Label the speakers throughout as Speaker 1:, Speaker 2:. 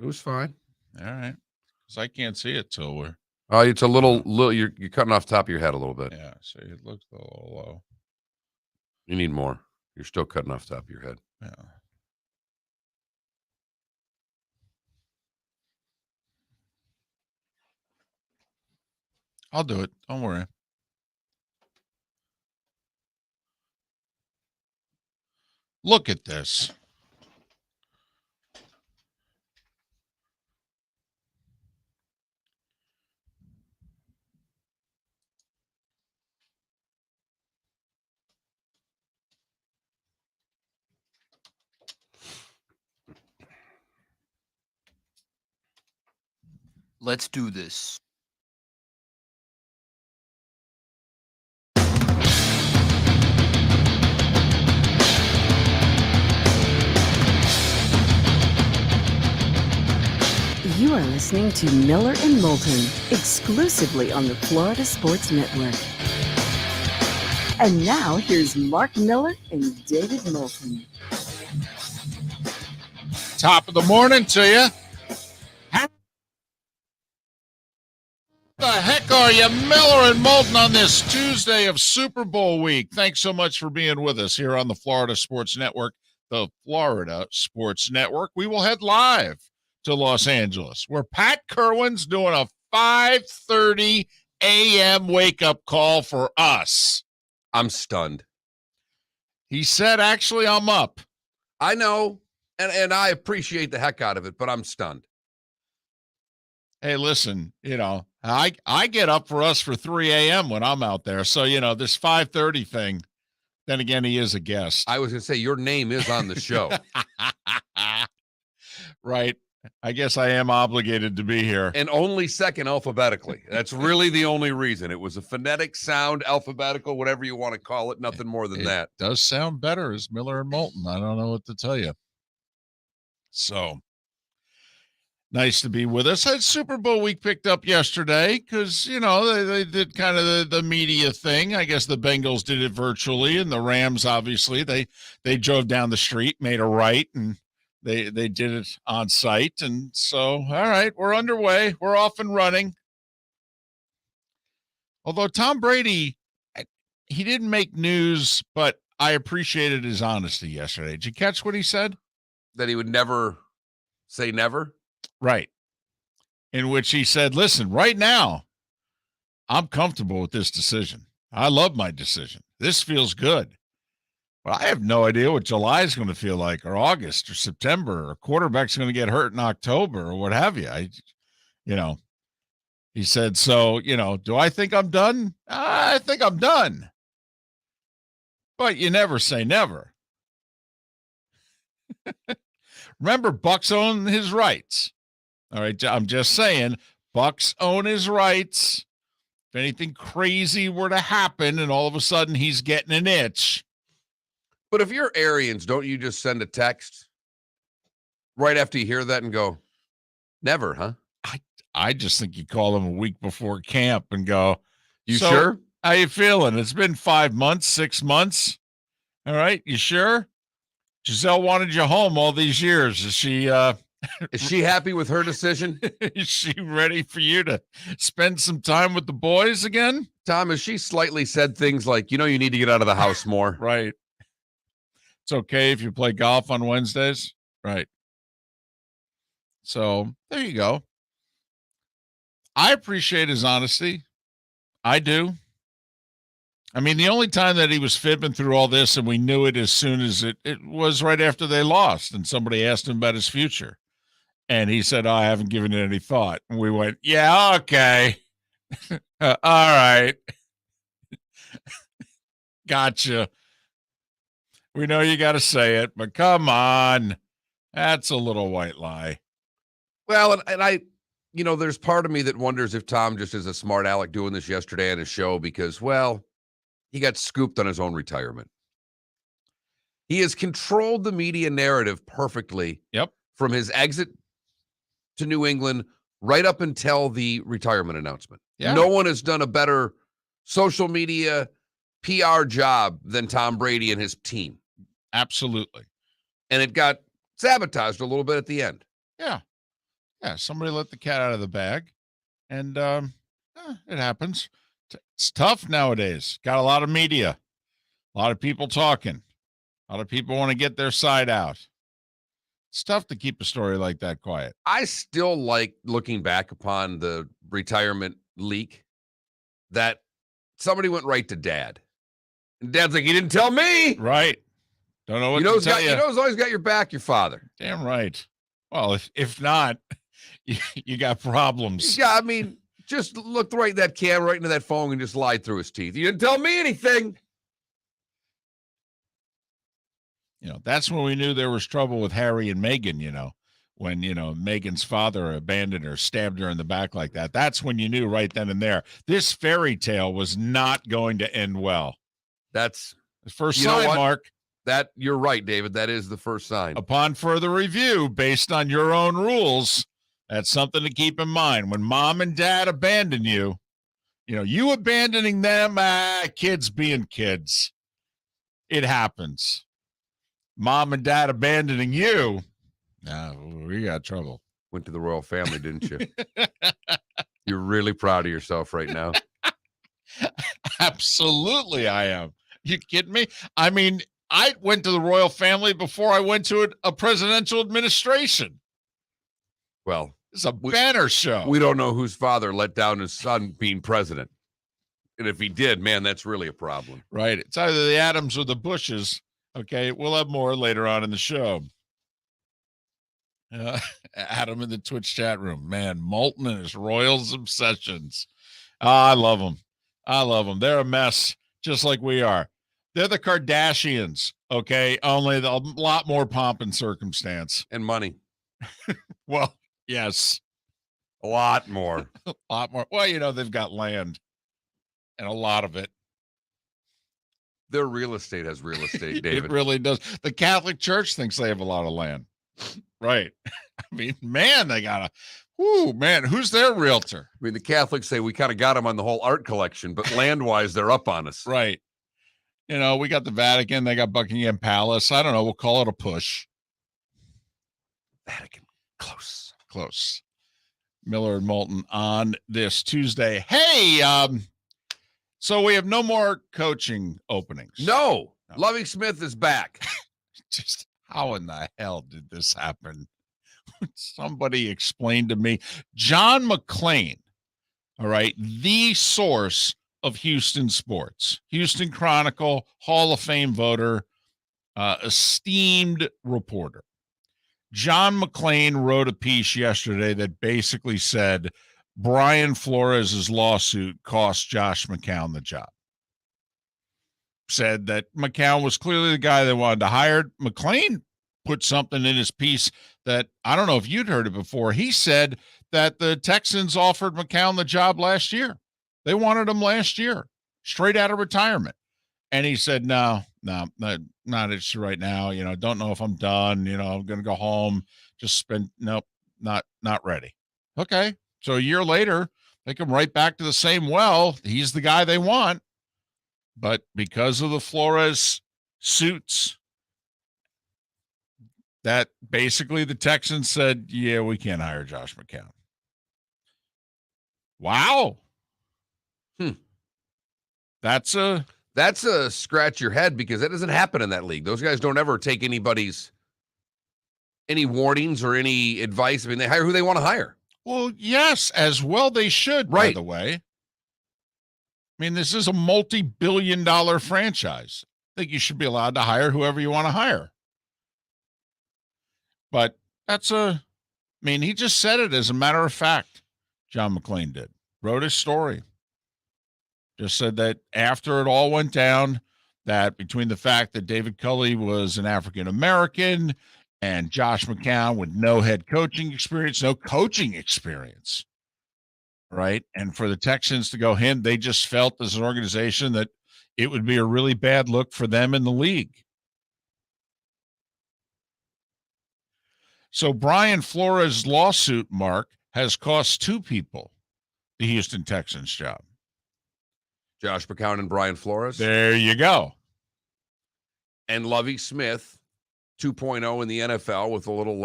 Speaker 1: was fine.
Speaker 2: All right. Because I can't see it till we're.
Speaker 1: Oh, it's a little. You're cutting off the top of your head a little bit.
Speaker 2: Yeah. See, it looks a little low.
Speaker 1: You need more. You're still cutting off the top of your head.
Speaker 2: Yeah. I'll do it. Don't worry. Look at this.
Speaker 3: Let's do this.
Speaker 4: You are listening to Miller and Moulton, exclusively on the Florida Sports Network. And now, here's Mark Miller and David Moulton.
Speaker 2: Top of the morning to you. How the heck are you, Miller and Moulton, on this Tuesday of Super Bowl week? Thanks so much for being with us here on the Florida Sports Network, the Florida Sports Network. We will head live to Los Angeles, where Pat Kirwan's doing a 5:30 a.m. wake-up call for us.
Speaker 1: I'm stunned.
Speaker 2: He said, actually, I'm up.
Speaker 1: I know, and I appreciate the heck out of it, but I'm stunned.
Speaker 2: Hey, listen, I get up for us for 3 a.m. when I'm out there. So, this 5:30 thing, then again, he is a guest.
Speaker 1: I was going to say, your name is on the show.
Speaker 2: Right. I guess I am obligated to be here.
Speaker 1: And only second alphabetically. That's really the only reason. It was a phonetic sound, alphabetical, whatever you want to call it. Nothing more than that.
Speaker 2: Does sound better as Miller and Moulton. I don't know what to tell you. So nice to be with us. Had Super Bowl week picked up yesterday because, they did kind of the media thing. I guess the Bengals did it virtually, and the Rams, obviously, they drove down the street, made a right, and They did it on site. And so, all right, we're underway. We're off and running. Although Tom Brady, he didn't make news, but I appreciated his honesty yesterday. Did you catch what he said?
Speaker 1: That he would never say never?
Speaker 2: Right. In which he said, listen, right now, I'm comfortable with this decision. I love my decision. This feels good. But I have no idea what July is going to feel like, or August, or September, or quarterback's going to get hurt in October, or what have you. He said, so, do I think I'm done? I think I'm done. But you never say never. Remember, Bucks own his rights. All right, I'm just saying, Bucks own his rights. If anything crazy were to happen and all of a sudden he's getting an itch.
Speaker 1: But if you're Arians, don't you just send a text right after you hear that and go, never, huh?
Speaker 2: I just think you call them a week before camp and go,
Speaker 1: you sure?
Speaker 2: How you feeling? It's been 5 months, 6 months. All right, you sure? Giselle wanted you home all these years. Is she
Speaker 1: happy with her decision?
Speaker 2: Is she ready for you to spend some time with the boys again?
Speaker 1: Tom, has she slightly said things like, you need to get out of the house more?
Speaker 2: Right. It's okay if you play golf on Wednesdays. Right. So there you go. I appreciate his honesty. I do. I mean, the only time that he was fibbing through all this, and we knew it as soon as it was right after they lost, and somebody asked him about his future. And he said, I haven't given it any thought. And we went, yeah, okay. All right. Gotcha. We know you got to say it, but come on. That's a little white lie.
Speaker 1: Well, and I, there's part of me that wonders if Tom just is a smart aleck doing this yesterday on his show because, well, he got scooped on his own retirement. He has controlled the media narrative perfectly.
Speaker 2: Yep.
Speaker 1: From his exit to New England right up until the retirement announcement. Yeah. No one has done a better social media PR job than Tom Brady and his team.
Speaker 2: Absolutely.
Speaker 1: And it got sabotaged a little bit at the end.
Speaker 2: Yeah. Yeah, somebody let the cat out of the bag, and it happens. It's tough nowadays. Got a lot of media, a lot of people talking, a lot of people want to get their side out. It's tough to keep a story like that quiet.
Speaker 1: I still like looking back upon the retirement leak that somebody went right to dad. And dad's like, you didn't tell me.
Speaker 2: Right. Don't know what
Speaker 1: You know,
Speaker 2: to tell you.
Speaker 1: you know who's always got your back, your father.
Speaker 2: Damn right. Well, if not, you got problems.
Speaker 1: Yeah, I mean, just looked right at that camera, right into that phone, and just lied through his teeth. You didn't tell me anything.
Speaker 2: You know, that's when we knew there was trouble with Harry and Meghan, when, Meghan's father abandoned her, stabbed her in the back like that. That's when you knew right then and there. This fairy tale was not going to end well.
Speaker 1: That's
Speaker 2: the first sign, Mark.
Speaker 1: That you're right, David. That is the first sign.
Speaker 2: Upon further review, based on your own rules, that's something to keep in mind. When mom and dad abandon you, you abandoning them, kids being kids. It happens. Mom and dad abandoning you, we got trouble.
Speaker 1: Went to the royal family, didn't you? You're really proud of yourself right now.
Speaker 2: Absolutely, I am. You kidding me? I mean, I went to the royal family before I went to a presidential administration.
Speaker 1: Well,
Speaker 2: it's a banner show.
Speaker 1: We don't know whose father let down his son being president. And if he did, man, that's really a problem.
Speaker 2: Right. It's either the Adams or the Bushes. Okay, we'll have more later on in the show. Adam in the Twitch chat room. Man, Moulton and his Royals obsessions. I love them. I love them. They're a mess, just like we are. They're the Kardashians, okay? Only a lot more pomp and circumstance.
Speaker 1: And money.
Speaker 2: Well, yes.
Speaker 1: A lot more.
Speaker 2: A lot more. Well, they've got land. And a lot of it.
Speaker 1: Their real estate has real estate, David.
Speaker 2: It really does. The Catholic Church thinks they have a lot of land. Right. I mean, man, they got who's their realtor?
Speaker 1: I mean, the Catholics say we kind of got them on the whole art collection, but land-wise, they're up on us.
Speaker 2: Right. We got the Vatican. They got Buckingham Palace. I don't know. We'll call it a push.
Speaker 1: Vatican. Close.
Speaker 2: Miller and Moulton on this Tuesday. Hey, so we have no more coaching openings.
Speaker 1: No. Lovie Smith is back.
Speaker 2: Just how in the hell did this happen? Somebody explained to me. John McClain, all right, the source of Houston sports, Houston Chronicle, Hall of Fame voter, esteemed reporter. John McClain wrote a piece yesterday that basically said Brian Flores' lawsuit cost Josh McCown the job. Said that McCown was clearly the guy they wanted to hire. McClain put something in his piece that I don't know if you'd heard it before. He said that the Texans offered McCown the job last year. They wanted him last year, straight out of retirement. And he said, no, not interested right now. Don't know if I'm done. I'm going to go home. Nope, not ready. Okay. So a year later, they come right back to the same well. He's the guy they want. But because of the Flores suits, that basically the Texans said, yeah, we can't hire Josh McCown. Wow. That's a
Speaker 1: scratch your head, because that doesn't happen in that league. Those guys don't ever take any warnings or any advice. I mean, they hire who they want to hire.
Speaker 2: Well, yes, as well they should,
Speaker 1: right.
Speaker 2: By the way. I mean, this is a multi-billion-dollar franchise. I think you should be allowed to hire whoever you want to hire. But he just said it as a matter of fact. John McClain did. Wrote his story. Just said that after it all went down, that between the fact that David Culley was an African-American and Josh McCown with no head coaching experience, right? And for the Texans to go him, they just felt as an organization that it would be a really bad look for them in the league. So Brian Flores' lawsuit, Mark, has cost two people the Houston Texans job.
Speaker 1: Josh McCown and Brian Flores.
Speaker 2: There you go.
Speaker 1: And Lovie Smith, 2.0 in the NFL with a little,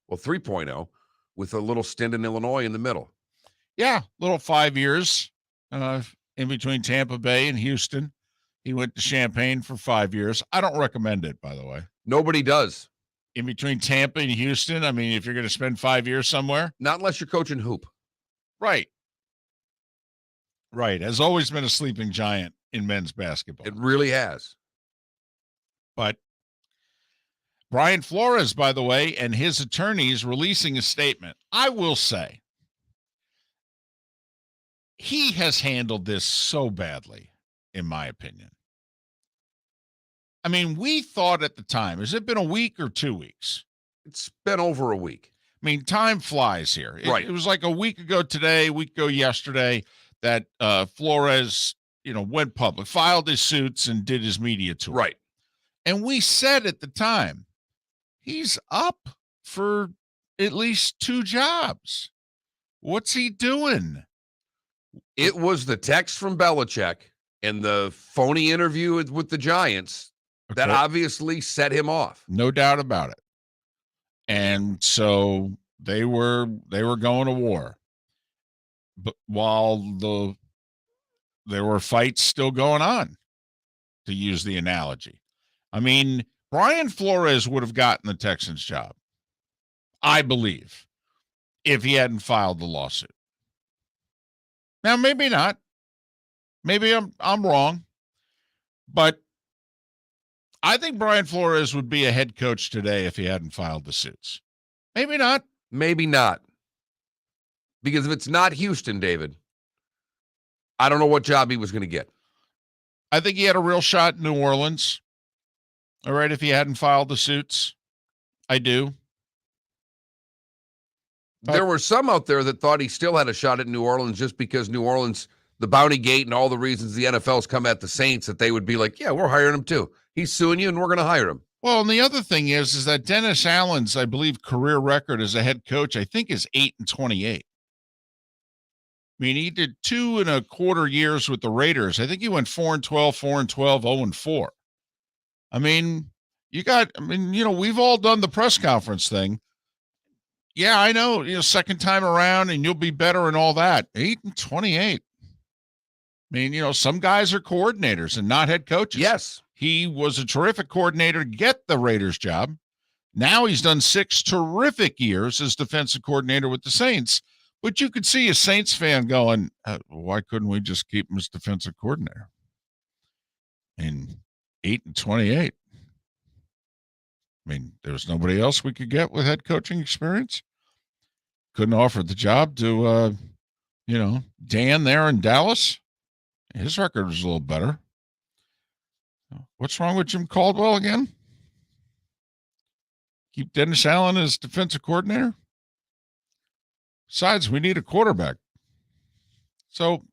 Speaker 1: 3.0 with a little stint in Illinois in the middle.
Speaker 2: Yeah, little 5 years in between Tampa Bay and Houston. He went to Champaign for 5 years. I don't recommend it, by the way.
Speaker 1: Nobody does.
Speaker 2: In between Tampa and Houston, I mean, if you're going to spend 5 years somewhere.
Speaker 1: Not unless you're coaching hoop.
Speaker 2: Right. Right. Has always been a sleeping giant in men's basketball.
Speaker 1: It really has.
Speaker 2: But Brian Flores, by the way, and his attorneys releasing a statement. I will say, he has handled this so badly, in my opinion. I mean, we thought at the time, has it been a week or 2 weeks?
Speaker 1: It's been over a week.
Speaker 2: I mean, time flies here.
Speaker 1: Right.
Speaker 2: It was like a week ago today, a week ago yesterday, that Flores, went public, filed his suits, and did his media tour.
Speaker 1: Right.
Speaker 2: And we said at the time, he's up for at least 2 jobs. What's he doing?
Speaker 1: It was the text from Belichick and the phony interview with the Giants that obviously set him off.
Speaker 2: No doubt about it. And so they were going to war. But while there were fights still going on, to use the analogy. I mean, Brian Flores would have gotten the Texans job, I believe, if he hadn't filed the lawsuit. Now, maybe not. Maybe I'm wrong. But I think Brian Flores would be a head coach today if he hadn't filed the suits. Maybe not.
Speaker 1: Maybe not. Because if it's not Houston, David, I don't know what job he was going to get.
Speaker 2: I think he had a real shot in New Orleans. All right, if he hadn't filed the suits. I do.
Speaker 1: There were some out there that thought he still had a shot at New Orleans just because New Orleans, the bounty gate and all the reasons the NFL's come at the Saints, that they would be like, yeah, we're hiring him too. He's suing you and we're going to hire him.
Speaker 2: Well, and the other thing is that Dennis Allen's, I believe, career record as a head coach, I think, is 8-28. I mean, he did 2.25 years with the Raiders. I think he went 4-12, 4-12, 0-4. I mean, we've all done the press conference thing. Yeah, I know, second time around and you'll be better and all that. 8-28. I mean, some guys are coordinators and not head coaches.
Speaker 1: Yes.
Speaker 2: He was a terrific coordinator to get the Raiders job. Now he's done 6 terrific years as defensive coordinator with the Saints. But you could see a Saints fan going, why couldn't we just keep him as defensive coordinator? And 8-28. I mean, there was nobody else we could get with head coaching experience. Couldn't offer the job to, Dan there in Dallas. His record was a little better. What's wrong with Jim Caldwell again? Keep Dennis Allen as defensive coordinator? Besides, we need a quarterback. So,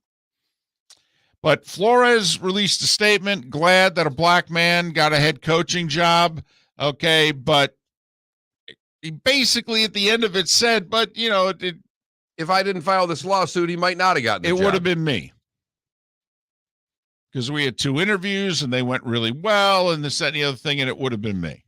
Speaker 2: but Flores released a statement, glad that a black man got a head coaching job. Okay, but he basically at the end of it said, but,
Speaker 1: if I didn't file this lawsuit, he might not have gotten the job.
Speaker 2: It would have been me. Because we had 2 interviews and they went really well and this, that, and the other thing, and it would have been me.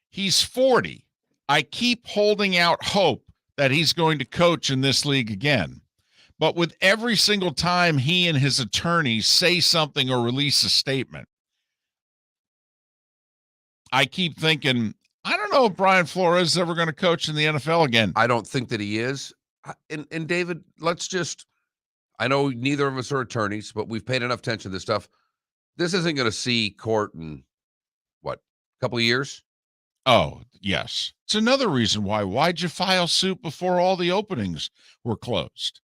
Speaker 2: He's 40. I keep holding out hope that he's going to coach in this league again. But with every single time he and his attorneys say something or release a statement, I keep thinking, I don't know if Brian Flores is ever going to coach in the NFL again.
Speaker 1: I don't think that he is. And David, I know neither of us are attorneys, but we've paid enough attention to this stuff. This isn't going to see court in, a couple of years?
Speaker 2: Oh, yes. It's another reason why. Why'd you file suit before all the openings were closed?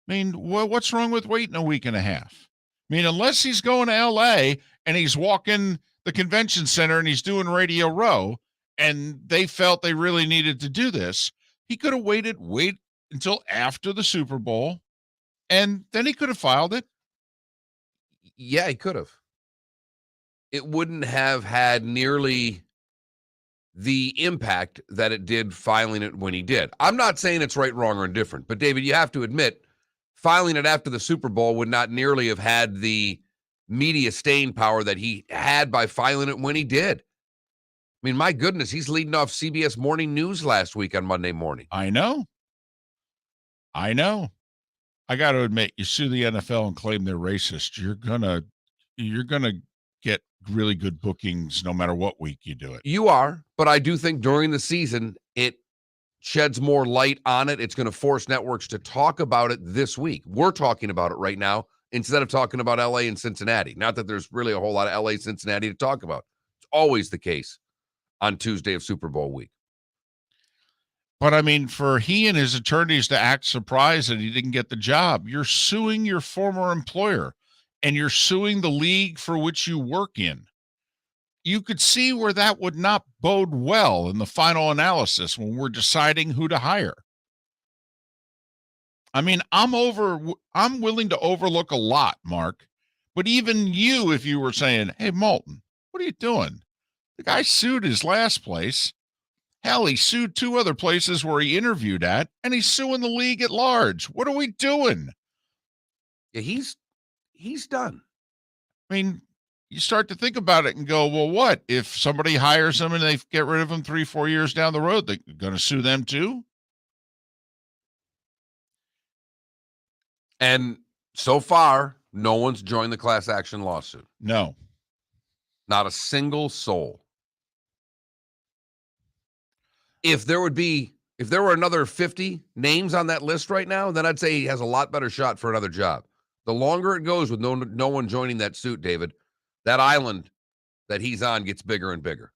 Speaker 2: I mean, what's wrong with waiting a week and a half? I mean, unless he's going to L.A. and he's walking the convention center and he's doing Radio Row and they felt they really needed to do this, he could have wait until after the Super Bowl and then he could have filed it.
Speaker 1: Yeah, he could have. It wouldn't have had nearly the impact that it did filing it when he did. I'm not saying it's right, wrong, or indifferent, but David, you have to admit, filing it after the Super Bowl would not nearly have had the media staying power that he had by filing it when he did. mean, my goodness, he's leading off CBS Morning News last week on Monday morning.
Speaker 2: I know. I got to admit, you sue the NFL and claim they're racist, you're gonna get really good bookings no matter what week you do it.
Speaker 1: You are, but I do think during the season it sheds more light on it. It's going to force networks to talk about it this week. We're talking about it right now instead of talking about LA and Cincinnati. Not that there's really a whole lot of LA, Cincinnati to talk about. It's always the case on Tuesday of Super Bowl week.
Speaker 2: But I mean, for he and his attorneys to act surprised that he didn't get the job, you're suing your former employer and you're suing the league for which you work in. You could see where that would not bode well in the final analysis when we're deciding who to hire. I mean, I'm willing to overlook a lot, Mark, but even you, if you were saying, hey, Moulton, what are you doing? The guy sued his last place. Hell, he sued 2 other places where he interviewed at, and he's suing the league at large. What are we doing?
Speaker 1: Yeah, he's done.
Speaker 2: I mean, you start to think about it and go, well, what? If somebody hires him and they get rid of him 3-4 years down the road, they're going to sue them too?
Speaker 1: And so far, no one's joined the class action lawsuit.
Speaker 2: No.
Speaker 1: Not a single soul. If there were another 50 names on that list right now, then I'd say he has a lot better shot for another job. The longer it goes with no one joining that suit, David, that island that he's on gets bigger and bigger.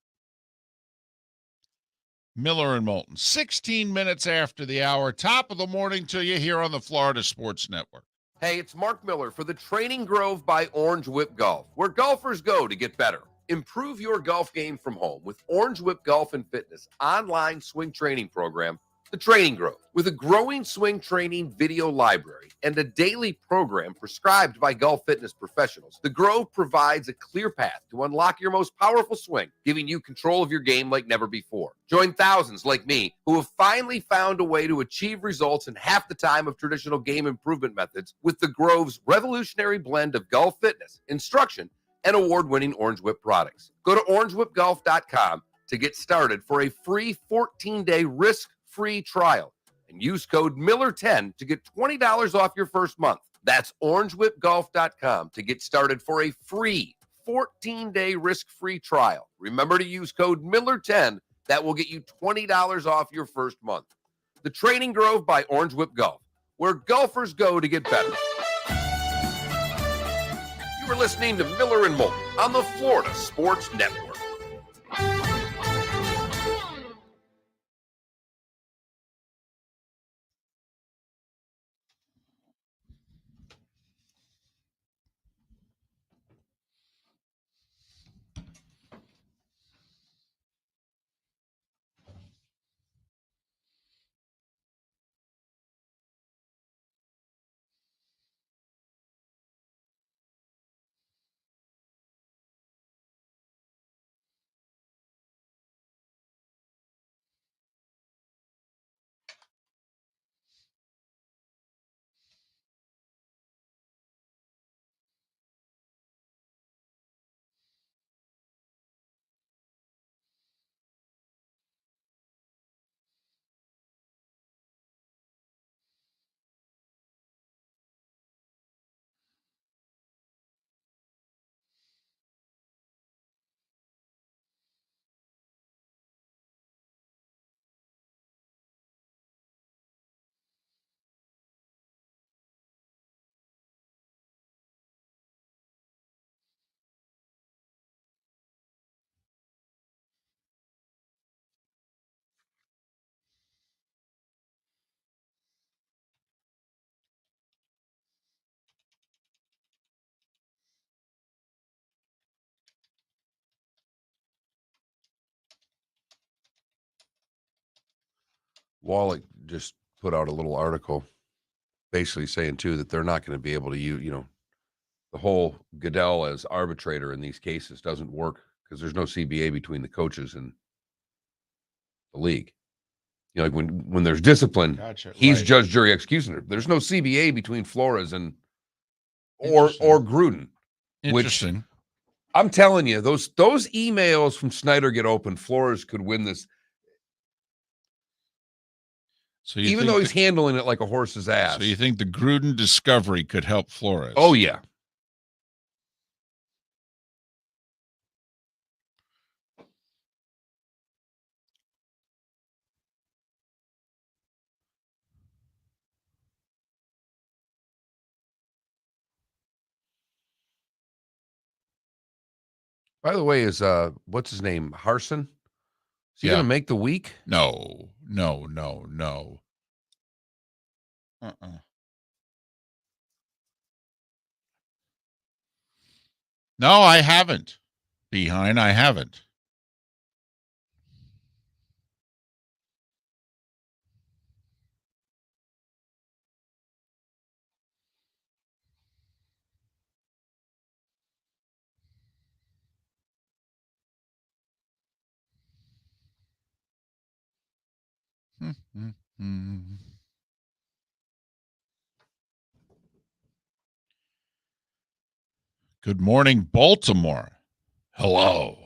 Speaker 2: Miller and Moulton, 16 minutes after the hour, top of the morning to you here on the Florida Sports Network.
Speaker 1: Hey, it's Mark Miller for the Training Grove by Orange Whip Golf, where golfers go to get better. Improve your golf game from home with Orange Whip Golf and Fitness online swing training program, The Training Grove. With a growing swing training video library and a daily program prescribed by golf fitness professionals, The Grove provides a clear path to unlock your most powerful swing, giving you control of your game like never before. Join thousands like me who have finally found a way to achieve results in half the time of traditional game improvement methods with The Grove's revolutionary blend of golf fitness, instruction, and award-winning Orange Whip products. Go to orangewhipgolf.com to get started for a free 14-day risk-free trial and use code Miller10 to get $20 off your first month. That's orangewhipgolf.com to get started for a free 14-day risk-free trial. Remember to use code Miller10. That will get you $20 off your first month. The Training Grove by Orange Whip Golf, where golfers go to get better. We're listening to Miller and Moulton on the Florida Sports Network. Wallach just put out a little article basically saying, too, that they're not going to be able to use, the whole Goodell as arbitrator in these cases doesn't work because there's no CBA between the coaches and the league. Like when there's discipline,
Speaker 2: Gotcha,
Speaker 1: he's
Speaker 2: right.
Speaker 1: judge, jury, executioner. There's no CBA between Flores and or Gruden.
Speaker 2: Interesting.
Speaker 1: I'm telling you, those emails from Snyder get open. Flores could win this,
Speaker 2: So
Speaker 1: even though he's handling it like a horse's ass.
Speaker 2: So you think the Gruden discovery could help Flores?
Speaker 1: Oh, yeah. By the way, is what's his name? Harson? Is he going to make the week?
Speaker 2: No. No, I haven't. Behind, I haven't. Good morning, Baltimore. Hello.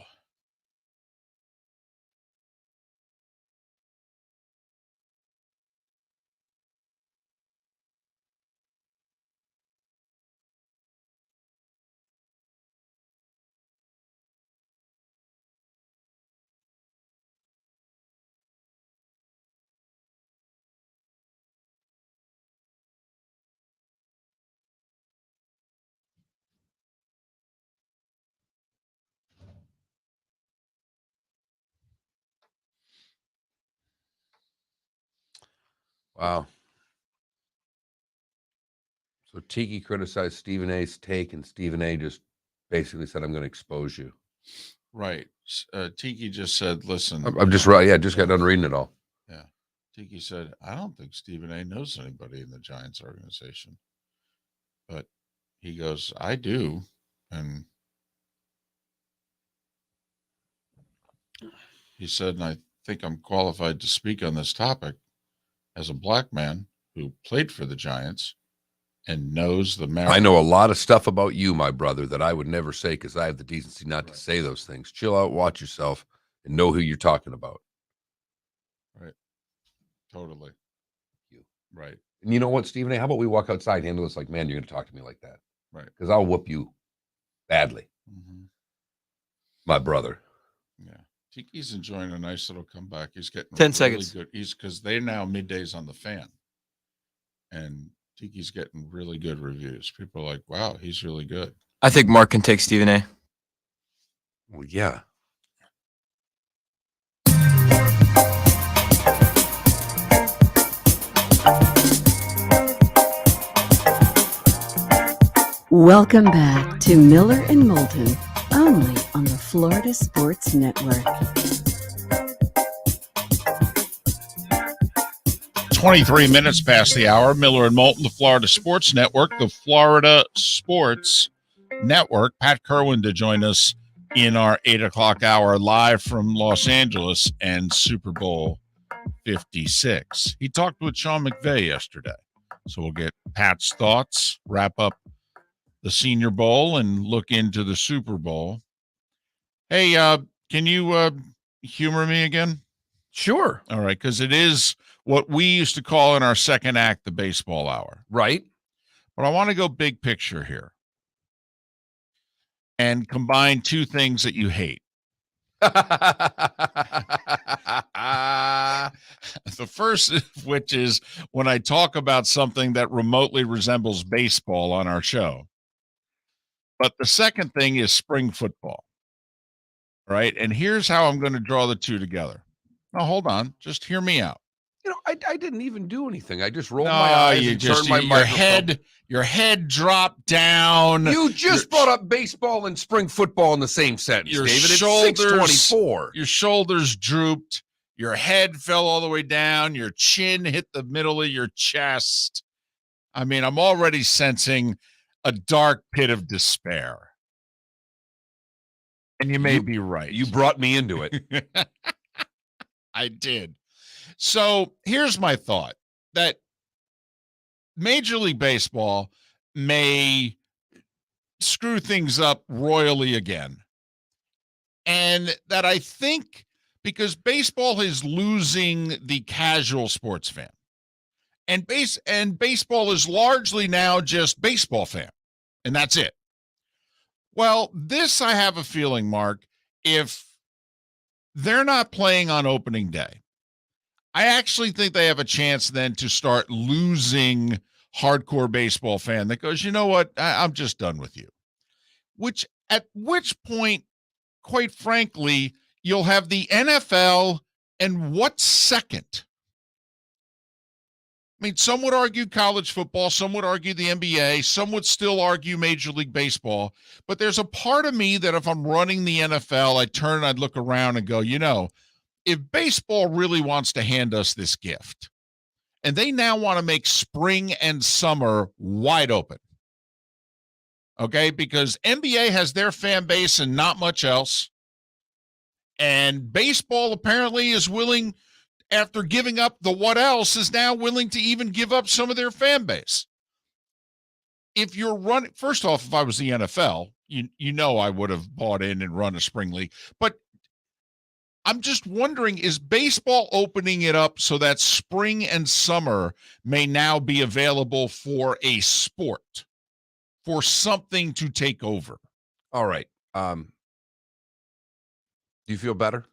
Speaker 1: Wow. So Tiki criticized Stephen A's take, and Stephen A just basically said, I'm going to expose you.
Speaker 2: Right. Tiki just said, listen.
Speaker 1: I'm just right. Yeah, just got done reading it all.
Speaker 2: Yeah. Tiki said, I don't think Stephen A knows anybody in the Giants organization. But he goes, I do. And he said, and I think I'm qualified to speak on this topic as a black man who played for the Giants and knows the
Speaker 1: I know a lot of stuff about you, my brother, that I would never say because I have the decency not to say those things. Chill out, watch yourself, and know who you're talking about.
Speaker 2: Right. Totally.
Speaker 1: You.
Speaker 2: Right.
Speaker 1: And you know what, Stephen A., how about we walk outside and handle this like, man, you're going to talk to me like that.
Speaker 2: Right.
Speaker 1: Because I'll whoop you badly.
Speaker 2: Mm-hmm.
Speaker 1: My brother.
Speaker 2: Yeah. Tiki's enjoying a nice little comeback. He's getting
Speaker 3: 10
Speaker 2: really
Speaker 3: seconds.
Speaker 2: good. He's because they're now middays on the Fan. And Tiki's getting really good reviews. People are like, wow, he's really good.
Speaker 3: I think Mark can take Stephen A.
Speaker 1: Well, yeah.
Speaker 4: Welcome back to Miller and Moulton, only on the Florida Sports Network.
Speaker 2: 23 minutes past the hour. Miller and Moulton, the Florida Sports Network, the Florida Sports Network. Pat Kirwan to join us in our 8 o'clock hour live from Los Angeles and Super Bowl 56. He talked with Sean McVay yesterday. So we'll get Pat's thoughts, wrap up the Senior Bowl, and look into the Super Bowl. Hey, can you humor me again?
Speaker 1: Sure.
Speaker 2: All right, because it is what we used to call in our second act the baseball hour.
Speaker 1: Right.
Speaker 2: But I want to go big picture here and combine two things that you hate. The first of which is when I talk about something that remotely resembles baseball on our show. But the second thing is spring football. Right? And here's how I'm going to draw the two together. Now, hold on. Just hear me out.
Speaker 1: You know, I didn't even do anything. I just rolled my eyes and turned my microphone.
Speaker 2: Your head dropped down.
Speaker 1: You just brought up baseball and spring football in the same sentence,
Speaker 2: your
Speaker 1: David.
Speaker 2: Shoulders,
Speaker 1: it's 6:24.
Speaker 2: Your shoulders drooped. Your head fell all the way down. Your chin hit the middle of your chest. I mean, I'm already sensing a dark pit of despair. And you may be right.
Speaker 1: You brought me into it.
Speaker 2: I did. So here's my thought that Major League Baseball may screw things up royally again. And that I think because baseball is losing the casual sports fan. And baseball is largely now just baseball fan. And that's it. Well, this I have a feeling, Mark, if they're not playing on opening day, I actually think they have a chance then to start losing hardcore baseball fan that goes, you know what, I'm just done with you. At which point, quite frankly, you'll have the NFL, and what's second? I mean, some would argue college football, some would argue the NBA, some would still argue Major League Baseball. But there's a part of me that if I'm running the NFL, I'd turn and I'd look around and go, you know, if baseball really wants to hand us this gift, and they now want to make spring and summer wide open, okay, because NBA has their fan base and not much else, and baseball apparently is willing, after giving up the what else, is now willing to even give up some of their fan base. If you're running, first off, if I was the NFL, you know I would have bought in and run a spring league, but I'm just wondering, is baseball opening it up so that spring and summer may now be available for a sport, for something to take over?
Speaker 1: All right. Do you feel better?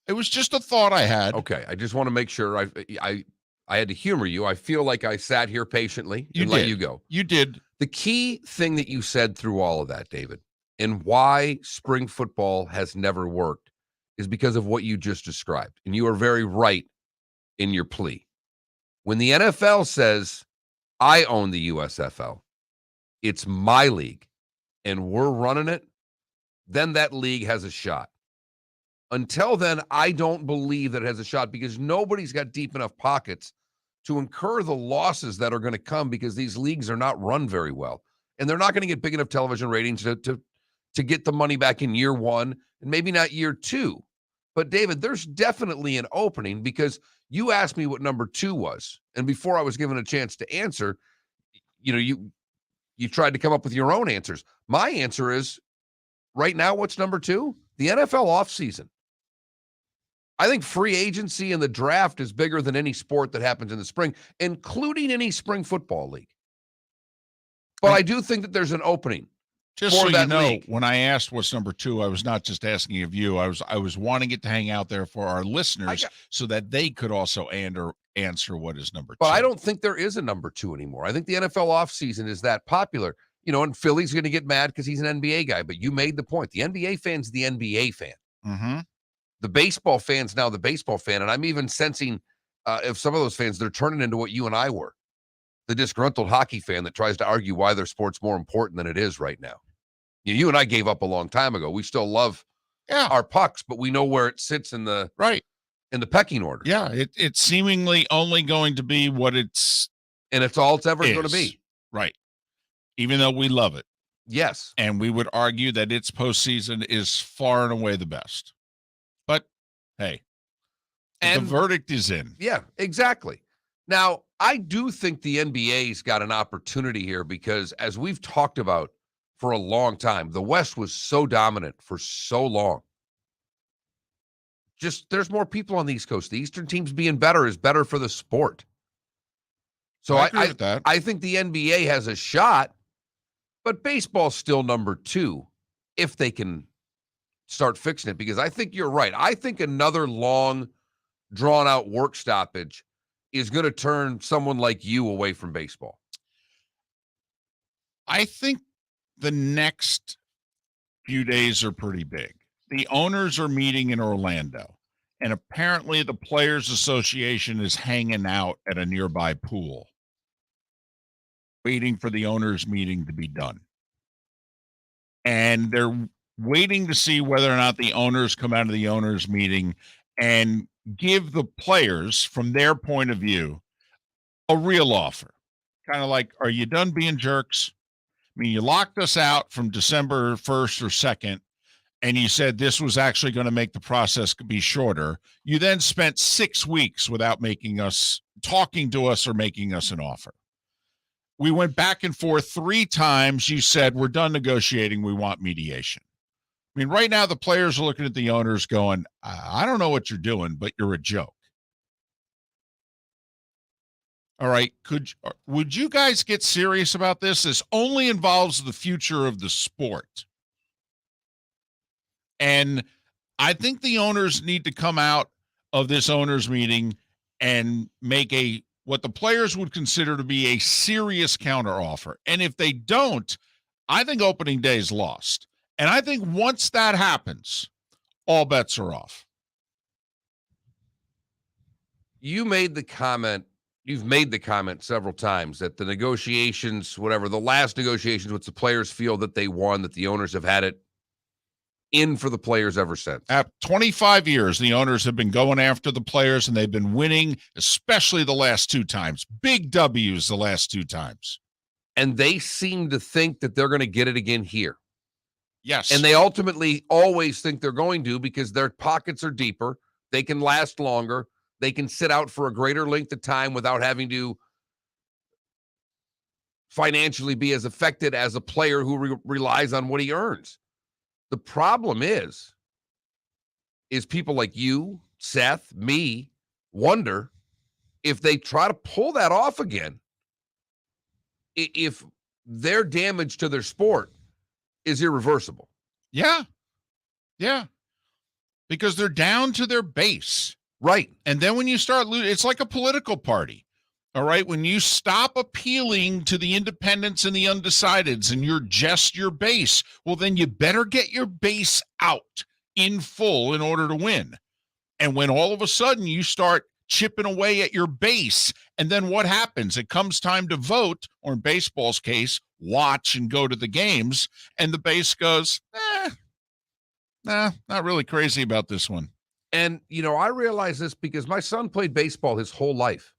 Speaker 2: It was just a thought I had.
Speaker 1: Okay. I just want to make sure I had to humor you. I feel like I sat here patiently and let you go.
Speaker 2: You did.
Speaker 1: The key thing that you said through all of that, David, and why spring football has never worked is because of what you just described. And you are very right in your plea. When the NFL says, I own the USFL, it's my league, and we're running it, then that league has a shot. Until then, I don't believe that it has a shot because nobody's got deep enough pockets to incur the losses that are going to come because these leagues are not run very well. And they're not going to get big enough television ratings to get the money back in year one and maybe not year two. But, David, there's definitely an opening because you asked me what number 2 was. And before I was given a chance to answer, you tried to come up with your own answers. My answer is, right now, what's number 2? The NFL offseason. I think free agency and the draft is bigger than any sport that happens in the spring, including any spring football league. But I do think that there's an opening.
Speaker 2: Just so you know, when I asked what's number 2, I was not just asking of you. I was wanting it to hang out there for our listeners so that they could also answer what is number 2.
Speaker 1: But I don't think there is a number 2 anymore. I think the NFL offseason is that popular. And Philly's going to get mad because he's an NBA guy. But you made the point. The NBA fan's the NBA fan.
Speaker 2: Mm-hmm.
Speaker 1: The baseball fan's now the baseball fan. And I'm even sensing if some of those fans, they're turning into what you and I were. The disgruntled hockey fan that tries to argue why their sport's more important than it is right now. You and I gave up a long time ago. We still love our pucks, but we know where it sits in the pecking order.
Speaker 2: Yeah, it's seemingly only going to be what it's
Speaker 1: all it's ever going to be.
Speaker 2: Right. Even though we love it.
Speaker 1: Yes.
Speaker 2: And we would argue that its postseason is far and away the best. But hey, the verdict is in.
Speaker 1: Yeah, exactly. Now, I do think the NBA's got an opportunity here because, as we've talked about for a long time, the West was so dominant for so long. Just there's more people on the East Coast. The Eastern teams being better is better for the sport. So
Speaker 2: I agree with that.
Speaker 1: I think the NBA has a shot, but baseball's still number 2 if they can start fixing it, because I think you're right. I think another long, drawn-out work stoppage is going to turn someone like you away from baseball.
Speaker 2: I think the next few days are pretty big. The owners are meeting in Orlando, and apparently the Players Association is hanging out at a nearby pool, waiting for the owners' meeting to be done. And they're waiting to see whether or not the owners come out of the owners' meeting and give the players, from their point of view, a real offer. Kind of like, are you done being jerks? I mean, you locked us out from December 1st or 2nd, and you said this was actually going to make the process be shorter. You then spent 6 weeks without talking to us or making us an offer. We went back and forth 3 times. You said, we're done negotiating. We want mediation. I mean, right now the players are looking at the owners going, I don't know what you're doing, but you're a joke. All right. Would you guys get serious about this? This only involves the future of the sport. And I think the owners need to come out of this owners meeting and make what the players would consider to be a serious counteroffer. And if they don't, I think opening day is lost. And I think once that happens, all bets are off.
Speaker 1: You've made the comment several times that the negotiations, whatever, the last negotiations, which the players feel that they won, that the owners have had it in for the players ever since.
Speaker 2: At 25 years, the owners have been going after the players, and they've been winning, especially the last 2 times. Big W's the last 2 times.
Speaker 1: And they seem to think that they're going to get it again here.
Speaker 2: Yes.
Speaker 1: And they ultimately always think they're going to, because their pockets are deeper. They can last longer. They can sit out for a greater length of time without having to financially be as affected as a player who relies on what he earns. The problem is people like you, Seth, me, wonder if they try to pull that off again, if their damage to their sport is irreversible.
Speaker 2: Yeah. Yeah. Because they're down to their base.
Speaker 1: Right.
Speaker 2: And then when you start losing, it's like a political party. All right. When you stop appealing to the independents and the undecideds and you're just your base, well, then you better get your base out in full in order to win. And when all of a sudden you start chipping away at your base, and then what happens? It comes time to vote, or in baseball's case, watch and go to the games, and the base goes, not really crazy about this one.
Speaker 1: And, I realize this because my son played baseball his whole life,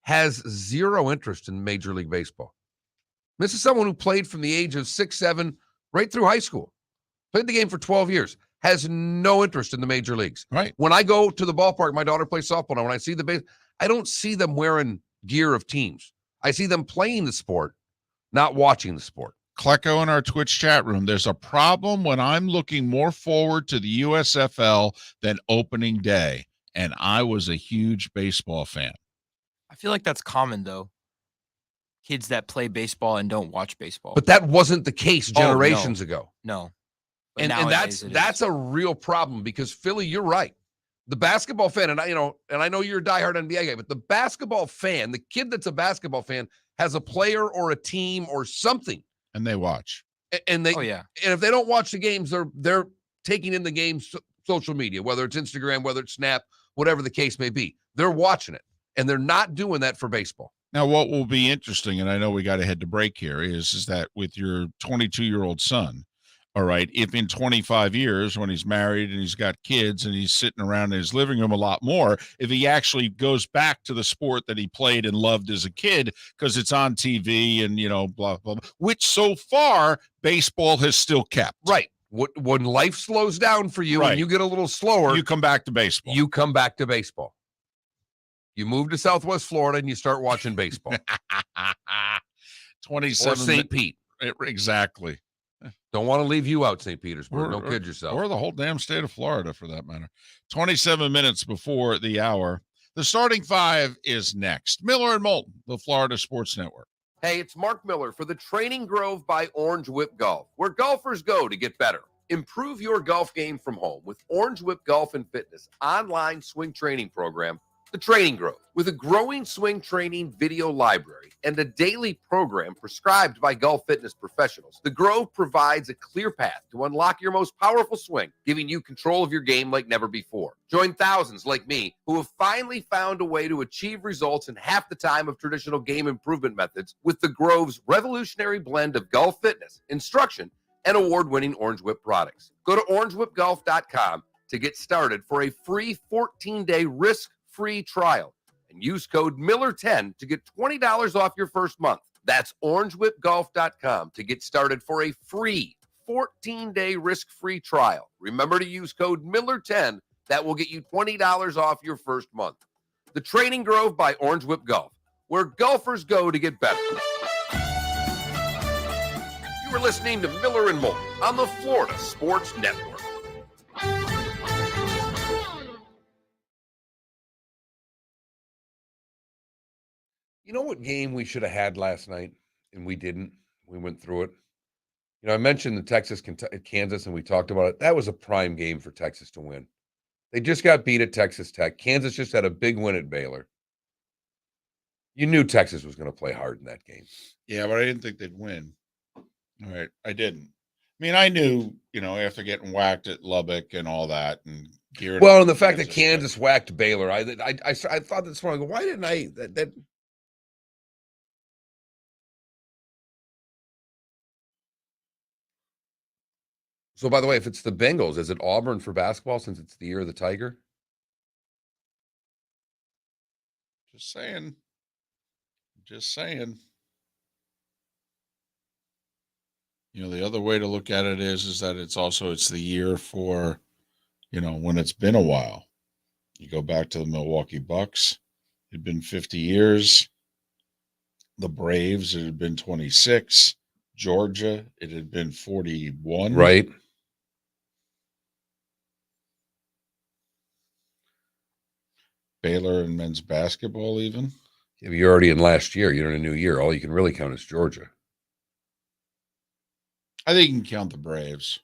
Speaker 1: has zero interest in Major League Baseball. This is someone who played from the age of 6, 7, right through high school, played the game for 12 years, has no interest in the major leagues.
Speaker 2: Right.
Speaker 1: When I go to the ballpark, my daughter plays softball now. When I see the base, I don't see them wearing gear of teams. I see them playing the sport, not watching the sport.
Speaker 2: Klecko in our Twitch chat room, there's a problem when I'm looking more forward to the USFL than opening day. And I was a huge baseball fan.
Speaker 3: I feel like that's common, though. Kids that play baseball and don't watch baseball.
Speaker 1: But that wasn't the case generations ago.
Speaker 3: No.
Speaker 1: And that's a real problem, because Philly, you're right. The basketball fan, and I know you're a diehard NBA guy, but the basketball fan, the kid that's a basketball fan, has a player or a team or something.
Speaker 2: And they watch.
Speaker 1: And they,
Speaker 3: oh, yeah.
Speaker 1: And if they don't watch the games, they're taking in the game's social media, whether it's Instagram, whether it's Snap, whatever the case may be. They're watching it, and they're not doing that for baseball.
Speaker 2: Now, what will be interesting, and I know we got to head to break here, is that with your 22-year-old son, all right, if in 25 years, when he's married and he's got kids and he's sitting around in his living room a lot more, if he actually goes back to the sport that he played and loved as a kid because it's on TV and, blah, blah, blah, which so far baseball has still kept.
Speaker 1: Right. When life slows down for you and you get a little slower,
Speaker 2: you come back to baseball.
Speaker 1: You come back to baseball. You move to Southwest Florida and you start watching baseball.
Speaker 2: 27
Speaker 1: or St. Pete.
Speaker 2: Exactly.
Speaker 1: Don't want to leave you out, St. Petersburg. Don't kid yourself.
Speaker 2: Or the whole damn state of Florida, for that matter. 27 minutes before the hour. The starting 5 is next. Miller and Moulton, the Florida Sports Network.
Speaker 1: Hey, it's Mark Miller for the Training Grove by Orange Whip Golf, where golfers go to get better. Improve your golf game from home with Orange Whip Golf and Fitness online swing training program, The Training Grove. With a growing swing training video library and a daily program prescribed by golf fitness professionals, The Grove provides a clear path to unlock your most powerful swing, giving you control of your game like never before. Join thousands like me who have finally found a way to achieve results in half the time of traditional game improvement methods with The Grove's revolutionary blend of golf fitness, instruction, and award-winning Orange Whip products. Go to orangewhipgolf.com to get started for a free 14-day risk-free trial and use code Miller10 to get $20 off your first month. That's orangewhipgolf.com to get started for a free 14-day risk-free trial. Remember to use code Miller10. That will get you $20 off your first month. The Training Grove by Orange Whip Golf, where golfers go to get better. You are listening to Miller and Moulton on the Florida Sports Network. You know what game we should have had last night, and we didn't? We went through it. I mentioned the Kansas, and we talked about it. That was a prime game for Texas to win. They just got beat at Texas Tech. Kansas just had a big win at Baylor. You knew Texas was going to play hard in that game.
Speaker 2: Yeah, but I didn't think they'd win. All right, I didn't. I mean, I knew, after getting whacked at Lubbock and all that, and geared.
Speaker 1: Well, and the fact that Kansas whacked Baylor, I thought this morning, why didn't I? That So, by the way, if it's the Bengals, is it Auburn for basketball since it's the year of the Tiger?
Speaker 2: Just saying. Just saying. The other way to look at it is that it's the year for, when it's been a while. You go back to the Milwaukee Bucks. It'd been 50 years. The Braves, it had been 26. Georgia, it had been 41.
Speaker 1: Right.
Speaker 2: Baylor and men's basketball even.
Speaker 1: Yeah, but you're already in last year. You're in a new year. All you can really count is Georgia.
Speaker 2: I think you can count the Braves.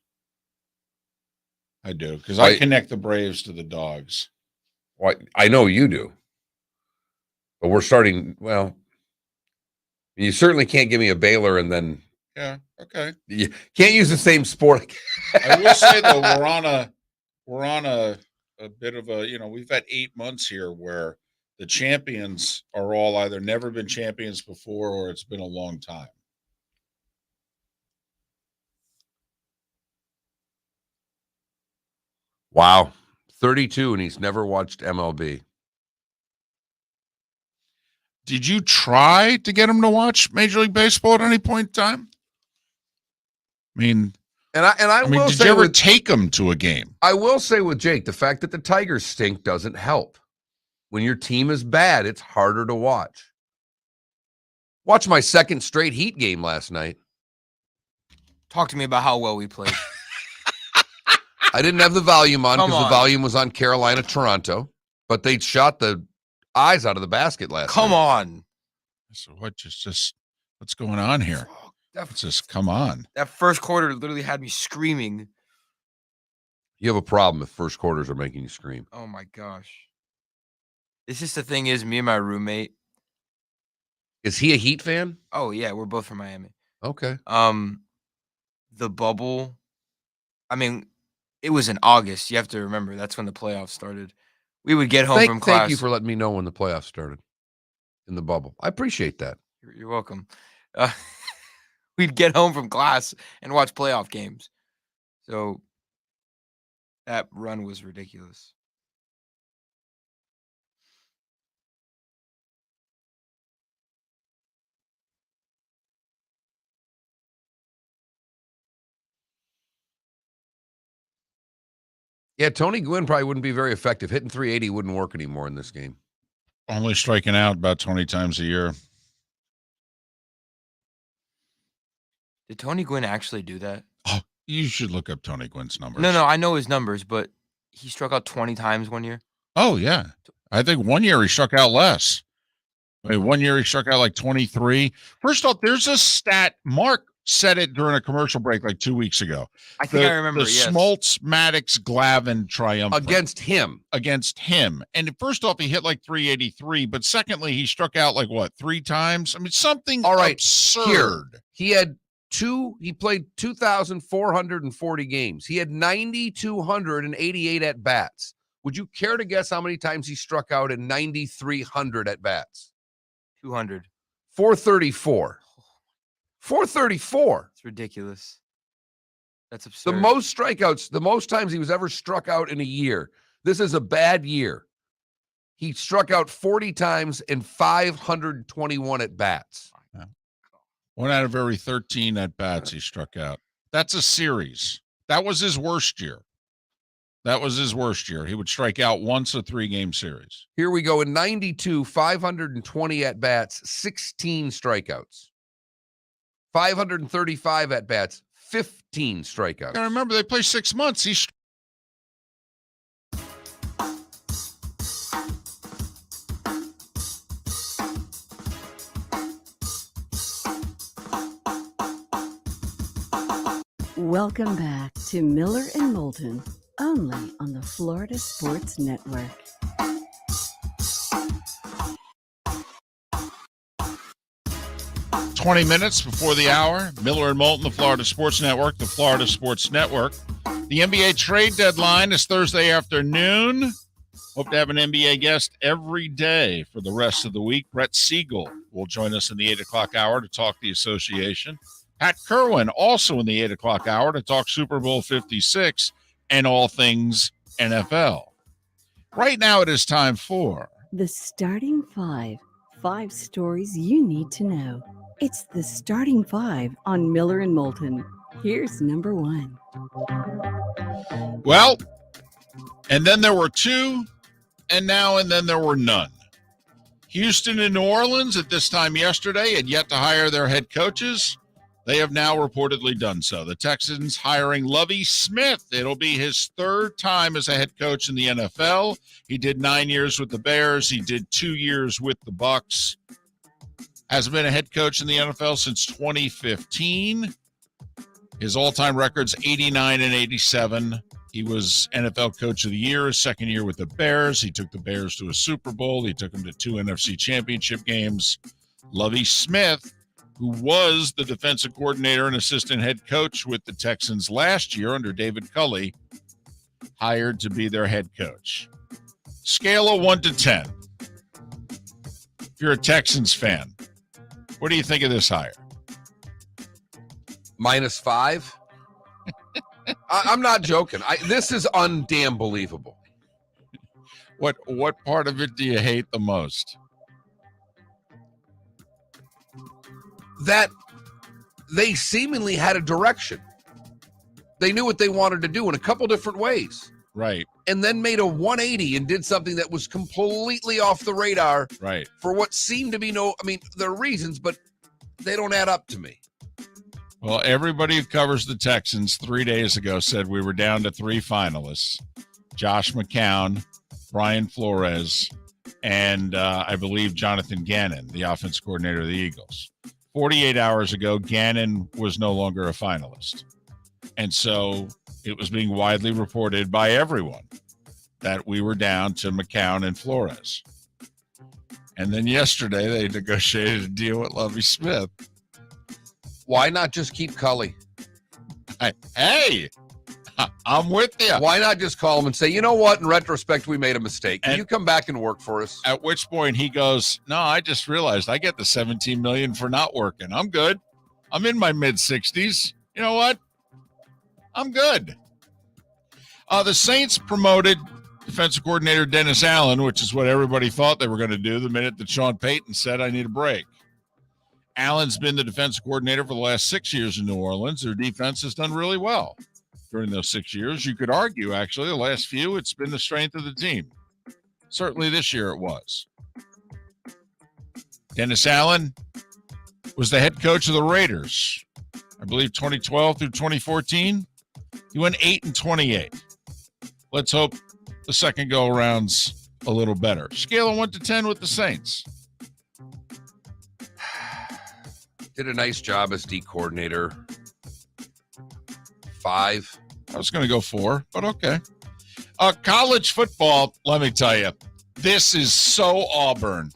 Speaker 2: I do, because I connect the Braves to the Dogs.
Speaker 1: Well, I know you do. But we're starting, well, you certainly can't give me a Baylor and then.
Speaker 2: Yeah, okay.
Speaker 1: You can't use the same sport.
Speaker 2: I will say, though, we're on a bit of a, we've had 8 months here where the champions are all either never been champions before or it's been a long time.
Speaker 1: Wow. 32, and he's never watched MLB.
Speaker 2: Did you try to get him to watch Major League Baseball at any point in time? I mean,
Speaker 1: I will
Speaker 2: did
Speaker 1: say,
Speaker 2: you ever take him to a game?
Speaker 1: I will say with Jake, the fact that the Tigers stink doesn't help. When your team is bad, it's harder to watch. Watch my second straight Heat game last night.
Speaker 3: Talk to me about how well we played.
Speaker 1: I didn't have the volume on
Speaker 3: Come
Speaker 1: because the
Speaker 3: on.
Speaker 1: volume was on Carolina, Toronto, but they shot the eyes out of the basket last
Speaker 3: Come
Speaker 1: night.
Speaker 3: on.
Speaker 2: So what's going on here? It's just come on.
Speaker 3: That first quarter literally had me screaming.
Speaker 1: You have a problem if first quarters are making you scream.
Speaker 3: Oh my gosh. It's just the thing is, me and my roommate.
Speaker 1: Is he a Heat fan?
Speaker 3: Oh yeah, we're both from Miami.
Speaker 1: Okay.
Speaker 3: The bubble. I mean, it was in August. You have to remember that's when the playoffs started. We would get home from class.
Speaker 1: Thank you for letting me know when the playoffs started in the bubble. I appreciate that.
Speaker 3: You're welcome. We'd get home from class and watch playoff games. So that run was ridiculous.
Speaker 1: Yeah, Tony Gwynn probably wouldn't be very effective. Hitting 380 wouldn't work anymore in this game.
Speaker 2: Only striking out about 20 times a year.
Speaker 3: Did Tony Gwynn actually do that?
Speaker 2: Oh, you should look up Tony Gwynn's numbers.
Speaker 3: No, I know his numbers, but he struck out 20 times one year.
Speaker 2: Oh, yeah. I think one year he struck out less. One year he struck out like 23. First off, there's a stat. Mark said it during a commercial break like 2 weeks ago.
Speaker 3: I think I remember,
Speaker 2: the
Speaker 3: yes.
Speaker 2: Smoltz, Maddox, Glavin triumvirate.
Speaker 1: Against him.
Speaker 2: And first off, he hit like 383, but secondly, he struck out like what, 3 times? I mean, something absurd.
Speaker 1: Here, he played 2,440 games. He had 9,288 at bats. Would you care to guess how many times he struck out in 9,300 at bats?
Speaker 3: 200.
Speaker 1: 434. 434.
Speaker 3: It's ridiculous. That's absurd.
Speaker 1: The most strikeouts, the most times he was ever struck out in a year. This is a bad year. He struck out 40 times in 521 at bats.
Speaker 2: 1 out of every 13 at bats he struck out. That's a series. That was his worst year. He would strike out once a 3-game series.
Speaker 1: Here we go. In 92, 520 at bats, 16 strikeouts. 535 at-bats, 15 strikeouts.
Speaker 2: Gotta remember, they play 6 months. He's
Speaker 4: Welcome back to Miller and Moulton, only on the Florida Sports Network.
Speaker 2: "20 minutes before the hour. Miller and Moulton, the Florida Sports Network, the Florida Sports Network. The NBA trade deadline is Thursday afternoon. Hope to have an NBA guest every day for the rest of the week. Brett Siegel will join us in the 8 o'clock hour to talk the association. Pat Kirwan also in the 8 o'clock hour to talk Super Bowl 56 and all things NFL. Right now it is time for
Speaker 4: The Starting Five. 5 stories you need to know. It's the Starting Five on Miller and Moulton. Here's number 1.
Speaker 2: Well, and then there were 2, and then there were none. Houston and New Orleans at this time yesterday had yet to hire their head coaches. They have now reportedly done so. The Texans hiring Lovie Smith. It'll be his 3rd time as a head coach in the NFL. He did 9 years with the Bears. He did 2 years with the Bucs. Hasn't been a head coach in the NFL since 2015. His all-time record's 89 and 87. He was NFL Coach of the Year his 2nd year with the Bears. He took the Bears to a Super Bowl. He took them to 2 NFC championship games. Lovie Smith, who was the defensive coordinator and assistant head coach with the Texans last year under David Culley, hired to be their head coach. Scale of 1 to 10. If you're a Texans fan, what do you think of this hire?
Speaker 1: -5. I'm not joking. This is undamn believable.
Speaker 2: What part of it do you hate the most?
Speaker 1: That they seemingly had a direction. They knew what they wanted to do in a couple different ways.
Speaker 2: Right,
Speaker 1: And then made a 180 and did something that was completely off the radar
Speaker 2: right.
Speaker 1: for what seemed to be there are reasons, but they don't add up to me.
Speaker 2: Well, everybody who covers the Texans 3 days ago said we were down to 3 finalists: Josh McCown, Brian Flores, and I believe Jonathan Gannon, the offense coordinator of the Eagles. 48 hours ago, Gannon was no longer a finalist. And so it was being widely reported by everyone that we were down to McCown and Flores. And then yesterday they negotiated a deal with Lovie Smith.
Speaker 1: Why not just keep Culley?
Speaker 2: Hey, I'm with you.
Speaker 1: Why not just call him and say, you know what? In retrospect, we made a mistake. Can
Speaker 2: And-
Speaker 1: you come back and work for us?
Speaker 2: At which point he goes, no, I just realized I get the $17 million for not working. I'm good. I'm in my mid-60s. You know what? I'm good. The Saints promoted defensive coordinator Dennis Allen, which is what everybody thought they were going to do the minute that Sean Payton said, I need a break. Allen's been the defensive coordinator for the last 6 years in New Orleans. Their defense has done really well during those 6 years. You could argue, actually, the last few, it's been the strength of the team. Certainly this year it was. Dennis Allen was the head coach of the Raiders, I believe 2012 through 2014. He went 8-28. Let's hope the second go-around's a little better. Scale of 1 to 10 with the Saints.
Speaker 1: Did a nice job as D coordinator. 5.
Speaker 2: I was going to go 4, but okay. College football, let me tell you, this is so Auburn.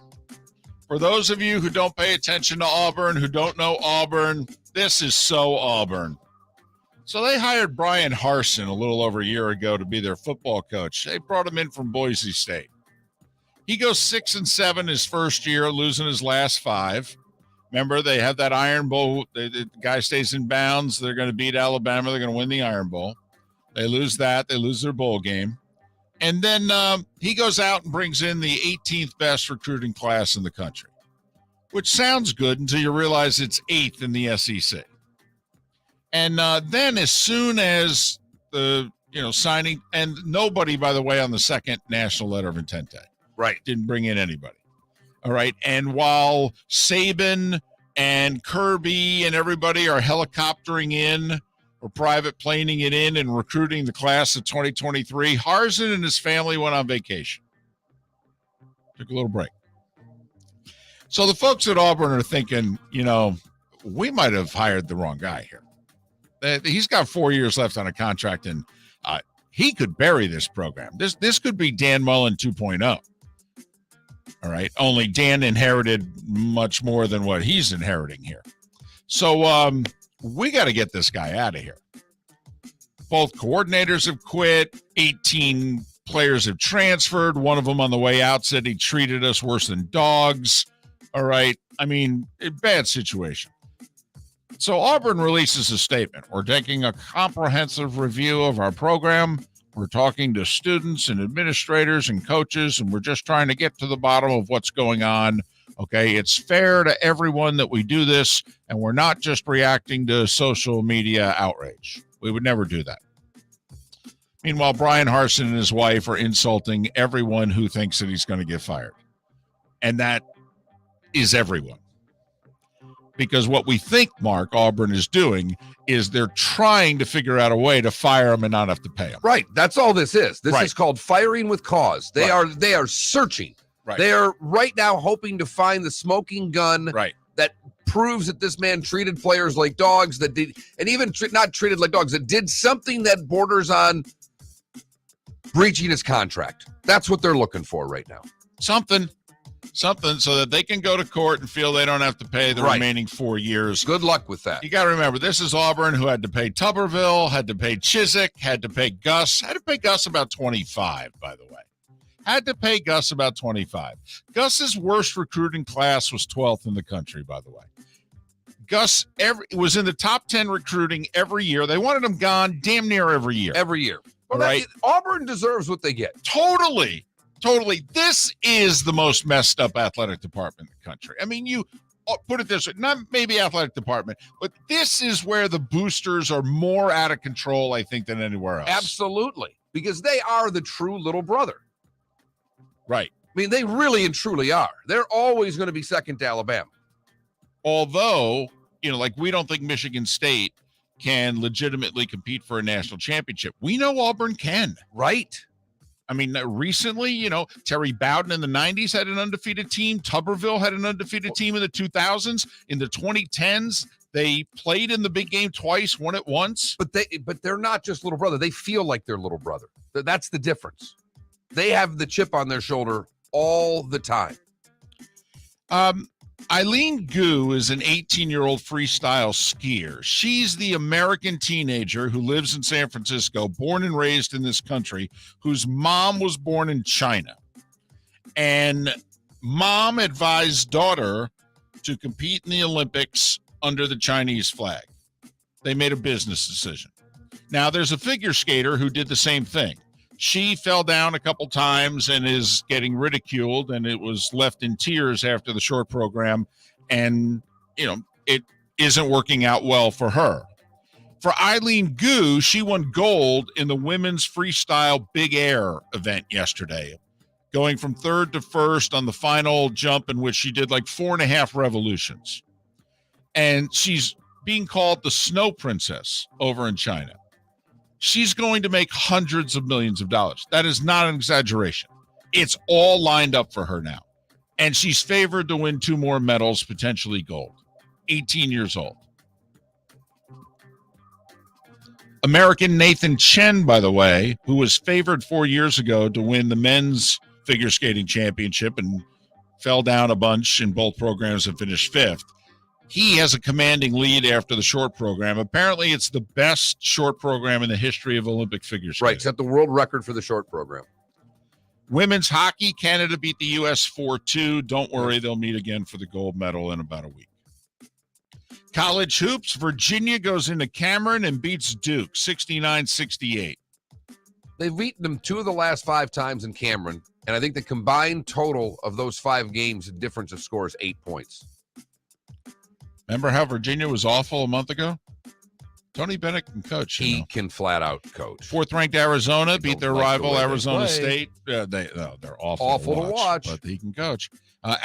Speaker 2: For those of you who don't pay attention to Auburn, who don't know Auburn, this is so Auburn. So they hired Brian Harsin a little over a year ago to be their football coach. They brought him in from Boise State. He goes 6-7 his first year, losing his last 5. Remember, they have that Iron Bowl. The guy stays in bounds. They're going to beat Alabama. They're going to win the Iron Bowl. They lose that. They lose their bowl game. And then he goes out and brings in the 18th best recruiting class in the country, which sounds good until you realize it's 8th in the SEC. And then as soon as the signing, and nobody, by the way, on the second national letter of intent day.
Speaker 1: Right.
Speaker 2: Didn't bring in anybody. All right. And while Saban and Kirby and everybody are helicoptering in or private planing it in and recruiting the class of 2023. Harsin and his family went on vacation. Took a little break. So the folks at Auburn are thinking, we might have hired the wrong guy here. He's got 4 years left on a contract, and he could bury this program. This could be Dan Mullen 2.0. All right. Only Dan inherited much more than what he's inheriting here. So we got to get this guy out of here. Both coordinators have quit. 18 players have transferred. One of them on the way out said he treated us worse than dogs. All right. I mean, bad situation. So Auburn releases a statement. We're taking a comprehensive review of our program. We're talking to students and administrators and coaches, and we're just trying to get to the bottom of what's going on. Okay, it's fair to everyone that we do this, and we're not just reacting to social media outrage. We would never do that. Meanwhile, Brian Harsin and his wife are insulting everyone who thinks that he's going to get fired. And that is everyone. Because what we think, Mark, Auburn is doing is they're trying to figure out a way to fire him and not have to pay him.
Speaker 1: Right. That's all this is. This
Speaker 2: Right.
Speaker 1: is called firing with cause. They are searching.
Speaker 2: Right.
Speaker 1: They are right now hoping to find the smoking gun
Speaker 2: Right.
Speaker 1: that proves that this man treated players like dogs, that did, and even not treated like dogs, that did something that borders on breaching his contract. That's what they're looking for right now.
Speaker 2: Something so that they can go to court and feel they don't have to pay the
Speaker 1: Right.
Speaker 2: remaining 4 years.
Speaker 1: Good luck with that.
Speaker 2: You got to remember, this is Auburn, who had to pay Tuberville, had to pay Chiswick, had to pay Gus about 25, by the way. Had to pay Gus about 25. Gus's worst recruiting class was 12th in the country, by the way. Gus was in the top 10 recruiting every year. They wanted him gone damn near every year.
Speaker 1: Every year. Well,
Speaker 2: Right.
Speaker 1: Auburn deserves what they get.
Speaker 2: Totally. This is the most messed up athletic department in the country. I mean, you put it this way, not maybe athletic department, but this is where the boosters are more out of control, I think, than anywhere else.
Speaker 1: Absolutely. Because they are the true little brother.
Speaker 2: Right.
Speaker 1: I mean, they really and truly are. They're always going to be second to Alabama.
Speaker 2: Although, we don't think Michigan State can legitimately compete for a national championship. We know Auburn can.
Speaker 1: Right.
Speaker 2: I mean, recently, Terry Bowden in the 90s had an undefeated team. Tuberville had an undefeated team in the 2000s. In the 2010s, they played in the big game twice, won it once.
Speaker 1: But they're not just little brother. They feel like they're little brother. That's the difference. They have the chip on their shoulder all the time.
Speaker 2: Eileen Gu is an 18-year-old freestyle skier. She's the American teenager who lives in San Francisco, born and raised in this country, whose mom was born in China. And mom advised daughter to compete in the Olympics under the Chinese flag. They made a business decision. Now, there's a figure skater who did the same thing. She fell down a couple times and is getting ridiculed, and it was left in tears after the short program. And, it isn't working out well for her. For Eileen Gu, she won gold in the women's freestyle big air event yesterday, going from third to first on the final jump, in which she did like 4.5 revolutions. And she's being called the Snow Princess over in China. She's going to make hundreds of millions of dollars. That is not an exaggeration. It's all lined up for her now. And she's favored to win 2 more medals, potentially gold. 18 years old. American Nathan Chen, by the way, who was favored 4 years ago to win the men's figure skating championship and fell down a bunch in both programs and finished 5th. He has a commanding lead after the short program. Apparently, it's the best short program in the history of Olympic figure skating.
Speaker 1: Right. Set the world record for the short program.
Speaker 2: Women's hockey, Canada beat the U.S. 4-2. Don't worry, they'll meet again for the gold medal in about a week. College hoops, Virginia goes into Cameron and beats Duke 69-68.
Speaker 1: They've beaten them 2 of the last 5 times in Cameron, and I think the combined total of those 5 games, the difference of score is 8 points.
Speaker 2: Remember how Virginia was awful a month ago? Tony Bennett can coach.
Speaker 1: He can flat out coach.
Speaker 2: 4th-ranked Arizona beat their
Speaker 1: like the
Speaker 2: rival
Speaker 1: way they
Speaker 2: Arizona
Speaker 1: play.
Speaker 2: State. They're awful
Speaker 1: Awful to watch.
Speaker 2: but he can coach.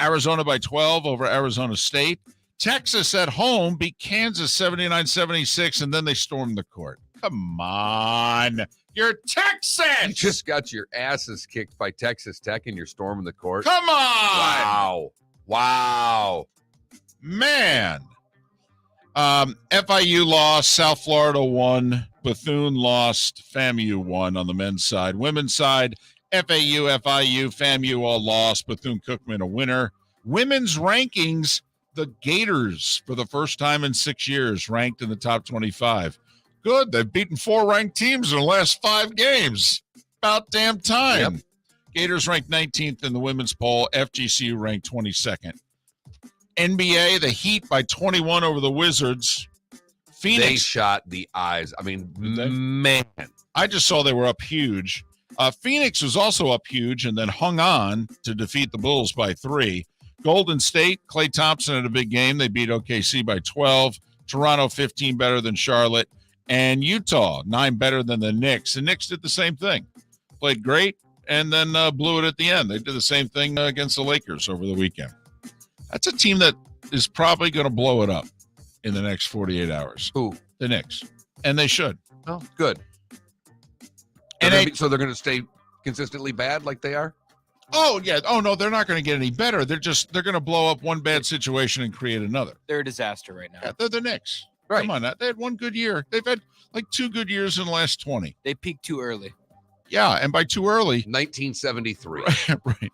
Speaker 2: Arizona by 12 over Arizona State. Texas at home beat Kansas 79-76, and then they stormed the court. Come on. You're Texas.
Speaker 1: You just got your asses kicked by Texas Tech and you're storming the court.
Speaker 2: Come on.
Speaker 1: Wow.
Speaker 2: Man. FIU lost, South Florida won, Bethune lost, FAMU won on the men's side. Women's side, FAU, FIU, FAMU all lost, Bethune-Cookman a winner. Women's rankings, the Gators, for the first time in 6 years, ranked in the top 25. Good. They've beaten 4 ranked teams in the last 5 games. About damn time.
Speaker 1: Yep.
Speaker 2: Gators ranked 19th in the women's poll. FGCU ranked 22nd. NBA, the Heat by 21 over the Wizards. Phoenix.
Speaker 1: They shot the eyes. I mean,
Speaker 2: they?
Speaker 1: man.
Speaker 2: I just saw they were up huge. Phoenix was also up huge and then hung on to defeat the Bulls by 3. Golden State, Klay Thompson had a big game. They beat OKC by 12. Toronto, 15 better than Charlotte. And Utah, 9 better than the Knicks. The Knicks did the same thing. Played great and then blew it at the end. They did the same thing against the Lakers over the weekend. That's a team that is probably going to blow it up in the next 48 hours.
Speaker 1: Who?
Speaker 2: The Knicks. And they should.
Speaker 1: Oh, good. So they're going to stay consistently bad like they are?
Speaker 2: Oh, yeah. Oh, no, they're not going to get any better. They're going to blow up one bad situation and create another.
Speaker 3: They're a disaster right now.
Speaker 2: Yeah, they're the Knicks.
Speaker 1: Right.
Speaker 2: Come on. They had one good year. They've had like 2 good years in the last 20.
Speaker 3: They peaked too early.
Speaker 2: Yeah, and by too early.
Speaker 1: 1973.
Speaker 2: Right.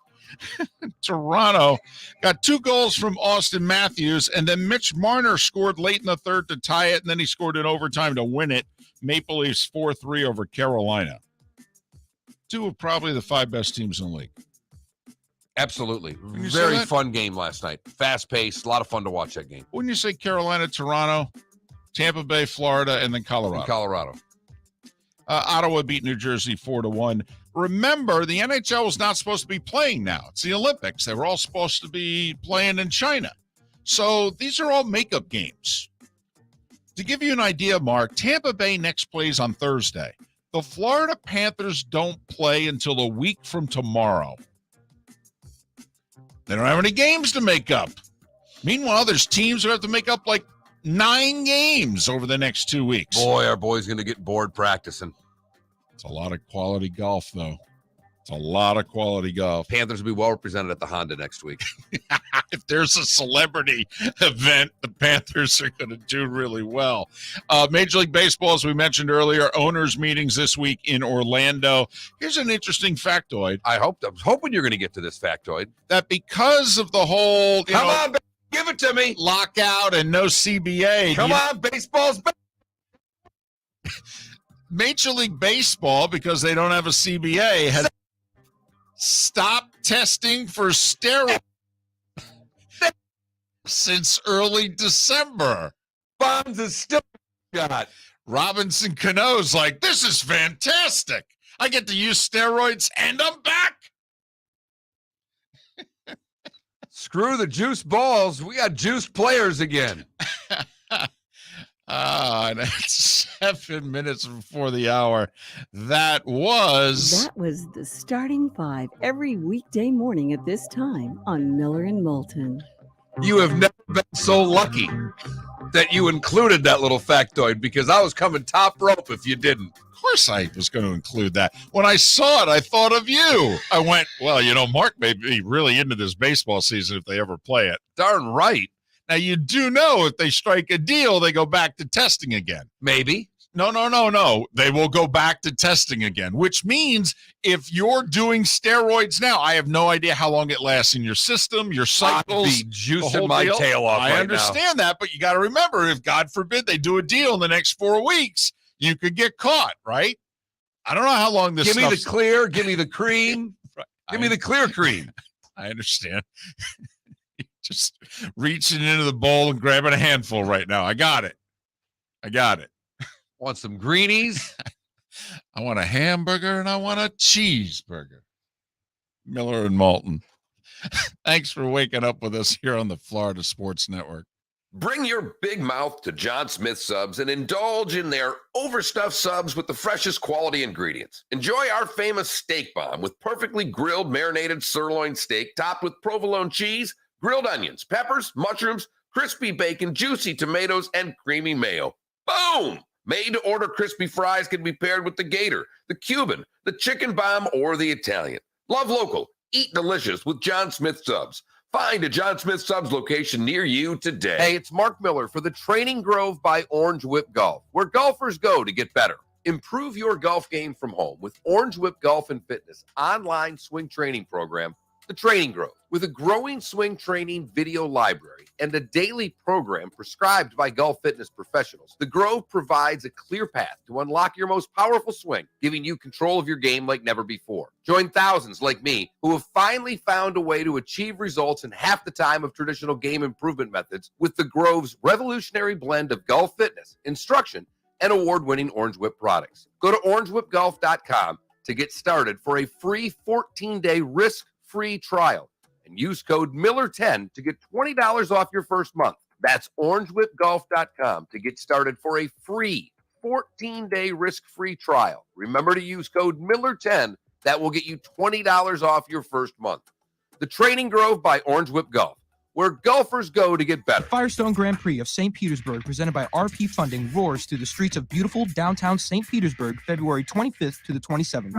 Speaker 2: Toronto got 2 goals from Austin Matthews, and then Mitch Marner scored late in the third to tie it, and then he scored in overtime to win it. Maple Leafs 4-3 over Carolina. 2 of probably the 5 best teams in the league.
Speaker 1: Absolutely.
Speaker 2: you say
Speaker 1: Very
Speaker 2: that?
Speaker 1: fun game last night. Fast-paced. A lot of fun to watch that game.
Speaker 2: Wouldn't you say Carolina, Toronto, Tampa Bay, Florida, and then Colorado?
Speaker 1: In Colorado.
Speaker 2: Ottawa beat New Jersey 4-1. Remember, the NHL was not supposed to be playing now. It's the Olympics. They were all supposed to be playing in China. So these are all makeup games. To give you an idea, Mark, Tampa Bay next plays on Thursday. The Florida Panthers don't play until a week from tomorrow. They don't have any games to make up. Meanwhile, there's teams who have to make up like 9 games over the next 2 weeks.
Speaker 1: Boy, our boy's going to get bored practicing.
Speaker 2: It's a lot of quality golf, though. It's a lot of quality golf.
Speaker 1: Panthers will be well represented at the Honda next week.
Speaker 2: If there's a celebrity event, the Panthers are going to do really well. Major League Baseball, as we mentioned earlier, owners' meetings this week in Orlando. Here's an interesting factoid.
Speaker 1: I was hoping you're going to get to this factoid.
Speaker 2: That because of the whole
Speaker 1: Come on, give it to me.
Speaker 2: lockout and no CBA.
Speaker 1: Come on, baseball's back.
Speaker 2: Major League Baseball, because they don't have a CBA, has stopped testing for steroids since early December.
Speaker 1: Bonds is still got.
Speaker 2: Robinson Cano's like, this is fantastic. I get to use steroids and I'm back.
Speaker 1: Screw the juice balls. We got juiced players again.
Speaker 2: That's 7 minutes before the hour. That was
Speaker 4: the Starting 5 every weekday morning at this time on Miller and Moulton.
Speaker 1: You have never been so lucky that you included that little factoid because I was coming top rope if you didn't.
Speaker 2: Of course I was going to include that. When I saw it, I thought of you. I went, well, Mark may be really into this baseball season if they ever play it.
Speaker 1: Darn right.
Speaker 2: Now, you do know if they strike a deal, they go back to testing again.
Speaker 1: Maybe.
Speaker 2: No. They will go back to testing again, which means if you're doing steroids now, I have no idea how long it lasts in your system, your cycles.
Speaker 1: I'd be juicing my
Speaker 2: deal.
Speaker 1: tail off
Speaker 2: I understand that, but you got to remember, if God forbid they do a deal in the next 4 weeks, you could get caught, right? I don't know how long this
Speaker 1: Give me the
Speaker 2: stuff's-
Speaker 1: clear. Give me the cream.
Speaker 2: Right.
Speaker 1: Give me the clear cream.
Speaker 2: I understand. Just reaching into the bowl and grabbing a handful right now. I got it.
Speaker 1: Want some greenies?
Speaker 2: I want a hamburger and I want a cheeseburger. Miller and Moulton. Thanks for waking up with us here on the Florida Sports Network.
Speaker 5: Bring your big mouth to John Smith Subs and indulge in their overstuffed subs with the freshest quality ingredients. Enjoy our famous steak bomb with perfectly grilled marinated sirloin steak topped with provolone cheese, grilled onions, peppers, mushrooms, crispy bacon, juicy tomatoes, and creamy mayo. Boom! Made-to-order crispy fries can be paired with the Gator, the Cuban, the Chicken Bomb, or the Italian. Love local. Eat delicious with John Smith Subs. Find a John Smith Subs location near you today.
Speaker 1: Hey, it's Mark Miller for the Training Grove by Orange Whip Golf, where golfers go to get better. Improve your golf game from home with Orange Whip Golf and Fitness online swing training program, The Training Grove. With a growing swing training video library and a daily program prescribed by golf fitness professionals, The Grove provides a clear path to unlock your most powerful swing, giving you control of your game like never before. Join thousands like me who have finally found a way to achieve results in half the time of traditional game improvement methods with The Grove's revolutionary blend of golf fitness, instruction, and award-winning Orange Whip products. Go to orangewhipgolf.com to get started for a free 14-day risk-free trial and use code Miller10 to get $20 off your first month. That's orangewhipgolf.com to get started for a free 14-day risk-free trial. Remember to use code Miller10. That will get you $20 off your first month. The Training Grove by Orange Whip Golf, where golfers go to get better.
Speaker 6: Firestone Grand Prix of St. Petersburg, presented by RP Funding, roars through the streets of beautiful downtown St. Petersburg, February 25th to the 27th.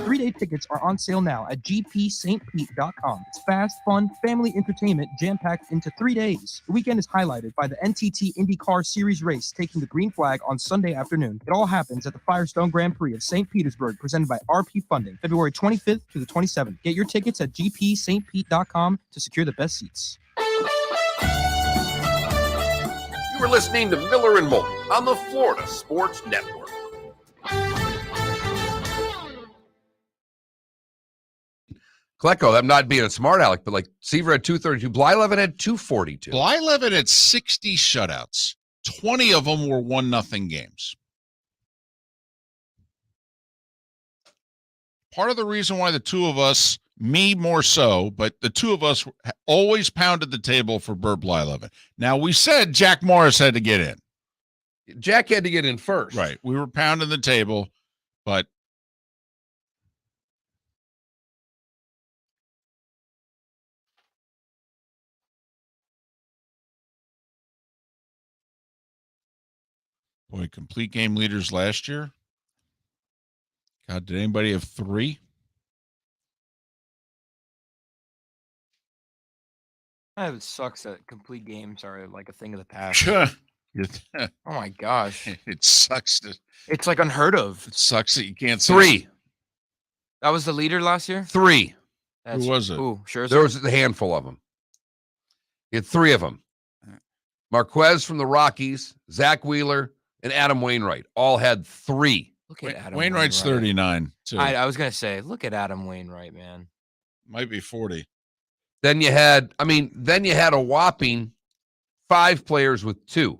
Speaker 6: 3-day tickets are on sale now at gpstpete.com. It's fast, fun, family entertainment jam-packed into 3 days. The weekend is highlighted by the NTT IndyCar Series race taking the green flag on Sunday afternoon. It all happens at the Firestone Grand Prix of St. Petersburg, presented by RP Funding, February 25th to the 27th. Get your tickets at gpstpete.com to secure the best seats.
Speaker 5: You were listening to Miller and Moulton on the Florida Sports Network.
Speaker 1: Klecko, I'm not being a smart aleck, but like Seaver had 232. Blyleven had 242.
Speaker 2: Blyleven had 60 shutouts. 20 of them were 1-0 games. Part of the reason why the two of us, me more so, but the two of us always pounded the table for Bert Blyleven. Now, we said Jack Morris had to get in.
Speaker 1: Jack had to get in first.
Speaker 2: Right. We were pounding the table, but boy, complete game leaders last year. God, did anybody have 3?
Speaker 3: It sucks that complete games are like a thing of the past. Oh my gosh.
Speaker 2: It sucks.
Speaker 3: It's like unheard of.
Speaker 2: It sucks that you can't say
Speaker 1: 3.
Speaker 3: That was the leader last year?
Speaker 1: 3.
Speaker 3: That's,
Speaker 2: Who was it?
Speaker 3: Ooh, sure.
Speaker 1: There was a handful of them. You had 3 of them. Marquez from the Rockies, Zach Wheeler, and Adam Wainwright all had 3.
Speaker 3: Look at Adam
Speaker 2: Wainwright's 39, too.
Speaker 3: I was going to say, look at Adam Wainwright, man.
Speaker 2: Might be 40.
Speaker 1: Then you had a whopping 5 players with 2.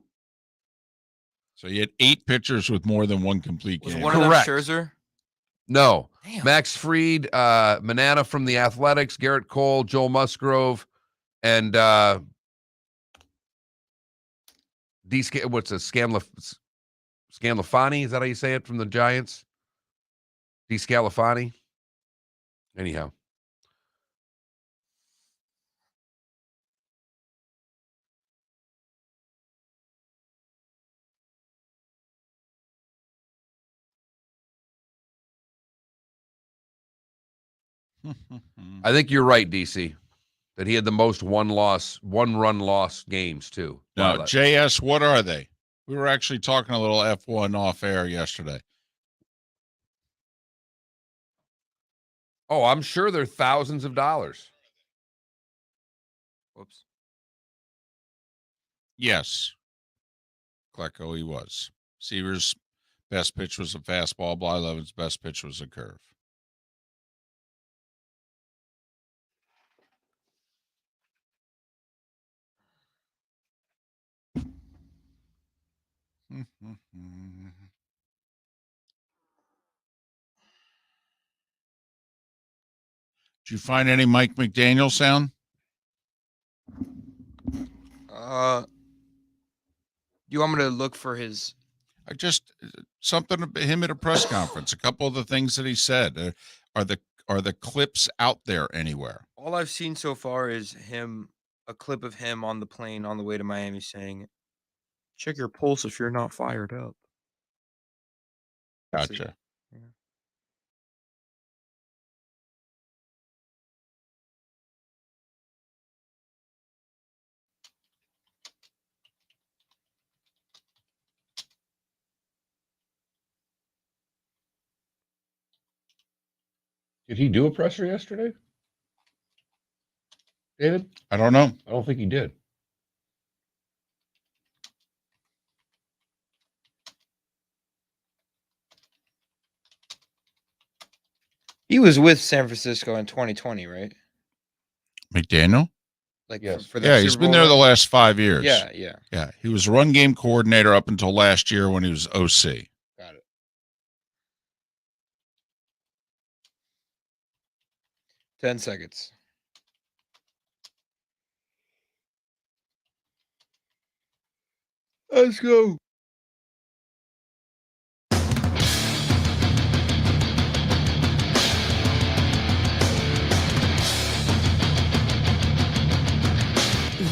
Speaker 2: So you had 8 pitchers with more than 1 complete
Speaker 3: Was
Speaker 2: game.
Speaker 3: one of them
Speaker 1: Correct.
Speaker 3: Scherzer?
Speaker 1: No.
Speaker 3: Damn.
Speaker 1: Max Fried, Manana from the Athletics, Garrett Cole, Joel Musgrove, and Scanlafani? Is that how you say it, from the Giants? DeScalafani? Anyhow. I think you're right, DC, that he had the most one-run loss games, too.
Speaker 2: Now, JS, what are they? We were actually talking a little F1 off air yesterday.
Speaker 1: Oh, I'm sure they're thousands of dollars.
Speaker 3: Whoops.
Speaker 2: Yes. Klecko, he was. Seaver's best pitch was a fastball. Blyleven's best pitch was a curve. Did you find any Mike McDaniel sound?
Speaker 3: You want me to look for his?
Speaker 2: I just something about him at a press conference. A couple of the things that he said. Are the clips out there anywhere?
Speaker 3: All I've seen so far is him a clip of him on the plane on the way to Miami saying, "Check your pulse if you're not fired up." That's it.
Speaker 2: Gotcha.
Speaker 3: Yeah.
Speaker 1: Did he do a presser yesterday, David?
Speaker 2: I don't know.
Speaker 1: I don't think he did.
Speaker 3: He was with San Francisco in 2020, right?
Speaker 2: McDaniel?
Speaker 3: Like
Speaker 1: Yes.
Speaker 3: for the
Speaker 2: Yeah,
Speaker 3: Super
Speaker 2: he's been
Speaker 3: Bowl
Speaker 2: there the
Speaker 3: run?
Speaker 2: last 5 years.
Speaker 3: Yeah, yeah.
Speaker 2: Yeah, he was run game coordinator up until last year when he was OC.
Speaker 3: Got it. 10 seconds. Let's go.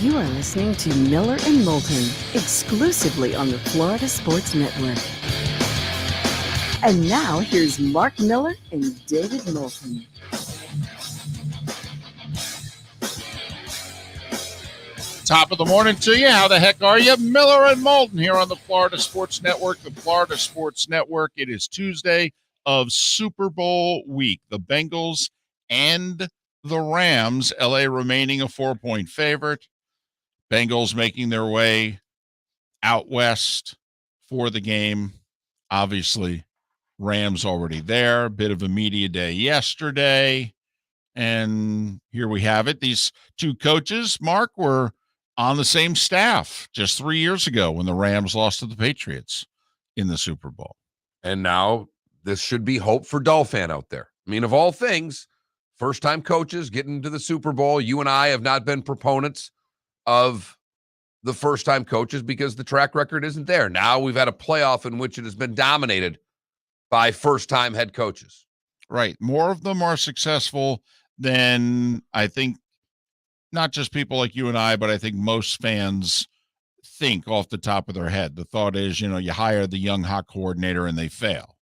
Speaker 4: You are listening to Miller and Moulton, exclusively on the Florida Sports Network. And now, here's Mark Miller and David Moulton.
Speaker 2: Top of the morning to you. How the heck are you? Miller and Moulton here on the Florida Sports Network. The Florida Sports Network. It is Tuesday of Super Bowl week. The Bengals and the Rams. LA remaining a 4-point favorite. Bengals making their way out west for the game. Obviously, Rams already there. Bit of a media day yesterday. And here we have it. These two coaches, Mark, were on the same staff just 3 years ago when the Rams lost to the Patriots in the Super Bowl.
Speaker 1: And now this should be hope for Dolphin out there. I mean, of all things, first-time coaches getting to the Super Bowl. You and I have not been proponents of the first-time coaches because the track record isn't there. Now we've had a playoff in which it has been dominated by first-time head coaches.
Speaker 2: Right. More of them are successful than I think, not just people like you and I, but I think most fans think off the top of their head. The thought is, you hire the young hot coordinator and they fail.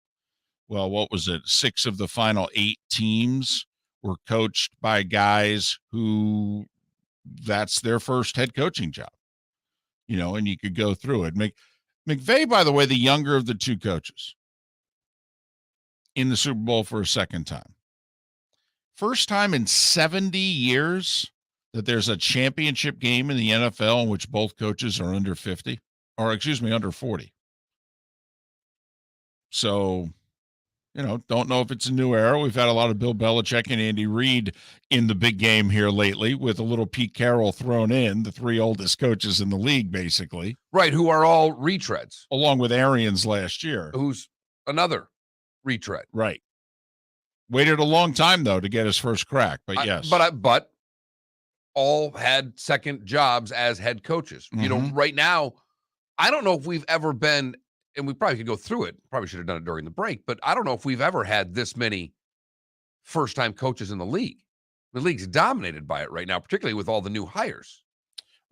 Speaker 2: Well, what was it? 6 of the final 8 teams were coached by guys who that's their first head coaching job, and you could go through it. McVay, by the way, the younger of the two coaches in the Super Bowl for a second time. First time in 70 years that there's a championship game in the NFL in which both coaches are under 50, or under 40. So, don't know if it's a new era. We've had a lot of Bill Belichick and Andy Reid in the big game here lately with a little Pete Carroll thrown in, the 3 oldest coaches in the league, basically.
Speaker 1: Right, who are all retreads.
Speaker 2: Along with Arians last year.
Speaker 1: Who's another retread.
Speaker 2: Right. Waited a long time, though, to get his first crack, but yes.
Speaker 1: But all had second jobs as head coaches.
Speaker 2: Mm-hmm.
Speaker 1: Right now, I don't know if we've ever been, and we probably could go through it, probably should have done it during the break, but I don't know if we've ever had this many first-time coaches in the league. The league's dominated by it right now, particularly with all the new hires.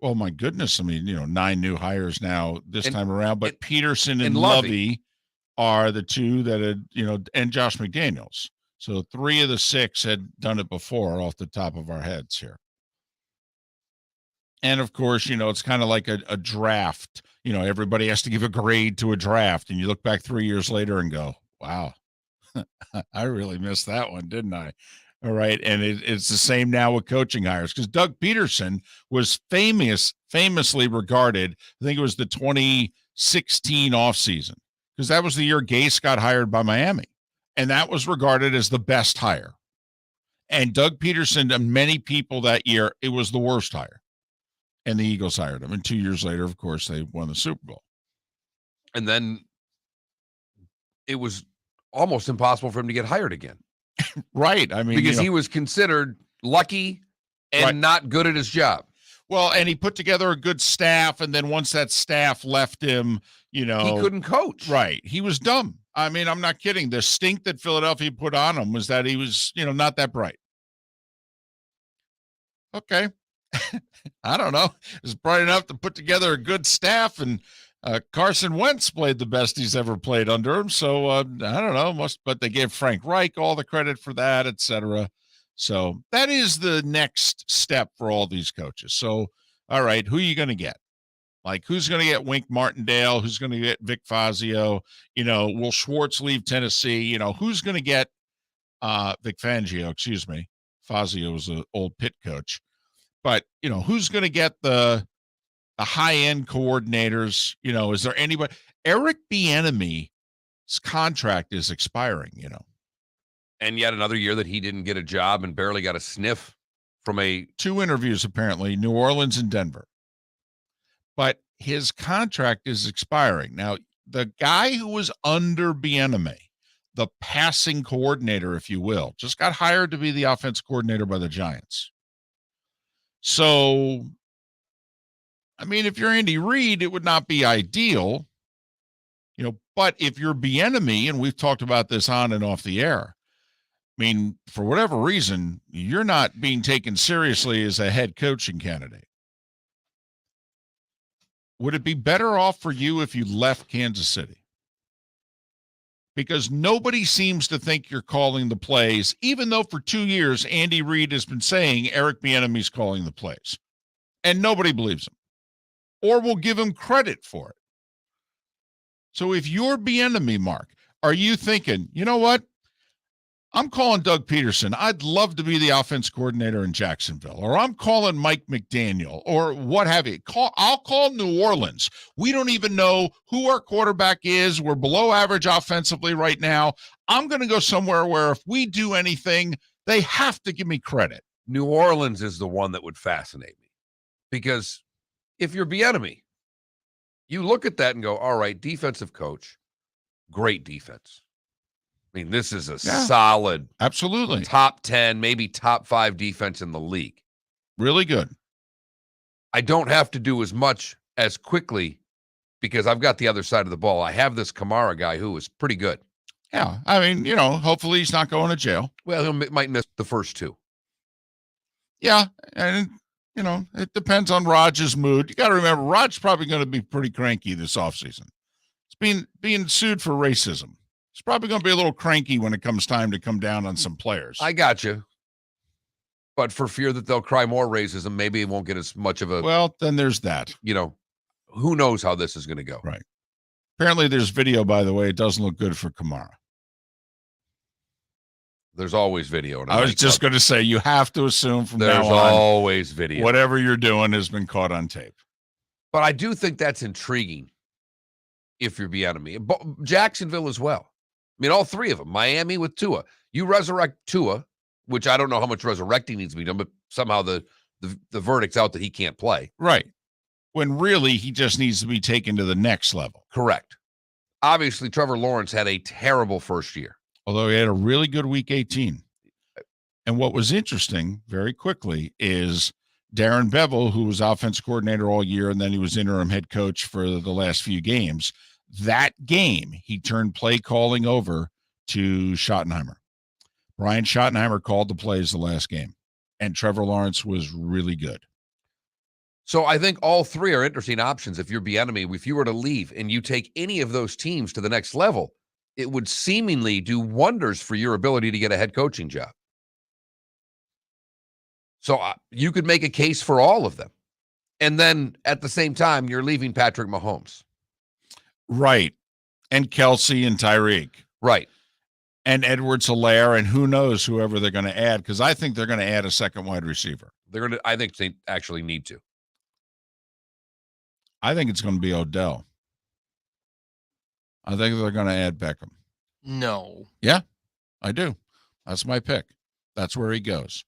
Speaker 2: Well, my goodness. I mean, 9 new hires now this time around, but Peterson and
Speaker 1: Lovey
Speaker 2: Lovey are the two that had, and Josh McDaniels. So 3 of the 6 had done it before off the top of our heads here. And of course, it's kind of like a draft. Everybody has to give a grade to a draft. And you look back 3 years later and go, wow, I really missed that one, didn't I? All right. And it's the same now with coaching hires because Doug Peterson was famously regarded. I think it was the 2016 offseason because that was the year Gase got hired by Miami. And that was regarded as the best hire. And Doug Peterson, to many people that year, it was the worst hire. And the Eagles hired him. And 2 years later, of course, they won the Super Bowl.
Speaker 1: And then it was almost impossible for him to get hired again.
Speaker 2: Right. I mean,
Speaker 1: because he was considered lucky and not good at his job.
Speaker 2: Well, and he put together a good staff. And then once that staff left him, he
Speaker 1: couldn't coach.
Speaker 2: Right. He was dumb. I mean, I'm not kidding. The stink that Philadelphia put on him was that he was, not that bright. Okay. I don't know, is bright enough to put together a good staff, and Carson Wentz played the best he's ever played under him. So I don't know, but they gave Frank Reich all the credit for that, etc. So that is the next step for all these coaches. So, all right, who are you going to get? Like, who's going to get Wink Martindale? Who's going to get Vic Fazio? Will Schwartz leave Tennessee? Who's going to get Vic Fangio, excuse me. Fazio was an old Pitt coach. But, who's going to get the high-end coordinators? Is there anybody? Eric Bieniemy's contract is expiring,
Speaker 1: And yet another year that he didn't get a job and barely got a sniff from
Speaker 2: 2 interviews, apparently, New Orleans and Denver. But his contract is expiring. Now, the guy who was under Bieniemy, the passing coordinator, if you will, just got hired to be the offense coordinator by the Giants. So, I mean, if you're Andy Reid, it would not be ideal, but if you're Bieniemy, and we've talked about this on and off the air, I mean, for whatever reason, you're not being taken seriously as a head coaching candidate. Would it be better off for you if you left Kansas City? Because nobody seems to think you're calling the plays, even though for 2 years, Andy Reid has been saying Eric Bieniemy's calling the plays. And nobody believes him or will give him credit for it. So if you're Bieniemy, Mark, are you thinking, you know what? I'm calling Doug Peterson. I'd love to be the offense coordinator in Jacksonville. Or I'm calling Mike McDaniel or what have you. I'll call New Orleans. We don't even know who our quarterback is. We're below average offensively right now. I'm going to go somewhere where if we do anything, they have to give me credit.
Speaker 1: New Orleans is the one that would fascinate me. Because if you're Bieniemy, you look at that and go, all right, defensive coach, great defense. I mean, this is a solid,
Speaker 2: absolutely
Speaker 1: top 10, maybe top 5 defense in the league.
Speaker 2: Really good.
Speaker 1: I don't have to do as much as quickly because I've got the other side of the ball. I have this Kamara guy who is pretty good.
Speaker 2: Yeah. I mean, hopefully he's not going to jail.
Speaker 1: Well, he might miss the first 2.
Speaker 2: Yeah. And, it depends on Rodgers' mood. You got to remember, Rodgers probably going to be pretty cranky this offseason. It's being sued for racism. He's probably going to be a little cranky when it comes time to come down on some players.
Speaker 1: I got you. But for fear that they'll cry more racism, maybe it won't get as much of a...
Speaker 2: Well, then there's that.
Speaker 1: Who knows how this is going to go.
Speaker 2: Right. Apparently there's video, by the way. It doesn't look good for Kamara.
Speaker 1: There's always video.
Speaker 2: I was just going to say, you have to assume from now on,
Speaker 1: there's always video.
Speaker 2: Whatever you're doing has been caught on tape.
Speaker 1: But I do think that's intriguing if you're Bieniemy. Jacksonville as well. I mean, all 3 of them. Miami with Tua. You resurrect Tua, which I don't know how much resurrecting needs to be done, but somehow the verdict's out that he can't play.
Speaker 2: Right. When really he just needs to be taken to the next level.
Speaker 1: Correct. Obviously, Trevor Lawrence had a terrible first year.
Speaker 2: Although he had a really good week 18. And what was interesting, very quickly, is Darren Bevel, who was offense coordinator all year, and then he was interim head coach for the last few games. That game, he turned play calling over to Schottenheimer. Brian Schottenheimer called the plays the last game, and Trevor Lawrence was really good.
Speaker 1: So I think all 3 are interesting options if you're Bieniemy. If you were to leave and you take any of those teams to the next level, it would seemingly do wonders for your ability to get a head coaching job. So you could make a case for all of them. And then at the same time, you're leaving Patrick Mahomes.
Speaker 2: Right. And Kelsey and Tyreek.
Speaker 1: Right.
Speaker 2: And Edwards-Helaire, and who knows whoever they're going to add, because I think they're going to add a second wide receiver.
Speaker 1: I think they actually need to.
Speaker 2: I think it's going to be Odell. I think they're going to add Beckham.
Speaker 3: No.
Speaker 2: Yeah, I do. That's my pick. That's where he goes.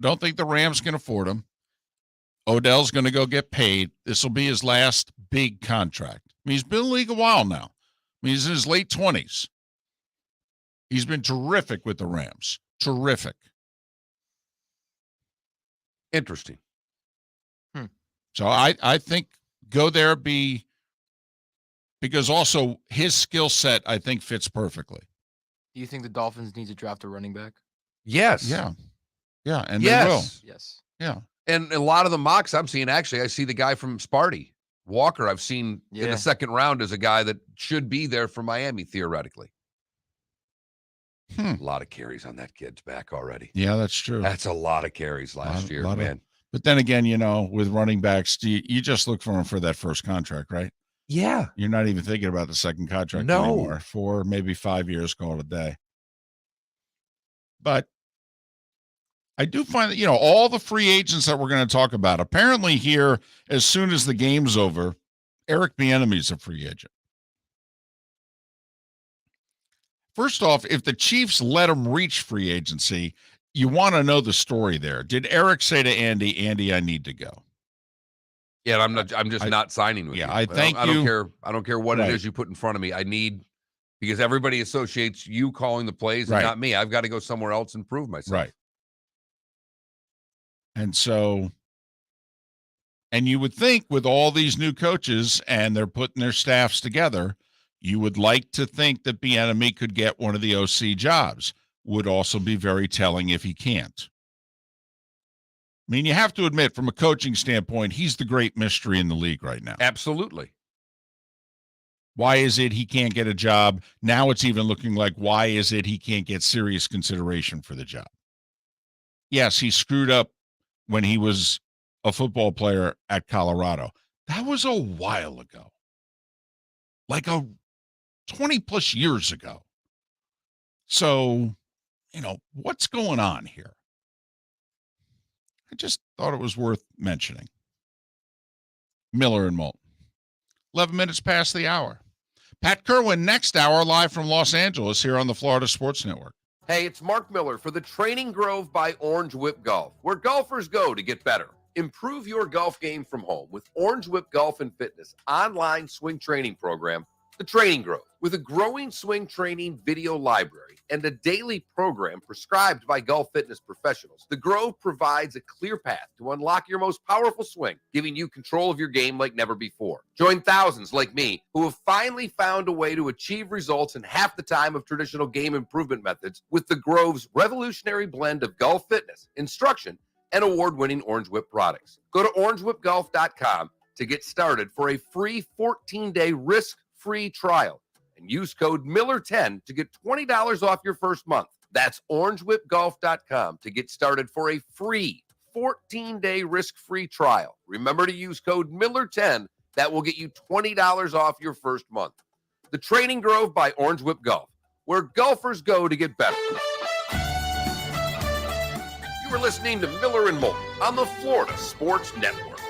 Speaker 2: Don't think the Rams can afford him. Odell's going to go get paid. This will be his last big contract. I mean, he's been in the league a while now. I mean, he's in his late 20s. He's been terrific with the Rams. Terrific.
Speaker 1: Interesting.
Speaker 2: So I think go there, because also his skill set, I think, fits perfectly.
Speaker 3: Do you think the Dolphins need to draft a running back?
Speaker 1: Yes.
Speaker 2: Yeah. Yeah, and
Speaker 1: yes.
Speaker 2: they will.
Speaker 3: Yes.
Speaker 2: Yeah.
Speaker 1: And a lot of the mocks I'm seeing, actually, I see the guy from Sparty, Walker, I've seen in
Speaker 3: Yeah.
Speaker 1: the second round as a guy that should be there for Miami, theoretically. A lot of carries on that kid's back already.
Speaker 2: Yeah, that's true.
Speaker 1: That's a lot of carries last year, man.
Speaker 2: But then again, you know, with running backs, you just look for him for that first contract, right?
Speaker 1: Yeah.
Speaker 2: You're not even thinking about the second contract anymore. 4, maybe 5 years, call it a day. But I do find that, you know, all the free agents that we're going to talk about, apparently here, as soon as the game's over, Eric Bieniemy's a free agent. First off, if the Chiefs let him reach free agency, you want to know the story there. Did Eric say to Andy, I need to go?
Speaker 1: Yeah, I'm just not signing with you.
Speaker 2: I
Speaker 1: don't care. I don't care what
Speaker 2: Right.
Speaker 1: it is you put in front of me. I need, because everybody associates you calling the plays and
Speaker 2: Right.
Speaker 1: not me. I've got to go somewhere else and prove myself.
Speaker 2: Right. And so, and you would think with all these new coaches and they're putting their staffs together, you would like to think that Bieniemy could get one of the OC jobs. Would also be very telling if he can't. I mean, you have to admit, from a coaching standpoint, he's the great mystery in the league right now.
Speaker 1: Absolutely.
Speaker 2: Why is it he can't get a job? Now it's even looking like, why is it he can't get serious consideration for the job? Yes, he screwed up when he was a football player at Colorado. That was a while ago. Like 20 plus years ago. So, you know, what's going on here? I just thought it was worth mentioning. Miller and Moulton. 11 minutes past the hour. Pat Kirwan next hour, live from Los Angeles here on the Florida Sports Network.
Speaker 5: Hey, it's Mark Miller for the Training Grove by Orange Whip Golf, where golfers go to get better. Improve your golf game from home with Orange Whip Golf and Fitness online swing training program, The Training Grove. With a growing swing training video library and a daily program prescribed by golf fitness professionals, The Grove provides a clear path to unlock your most powerful swing, giving you control of your game like never before. Join thousands like me who have finally found a way to achieve results in half the time of traditional game improvement methods with The Grove's revolutionary blend of golf fitness, instruction, and award-winning Orange Whip products. Go to orangewhipgolf.com to get started for a free 14-day risk-free trial and use code Miller10 to get $20 off your first month. That's orangewhipgolf.com to get started for a free 14-day risk-free trial. Remember to use code Miller10. That will get you $20 off your first month. The Training Grove by Orange Whip Golf, where golfers go to get better. You are listening to Miller and Moulton on the Florida Sports Network.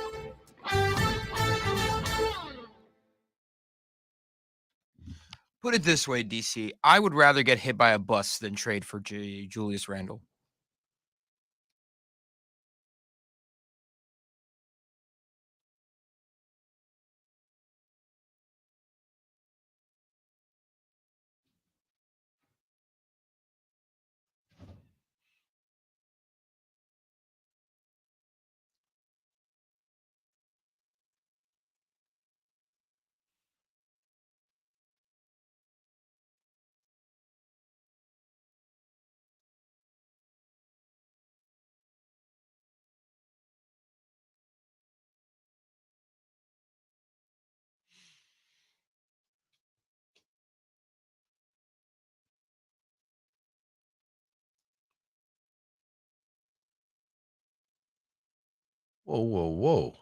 Speaker 3: Put it this way, DC. I would rather get hit by a bus than trade for Julius Randle.
Speaker 1: Whoa, whoa, whoa.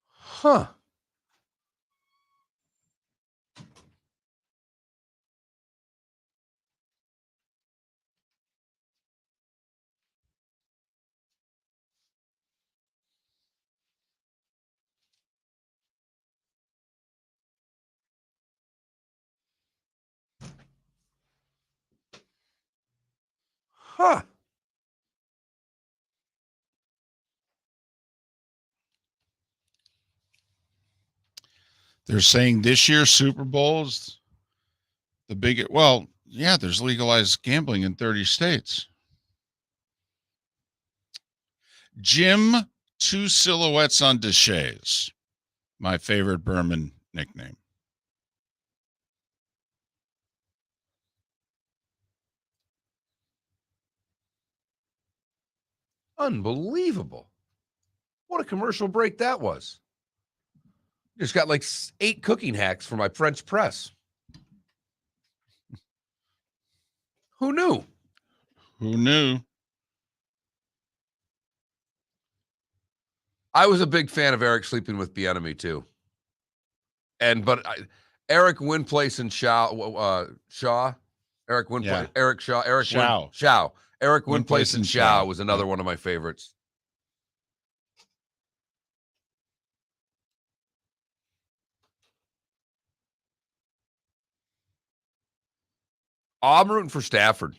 Speaker 1: Huh. Huh.
Speaker 2: They're saying this year's Super Bowl is the biggest. Well, yeah, there's legalized gambling in 30 states. Jim, 2 silhouettes on Deshays. My favorite Berman nickname.
Speaker 1: Unbelievable. What a commercial break that was. Just got like 8 cooking hacks for my French press. Who knew?
Speaker 2: Who knew?
Speaker 1: I was a big fan of Eric sleeping with Bieniemy too. Eric Winplace and Shaw, Eric Winplace,
Speaker 2: Yeah.
Speaker 1: Eric Shaw, Eric Winplace and Shaw was another one of my favorites. I'm rooting for Stafford.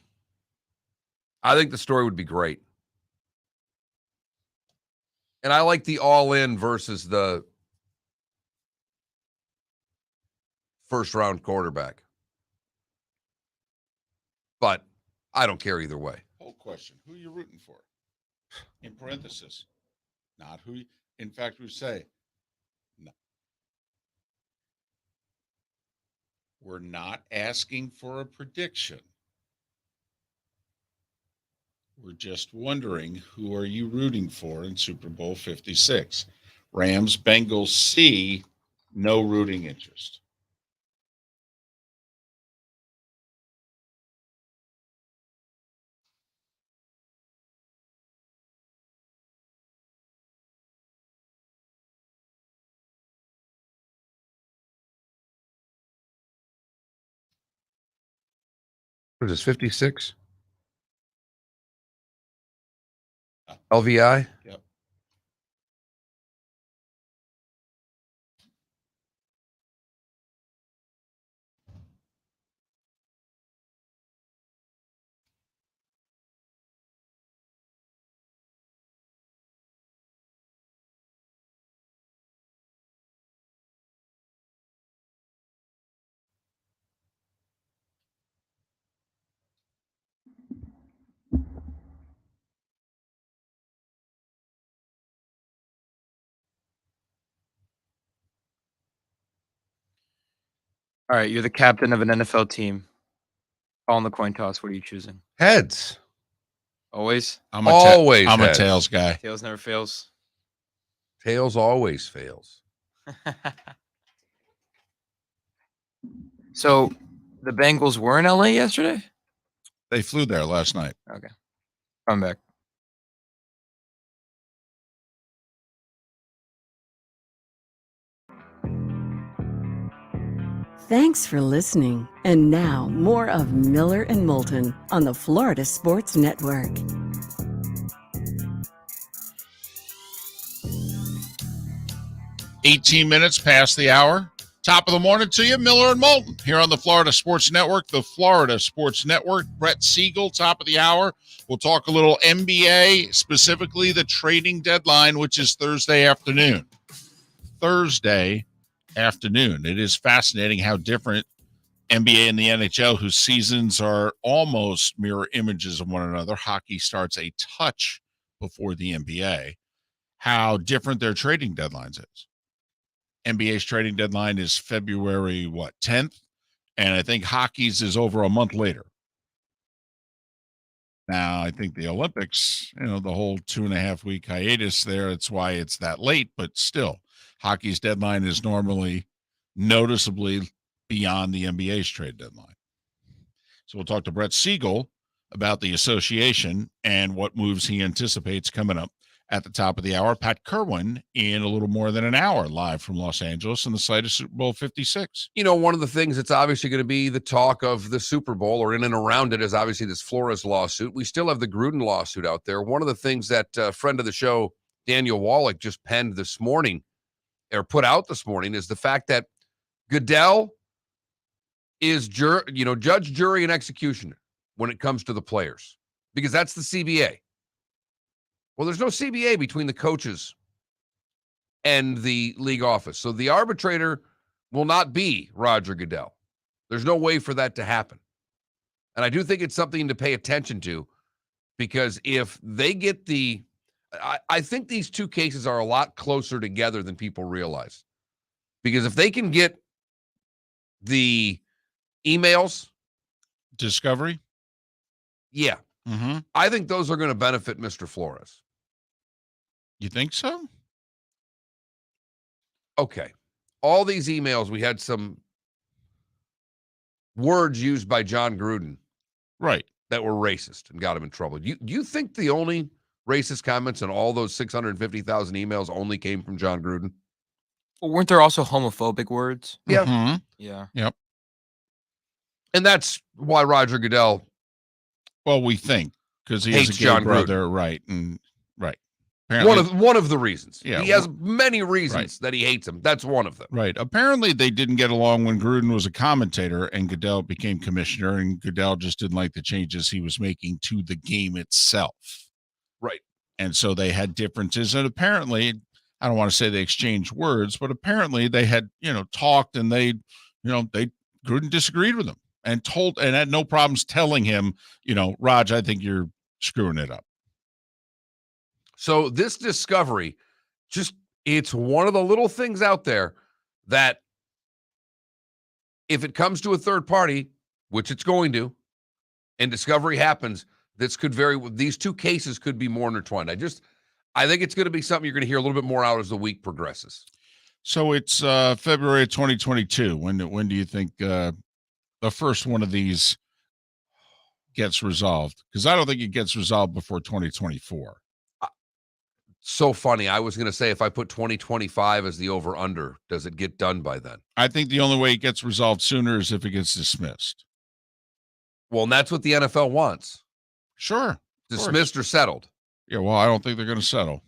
Speaker 1: I think the story would be great. And I like the all-in versus the first-round quarterback. But I don't care either way.
Speaker 2: Whole question. Who are you rooting for? In parenthesis. Not who. In fact, we say, no. We're not asking for a prediction. We're just wondering, who are you rooting for in Super Bowl 56? Rams, Bengals, C, no rooting interest.
Speaker 1: What is this, 56? LVI?
Speaker 2: Yep.
Speaker 3: All right, you're the captain of an NFL team. Calling the coin toss. What are you choosing?
Speaker 1: Heads.
Speaker 3: Always?
Speaker 2: I'm
Speaker 1: Always
Speaker 2: I'm a
Speaker 1: heads.
Speaker 2: tails guy.
Speaker 3: Tails never fails.
Speaker 1: Tails always fails.
Speaker 3: So the Bengals were in LA yesterday?
Speaker 2: They flew there last night.
Speaker 3: Okay. Come back.
Speaker 4: Thanks for listening. And now, more of Miller and Moulton on the Florida Sports Network.
Speaker 2: Minutes past the hour. Top of the morning to you, Miller and Moulton, here on the Florida Sports Network. The Florida Sports Network. Brett Siegel, top of the hour. We'll talk a little NBA, specifically the trading deadline, which is Thursday afternoon. Thursday afternoon. It is fascinating how different NBA and the NHL, whose seasons are almost mirror images of one another. Hockey starts a touch before the NBA. How different their trading deadlines is. NBA's trading deadline is February, 10th? And I think hockey's is over a month later. Now, I think the Olympics, the whole 2.5 week hiatus there, it's why it's that late, but still, hockey's deadline is normally noticeably beyond the NBA's trade deadline. So we'll talk to Brett Siegel about the association and what moves he anticipates coming up at the top of the hour. Pat Kirwan in a little more than an hour, live from Los Angeles on the site of Super Bowl 56.
Speaker 1: One of the things that's obviously going to be the talk of the Super Bowl, or in and around it, is obviously this Flores lawsuit. We still have the Gruden lawsuit out there. One of the things that friend of the show, Daniel Wallach, just penned this morning, or put out this morning, is the fact that Goodell is judge, jury, and executioner when it comes to the players, because that's the CBA. Well, there's no CBA between the coaches and the league office. So the arbitrator will not be Roger Goodell. There's no way for that to happen. And I do think it's something to pay attention to, because if they get I think these two cases are a lot closer together than people realize. Because if they can get the emails,
Speaker 2: Discovery?
Speaker 1: yeah,
Speaker 2: Mm-hmm.
Speaker 1: I think those are going to benefit Mr. Flores.
Speaker 2: You think so?
Speaker 1: Okay. All these emails, we had some words used by John Gruden
Speaker 2: Right.
Speaker 1: that were racist and got him in trouble. You think the only racist comments in all those 650,000 emails only came from John Gruden?
Speaker 3: Well, weren't there also homophobic words?
Speaker 1: Yeah.
Speaker 2: Mhm.
Speaker 3: Yeah.
Speaker 1: And that's why Roger Goodell
Speaker 2: Well, we think because he
Speaker 1: hates
Speaker 2: is a gay
Speaker 1: John
Speaker 2: brother, right? And right. Apparently,
Speaker 1: one of the reasons.
Speaker 2: Yeah,
Speaker 1: he has many reasons that he hates him. That's one of them.
Speaker 2: right. Apparently, they didn't get along when Gruden was a commentator and Goodell became commissioner, and Goodell just didn't like the changes he was making to the game itself.
Speaker 1: Right.
Speaker 2: And so they had differences. And apparently, I don't want to say they exchanged words, but apparently they had, talked, and Gruden disagreed with him and had no problems telling him, Raj, I think you're screwing it up.
Speaker 1: So this discovery, it's one of the little things out there that if it comes to a third party, which it's going to, and discovery happens, these two cases could be more intertwined. I think it's going to be something you're going to hear a little bit more out as the week progresses.
Speaker 2: So it's February 2022. When do you think the first one of these gets resolved? Because I don't think it gets resolved before 2024.
Speaker 1: So funny. I was going to say, if I put 2025 as the over-under, does it get done by then?
Speaker 2: I think the only way it gets resolved sooner is if it gets dismissed.
Speaker 1: Well, and that's what the NFL wants.
Speaker 2: Sure.
Speaker 1: Dismissed or settled.
Speaker 2: Yeah, well, I don't think they're going to settle.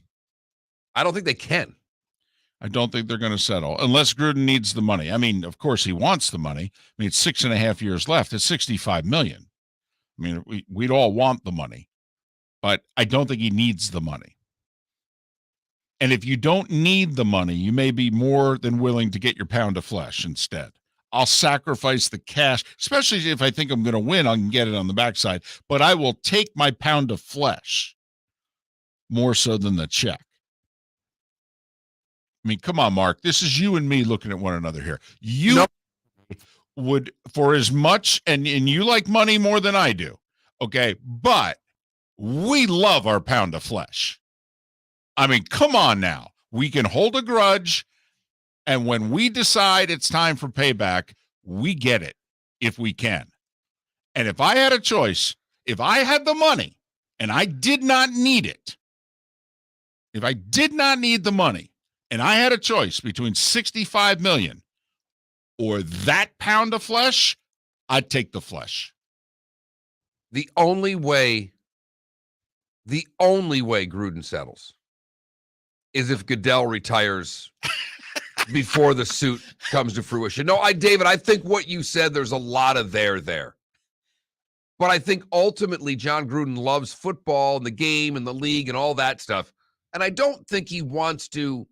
Speaker 1: I don't think they can.
Speaker 2: I don't think they're going to settle unless Gruden needs the money. I mean, of course, he wants the money. I mean, it's 6.5 years left. It's $65 million. I mean, we'd all want the money, but I don't think he needs the money. And if you don't need the money, you may be more than willing to get your pound of flesh instead. I'll sacrifice the cash, especially if I think I'm going to win, I can get it on the backside, but I will take my pound of flesh more so than the check. I mean, come on, Mark. This is you and me looking at one another here. You would, for as much, and you like money more than I do, okay? But we love our pound of flesh. I mean, come on now. We can hold a grudge, and when we decide it's time for payback, we get it if we can. And if I had a choice, if I had the money and I did not need it, if I did not need the money and I had a choice between $65 million or that pound of flesh, I'd take the flesh.
Speaker 1: The only way Gruden settles is if Goodell retires before the suit comes to fruition. No, David, I think what you said, there's a lot of there. But I think ultimately John Gruden loves football and the game and the league and all that stuff. And I don't think he wants to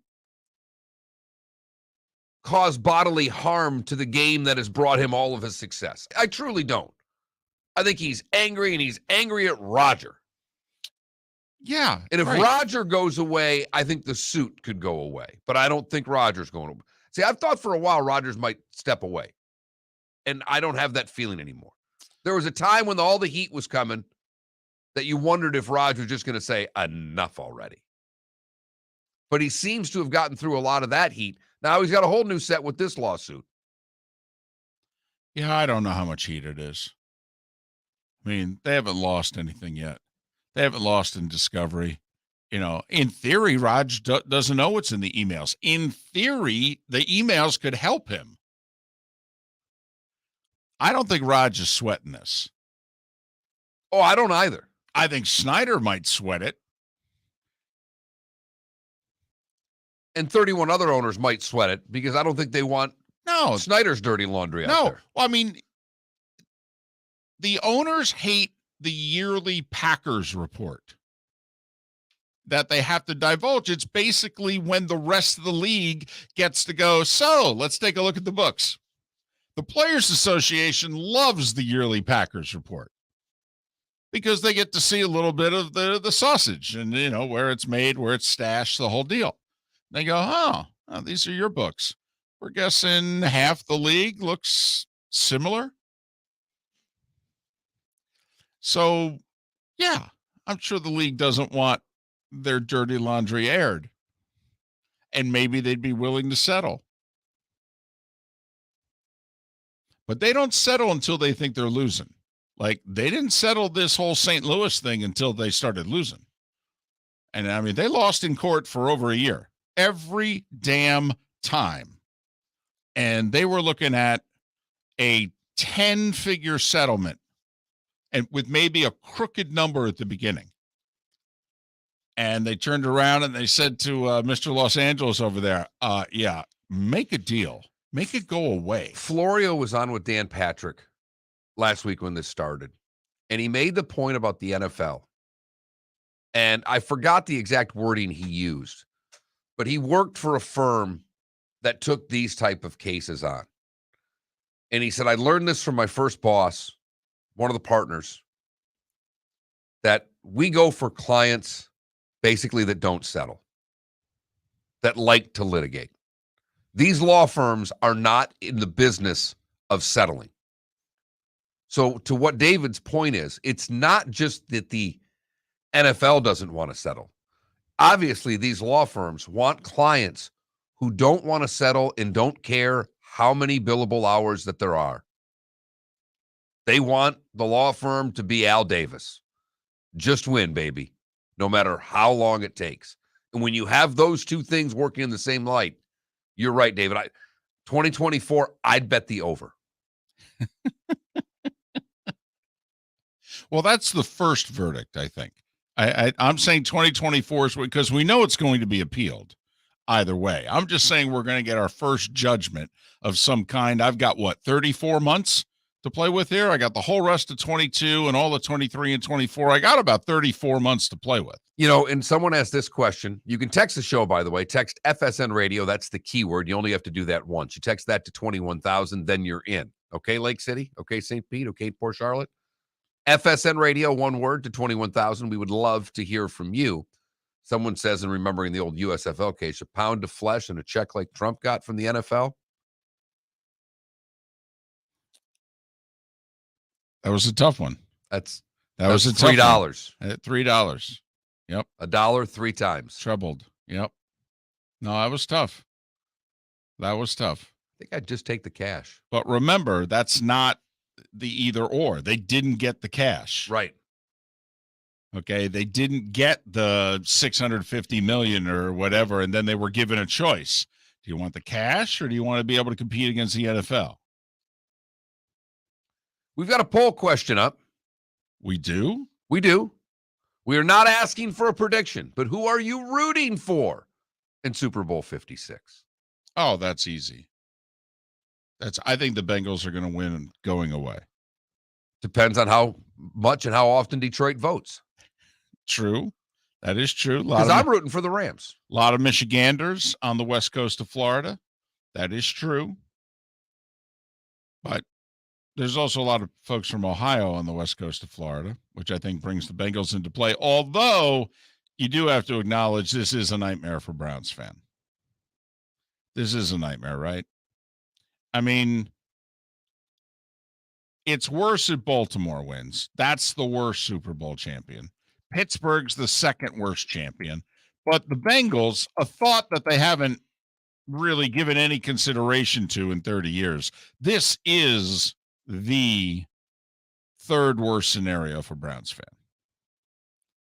Speaker 1: cause bodily harm to the game that has brought him all of his success. I truly don't. I think he's angry, and he's angry at Roger.
Speaker 2: Yeah.
Speaker 1: And if
Speaker 2: right.
Speaker 1: Roger goes away, I think the suit could go away. But I don't think Roger's going to. See, I've thought for a while Rogers might step away. And I don't have that feeling anymore. There was a time when all the heat was coming that you wondered if Roger was just going to say, enough already. But he seems to have gotten through a lot of that heat. Now he's got a whole new set with this lawsuit.
Speaker 2: Yeah, I don't know how much heat it is. I mean, they haven't lost anything yet. They haven't lost in discovery. In theory, Raj doesn't know what's in the emails. In theory, the emails could help him. I don't think Raj is sweating this.
Speaker 1: Oh, I don't either.
Speaker 2: I think Snyder might sweat it.
Speaker 1: And 31 other owners might sweat it because I don't think they want Snyder's dirty laundry out there.
Speaker 2: Well, I mean, the owners hate the yearly Packers report that they have to divulge. It's basically when the rest of the league gets to go, so let's take a look at the books. The Players Association loves the yearly Packers report. because they get to see a little bit of the sausage and, where it's made, where it's stashed, the whole deal. They go, oh, these are your books. We're guessing half the league looks similar. So, yeah, I'm sure the league doesn't want their dirty laundry aired. And maybe they'd be willing to settle. But they don't settle until they think they're losing. Like, they didn't settle this whole St. Louis thing until they started losing. And, I mean, they lost in court for over a year. Every damn time. And they were looking at a 10-figure settlement, and with maybe a crooked number at the beginning. And they turned around and they said to Mr. Los Angeles over there, yeah, make a deal. Make it go away.
Speaker 1: Florio was on with Dan Patrick last week when this started, and he made the point about the NFL. And I forgot the exact wording he used, but he worked for a firm that took these type of cases on. And he said, I learned this from my first boss, one of the partners, that we go for clients basically that don't settle, that like to litigate. These law firms are not in the business of settling. So to what David's point is, it's not just that the NFL doesn't want to settle. Obviously, these law firms want clients who don't want to settle and don't care how many billable hours that there are. They want the law firm to be Al Davis. Just win, baby, no matter how long it takes. And when you have those two things working in the same light, you're right, David. 2024, I'd bet the over.
Speaker 2: Well, that's the first verdict, I think. I'm saying 2024 is because we know it's going to be appealed either way. I'm just saying we're going to get our first judgment of some kind. I've got, 34 months to play with here? I got the whole rest of 22 and all the 23 and 24. I got about 34 months to play with.
Speaker 1: And someone asked this question. You can text the show, by the way. Text FSN Radio. That's the keyword. You only have to do that once. You text that to 21,000, then you're in. Okay, Lake City? Okay, St. Pete? Okay, Port Charlotte? FSN Radio, one word to 21,000. We would love to hear from you. Someone says, in remembering the old USFL case, a pound of flesh and a check like Trump got from the NFL.
Speaker 2: That was a tough one.
Speaker 1: That
Speaker 2: was a
Speaker 1: $3.
Speaker 2: $3. Yep.
Speaker 1: $1 3 times.
Speaker 2: Troubled. Yep. No, that was tough. I
Speaker 1: think I'd just take the cash.
Speaker 2: But remember, that's not the either or. They didn't get the cash.
Speaker 1: Right.
Speaker 2: Okay. They didn't get the $650 million or whatever, and then they were given a choice. Do you want the cash or do you want to be able to compete against the NFL?
Speaker 1: We've got a poll question up.
Speaker 2: We do?
Speaker 1: We do. We are not asking for a prediction, but who are you rooting for in Super Bowl 56?
Speaker 2: Oh, that's easy. I think the Bengals are going to win going away.
Speaker 1: Depends on how much and how often Detroit votes.
Speaker 2: True. That is true.
Speaker 1: Because I'm rooting for the Rams.
Speaker 2: A lot of Michiganders on the west coast of Florida. That is true. But there's also a lot of folks from Ohio on the west coast of Florida, which I think brings the Bengals into play. Although you do have to acknowledge this is a nightmare for Browns fan. This is a nightmare, right? I mean, it's worse if Baltimore wins. That's the worst Super Bowl champion. Pittsburgh's the second worst champion. But the Bengals, a thought that they haven't really given any consideration to in 30 years, this is the third worst scenario for Browns fan.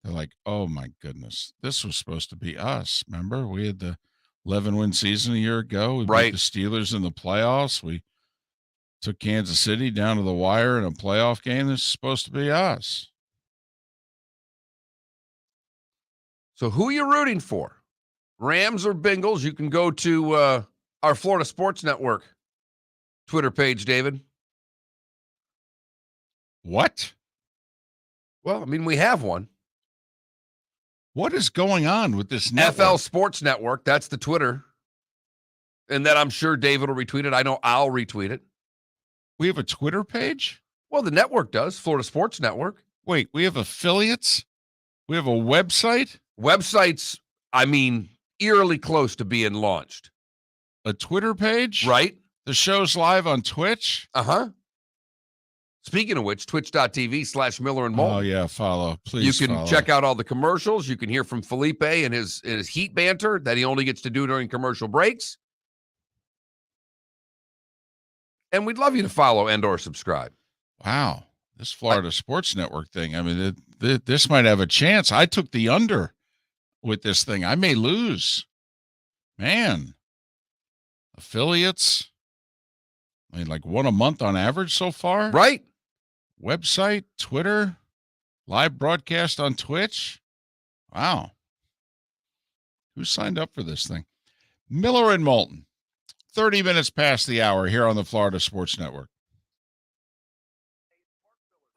Speaker 2: They're like, oh my goodness, this was supposed to be us. Remember, we had the 11-win season a year ago. We beat the Steelers in the playoffs. We took Kansas City down to the wire in a playoff game. This is supposed to be us.
Speaker 1: So who are you rooting for? Rams or Bengals? You can go to our Florida Sports Network Twitter page, David.
Speaker 2: What?
Speaker 1: Well, I mean, we have one.
Speaker 2: What is going on with this network?
Speaker 1: FL Sports Network. That's the Twitter. And then I'm sure David will retweet it. I know I'll retweet it.
Speaker 2: We have a Twitter page?
Speaker 1: Well, the network does. Florida Sports Network.
Speaker 2: Wait, we have affiliates? We have a website?
Speaker 1: Websites, I mean, eerily close to being launched.
Speaker 2: A Twitter page?
Speaker 1: Right?
Speaker 2: The show's live on Twitch?
Speaker 1: Uh-huh. Speaking of which, twitch.tv/Miller and Moulton.
Speaker 2: Oh, yeah, follow. Please
Speaker 1: You can
Speaker 2: follow.
Speaker 1: check out all the commercials. You can hear from Felipe and his heat banter that he only gets to do during commercial breaks. And we'd love you to follow and or subscribe.
Speaker 2: Wow. This Florida Sports Network thing, I mean, this might have a chance. I took the under with this thing. I may lose. Man. Affiliates. I mean, like one a month on average so far.
Speaker 1: Right?
Speaker 2: Website, Twitter, live broadcast on Twitch. Wow. Who signed up for this thing? Miller and Moulton. 30 minutes past the hour here on the Florida Sports Network.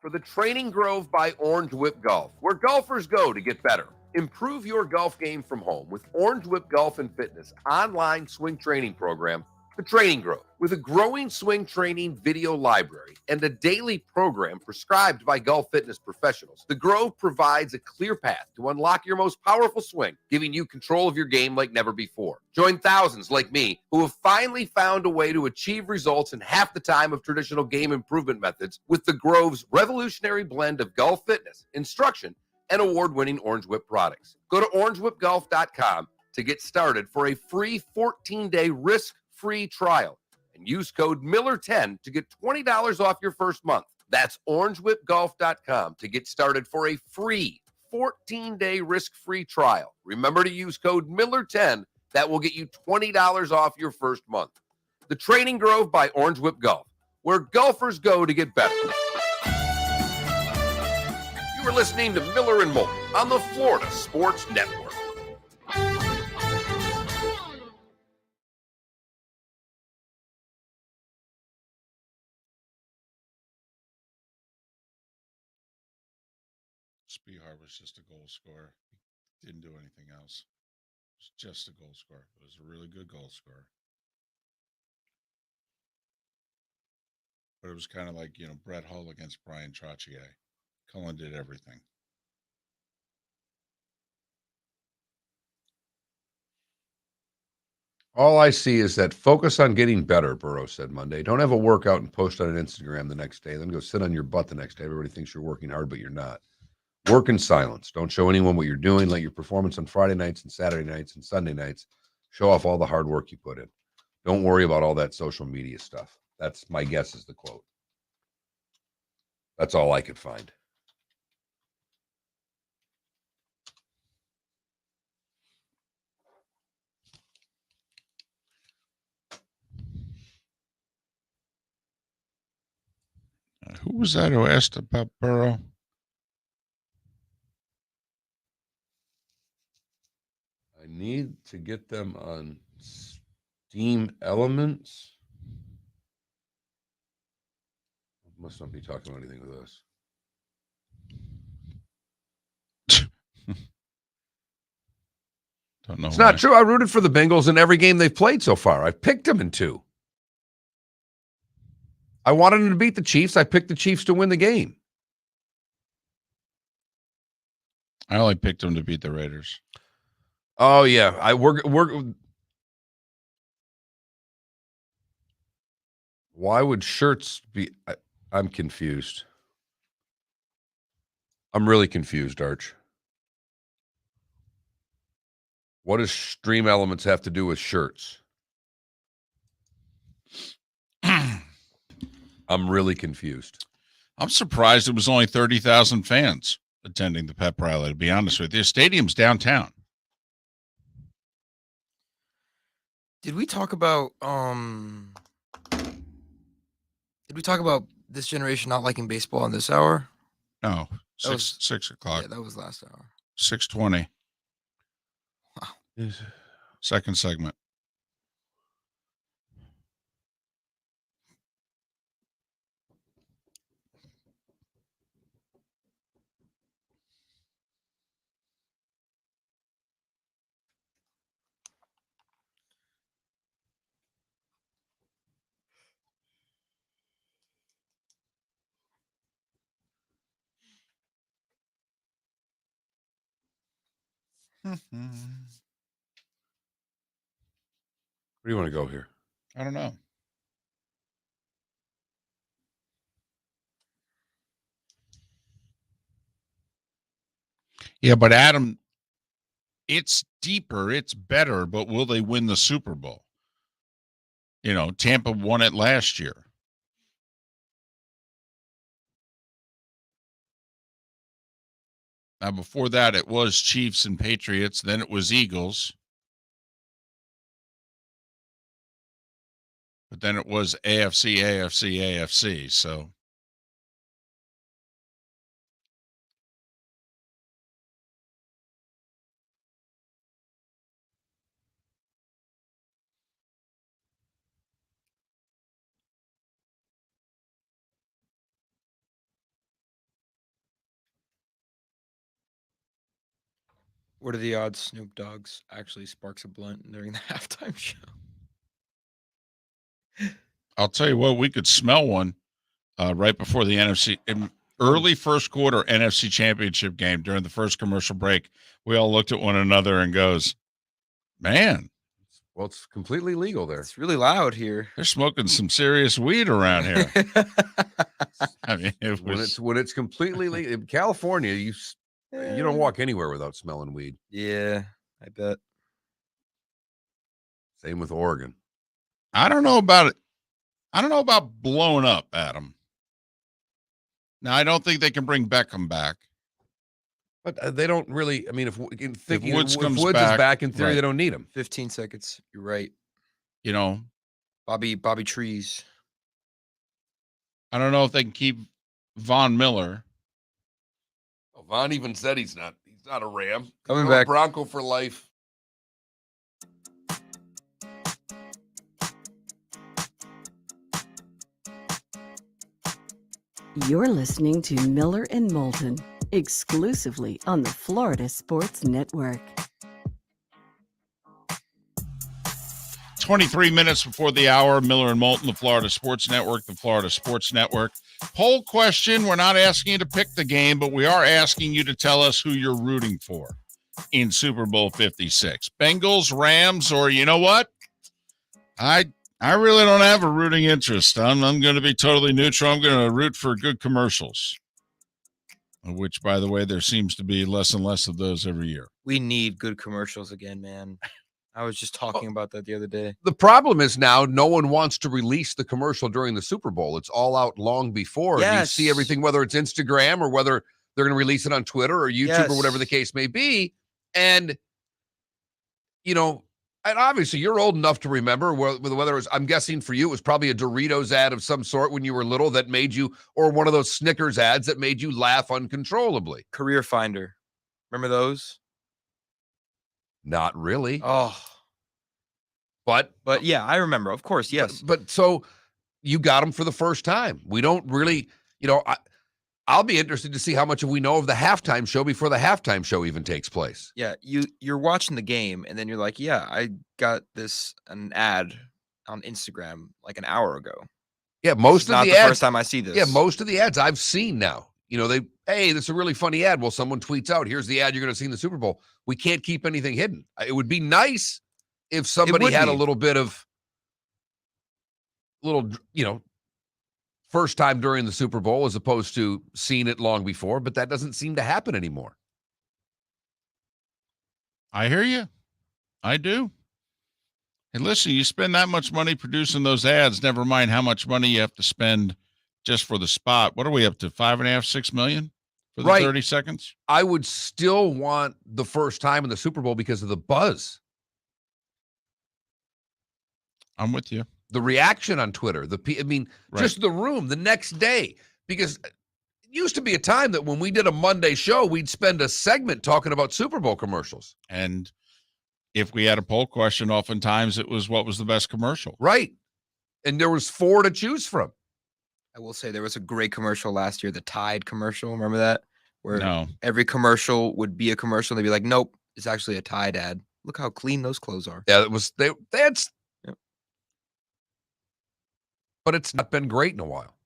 Speaker 5: For the Training Grove by Orange Whip Golf, where golfers go to get better. Improve your golf game from home with Orange Whip Golf and Fitness online swing training program, The Training Grove, with a growing swing training video library and a daily program prescribed by golf fitness professionals. The Grove provides a clear path to unlock your most powerful swing, giving you control of your game like never before. Join thousands like me who have finally found a way to achieve results in half the time of traditional game improvement methods with the Grove's revolutionary blend of golf fitness, instruction, and award-winning Orange Whip products. Go to orangewhipgolf.com to get started for a free 14-day risk-free trial and use code Miller10 to get $20 off your first month. That's orangewhipgolf.com to get started for a free 14-day risk-free trial. Remember to use code Miller10. That will get you $20 off your first month. The Training Grove by Orange Whip Golf, where golfers go to get better. You are listening to Miller and Moulton on the Florida Sports Network.
Speaker 2: Spihar was just a goal scorer. He didn't do anything else. It was just a goal scorer. It was a really good goal scorer. But it was kind of like, Brett Hull against Brian Trottier. Cullen did everything.
Speaker 1: All I see is that focus on getting better, Burrow said Monday. Don't have a workout and post on an Instagram the next day. Then go sit on your butt the next day. Everybody thinks you're working hard, but you're not. Work in silence. Don't show anyone what you're doing. Let your performance on Friday nights and Saturday nights and Sunday nights show off all the hard work you put in. Don't worry about all that social media stuff. That's my guess is the quote. That's all I could find.
Speaker 2: Who was that who asked about Burrow?
Speaker 1: I need to get them on Steam Elements. Must not be talking about anything with us.
Speaker 2: Don't know.
Speaker 1: It's not true. I rooted for the Bengals in every game they've played so far. I've picked them in 2. I wanted them to beat the Chiefs. I picked the Chiefs to win the game.
Speaker 2: I only picked them to beat the Raiders.
Speaker 1: Oh yeah, we're. Why would shirts be? I'm confused. I'm really confused, Arch. What does Stream Elements have to do with shirts? I'm really confused.
Speaker 2: I'm surprised it was only 30,000 fans attending the pep rally, to be honest with you. The stadium's downtown.
Speaker 3: Did we talk about this generation not liking baseball in this hour?
Speaker 2: No,
Speaker 3: That
Speaker 2: 6 o'clock.
Speaker 3: Yeah, that was last hour.
Speaker 2: 6:20.
Speaker 3: Wow.
Speaker 2: Second segment.
Speaker 1: Where do you want to go here?
Speaker 2: I don't know. Yeah, but Adam, it's deeper, it's better, but will they win the Super Bowl? You know, Tampa won it last year. Now, before that, it was Chiefs and Patriots. Then it was Eagles. But then it was AFC. So
Speaker 3: What are the odds Snoop Dogg's actually sparks a blunt during the halftime show?
Speaker 2: I'll tell you what, we could smell one right before the NFC early first quarter NFC Championship game during the first commercial break. We all looked at one another and goes, man,
Speaker 1: Well, it's completely legal there.
Speaker 3: It's really loud here.
Speaker 2: they're smoking some serious weed around here. I mean,
Speaker 1: When it's completely legal in California, you don't walk anywhere without smelling weed.
Speaker 3: Yeah, I bet.
Speaker 1: Same with Oregon.
Speaker 2: I don't know about it. I don't know about blowing up, Adam. Now, I don't think they can bring Beckham back.
Speaker 1: But they don't really. I mean, if
Speaker 2: Woods
Speaker 1: if
Speaker 2: comes
Speaker 1: Woods
Speaker 2: back,
Speaker 1: is back, in theory,
Speaker 2: right.
Speaker 1: they don't need him.
Speaker 3: 15 seconds. You're right.
Speaker 2: You know,
Speaker 3: Bobby Trees.
Speaker 2: I don't know if they can keep Von Miller.
Speaker 1: Well, Von even said he's not a Ram.
Speaker 3: Coming
Speaker 1: He's
Speaker 3: back.
Speaker 1: a Bronco for life.
Speaker 4: You're listening to Miller and Moulton, exclusively on the Florida Sports Network.
Speaker 2: 23 minutes before the hour, Miller and Moulton, the Florida Sports Network, the Florida Sports Network. Poll question, we're not asking you to pick the game, but we are asking you to tell us who you're rooting for in Super Bowl 56. Bengals, Rams, or you know what? I really don't have a rooting interest. I'm going to be totally neutral. I'm going to root for good commercials, which, by the way, there seems to be less and less of those every year.
Speaker 3: We need good commercials again, man. I was just talking about that the other day.
Speaker 1: The problem is now no one wants to release the commercial during the Super Bowl. It's all out long before. And you see everything, whether it's Instagram or whether they're going to release it on Twitter or YouTube or whatever the case may be. And, you know, and obviously you're old enough to remember whether it was, I'm guessing for you, it was probably a Doritos ad of some sort when you were little that made you, or one of those Snickers ads that made you laugh uncontrollably.
Speaker 3: Career Finder. Remember those?
Speaker 1: Not really.
Speaker 3: Oh.
Speaker 1: But
Speaker 3: yeah, I remember. Of course, yes.
Speaker 1: But so you got them for the first time. We don't really, you know, I'll be interested to see how much we know of the halftime show before the halftime show even takes place.
Speaker 3: Yeah, you're watching the game and then you're like, yeah, I got an ad on Instagram like an hour ago.
Speaker 1: Yeah, most of
Speaker 3: not
Speaker 1: the
Speaker 3: the
Speaker 1: ads,
Speaker 3: first time I see this.
Speaker 1: Yeah, most of the ads I've seen now. You know, hey, this is a really funny ad. Well, someone tweets out, here's the ad you're going to see in the Super Bowl. We can't keep anything hidden. It would be nice if somebody had a little bit of you know, first time during the Super Bowl as opposed to seeing it long before, but that doesn't seem to happen anymore.
Speaker 2: I hear you. I do. And listen, you spend that much money producing those ads, never mind how much money you have to spend just for the spot. What are we up to? 5.5, $6 million for the 30 seconds?
Speaker 1: I would still want the first time in the Super Bowl because of the buzz.
Speaker 2: I'm with you.
Speaker 1: The reaction on Twitter, just the room the next day, because it used to be a time that when we did a Monday show, we'd spend a segment talking about Super Bowl commercials.
Speaker 2: And if we had a poll question, oftentimes it was what was the best commercial.
Speaker 1: Right. And there was 4 to choose from.
Speaker 3: I will say there was a great commercial last year, the Tide commercial. Remember that? Where every commercial would be a commercial. And they'd be like, nope, it's actually a Tide ad. Look how clean those clothes are.
Speaker 1: Yeah, but it's not been great in a while.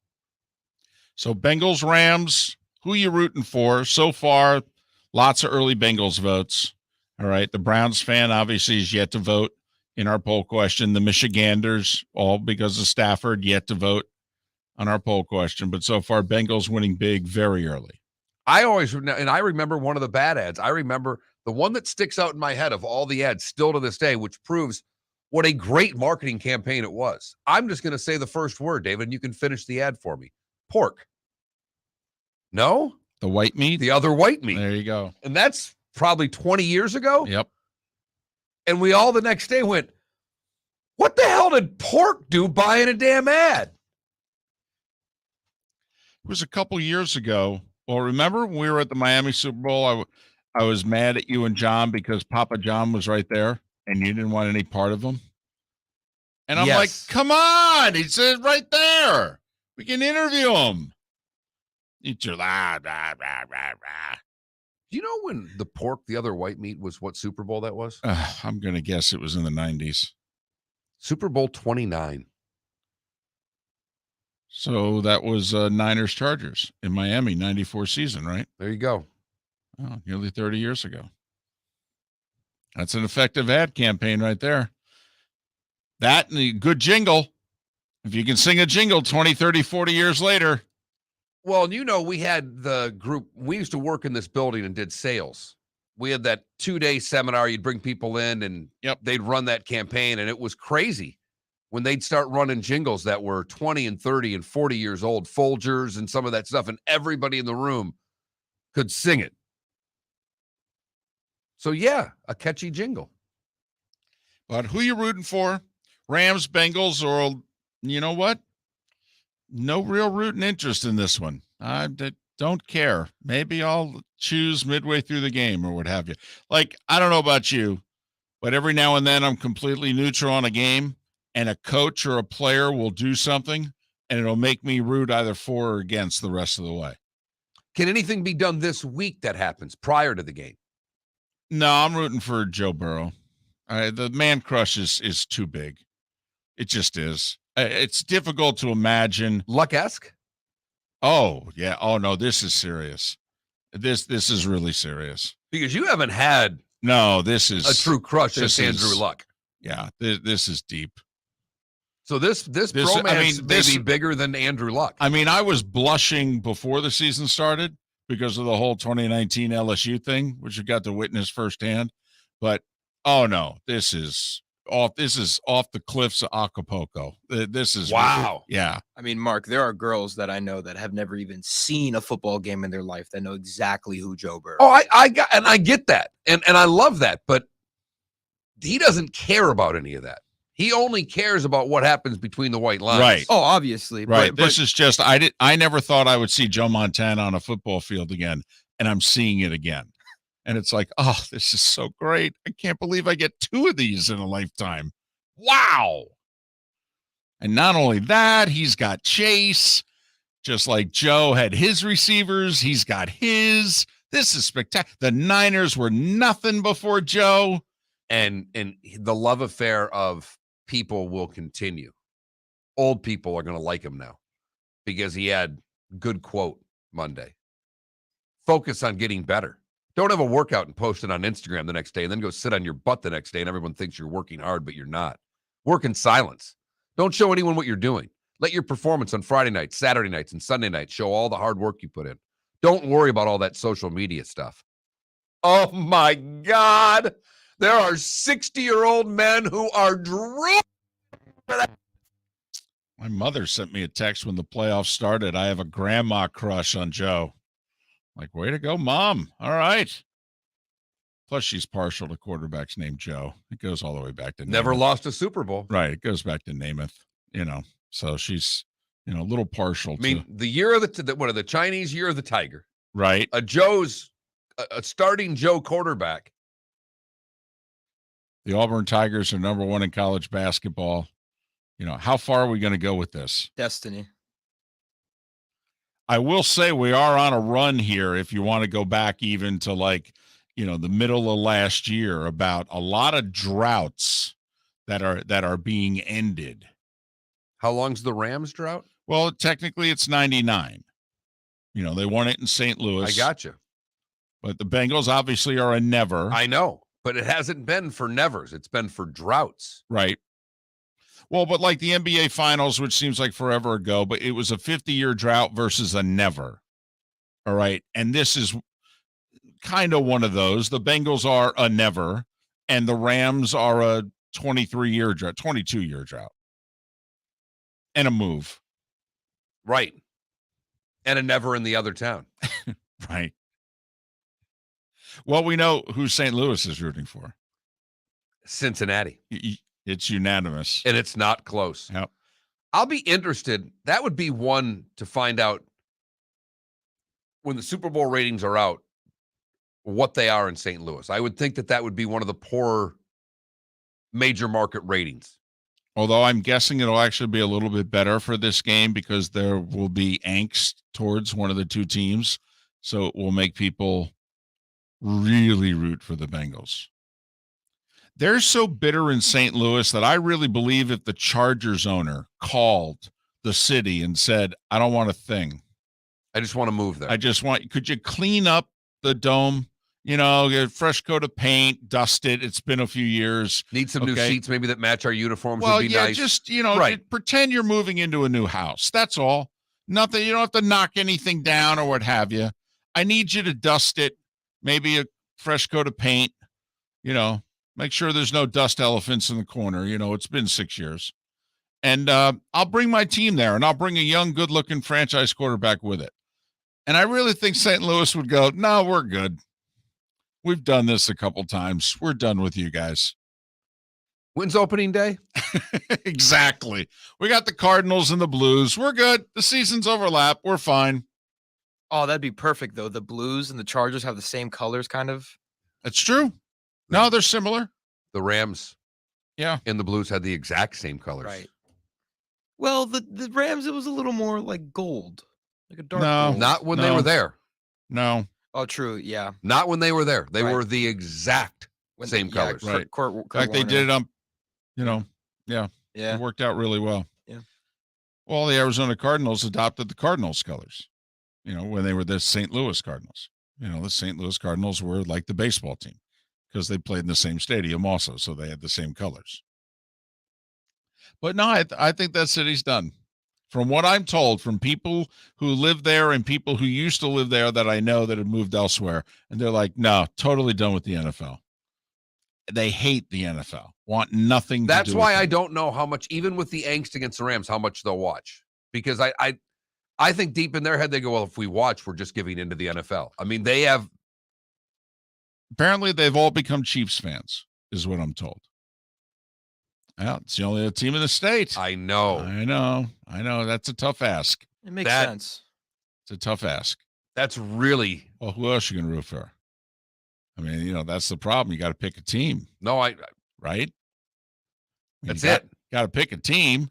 Speaker 2: So Bengals, Rams, who you rooting for? So far, lots of early Bengals votes. All right. The Browns fan obviously is yet to vote in our poll question. The Michiganders, all because of Stafford, yet to vote on our poll question. But so far, Bengals winning big very early.
Speaker 1: I remember one of the bad ads. I remember the one that sticks out in my head of all the ads still to this day, which proves what a great marketing campaign it was. I'm just going to say the first word, David, and you can finish the ad for me. Pork. No?
Speaker 2: The white meat?
Speaker 1: The other white meat.
Speaker 2: There you go.
Speaker 1: And that's probably 20 years ago.
Speaker 2: Yep.
Speaker 1: And we all the next day went, what the hell did pork do buying a damn ad?
Speaker 2: It was a couple years ago. Well, remember when we were at the Miami Super Bowl? I was mad at you and John because Papa John was right there and you didn't want any part of him. And I'm like, come on. He said right there. We can interview him. Eat your rah, rah, rah, rah, rah.
Speaker 1: Do you know when the pork, the other white meat, was what Super Bowl that was?
Speaker 2: I'm going to guess it was in the 90s.
Speaker 1: Super Bowl 29.
Speaker 2: So that was Niners Chargers in Miami, 94 season, right?
Speaker 1: There you go.
Speaker 2: Oh, nearly 30 years ago. That's an effective ad campaign right there. That and a good jingle. If you can sing a jingle 20, 30, 40 years later.
Speaker 1: Well, we had the group. We used to work in this building and did sales. We had that 2-day seminar. You'd bring people in and they'd run that campaign. And it was crazy when they'd start running jingles that were 20 and 30 and 40 years old, Folgers and some of that stuff. And everybody in the room could sing it. So, yeah, a catchy jingle.
Speaker 2: But who you rooting for? Rams, Bengals, or you know what? No real rooting interest in this one. I don't care. Maybe I'll choose midway through the game or what have you. Like, I don't know about you, but every now and then I'm completely neutral on a game, and a coach or a player will do something, and it'll make me root either for or against the rest of the way.
Speaker 1: Can anything be done this week that happens prior to the game?
Speaker 2: No, I'm rooting for Joe Burrow. The man crush is too big. It just is. It's difficult to imagine.
Speaker 1: Luck-esque?
Speaker 2: Oh, yeah. Oh, no, this is serious. This is really serious.
Speaker 1: Because you haven't had
Speaker 2: this is
Speaker 1: a true crush since Andrew Luck.
Speaker 2: Yeah, this is deep.
Speaker 1: So this bromance may be bigger than Andrew Luck.
Speaker 2: I mean, I was blushing before the season started because of the whole 2019 LSU thing, which you got to witness firsthand. But, oh, no, this is off the cliffs of Acapulco. This is
Speaker 1: wow.
Speaker 2: Yeah.
Speaker 3: I mean, Mark, there are girls that I know that have never even seen a football game in their life that know exactly who Joe Burrow.
Speaker 1: Oh, I get that. And I love that, but he doesn't care about any of that. He only cares about what happens between the white lines.
Speaker 2: Right.
Speaker 3: Oh, obviously.
Speaker 2: Right. This is just I never thought I would see Joe Montana on a football field again, and I'm seeing it again. And it's like, oh, this is so great. I can't believe I get 2 of these in a lifetime. Wow. And not only that, he's got Chase. Just like Joe had his receivers, he's got his. This is spectacular. The Niners were nothing before Joe.
Speaker 1: And the love affair of people will continue. Old people are going to like him now because he had good quote Monday. Focus on getting better. Don't have a workout and post it on Instagram the next day and then go sit on your butt the next day and everyone thinks you're working hard, but you're not. Work in silence. Don't show anyone what you're doing. Let your performance on Friday nights, Saturday nights, and Sunday nights show all the hard work you put in. Don't worry about all that social media stuff. Oh, my God. There are 60-year-old men who are drunk.
Speaker 2: My mother sent me a text when the playoffs started. I have a grandma crush on Joe. Like, way to go, Mom. All right. Plus, she's partial to quarterbacks named Joe. It goes all the way back to
Speaker 1: Never
Speaker 2: Namath.
Speaker 1: lost a Super Bowl.
Speaker 2: Right. It goes back to Namath, So she's, a little partial
Speaker 1: to the year of the Chinese year of the tiger.
Speaker 2: Right.
Speaker 1: A starting Joe quarterback.
Speaker 2: The Auburn Tigers are number 1 in college basketball. How far are we going to go with this?
Speaker 3: Destiny.
Speaker 2: I will say we are on a run here. If you want to go back even to the middle of last year, about a lot of droughts that are being ended.
Speaker 1: How long's the Rams drought?
Speaker 2: Well, technically it's 99. They won it in St. Louis.
Speaker 1: I gotcha.
Speaker 2: But the Bengals obviously are a never.
Speaker 1: I know. But it hasn't been for nevers. It's been for droughts.
Speaker 2: Right. Well, but like the NBA Finals, which seems like forever ago, but it was a 50-year drought versus a never. All right. And this is kind of one of those. The Bengals are a never, and the Rams are a 23-year drought, 22-year drought. And a move.
Speaker 1: Right. And a never in the other town.
Speaker 2: Right. Well, we know who St. Louis is rooting for.
Speaker 1: Cincinnati.
Speaker 2: It's unanimous.
Speaker 1: And it's not close.
Speaker 2: Yep.
Speaker 1: I'll be interested. That would be one to find out when the Super Bowl ratings are out, what they are in St. Louis. I would think that would be one of the poorer major market ratings.
Speaker 2: Although I'm guessing it'll actually be a little bit better for this game because there will be angst towards one of the two teams. So it will make people really root for the Bengals. They're so bitter in St. Louis that I really believe if the Chargers owner called the city and said, I don't want a thing.
Speaker 1: I just want to move there.
Speaker 2: Could you clean up the dome? You know, get a fresh coat of paint, dust it. It's been a few years.
Speaker 1: Need some new seats maybe that match our uniforms
Speaker 2: well,
Speaker 1: would be
Speaker 2: yeah,
Speaker 1: nice.
Speaker 2: Just, pretend you're moving into a new house. That's all. Nothing. You don't have to knock anything down or what have you. I need you to dust it. Maybe a fresh coat of paint. Make sure there's no dust elephants in the corner. It's been 6 years. And I'll bring my team there, and I'll bring a young, good-looking franchise quarterback with it. And I really think St. Louis would go, no, we're good. We've done this a couple times. We're done with you guys.
Speaker 1: When's opening day?
Speaker 2: Exactly. We got the Cardinals and the Blues. We're good. The seasons overlap. We're fine.
Speaker 3: Oh, that'd be perfect, though. The Blues and the Chargers have the same colors, kind of.
Speaker 2: That's true. No, they're similar.
Speaker 1: The Rams, and the Blues had the exact same colors.
Speaker 3: Right. Well, the Rams, it was a little more like gold, like a dark gold.
Speaker 1: Not when they were there.
Speaker 2: No.
Speaker 3: Oh, true. Yeah.
Speaker 1: Not when they were there. They were the exact same colors.
Speaker 2: Right.
Speaker 3: Kurt
Speaker 2: In fact, they did it on,
Speaker 3: Yeah.
Speaker 2: It worked out really well.
Speaker 3: Yeah.
Speaker 2: Well, the Arizona Cardinals adopted the Cardinals colors, when they were the St. Louis Cardinals. The St. Louis Cardinals were like the baseball team because they played in the same stadium also, so they had the same colors. But no, I think that city's done. From what I'm told from people who live there and people who used to live there that I know that have moved elsewhere, and they're like, no, totally done with the NFL. They hate the NFL, want nothing to do with it.
Speaker 1: That's why I don't know how much, even with the angst against the Rams, how much they'll watch. Because I think deep in their head, they go, well, if we watch, we're just giving into the NFL. I mean, they have.
Speaker 2: Apparently, they've all become Chiefs fans, is what I'm told. Well, it's the only team in the state.
Speaker 1: I know.
Speaker 2: That's a tough ask.
Speaker 3: It makes sense.
Speaker 2: It's a tough ask.
Speaker 1: That's really.
Speaker 2: Well, who else you going to root for? I mean, that's the problem. You got to pick a team.
Speaker 1: No,
Speaker 2: right?
Speaker 1: That's it.
Speaker 2: Got to pick a team,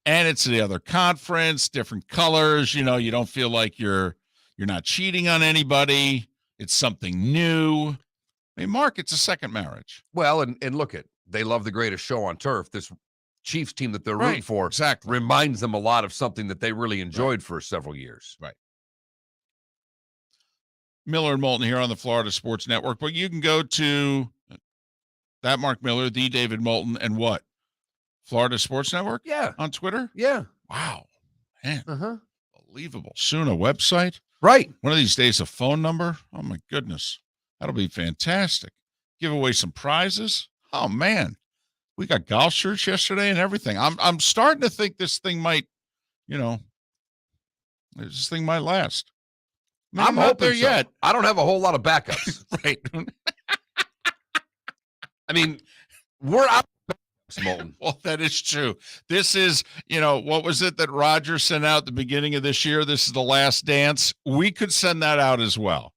Speaker 2: and it's the other conference, different colors. You don't feel like you're not cheating on anybody. It's something new. I mean, Mark, it's a second marriage.
Speaker 1: Well, and look they love the greatest show on turf. This Chiefs team that they're rooting for
Speaker 2: exactly
Speaker 1: reminds them a lot of something that they really enjoyed for several years.
Speaker 2: Right. Miller and Moulton here on the Florida Sports Network, but you can go to that Mark Miller, the David Moulton, and what? Florida Sports Network?
Speaker 1: Yeah.
Speaker 2: On Twitter?
Speaker 1: Yeah.
Speaker 2: Wow. Man.
Speaker 1: Uh-huh.
Speaker 2: Unbelievable. Soon a website?
Speaker 1: Right.
Speaker 2: One of these days a phone number? Oh my goodness. That'll be fantastic. Give away some prizes. Oh man. We got golf shirts yesterday and everything. I'm starting to think this thing might, this thing might last. Maybe
Speaker 1: I'm
Speaker 2: not
Speaker 1: hoping
Speaker 2: there
Speaker 1: so.
Speaker 2: yet.
Speaker 1: I don't have a whole lot of backups.
Speaker 2: Right.
Speaker 1: I mean, we're out of backups, Moulton.
Speaker 2: Well, that is true. This is, what was it that Roger sent out at the beginning of this year? This is the last dance. We could send that out as well.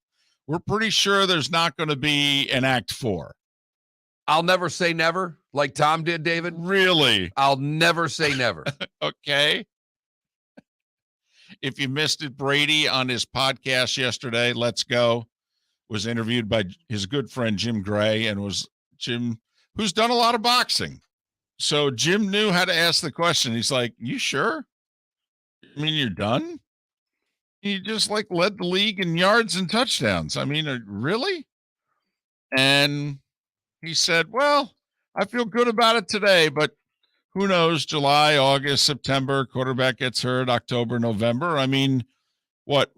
Speaker 2: We're pretty sure there's not going to be an act 4.
Speaker 1: I'll never say never, like Tom did, David.
Speaker 2: Really?
Speaker 1: I'll never say never.
Speaker 2: Okay. If you missed it, Brady on his podcast yesterday, Let's Go, was interviewed by his good friend Jim Gray, and was Jim, who's done a lot of boxing. So Jim knew how to ask the question. He's like, you sure? I mean, you're done? You just led the league in yards and touchdowns. I mean, really? And he said, well, I feel good about it today, but who knows? July, August, September, quarterback gets hurt, October, November. I mean, what?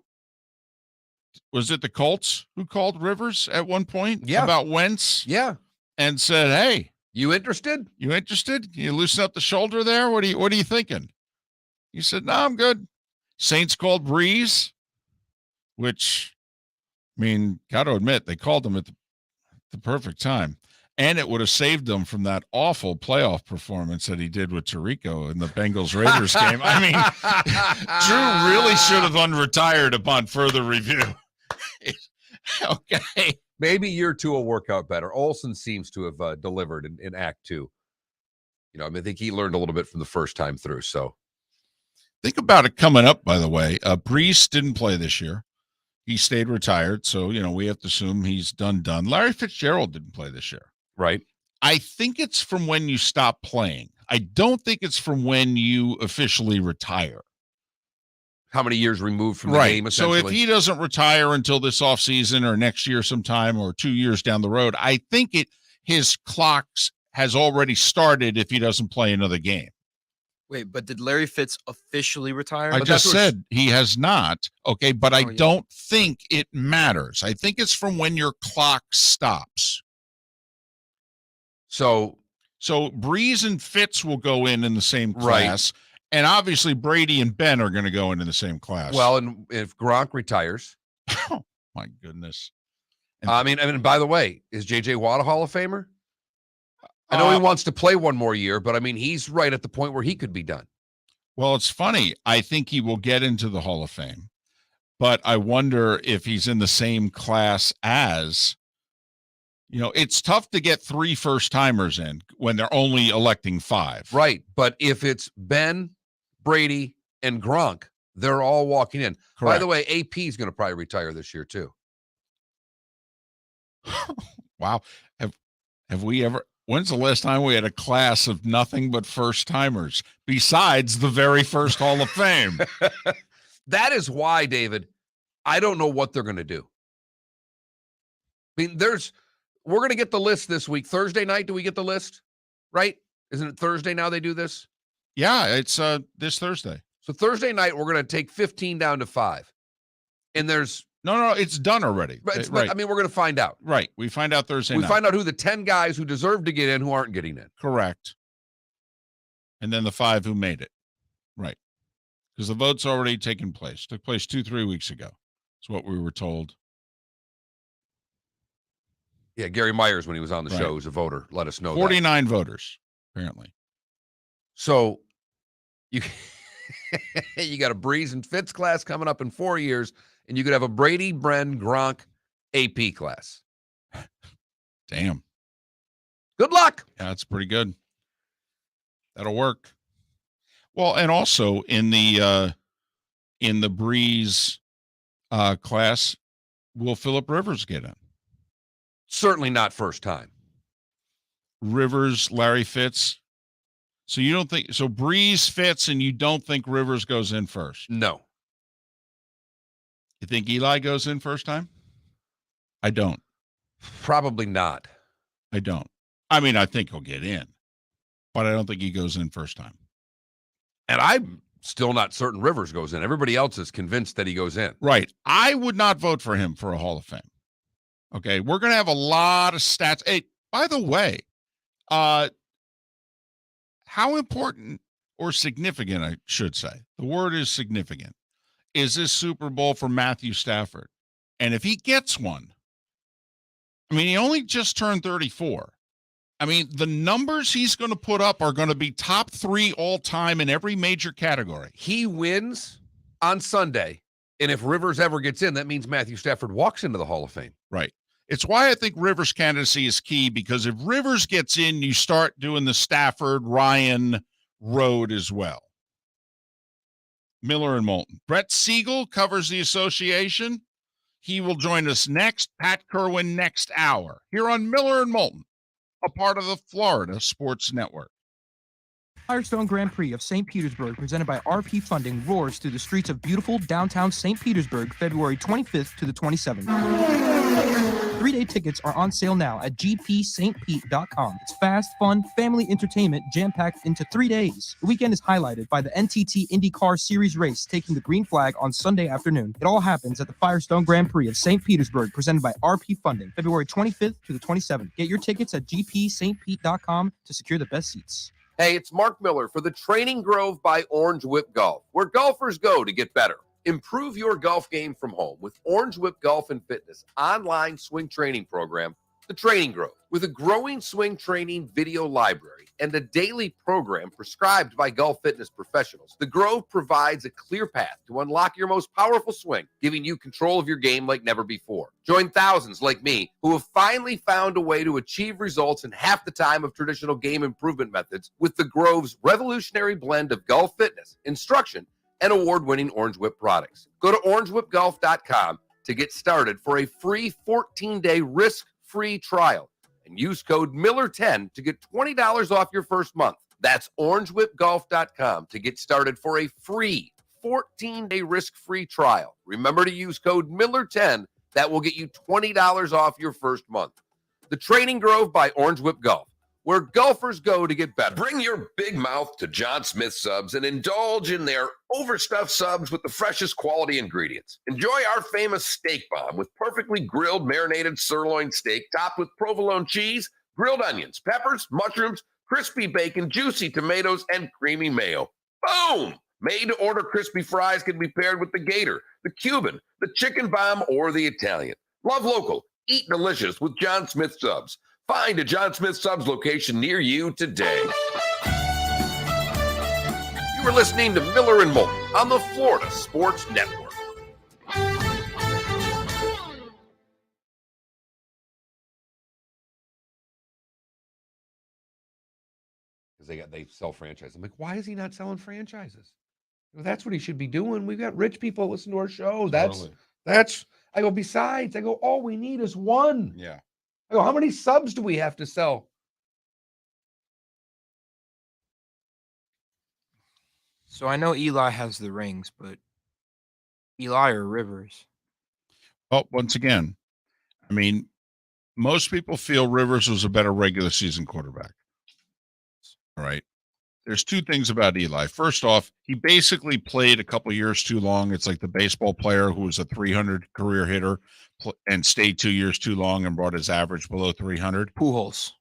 Speaker 2: Was it the Colts who called Rivers at one point about Wentz?
Speaker 1: Yeah.
Speaker 2: And said, hey,
Speaker 1: you interested?
Speaker 2: You interested? You loosen up the shoulder there? What are you thinking? He said, no, I'm good. Saints called Breeze, which, I mean, got to admit, they called him at the perfect time. And it would have saved them from that awful playoff performance that he did with Tirico in the Bengals-Raiders game. I mean, Drew really should have unretired upon further review. Okay.
Speaker 1: Maybe year two will work out better. Olsen seems to have delivered in Act 2. You know, I mean, I think he learned a little bit from the first time through. So
Speaker 2: think about it coming up, by the way. Brees didn't play this year. He stayed retired. So, you know, we have to assume he's done. Larry Fitzgerald didn't play this year.
Speaker 1: Right.
Speaker 2: I think it's from when you stop playing. I don't think it's from when you officially retire.
Speaker 1: How many years removed from the game, essentially?
Speaker 2: So if he doesn't retire until this offseason or next year sometime or 2 years down the road, I think his clocks has already started if he doesn't play another game.
Speaker 3: Wait, but did Larry Fitz officially retire?
Speaker 2: I just said he has not. Okay, but I don't think it matters. I think it's from when your clock stops.
Speaker 1: So
Speaker 2: Breeze and Fitz will go in the same class. Right. And obviously Brady and Ben are going to go into the same class.
Speaker 1: Well, and if Gronk retires.
Speaker 2: Oh, my goodness.
Speaker 1: I mean, by the way, is J.J. Watt a Hall of Famer? I know he wants to play one more year, but I mean, he's right at the point where he could be done.
Speaker 2: Well, it's funny. I think he will get into the Hall of Fame, but I wonder if he's in the same class as, you know, it's tough to get 3 first-timers in when they're only electing 5.
Speaker 1: Right, but if it's Ben, Brady, and Gronk, they're all walking in. Correct. By the way, AP is going to probably retire this year too.
Speaker 2: Wow. Have we ever, when's the last time we had a class of nothing but first-timers besides the very first Hall of Fame?
Speaker 1: That is why, David, I don't know what they're going to do. I mean, we're going to get the list this week. Thursday night, do we get the list? Right? Isn't it Thursday now they do this?
Speaker 2: Yeah, it's this Thursday.
Speaker 1: So Thursday night, we're going to take 15 down to 5. And there's...
Speaker 2: No, it's done already.
Speaker 1: Right. I mean, we're going to find out.
Speaker 2: Right. We find out Thursday night.
Speaker 1: We find out who the 10 guys who deserve to get in, who aren't getting in.
Speaker 2: Correct. And then the 5 who made it. Right. Because the vote's already taken place. Took place 2-3 weeks ago. That's what we were told.
Speaker 1: Yeah, Gary Myers, when he was on the show, was a voter. Let us know
Speaker 2: 49 voters, apparently.
Speaker 1: So you got a Breeze and Fitz class coming up in 4 years, and you could have a Brady, Bren, Gronk, AP class.
Speaker 2: Damn.
Speaker 1: Good luck.
Speaker 2: Yeah, that's pretty good. That'll work. Well, and also in the Breeze class, will Phillip Rivers get in?
Speaker 1: Certainly not first time.
Speaker 2: Rivers, Larry Fitz. So you don't think so? Breeze, Fitz, and you don't think Rivers goes in first?
Speaker 1: No.
Speaker 2: You think Eli goes in first time? I don't.
Speaker 1: Probably not.
Speaker 2: I don't. I mean, I think he'll get in, but I don't think he goes in first time.
Speaker 1: And I'm still not certain Rivers goes in. Everybody else is convinced that he goes in.
Speaker 2: Right. I would not vote for him for a Hall of Fame. Okay. We're going to have a lot of stats. Hey, by the way, how important or significant, I should say, the word is significant, is this Super Bowl for Matthew Stafford? And if he gets one, I mean, he only just turned 34. I mean, the numbers he's going to put up are going to be top 3 all time in every major category.
Speaker 1: He wins on Sunday. And if Rivers ever gets in, that means Matthew Stafford walks into the Hall of Fame.
Speaker 2: Right. It's why I think Rivers' candidacy is key, because if Rivers gets in, you start doing the Stafford, Ryan road as well. Miller and Moulton. Brett Siegel covers the association. He will join us next. Pat Kirwan next hour here on Miller and Moulton, a part of the Florida Sports Network.
Speaker 6: Firestone Grand Prix of St. Petersburg, presented by RP Funding, roars through the streets of beautiful downtown St. Petersburg, February 25th to the 27th. 3-day tickets are on sale now at gpstpete.com. It's fast, fun, family entertainment jam-packed into 3 days. The weekend is highlighted by the NTT IndyCar Series race taking the green flag on Sunday afternoon. It all happens at the Firestone Grand Prix of St. Petersburg, presented by RP Funding, February 25th to the 27th. Get your tickets at gpstpete.com to secure the best seats.
Speaker 5: Hey, it's Mark Miller for the Training Grove by Orange Whip Golf, where golfers go to get better. Improve your golf game from home with Orange Whip Golf and Fitness online swing training program, The Training Grove. With a growing swing training video library and a daily program prescribed by golf fitness professionals, The Grove provides a clear path to unlock your most powerful swing, giving you control of your game like never before. Join thousands like me who have finally found a way to achieve results in half the time of traditional game improvement methods with The Grove's revolutionary blend of golf fitness, instruction, and award-winning Orange Whip products. Go to orangewhipgolf.com to get started for a free 14-day risk-free trial and use code Miller10 to get $20 off your first month. That's orangewhipgolf.com to get started for a free 14-day risk-free trial. Remember to use code Miller10. That will get you $20 off your first month. The Training Grove by Orange Whip Golf, where golfers go to get better. Bring your big mouth to John Smith Subs and indulge in their overstuffed subs with the freshest quality ingredients. Enjoy our famous steak bomb with perfectly grilled marinated sirloin steak topped with provolone cheese, grilled onions, peppers, mushrooms, crispy bacon, juicy tomatoes, and creamy mayo. Boom! Made-to-order crispy fries can be paired with the gator, the Cuban, the chicken bomb, or the Italian. Love local. Eat delicious with John Smith Subs. Find a John Smith Subs location near you today. You are listening to Miller and Moulton on the Florida Sports Network.
Speaker 1: Because they sell franchises. I'm like, why is he not selling franchises? Well, that's what he should be doing. We've got rich people listen to our show. That's I go, besides, I go, all we need is one.
Speaker 2: Yeah.
Speaker 1: I go, how many subs do we have to sell?
Speaker 3: So I know Eli has the rings, but Eli or Rivers?
Speaker 2: Well, once again, I mean, most people feel Rivers was a better regular season quarterback. All right. There's two things about Eli. First off, he basically played a couple years too long. It's like the baseball player who was a 300 career hitter and stayed 2 years too long and brought his average below 300.
Speaker 3: Pujols.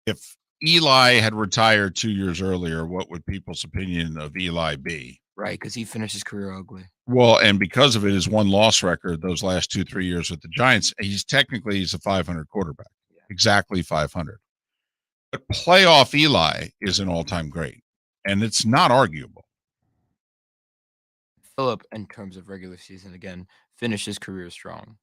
Speaker 2: If Eli had retired 2 years earlier, what would people's opinion of Eli be?
Speaker 3: Right, because he finished his career ugly.
Speaker 2: Well, and because of it, his one-loss record those last 2-3 years with the Giants, he's a 500 quarterback. Yeah. Exactly 500. But playoff Eli is an all-time great, and it's not arguable.
Speaker 3: Phillip, in terms of regular season, again, finished his career strong.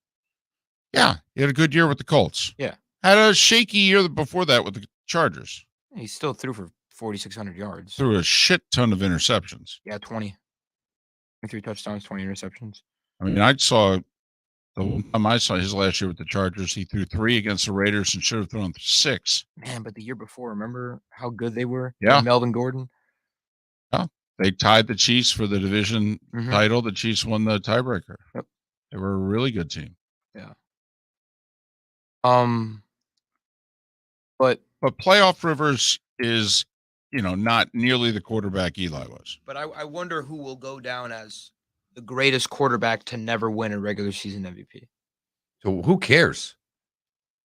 Speaker 2: Yeah, he had a good year with the Colts.
Speaker 3: Yeah.
Speaker 2: Had a shaky year before that with the Chargers.
Speaker 3: He still threw for 4,600 yards.
Speaker 2: Threw a shit ton of interceptions.
Speaker 3: Yeah, 23 touchdowns, 20 interceptions.
Speaker 2: I mean, the one time I saw his last year with the Chargers, he threw 3 against the Raiders and should have thrown 6.
Speaker 3: Man, but the year before, remember how good they were?
Speaker 2: Yeah.
Speaker 3: Melvin Gordon.
Speaker 2: Yeah. They tied the Chiefs for the division title. The Chiefs won the tiebreaker.
Speaker 3: Yep.
Speaker 2: They were a really good team.
Speaker 3: Yeah. But
Speaker 2: playoff Rivers is, not nearly the quarterback Eli was.
Speaker 3: But I wonder who will go down as the greatest quarterback to never win a regular season MVP.
Speaker 1: So who cares?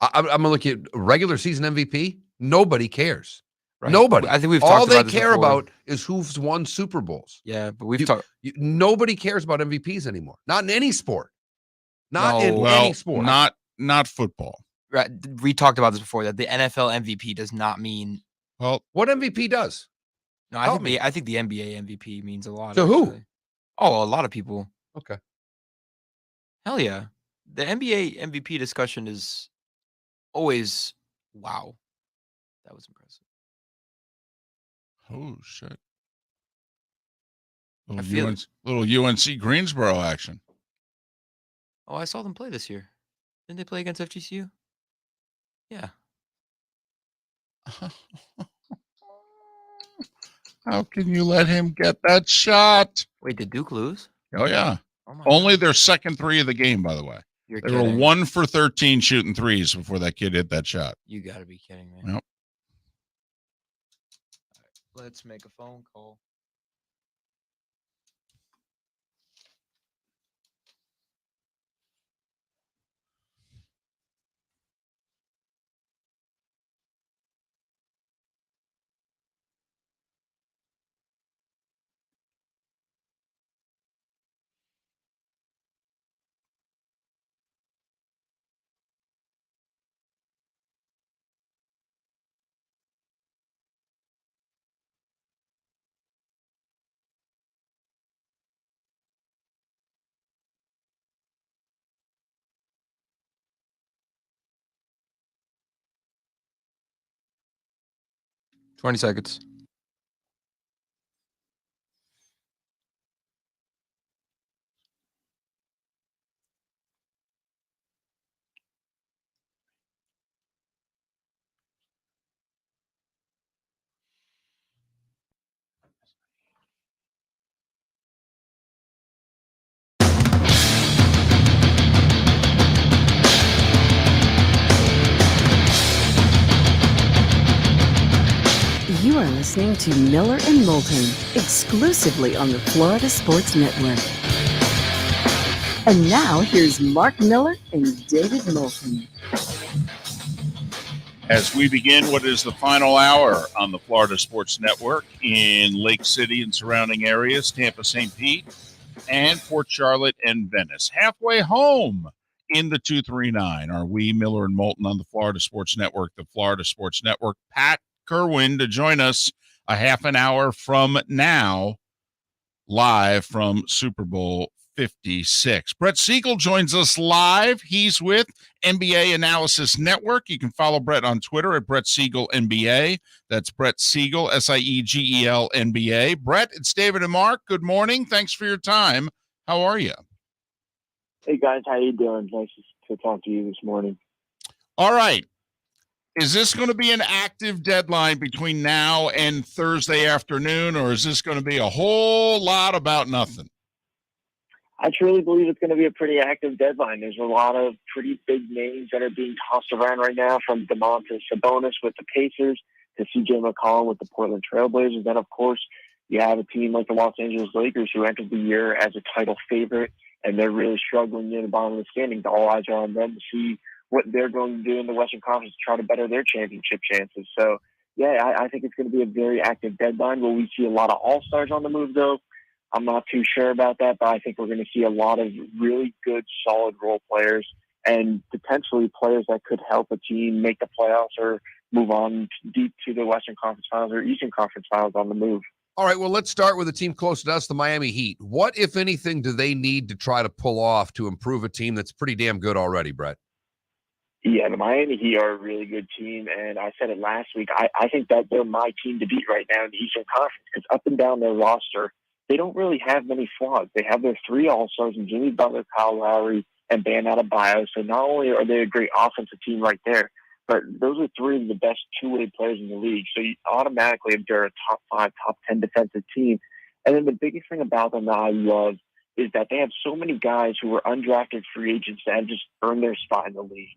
Speaker 1: I'm going to look at regular season MVP. Nobody cares.
Speaker 3: Right?
Speaker 1: Nobody.
Speaker 3: I think we've
Speaker 1: all
Speaker 3: talked
Speaker 1: they
Speaker 3: about this
Speaker 1: care
Speaker 3: before.
Speaker 1: about is who's won Super Bowls.
Speaker 3: Yeah, but we've talked.
Speaker 1: Nobody cares about MVPs anymore. Not in any sport. Not in any sport.
Speaker 2: Not football.
Speaker 3: Right. We talked about this before, that the NFL MVP does not mean.
Speaker 1: Well, what MVP does?
Speaker 3: No, I think the NBA MVP means a lot.
Speaker 1: So
Speaker 3: actually.
Speaker 1: who?
Speaker 3: Oh, a lot of people.
Speaker 1: Okay.
Speaker 3: Hell yeah. The NBA MVP discussion is always, wow. That was impressive.
Speaker 2: Oh, shit. Little UNC Greensboro action.
Speaker 3: Oh, I saw them play this year. Didn't they play against FGCU? Yeah.
Speaker 2: How can you let him get that shot?
Speaker 3: Wait, did Duke lose?
Speaker 2: Oh, yeah.
Speaker 3: Oh my
Speaker 2: Only
Speaker 3: God.
Speaker 2: their second 3 of the game, by the way.
Speaker 3: You're
Speaker 2: They were
Speaker 3: kidding.
Speaker 2: 1 for 13 shooting threes before that kid hit that shot.
Speaker 3: You got to be kidding me.
Speaker 2: Yep.
Speaker 3: Let's make a phone call. $20 seconds.
Speaker 4: You are listening to Miller and Moulton, exclusively on the Florida Sports Network. And now, here's Mark Miller and David Moulton.
Speaker 2: As we begin what is the final hour on the Florida Sports Network in Lake City and surrounding areas, Tampa, St. Pete, and Port Charlotte and Venice. Halfway home in the 239 are we, Miller and Moulton, on the Florida Sports Network, the Florida Sports Network. Pat Kirwan to join us a half an hour from now, live from Super Bowl 56. Brett Siegel joins us live. He's with NBA Analysis Network. You can follow Brett on Twitter at Brett Siegel NBA. That's Brett Siegel, Siegel NBA. Brett, it's David and Mark. Good morning. Thanks for your time. How are you?
Speaker 7: Hey, guys. How you doing? Nice to talk to you this morning.
Speaker 2: All right. Is this going to be an active deadline between now and Thursday afternoon, or is this going to be a whole lot about nothing?
Speaker 7: I truly believe it's going to be a pretty active deadline. There's a lot of pretty big names that are being tossed around right now, from Domantas Sabonis with the Pacers to C.J. McCollum with the Portland Trailblazers. Then, of course, you have a team like the Los Angeles Lakers who entered the year as a title favorite, and they're really struggling near the bottom of the standings. All eyes are on them to see what they're going to do in the Western Conference to try to better their championship chances. So, yeah, I think it's going to be a very active deadline. Will we see a lot of all-stars on the move, though? I'm not too sure about that, but I think we're going to see a lot of really good, solid role players and potentially players that could help a team make the playoffs or move on deep to the Western Conference Finals or Eastern Conference Finals on the move.
Speaker 1: All right, well, let's start with a team close to us, the Miami Heat. What, if anything, do they need to try to pull off to improve a team that's pretty damn good already, Brett?
Speaker 7: Yeah, the Miami Heat are a really good team, and I said it last week. I think that they're my team to beat right now in the Eastern Conference, because up and down their roster, they don't really have many flaws. They have their three all-stars in Jimmy Butler, Kyle Lowry, and Bam Adebayo. So not only are they a great offensive team right there, but those are three of the best two-way players in the league. So you automatically, if they're a top 5, top 10 defensive team. And then the biggest thing about them that I love is that they have so many guys who were undrafted free agents that have just earned their spot in the league.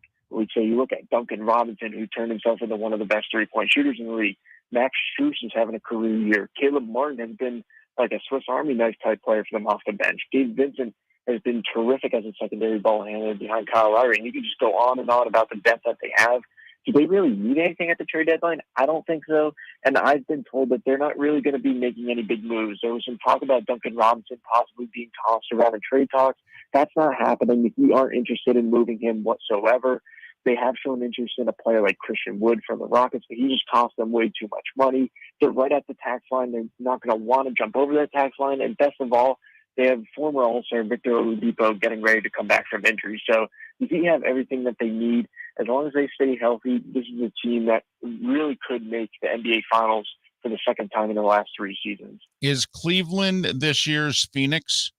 Speaker 7: So you look at Duncan Robinson, who turned himself into one of the best three-point shooters in the league. Max Strus is having a career year. Caleb Martin has been like a Swiss Army knife type player for them off the bench. Gabe Vincent has been terrific as a secondary ball handler behind Kyle Lowry. And you can just go on and on about the depth that they have. Do they really need anything at the trade deadline? I don't think so. And I've been told that they're not really going to be making any big moves. There was some talk about Duncan Robinson possibly being tossed around in trade talks. That's not happening. We aren't interested in moving him whatsoever. They have shown interest in a player like Christian Wood from the Rockets, but he just cost them way too much money. They're right at the tax line. They're not going to want to jump over that tax line. And best of all, they have former All-Star Victor Oladipo getting ready to come back from injury. So the Heat have everything that they need. As long as they stay healthy, this is a team that really could make the NBA Finals for the second time in the last 3 seasons.
Speaker 2: Is Cleveland this year's Phoenix,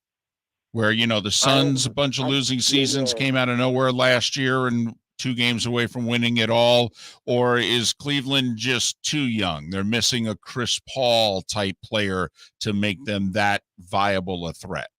Speaker 2: where, you know, the Suns, a bunch of losing seasons, came out of nowhere last year and 2 games away from winning it all? Or is Cleveland just too young? They're missing a Chris Paul type player to make them that viable a threat.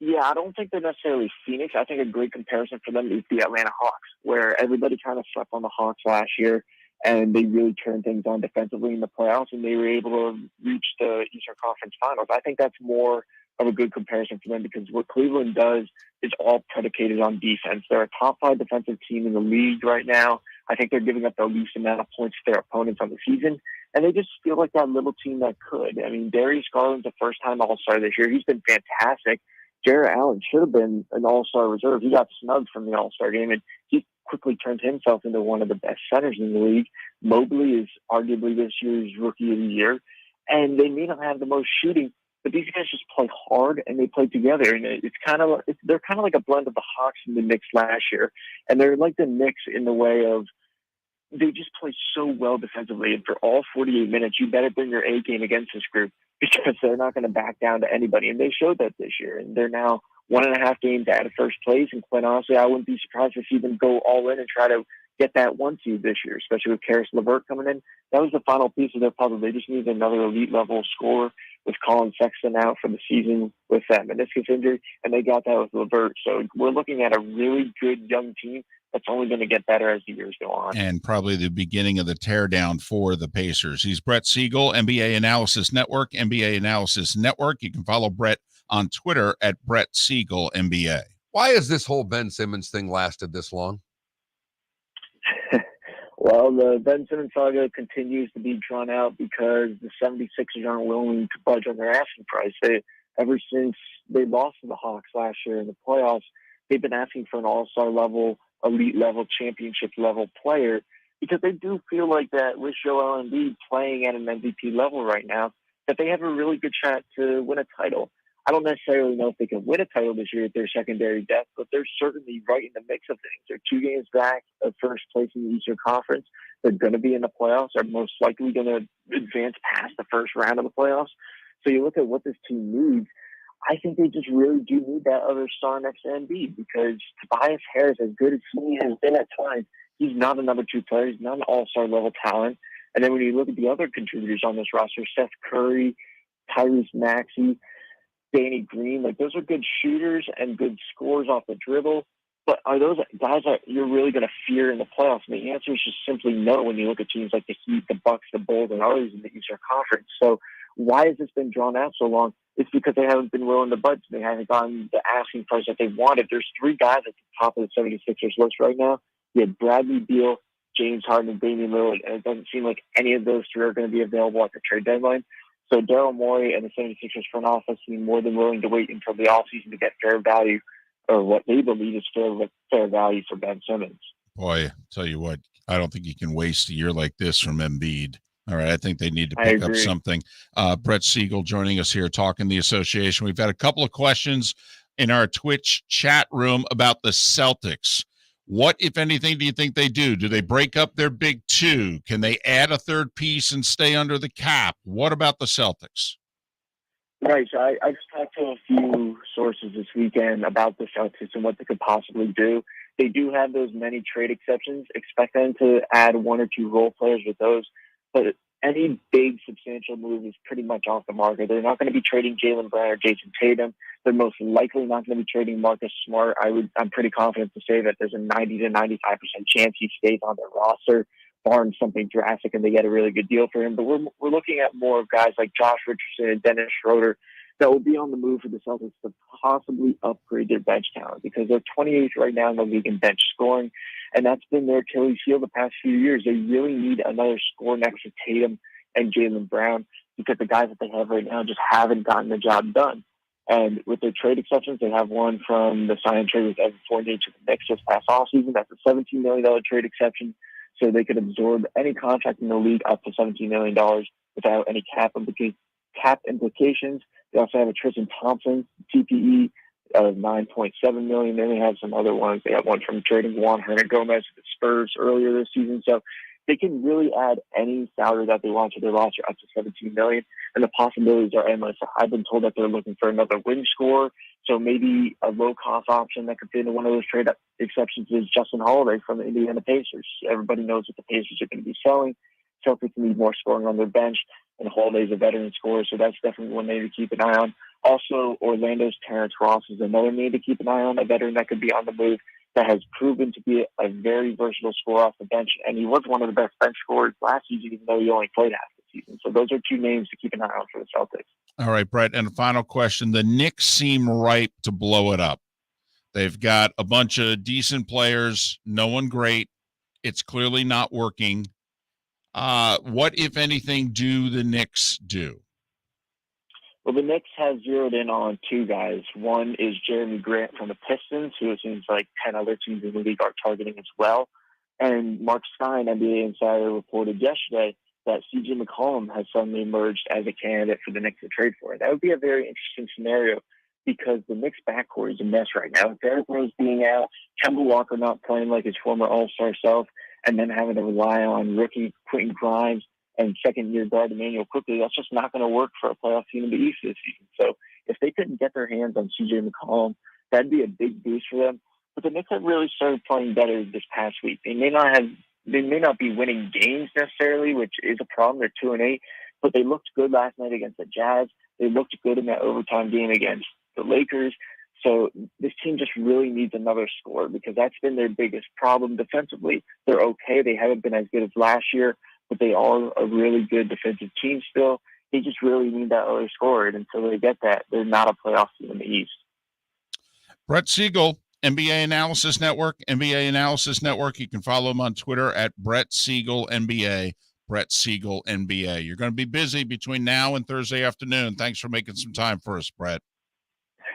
Speaker 7: Yeah, I don't think they're necessarily Phoenix. I think a great comparison for them is the Atlanta Hawks, where everybody kind of slept on the Hawks last year, and they really turned things on defensively in the playoffs, and they were able to reach the Eastern Conference Finals. I think that's more of a good comparison for them because what Cleveland does is all predicated on defense. They're a top 5 defensive team in the league right now. I think they're giving up the least amount of points to their opponents on the season, and they just feel like that little team that could. I mean, Darius Garland's a first-time All-Star this year. He's been fantastic. Jarrett Allen should have been an All-Star reserve. He got snubbed from the All-Star game, and he quickly turned himself into one of the best centers in the league. Mobley is arguably this year's Rookie of the Year, and they may not have the most shooting, but these guys just play hard and they play together. And they're kind of like a blend of the Hawks and the Knicks last year, and they're like the Knicks in the way of they just play so well defensively. And for all 48 minutes, you better bring your A game against this group because they're not going to back down to anybody. And they showed that this year. And they're now 1.5 games out of first place. And quite honestly, I wouldn't be surprised if them go all in and try to get that 1 seed this year, especially with Karis LeVert coming in. That was the final piece of their puzzle. They just need another elite level scorer with Colin Sexton out for the season with that meniscus injury. And they got that with LeVert. So we're looking at a really good young team that's only going to get better as the years go on.
Speaker 2: And probably the beginning of the teardown for the Pacers. He's Brett Siegel, NBA Analysis Network, NBA Analysis Network. You can follow Brett on Twitter at Brett Siegel NBA.
Speaker 1: Why has this whole Ben Simmons thing lasted this long?
Speaker 7: Well, the Ben Simmons saga continues to be drawn out because the 76ers aren't willing to budge on their asking price. Ever since they lost to the Hawks last year in the playoffs, they've been asking for an all-star level, elite level, championship level player because they do feel like that with Joel Embiid playing at an MVP level right now, that they have a really good shot to win a title. I don't necessarily know if they can win a title this year at their secondary depth, but they're certainly right in the mix of things. They're 2 games back of first place in the Eastern Conference. They're going to be in the playoffs. They're most likely going to advance past the first round of the playoffs. So you look at what this team needs. I think they just really do need that other star next to Embiid because Tobias Harris, as good as he has been at times, he's not a number 2 player. He's not an all-star level talent. And then when you look at the other contributors on this roster, Seth Curry, Tyrese Maxey, Danny Green, like those are good shooters and good scorers off the dribble. But are those guys that you're really going to fear in the playoffs? And the answer is just simply no when you look at teams like the Heat, the Bucks, the Bulls, and others in the Eastern Conference. So why has this been drawn out so long? It's because they haven't been willing to budge. They haven't gotten the asking price that they wanted. There's 3 guys at the top of the 76ers list right now. You have Bradley Beal, James Harden, and Damian Lillard, and it doesn't seem like any of those 3 are going to be available at the trade deadline. So Daryl Morey and the 76ers front office seem more than willing to wait until the offseason to get fair value, or what they believe is fair value for Ben Simmons.
Speaker 2: Boy, tell you what, I don't think you can waste a year like this from Embiid. All right, I think they need to pick up something. Brett Siegel joining us here talking the association. We've had a couple of questions in our Twitch chat room about the Celtics. What, if anything, do you think they do? Do they break up their big 2? Can they add a third piece and stay under the cap? What about the Celtics?
Speaker 7: Right. So I just talked to a few sources this weekend about the Celtics and what they could possibly do. They do have those many trade exceptions. Expect them to add 1 or 2 role players with those. But any big substantial move is pretty much off the market. They're not going to be trading Jaylen Brown or Jason Tatum. They're most likely not going to be trading Marcus Smart. I'm pretty confident to say that there's a 90 to 95% chance he stays on their roster, barring something drastic and they get a really good deal for him. But we're looking at more of guys like Josh Richardson and Dennis Schroeder that will be on the move for the Celtics to possibly upgrade their bench talent because they're 28th right now in the league in bench scoring. And that's been their Achilles heel the past few years. They really need another score next to Tatum and Jaylen Brown because the guys that they have right now just haven't gotten the job done. And with their trade exceptions, they have one from the sign and trade with Evan Fournier to the Knicks this past offseason. That's a $17 million trade exception. So they could absorb any contract in the league up to $17 million without any cap implications. They also have a Tristan Thompson TPE of $9.7 million. Then they have some other ones. They have one from trading Juan Hernan-Gomez to the Spurs earlier this season. So they can really add any salary that they want to their roster up to $17 million, and the possibilities are endless. I've been told that they're looking for another wing scorer, so maybe a low-cost option that could fit into one of those trade exceptions is Justin Holiday from the Indiana Pacers. Everybody knows what the Pacers are going to be selling. Celtics need more scoring on their bench, and Holiday's a veteran scorer, so that's definitely one they need to keep an eye on. Also, Orlando's Terrence Ross is another name to keep an eye on, a veteran that could be on the move that has proven to be a very versatile scorer off the bench. And he was one of the best bench scorers last season, even though he only played half the season. So those are two names to keep an eye on for the Celtics.
Speaker 2: All right, Brett. And a final question. The Knicks seem ripe to blow it up. They've got a bunch of decent players, no one great. It's clearly not working. What, if anything, do the Knicks do?
Speaker 7: Well, the Knicks have zeroed in on two guys. One is Jeremy Grant from the Pistons, who it seems like 10 other teams in the league are targeting as well. And Mark Stein, NBA Insider, reported yesterday that C.J. McCollum has suddenly emerged as a candidate for the Knicks to trade for. That would be a very interesting scenario because the Knicks backcourt is a mess right now. Derrick Rose being out, Kemba Walker not playing like his former All-Star self, and then having to rely on rookie Quentin Grimes and second-year guard Emmanuel Quickly, that's just not going to work for a playoff team in the East this season. So if they couldn't get their hands on C.J. McCollum, that'd be a big boost for them. But the Knicks have really started playing better this past week. They may not be winning games necessarily, which is a problem. They're 2-8, but they looked good last night against the Jazz. They looked good in that overtime game against the Lakers. So this team just really needs another scorer because that's been their biggest problem defensively. They're okay. They haven't been as good as last year, but they are a really good defensive team still. They just really need that other scorer. And until they get that, they're not a playoff team in the East.
Speaker 2: Brett Siegel, NBA Analysis Network, NBA Analysis Network. You can follow him on Twitter at Brett Siegel NBA, Brett Siegel NBA. You're going to be busy between now and Thursday afternoon. Thanks for making some time for us, Brett.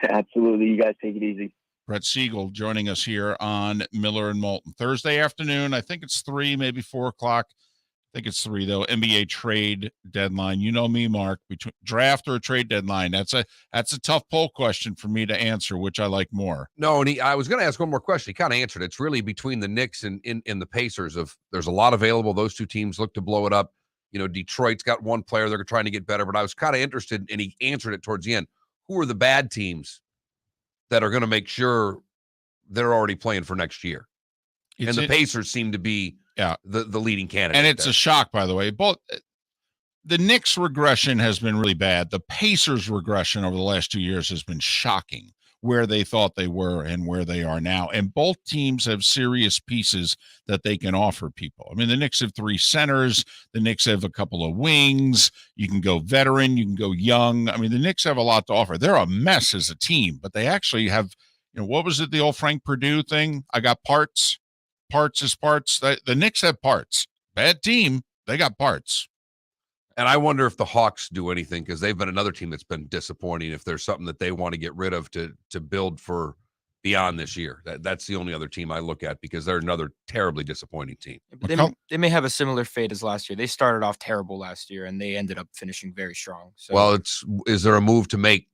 Speaker 7: Absolutely. You guys take it easy.
Speaker 2: Brett Siegel joining us here on Miller and Moulton. Thursday afternoon, I think it's 3, maybe 4 o'clock. I think it's 3, though. NBA trade deadline. You know me, Mark. Between draft or trade deadline, that's a tough poll question for me to answer, which I like more.
Speaker 1: No, and I was going to ask one more question. He kind of answered. It's really between the Knicks and the Pacers. There's a lot available. Those two teams look to blow it up. You know, Detroit's got one player they're trying to get better, but I was kind of interested, and he answered it towards the end. Who are the bad teams that are going to make sure they're already playing for next year? And the Pacers seem to be the leading candidate.
Speaker 2: And it's a shock, by the way. Both the Knicks regression has been really bad. The Pacers regression over the last 2 years has been shocking, where they thought they were and where they are now. And both teams have serious pieces that they can offer people. I mean, the Knicks have 3 centers. The Knicks have a couple of wings. You can go veteran. You can go young. I mean, the Knicks have a lot to offer. They're a mess as a team, but they actually have, what was it, the old Frank Purdue thing? I got parts. Parts is parts. The Knicks have parts. Bad team. They got parts.
Speaker 1: And I wonder if the Hawks do anything because they've been another team that's been disappointing. If there's something that they want to get rid of to build for beyond this year, that's the only other team I look at because they're another terribly disappointing team.
Speaker 3: They may have a similar fate as last year. They started off terrible last year and they ended up finishing very strong. So.
Speaker 1: Well, is there a move to make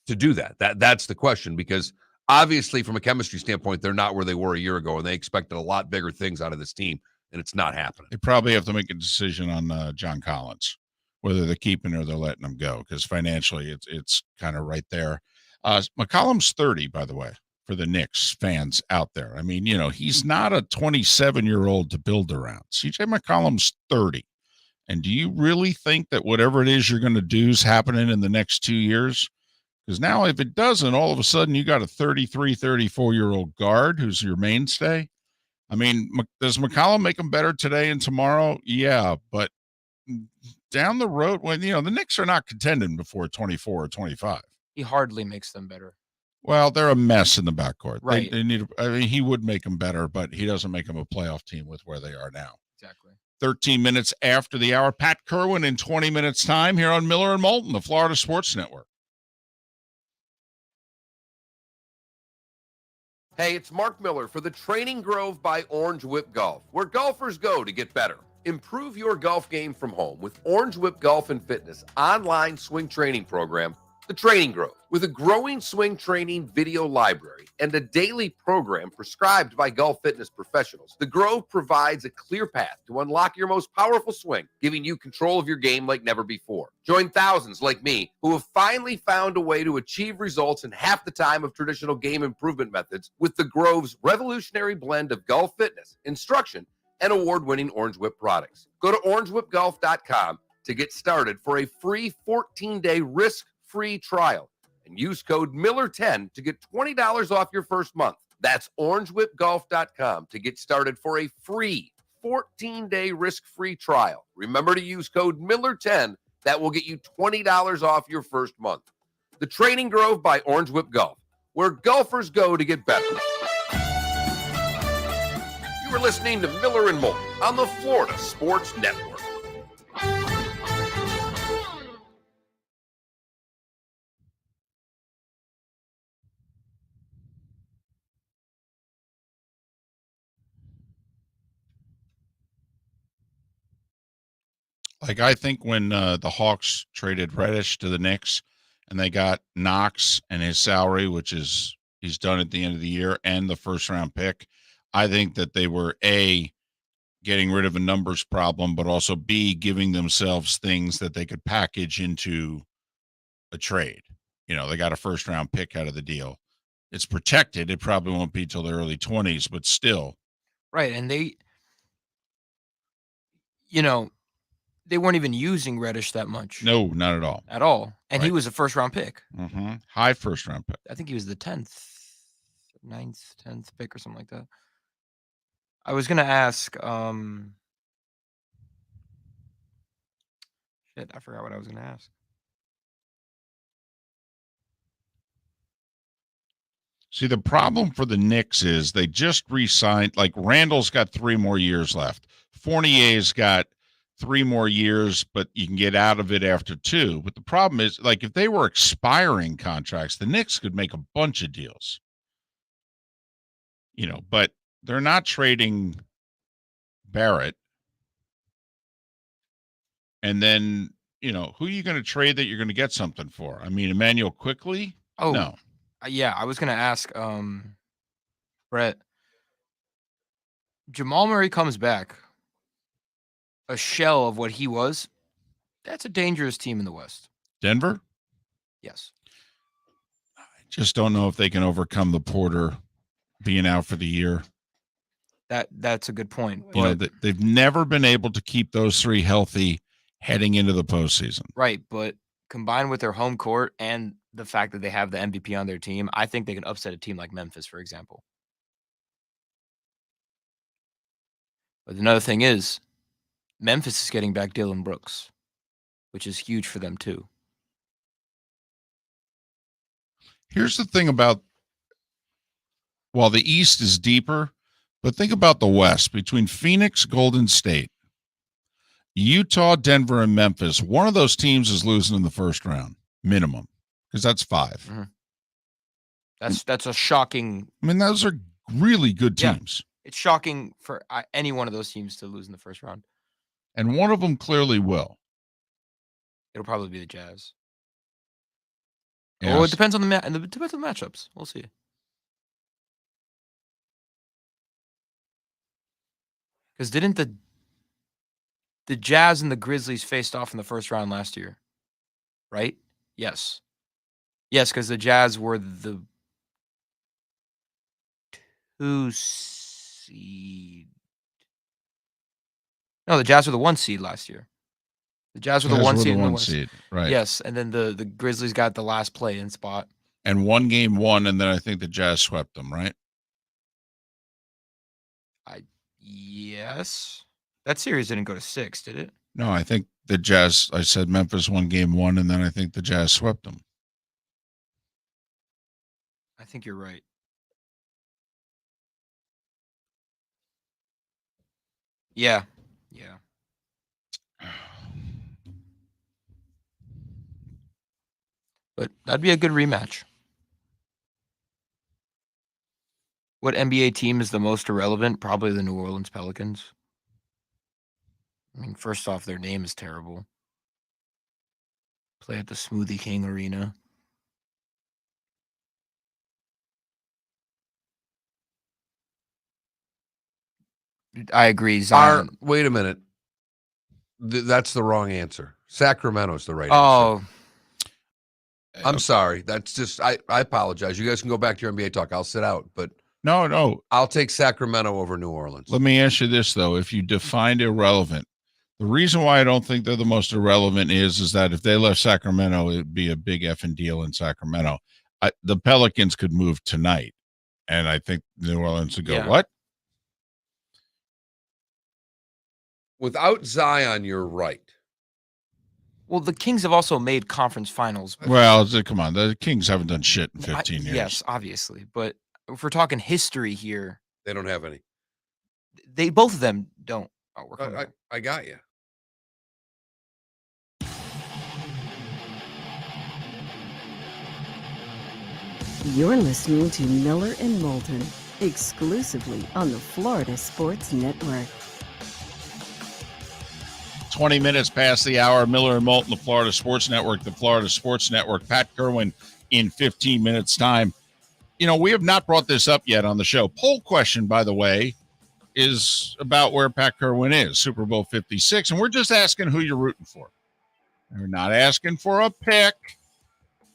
Speaker 1: to do that? That's the question because obviously from a chemistry standpoint, they're not where they were a year ago and they expected a lot bigger things out of this team. And it's not happening.
Speaker 2: They probably have to make a decision on John Collins, whether they're keeping or they're letting him go, because financially it's kind of right there. McCollum's 30, by the way, for the Knicks fans out there. I mean, he's not a 27-year-old to build around. CJ McCollum's 30. And do you really think that whatever it is you're going to do is happening in the next 2 years? Because now if it doesn't, all of a sudden you got a 33, 34-year-old guard who's your mainstay. I mean, does McCollum make them better today and tomorrow? Yeah, but down the road, when the Knicks are not contending before 24 or 25.
Speaker 3: He hardly makes them better.
Speaker 2: Well, they're a mess in the backcourt.
Speaker 3: Right.
Speaker 2: They need. I mean, he would make them better, but he doesn't make them a playoff team with where they are now.
Speaker 3: Exactly.
Speaker 2: 13 minutes after the hour. Pat Kirwan in 20 minutes time here on Miller and Moulton, the Florida Sports Network.
Speaker 5: Hey, it's Mark Miller for the Training Grove by Orange Whip Golf, where golfers go to get better. Improve your golf game from home with Orange Whip Golf and Fitness online swing training program, The Training Grove. With a growing swing training video library and a daily program prescribed by golf fitness professionals, The Grove provides a clear path to unlock your most powerful swing, giving you control of your game like never before. Join thousands like me who have finally found a way to achieve results in half the time of traditional game improvement methods with The Grove's revolutionary blend of golf fitness, instruction, and award-winning Orange Whip products. Go to orangewhipgolf.com to get started for a free 14-day risk free trial. And use code Miller10 to get $20 off your first month. That's orangewhipgolf.com to get started for a free 14-day risk-free trial. Remember to use code Miller10. That will get you $20 off your first month. The Training Grove by Orange Whip Golf, where golfers go to get better. You are listening to Miller and Moulton on the Florida Sports Network.
Speaker 2: Like, I think when the Hawks traded Reddish to the Knicks and they got Knox and his salary, which is he's done at the end of the year, and the first-round pick, I think that they were, A, getting rid of a numbers problem, but also, B, giving themselves things that they could package into a trade. You know, they got a first-round pick out of the deal. It's protected. It probably won't be till the early 20s, but still.
Speaker 3: Right, and they, you know, they weren't even using Reddish that much.
Speaker 2: No, not at all.
Speaker 3: At all. And he
Speaker 2: Right.
Speaker 3: was a first-round pick.
Speaker 2: Mm-hmm. High first-round pick.
Speaker 3: I think he was the 9th, 10th pick or something like that. I was going to ask, shit, I forgot what I was going to ask.
Speaker 2: See, the problem for the Knicks is they just re-signed, like Randall's got 3 more years left. Fournier's got 3 more years, but you can get out of it after 2. But the problem is, like, if they were expiring contracts, the Knicks could make a bunch of deals. You know, but they're not trading Barrett. And then, you know, who are you going to trade that you're going to get something for? I mean, Emmanuel Quickly?
Speaker 3: Oh,
Speaker 2: no.
Speaker 3: Yeah, I was going to ask, Brett, Jamal Murray comes back, a shell of what he was. That's a dangerous team in the West.
Speaker 2: Denver?
Speaker 3: Yes.
Speaker 2: I just don't know if they can overcome the Porter being out for the year.
Speaker 3: That's a good point.
Speaker 2: You know, they've never been able to keep those 3 healthy heading into the postseason.
Speaker 3: Right, but combined with their home court and the fact that they have the MVP on their team, I think they can upset a team like Memphis, for example. But another thing is, Memphis is getting back Dillon Brooks, which is huge for them too.
Speaker 2: Here's the thing about, while the East is deeper, but think about the West. Between Phoenix, Golden State, Utah, Denver, and Memphis, one of those teams is losing in the first round, minimum, because that's 5.
Speaker 3: Mm-hmm. That's a shocking.
Speaker 2: I mean, those are really good teams.
Speaker 3: Yeah, it's shocking for any one of those teams to lose in the first round.
Speaker 2: And one of them clearly will.
Speaker 3: It'll probably be the Jazz.
Speaker 2: Yes.
Speaker 3: Well, it depends on it depends on the matchups. We'll see. Because didn't the Jazz and the Grizzlies faced off in the first round last year? Right? Yes. Yes, because the Jazz were the 2 seed. No, the Jazz were the 1 seed last year. The Jazz were the 1 seed in the West.
Speaker 2: Right.
Speaker 3: Yes, and then the Grizzlies got the last play-in spot.
Speaker 2: And one game won, and then I think the Jazz swept them, right?
Speaker 3: Yes. That series didn't go to 6, did it?
Speaker 2: No, I think the Jazz, I said Memphis won game 1, and then I think the Jazz swept them.
Speaker 3: I think you're right. Yeah. Yeah. But that'd be a good rematch. What NBA team is the most irrelevant? Probably the New Orleans Pelicans. I mean, first off, their name is terrible. Play at the Smoothie King Arena. I agree. Zion.
Speaker 1: Wait a minute. That's the wrong answer. Sacramento's the right
Speaker 3: answer.
Speaker 1: I'm sorry. That's just, I apologize. You guys can go back to your NBA talk. I'll sit out, but
Speaker 2: no.
Speaker 1: I'll take Sacramento over New Orleans.
Speaker 2: Let me ask you this, though. If you defined irrelevant, The reason why I don't think they're the most irrelevant is that if they left Sacramento, it'd be a big effing deal in Sacramento. The Pelicans could move tonight, and I think New Orleans would go, what?
Speaker 1: Without Zion, you're right.
Speaker 3: Well, the Kings have also made conference finals.
Speaker 2: Well, come on. The Kings haven't done shit in 15 years.
Speaker 3: Yes, obviously. But if we're talking history here,
Speaker 1: They don't have any.
Speaker 3: Both of them don't. Oh,
Speaker 1: I got you.
Speaker 4: You're listening to Miller and Moulton, exclusively on the Florida Sports Network.
Speaker 2: 20 minutes past the hour. Miller and Moulton, the Florida Sports Network, Pat Kirwan in 15 minutes time. We have not brought this up yet on the show. Poll question, by the way, is about where Pat Kirwan is, Super Bowl 56. And we're just asking who you're rooting for. We're not asking for a pick.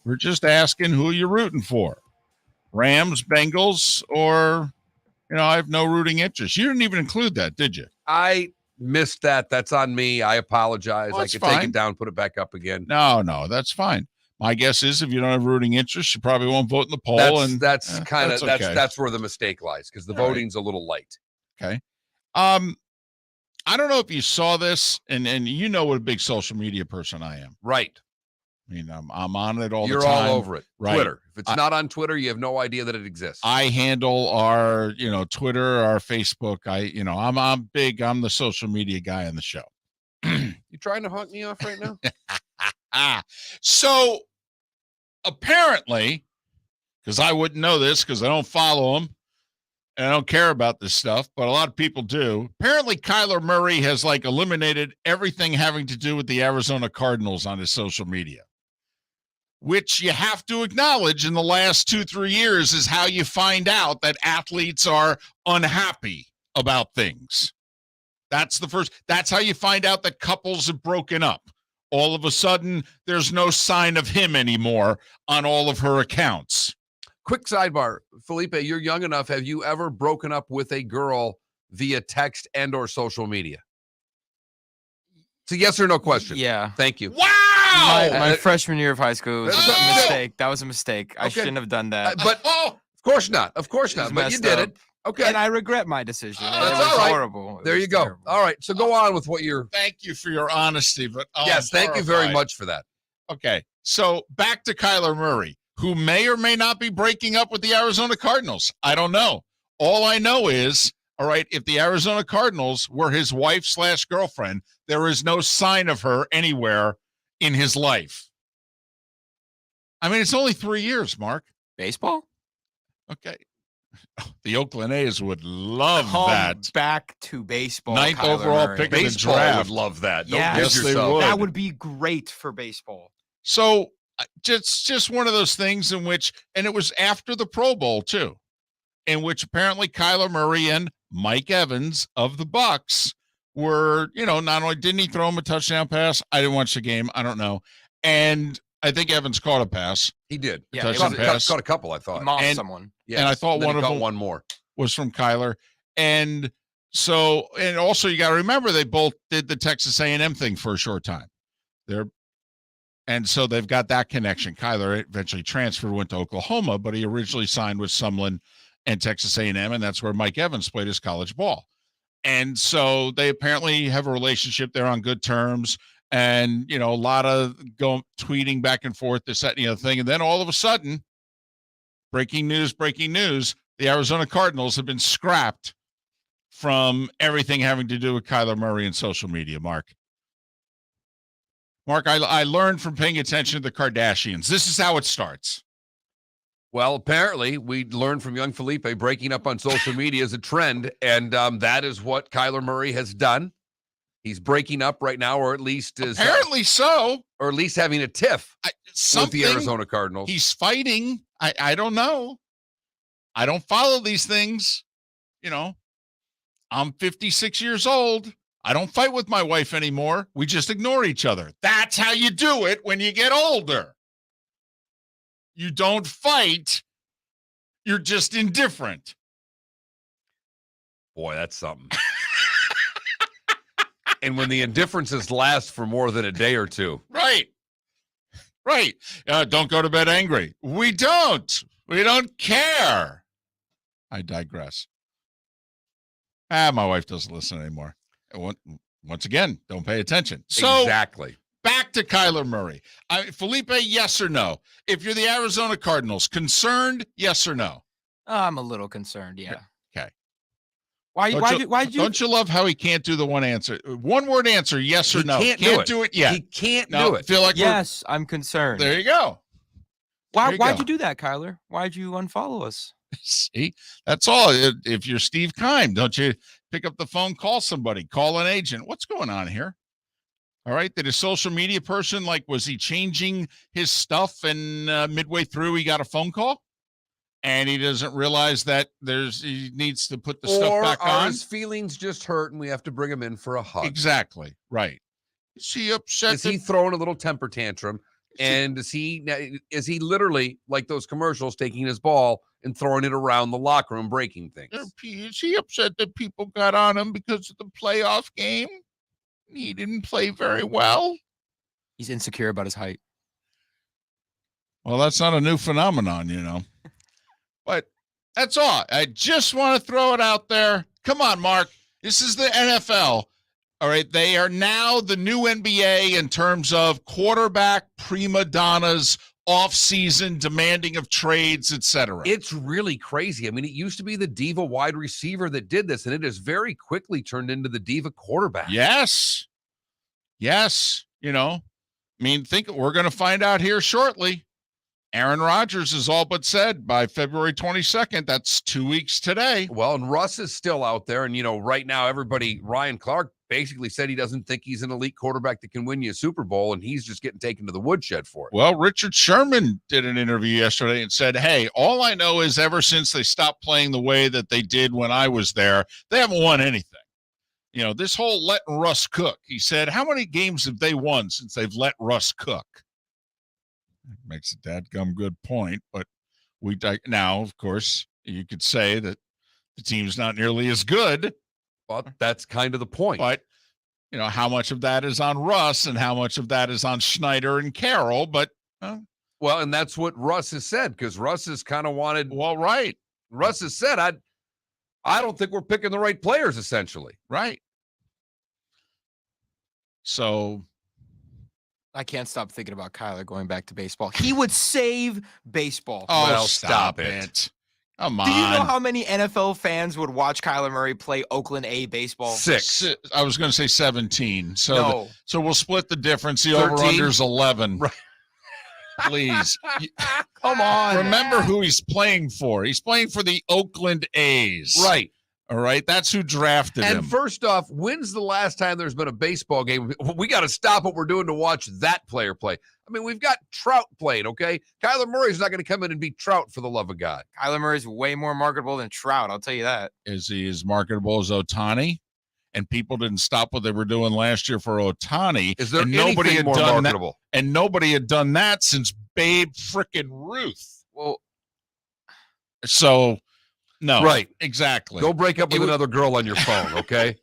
Speaker 2: We're just asking who you're rooting for. Rams, Bengals, or, I have no rooting interest. You didn't even include that, did you?
Speaker 1: I missed that. That's on me. I apologize.
Speaker 2: Well,
Speaker 1: I could
Speaker 2: fine.
Speaker 1: take it down, put it back up again.
Speaker 2: No, that's fine. My guess is if you don't have rooting interest, you probably won't vote in the poll.
Speaker 1: That's where the mistake lies, because the voting's a little light.
Speaker 2: Okay. I don't know if you saw this, and you know what a big social media person I am.
Speaker 1: Right.
Speaker 2: I mean, I'm on it all
Speaker 1: You're
Speaker 2: the time.
Speaker 1: all over it.
Speaker 2: Right.
Speaker 1: Twitter. If it's not on Twitter, you have no idea that it exists.
Speaker 2: I handle our, Twitter, our Facebook. I'm big. I'm the social media guy on the show.
Speaker 1: You trying to haunt me off right now?
Speaker 2: So apparently, because I wouldn't know this because I don't follow them and I don't care about this stuff, but a lot of people do. Apparently, Kyler Murray has eliminated everything having to do with the Arizona Cardinals on his social media, which you have to acknowledge in the last 2-3 years is how you find out that athletes are unhappy about things. That's how you find out that couples have broken up. All of a sudden, there's no sign of him anymore on all of her accounts.
Speaker 1: Quick sidebar. Felipe, you're young enough. Have you ever broken up with a girl via text and or social media? It's a yes or no question.
Speaker 3: Yeah.
Speaker 1: Thank you.
Speaker 2: Wow!
Speaker 3: My freshman year of high school was a mistake. That was a mistake. I shouldn't have done that.
Speaker 1: But of course not. Of course not. But you did it. Okay.
Speaker 3: And I regret my decision.
Speaker 1: That's
Speaker 3: it was
Speaker 1: all right.
Speaker 3: horrible.
Speaker 1: There you go.
Speaker 3: Terrible.
Speaker 1: All right. So go on with what you're.
Speaker 2: Thank you for your honesty, but
Speaker 1: yes, thank you very much for that.
Speaker 2: Okay. So back to Kyler Murray, who may or may not be breaking up with the Arizona Cardinals. I don't know. All I know is, all right, if the Arizona Cardinals were his wife/girlfriend, there is no sign of her anywhere in his life. I mean, it's only 3 years, Mark.
Speaker 3: Baseball?
Speaker 2: Okay. The Oakland A's would love that.
Speaker 3: Back to baseball.
Speaker 2: 9th
Speaker 3: Kyler
Speaker 2: overall
Speaker 3: Murray.
Speaker 2: pick of the
Speaker 1: Baseball
Speaker 2: draft.
Speaker 1: would love that.
Speaker 3: Yeah,
Speaker 1: Don't
Speaker 2: yes,
Speaker 1: kid
Speaker 2: they
Speaker 1: yourself.
Speaker 2: would.
Speaker 3: That would be great for baseball.
Speaker 2: So just one of those things in which, and it was after the Pro Bowl too, in which apparently Kyler Murray and Mike Evans of the Bucks were, not only didn't he throw him a touchdown pass, I didn't watch the game, I don't know, and I think Evans caught a pass.
Speaker 1: He did.
Speaker 2: Yeah, touchdown
Speaker 1: Caught
Speaker 2: pass.
Speaker 1: a couple, I thought.
Speaker 3: He mossed
Speaker 2: And-
Speaker 3: someone.
Speaker 1: Yes.
Speaker 2: and I thought
Speaker 1: Then
Speaker 2: one
Speaker 1: he
Speaker 2: of
Speaker 1: caught
Speaker 2: them
Speaker 1: one more.
Speaker 2: was from Kyler, and so, and also you got to remember they both did the Texas A&M thing for a short time. And so they've got that connection. Kyler eventually transferred, went to Oklahoma, but he originally signed with Sumlin and Texas A&M, and that's where Mike Evans played his college ball. And so they apparently have a relationship. They're on good terms, and a lot of tweeting back and forth, this, that, and the other thing. And then all of a sudden, breaking news, the Arizona Cardinals have been scrapped from everything having to do with Kyler Murray and social media, Mark. I learned from paying attention to the Kardashians. This is how it starts.
Speaker 1: Well, apparently, we learned from young Felipe breaking up on social media is a trend, and that is what Kyler Murray has done. He's breaking up right now, or at least is
Speaker 2: apparently so,
Speaker 1: or at least having a tiff with the Arizona Cardinals.
Speaker 2: He's fighting. I don't know. I don't follow these things. I'm 56 years old. I don't fight with my wife anymore. We just ignore each other. That's how you do it when you get older. You don't fight. You're just indifferent.
Speaker 1: Boy, that's something. And when the indifferences last for more than a day or two.
Speaker 2: Right. Don't go to bed angry. We don't care. I digress. My wife doesn't listen anymore. Once again, don't pay attention. So
Speaker 1: exactly.
Speaker 2: Back to Kyler Murray. Felipe, yes or no? If you're the Arizona Cardinals, concerned, yes or no?
Speaker 3: I'm a little concerned, yeah.
Speaker 2: Okay.
Speaker 3: Don't
Speaker 2: you love how he can't do the one word answer, yes or no?
Speaker 1: Can't
Speaker 2: do it yet.
Speaker 1: He can't do it.
Speaker 2: Feel like
Speaker 3: yes, I'm concerned.
Speaker 2: There you go.
Speaker 3: Why'd you do that, Kyler? Why'd you unfollow us?
Speaker 2: See, that's all. If you're Steve Keim, don't you pick up the phone, call somebody, call an agent? What's going on here? All right. Did a social media person, was he changing his stuff and midway through he got a phone call? And he doesn't realize that he needs to put the stuff back on.
Speaker 1: His feelings just hurt and we have to bring him in for a hug.
Speaker 2: Exactly. Right. Is he upset?
Speaker 1: Is he throwing a little temper tantrum? And is he literally, like those commercials, taking his ball and throwing it around the locker room, breaking things?
Speaker 2: Is he upset that people got on him because of the playoff game? He didn't play very well.
Speaker 3: He's insecure about his height.
Speaker 2: Well, that's not a new phenomenon, But that's all. I just want to throw it out there. Come on, Mark. This is the NFL. All right. They are now the new NBA in terms of quarterback prima donnas, off-season demanding of trades, etc.
Speaker 1: It's really crazy. I mean, it used to be the diva wide receiver that did this, and it has very quickly turned into the diva quarterback.
Speaker 2: Yes. Think we're going to find out here shortly. Aaron Rodgers is all but said by February 22nd. That's 2 weeks today.
Speaker 1: Well, and Russ is still out there. And, right now, Ryan Clark basically said he doesn't think he's an elite quarterback that can win you a Super Bowl, and he's just getting taken to the woodshed for it.
Speaker 2: Well, Richard Sherman did an interview yesterday and said, hey, all I know is ever since they stopped playing the way that they did when I was there, they haven't won anything. This whole letting Russ cook. He said, how many games have they won since they've let Russ cook? Makes a dadgum good point, but now, of course, you could say that the team's not nearly as good.
Speaker 1: But that's kind of the point.
Speaker 2: But, how much of that is on Russ and how much of that is on Schneider and Carroll. But,
Speaker 1: well, and that's what Russ has said, because Russ has kind of wanted.
Speaker 2: Well, right.
Speaker 1: Russ has said, I don't think we're picking the right players, essentially.
Speaker 2: Right. So
Speaker 3: I can't stop thinking about Kyler going back to baseball. He would save baseball.
Speaker 2: Oh, well, stop it. Come on.
Speaker 3: Do you know how many NFL fans would watch Kyler Murray play Oakland A baseball?
Speaker 1: 6.
Speaker 2: I was going to say 17. So we'll split the difference. The over-under's 11.
Speaker 1: Right.
Speaker 2: Please.
Speaker 3: Come on.
Speaker 2: Remember who he's playing for. He's playing for the Oakland A's.
Speaker 1: Right.
Speaker 2: All right. That's who drafted him.
Speaker 1: And first off, when's the last time there's been a baseball game? We got to stop what we're doing to watch that player play. I mean, we've got Trout playing, okay? Kyler Murray's not going to come in and beat Trout, for the love of God.
Speaker 3: Kyler Murray's way more marketable than Trout, I'll tell you that.
Speaker 2: Is he as marketable as Ohtani? And people didn't stop what they were doing last year for Ohtani.
Speaker 1: Is there
Speaker 2: anything
Speaker 1: more marketable?
Speaker 2: And nobody had done that since Babe frickin' Ruth.
Speaker 3: Well,
Speaker 2: so, no.
Speaker 1: Right.
Speaker 2: Exactly.
Speaker 1: Go break up with another girl on your phone, okay?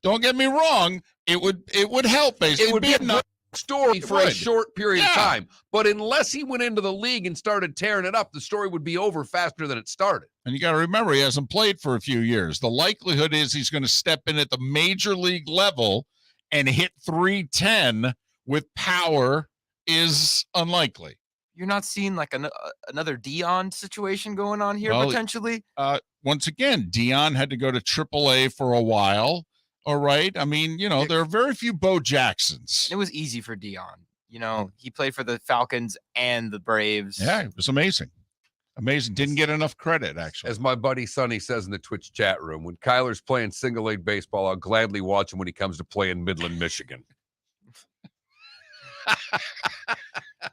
Speaker 2: Don't get me wrong. It would help.
Speaker 1: It would be a good story for a short period of time. But unless he went into the league and started tearing it up, the story would be over faster than it started.
Speaker 2: And you got to remember, he hasn't played for a few years. The likelihood is he's going to step in at the major league level and hit 310 with power is unlikely.
Speaker 3: You're not seeing like another Dion situation going on here, potentially?
Speaker 2: Once again, Dion had to go to AAA for a while. All right. I mean, there are very few Bo Jacksons.
Speaker 3: It was easy for Dion. He played for the Falcons and the Braves.
Speaker 2: Yeah, it was amazing. Amazing. Didn't get enough credit, actually.
Speaker 1: As my buddy Sonny says in the Twitch chat room, when Kyler's playing single-A baseball, I'll gladly watch him when he comes to play in Midland, Michigan.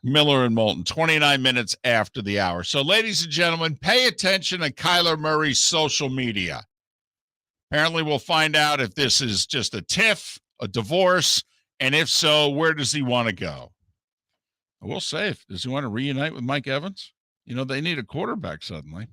Speaker 2: Miller and Moulton, 29 minutes after the hour. So, ladies and gentlemen, pay attention to Kyler Murray's social media. Apparently, we'll find out if this is just a tiff, a divorce, and if so, where does he want to go? We'll say, does he want to reunite with Mike Evans? They need a quarterback suddenly.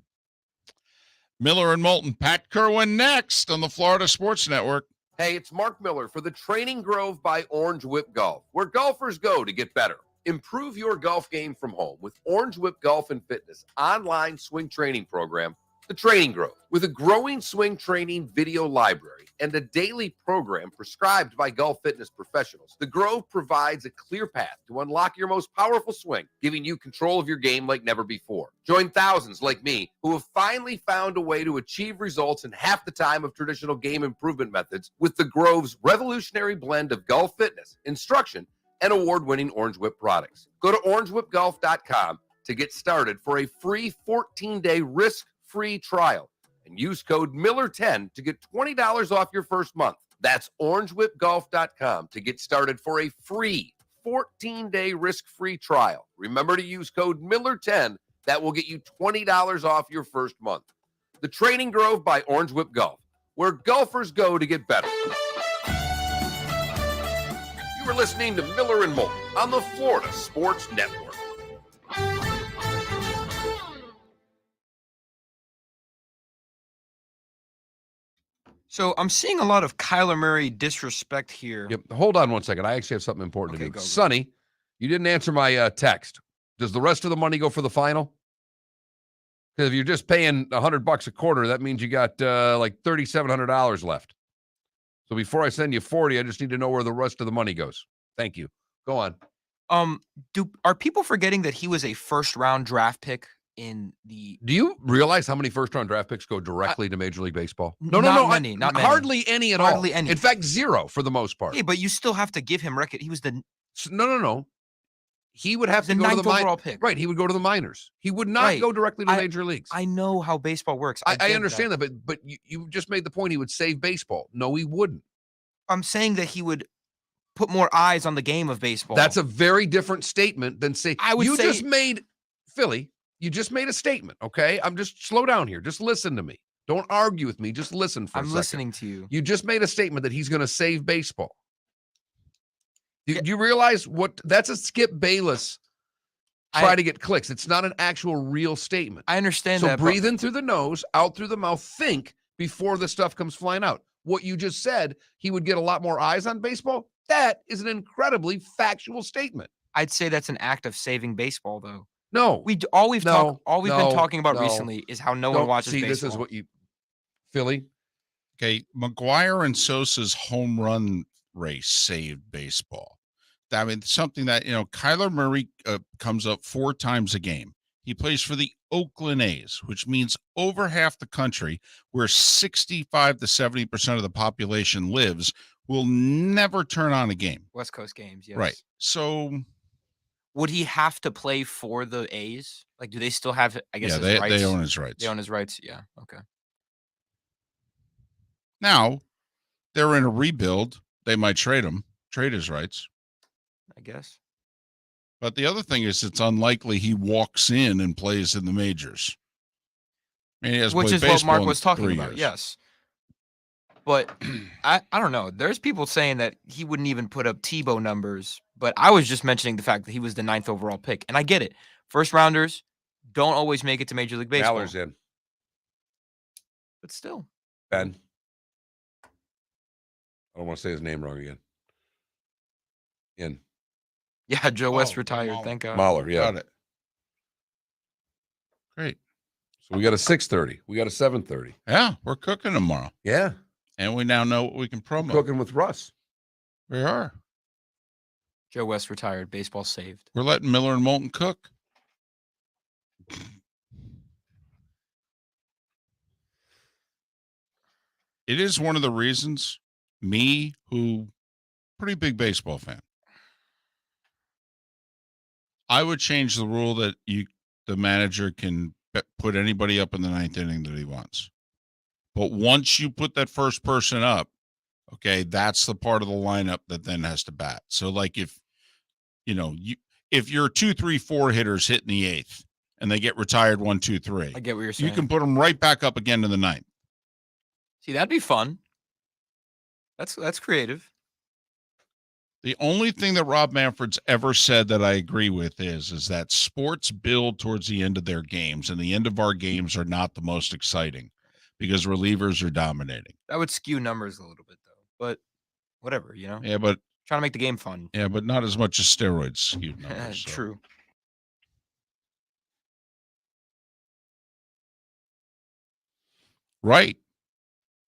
Speaker 2: Miller and Moulton, Pat Kirwan next on the Florida Sports Network.
Speaker 5: Hey, it's Mark Miller for the Training Grove by Orange Whip Golf, where golfers go to get better. Improve your golf game from home with Orange Whip Golf and Fitness online swing training program, The Training Grove. With a growing swing training video library and a daily program prescribed by golf fitness professionals, The Grove provides a clear path to unlock your most powerful swing, giving you control of your game like never before. Join thousands like me who have finally found a way to achieve results in half the time of traditional game improvement methods with The Grove's revolutionary blend of golf fitness, instruction, and award-winning Orange Whip products. Go to orangewhipgolf.com to get started for a free 14-day risk-free trial and use code Miller10 to get $20 off your first month. That's orangewhipgolf.com to get started for a free 14-day risk-free trial. Remember to use code Miller10. That will get you $20 off your first month. The Training Grove by Orange Whip Golf, where golfers go to get better. You are listening to Miller and Moulton on the Florida Sports Network.
Speaker 3: So I'm seeing a lot of Kyler Murray disrespect here.
Speaker 1: Yep. Hold on one second. I actually have something important to do.
Speaker 3: Go.
Speaker 1: Sonny, you didn't answer my text. Does the rest of the money go for the final? Because if you're just paying $100 a quarter, that means you got like $3,700 left. So before I send you 40, I just need to know where the rest of the money goes. Thank you. Go on.
Speaker 3: Are people forgetting that he was a first-round draft pick in the?
Speaker 1: Do you realize how many first-round draft picks go directly to Major League Baseball? No,
Speaker 3: not many.
Speaker 1: Hardly any at all.
Speaker 3: Hardly any.
Speaker 1: In fact, zero for the most part.
Speaker 3: Hey, but you still have to give him record. He was the
Speaker 1: No. He would have to go to
Speaker 3: ninth
Speaker 1: the
Speaker 3: overall pick.
Speaker 1: Right, he would go to the minors. He would not go directly to major leagues.
Speaker 3: I know how baseball works.
Speaker 1: I understand that, but you just made the point he would save baseball. No, he wouldn't.
Speaker 3: I'm saying that he would put more eyes on the game of baseball.
Speaker 1: That's a very different statement than say just made Philly. You just made a statement, okay? I'm just slow down here. Just listen to me. Don't argue with me. Just listen for a second.
Speaker 3: I'm listening to you.
Speaker 1: You just made a statement that he's going to save baseball. Do you realize what that's a Skip Bayless try to get clicks? It's not an actual real statement.
Speaker 3: I understand
Speaker 1: that.
Speaker 3: So
Speaker 1: breathe in through the nose, out through the mouth, think before the stuff comes flying out. What you just said, he would get a lot more eyes on baseball. That is an incredibly factual statement.
Speaker 3: I'd say that's an act of saving baseball, though.
Speaker 1: No,
Speaker 3: we've been talking about recently is how no one watches baseball.
Speaker 1: This is what you, Philly.
Speaker 2: Okay, McGuire and Sosa's home run race saved baseball. I mean, something that, Kyler Murray comes up 4 times a game. He plays for the Oakland A's, which means over half the country, where 65 to 70% of the population lives, will never turn on a game.
Speaker 3: West Coast games, yes.
Speaker 2: Right. So
Speaker 3: would he have to play for the A's? Like, do they still have, I guess, his rights?
Speaker 2: They own his rights.
Speaker 3: They own his rights, yeah. Okay.
Speaker 2: Now, they're in a rebuild. They might trade his rights.
Speaker 3: I guess.
Speaker 2: But the other thing is, it's unlikely he walks in and plays in the majors. I mean,
Speaker 3: which is what Mark was talking about. Yes. But I don't know. There's people saying that he wouldn't even put up Tebow numbers. But I was just mentioning the fact that he was the 9th overall pick. And I get it. First rounders don't always make it to Major League Baseball.
Speaker 1: Maller's in.
Speaker 3: But still.
Speaker 1: Ben. I don't want to say his name wrong again. In.
Speaker 3: Yeah, Joe West retired.
Speaker 2: Mahler.
Speaker 3: Thank God.
Speaker 1: Mahler, yeah.
Speaker 2: Got it. Great.
Speaker 1: So we got a 6:30. We got a 7:30.
Speaker 2: Yeah, we're cooking tomorrow.
Speaker 1: Yeah.
Speaker 2: And we now know what we can promote.
Speaker 1: Cooking with Russ.
Speaker 2: We are.
Speaker 3: Joe West retired. Baseball saved.
Speaker 2: We're letting Miller and Moulton cook. It is one of the reasons me, who pretty big baseball fan, I would change the rule that the manager can put anybody up in the 9th inning that he wants. But once you put that first person up, okay, that's the part of the lineup that then has to bat. So like if you're 2, 3, 4 hitters hitting the 8th and they get retired 1, 2, 3,
Speaker 3: I get what you're saying.
Speaker 2: You can put them right back up again to the 9th.
Speaker 3: See, that'd be fun. That's creative.
Speaker 2: The only thing that Rob Manfred's ever said that I agree with is that sports build towards the end of their games, and the end of our games are not the most exciting because relievers are dominating.
Speaker 3: That would skew numbers a little bit, though. but whatever,
Speaker 2: Yeah, but
Speaker 3: trying to make the game fun.
Speaker 2: Yeah, but not as much as steroids skewed numbers. So.
Speaker 3: True.
Speaker 2: Right.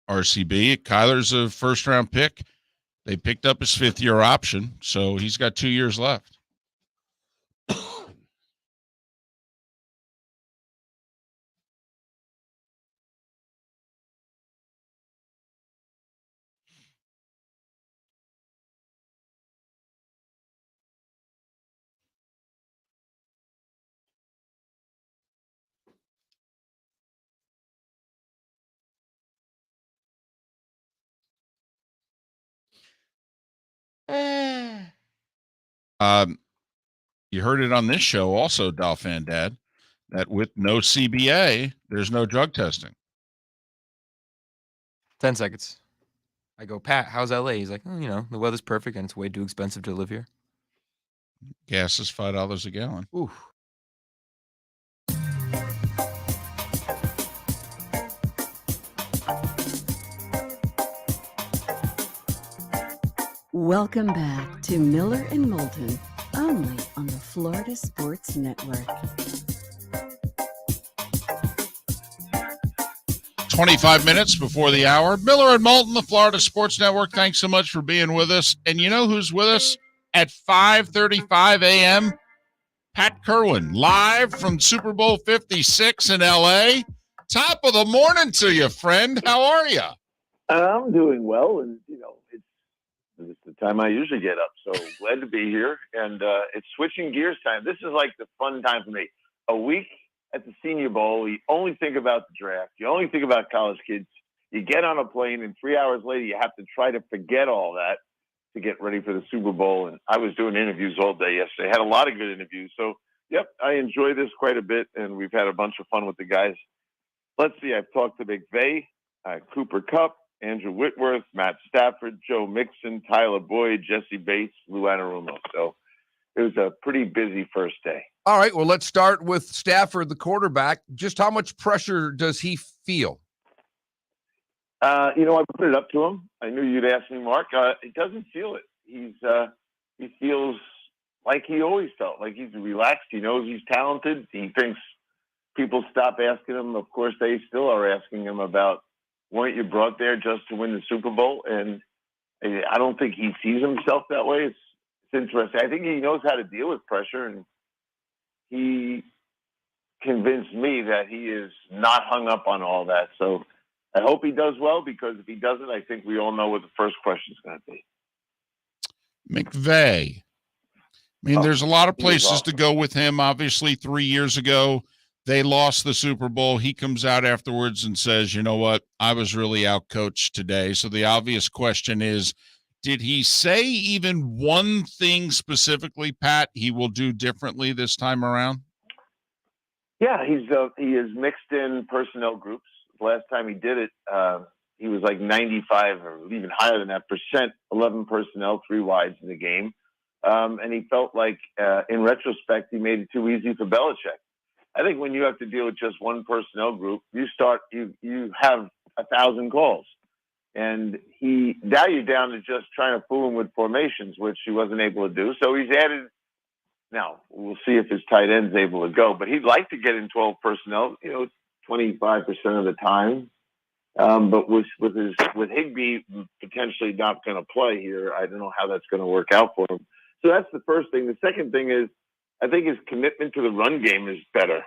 Speaker 2: RCB. Kyler's a first-round pick. They picked up his fifth-year option, so he's got 2 years left. You heard it on this show also, Dolphin Dad, that with no CBA, there's no drug testing.
Speaker 3: 10 seconds. I go, Pat, how's LA? He's like, oh, the weather's perfect and it's way too expensive to live here.
Speaker 2: Gas is $5 a gallon.
Speaker 1: Ooh.
Speaker 4: Welcome back to Miller and Moulton, only on the Florida Sports Network.
Speaker 2: 25 minutes before the hour. Miller and Moulton, the Florida Sports Network. Thanks so much for being with us. And you know who's with us at 5:35 a.m.? Pat Kirwan, live from Super Bowl 56 in L.A. Top of the morning to you, friend. How are you?
Speaker 8: I'm doing well, and it's the time I usually get up. So glad to be here, and it's switching gears time. This is like the fun time for me. A week at the Senior Bowl, you only think about the draft. You only think about college kids. You get on a plane, and 3 hours later, you have to try to forget all that to get ready for the Super Bowl. And I was doing interviews all day yesterday. Had a lot of good interviews. So, yep, I enjoy this quite a bit, and we've had a bunch of fun with the guys. Let's see. I've talked to McVay, Cooper Kupp, Andrew Whitworth, Matt Stafford, Joe Mixon, Tyler Boyd, Jesse Bates, Lou Anarumo. So it was a pretty busy first day.
Speaker 1: All right, well, let's start with Stafford, the quarterback. Just how much pressure does he feel?
Speaker 8: I put it up to him. I knew you'd ask me, Mark. He doesn't feel it. He feels like he always felt, like he's relaxed. He knows he's talented. He thinks people stop asking him. Of course, they still are asking him about, weren't you brought there just to win the Super Bowl? And I don't think he sees himself that way. It's interesting. I think he knows how to deal with pressure, and he convinced me that he is not hung up on all that. So I hope he does well, because if he doesn't, I think we all know what the first question is going to be.
Speaker 2: McVay. There's a lot of places to go with him. Obviously, 3 years ago, they lost the Super Bowl. He comes out afterwards and says, you know what? I was really outcoached today. So the obvious question is, did he say even one thing specifically, Pat, he will do differently this time around?
Speaker 8: Yeah, he is mixed in personnel groups. Last time he did it, he was like 95 or even higher than that percent, 11 personnel, 3 wides in the game. And he felt like, in retrospect, he made it too easy for Belichick. I think when you have to deal with just one personnel group, you have 1,000 calls. And now you're down to just trying to fool him with formations, which he wasn't able to do. So he's added. Now we'll see if his tight end's able to go, but he'd like to get in 12 personnel, 25% of the time. But with Higbee potentially not going to play here, I don't know how that's going to work out for him. So that's the first thing. The second thing is, I think his commitment to the run game is better.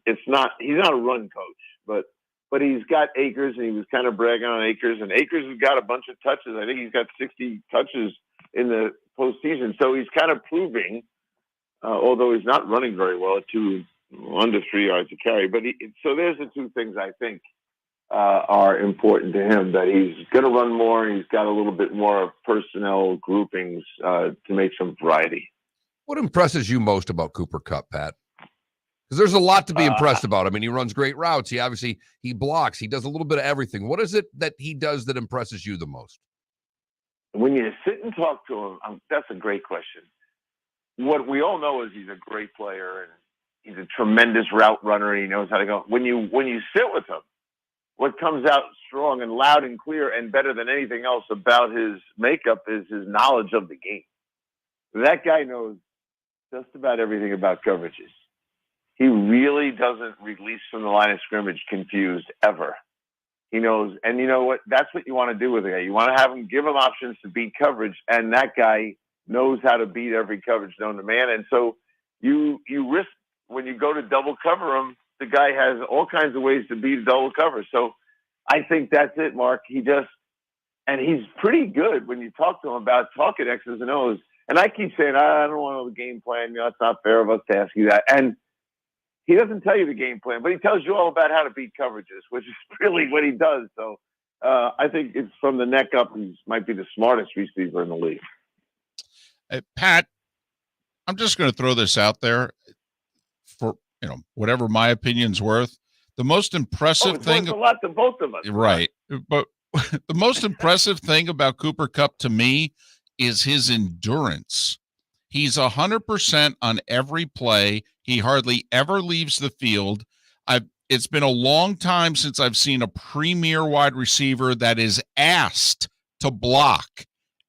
Speaker 8: He's not a run coach, but he's got Akers, and he was kind of bragging on Akers, and Akers has got a bunch of touches. I think he's got 60 touches in the postseason. So he's kind of proving, although he's not running very well at under 3 yards to carry. But so there's the two things I think are important to him, that he's going to run more, and he's got a little bit more personnel groupings to make some variety.
Speaker 1: What impresses you most about Cooper Kupp, Pat? Because there's a lot to be impressed about. He runs great routes. He blocks. He does a little bit of everything. What is it that he does that impresses you the most?
Speaker 8: When you sit and talk to him, that's a great question. What we all know is he's a great player, and he's a tremendous route runner, and he knows how to go. When you sit with him, what comes out strong and loud and clear and better than anything else about his makeup is his knowledge of the game. That guy knows just about everything about coverages. He really doesn't release from the line of scrimmage confused ever. He knows, and you know what? That's what you want to do with a guy. You want to have him, give him options to beat coverage, and that guy knows how to beat every coverage known to man. And so you risk when you go to double cover him, the guy has all kinds of ways to beat a double cover. So I think that's it, Mark. And he's pretty good when you talk to him about talking X's and O's. And I keep saying, I don't want to know the game plan. You know, it's not fair of us to ask you that. And he doesn't tell you the game plan, but he tells you all about how to beat coverages, which is really what he does. So I think it's from the neck up. He might be the smartest receiver in the league.
Speaker 2: Hey, Pat, I'm just going to throw this out there for, whatever my opinion's worth. The most impressive thing.
Speaker 8: Worth a lot to both of us.
Speaker 2: Right. But the most impressive thing about Cooper Kupp to me is his endurance. He's 100% on every play. He hardly ever leaves the field. It's been a long time since I've seen a premier wide receiver that is asked to block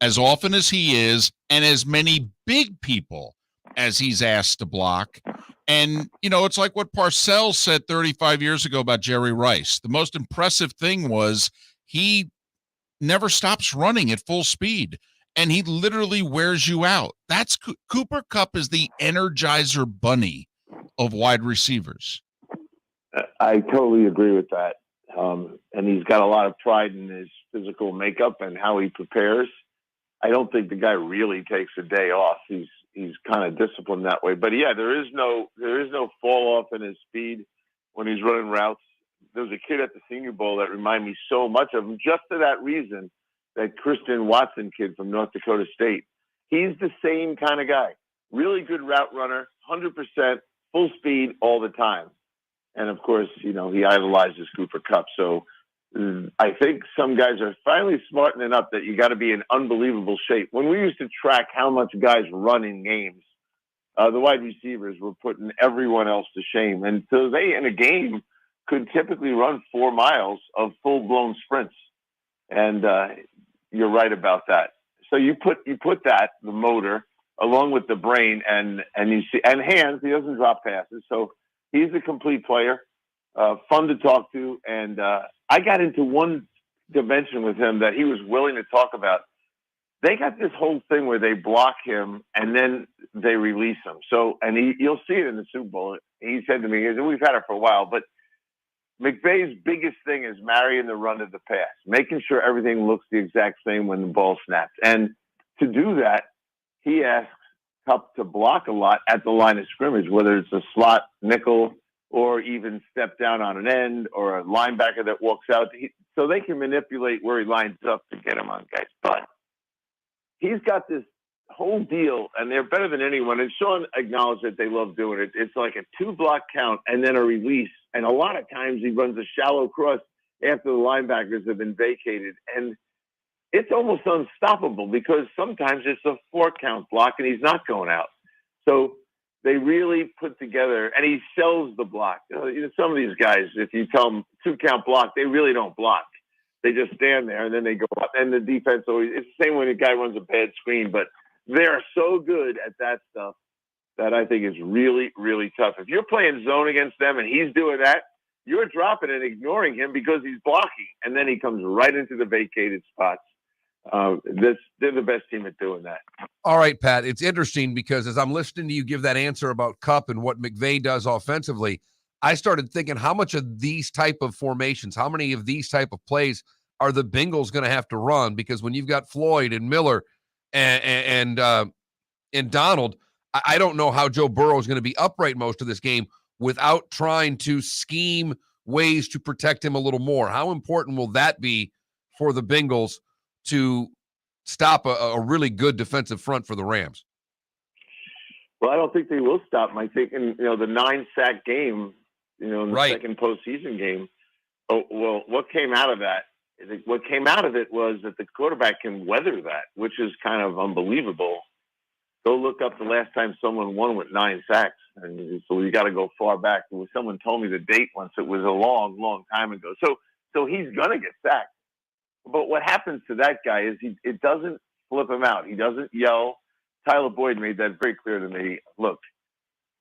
Speaker 2: as often as he is and as many big people as he's asked to block. And, it's like what Parcells said 35 years ago about Jerry Rice. The most impressive thing was he never stops running at full speed. And he literally wears you out. That's Cooper Kupp is the Energizer Bunny of wide receivers.
Speaker 8: I totally agree with that. And he's got a lot of pride in his physical makeup and how he prepares. I don't think the guy really takes a day off. He's kind of disciplined that way. But yeah, there is no fall off in his speed when he's running routes. There was a kid at the Senior Bowl that reminded me so much of him just for that reason. That Christian Watson kid from North Dakota State. He's the same kind of guy. Really good route runner, 100%, full speed all the time. And, of course, he idolizes Cooper Kupp. So I think some guys are finally smartening up that you got to be in unbelievable shape. When we used to track how much guys run in games, the wide receivers were putting everyone else to shame. And so they, in a game, could typically run 4 miles of full-blown sprints. And you're right about that. So you put that, the motor, along with the brain and you see, and hands. He doesn't drop passes, so he's a complete player. Fun to talk to, and I got into one dimension with him that he was willing to talk about. They got this whole thing where they block him and then they release him. So, and you'll see it in the Super Bowl. He said to me, "We've had it for a while, but." McVay's biggest thing is marrying the run to the pass, making sure everything looks the exact same when the ball snaps. And to do that, he asks Kupp to block a lot at the line of scrimmage, whether it's a slot nickel or even step down on an end or a linebacker that walks out. So they can manipulate where he lines up to get him on guys. But he's got this whole deal, and they're better than anyone. And Sean acknowledged that they love doing it. It's like a 2-block count and then a release. And a lot of times he runs a shallow cross after the linebackers have been vacated. And it's almost unstoppable because sometimes it's a 4-count block and he's not going out. So they really put together, and he sells the block. Some of these guys, if you tell them 2-count block, they really don't block. They just stand there and then they go up. And the defense always, it's the same when a guy runs a bad screen, but they're so good at that stuff that I think is really, really tough. If you're playing zone against them and he's doing that, you're dropping and ignoring him because he's blocking. And then he comes right into the vacated spots. They're the best team at doing that.
Speaker 1: All right, Pat, it's interesting because as I'm listening to you give that answer about Kupp and what McVay does offensively, I started thinking how much of these type of formations, how many of these type of plays are the Bengals going to have to run? Because when you've got Floyd and Miller and Donald, I don't know how Joe Burrow is going to be upright most of this game without trying to scheme ways to protect him a little more. How important will that be for the Bengals to stop a really good defensive front for the Rams?
Speaker 8: Well, I don't think they will stop him. I think in the 9-sack game, in the second postseason game. Oh, well, what came out of that? What came out of it was that the quarterback can weather that, which is kind of unbelievable. Go look up the last time someone won with 9 sacks. And so you got to go far back. Someone told me the date once. It was a long, long time ago. So So he's going to get sacked. But what happens to that guy is it doesn't flip him out. He doesn't yell. Tyler Boyd made that very clear to me. Look,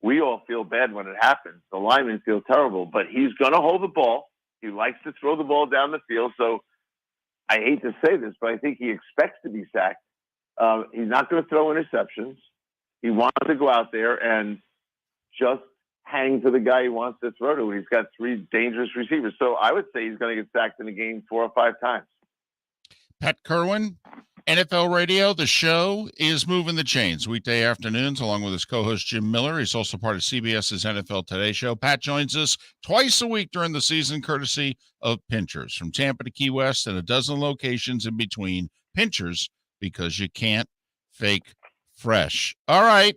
Speaker 8: we all feel bad when it happens. The linemen feel terrible, but he's going to hold the ball. He likes to throw the ball down the field. So I hate to say this, but I think he expects to be sacked. He's not going to throw interceptions. He wants to go out there and just hang to the guy he wants to throw to. He's got 3 dangerous receivers. So I would say he's going to get sacked in the game 4 or 5 times.
Speaker 2: Pat Kirwan, NFL Radio. The show is moving the chains weekday afternoons along with his co-host Jim Miller. He's also part of CBS's NFL Today show. Pat joins us twice a week during the season, courtesy of Pinchers. From Tampa to Key West and a dozen locations in between. Pinchers, because you can't fake fresh. All right.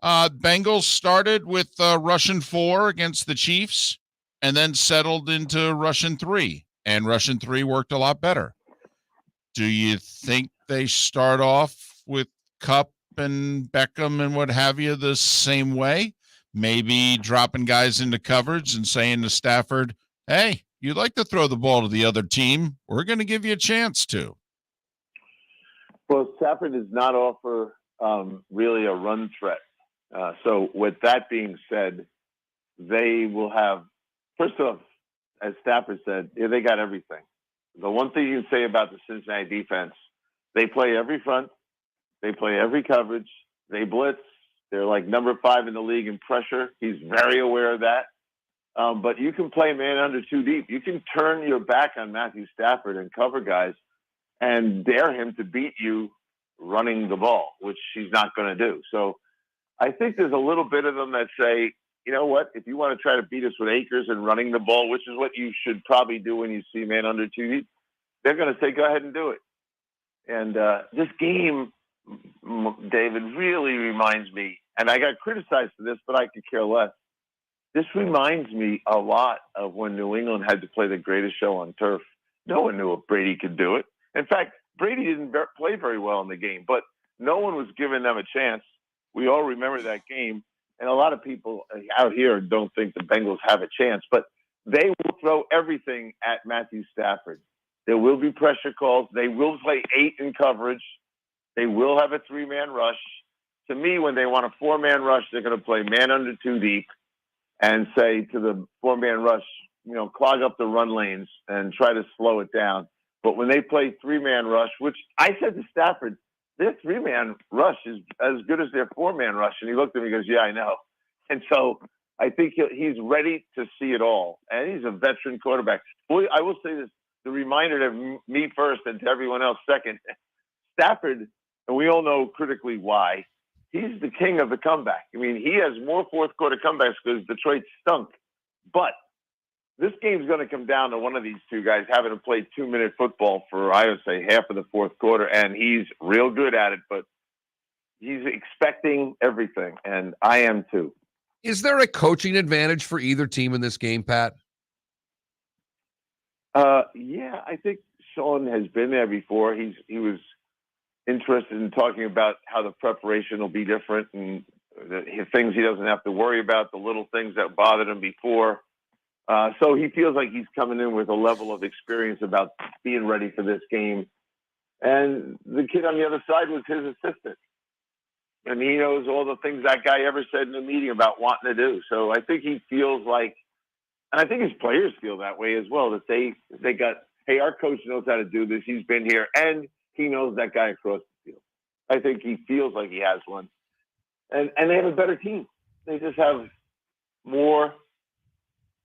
Speaker 2: Bengals started with Russian 4 against the Chiefs and then settled into Russian 3. And Russian 3 worked a lot better. Do you think they start off with Kupp and Beckham and what have you the same way? Maybe dropping guys into coverage and saying to Stafford, hey, you'd like to throw the ball to the other team. We're going to give you a chance to.
Speaker 8: Well, Stafford does not offer really a run threat. So with that being said, they will have, first off, as Stafford said, they got everything. The one thing you can say about the Cincinnati defense, they play every front, they play every coverage, they blitz. They're like number 5 in the league in pressure. He's very aware of that. But you can play man under 2 deep. You can turn your back on Matthew Stafford and cover guys and dare him to beat you running the ball, which he's not going to do. So I think there's a little bit of them that say, you know what, if you want to try to beat us with Akers and running the ball, which is what you should probably do when you see man under 2 deep, they're going to say, go ahead and do it. And this game, David, really reminds me, and I got criticized for this, but I could care less. This reminds me a lot of when New England had to play the greatest show on turf. No one knew if Brady could do it. In fact, Brady didn't play very well in the game, but no one was giving them a chance. We all remember that game. And a lot of people out here don't think the Bengals have a chance, but they will throw everything at Matthew Stafford. There will be pressure calls. They will play 8 in coverage. They will have a 3-man rush. To me, when they want a 4-man rush, they're going to play man under 2 deep and say to the 4-man rush, clog up the run lanes and try to slow it down. But when they play 3-man rush, which I said to Stafford, their 3-man rush is as good as their 4-man rush. And he looked at me and goes, yeah, I know. And so I think he's ready to see it all. And he's a veteran quarterback. Boy, I will say this, the reminder to me first and to everyone else second, Stafford, and we all know critically why, he's the king of the comeback. I mean, he has more fourth-quarter comebacks because Detroit stunk. But this game's going to come down to one of these two guys having to play 2-minute football for, I would say, half of the fourth quarter, and he's real good at it, but he's expecting everything, and I am too.
Speaker 1: Is there a coaching advantage for either team in this game, Pat?
Speaker 8: Yeah, I think Sean has been there before. He was interested in talking about how the preparation will be different and the things he doesn't have to worry about, the little things that bothered him before. So he feels like he's coming in with a level of experience about being ready for this game. And the kid on the other side was his assistant. And he knows all the things that guy ever said in a meeting about wanting to do. So I think he feels like, and I think his players feel that way as well, that they got, hey, our coach knows how to do this. He's been here, and he knows that guy across the field. I think he feels like he has one. And they have a better team. They just have more,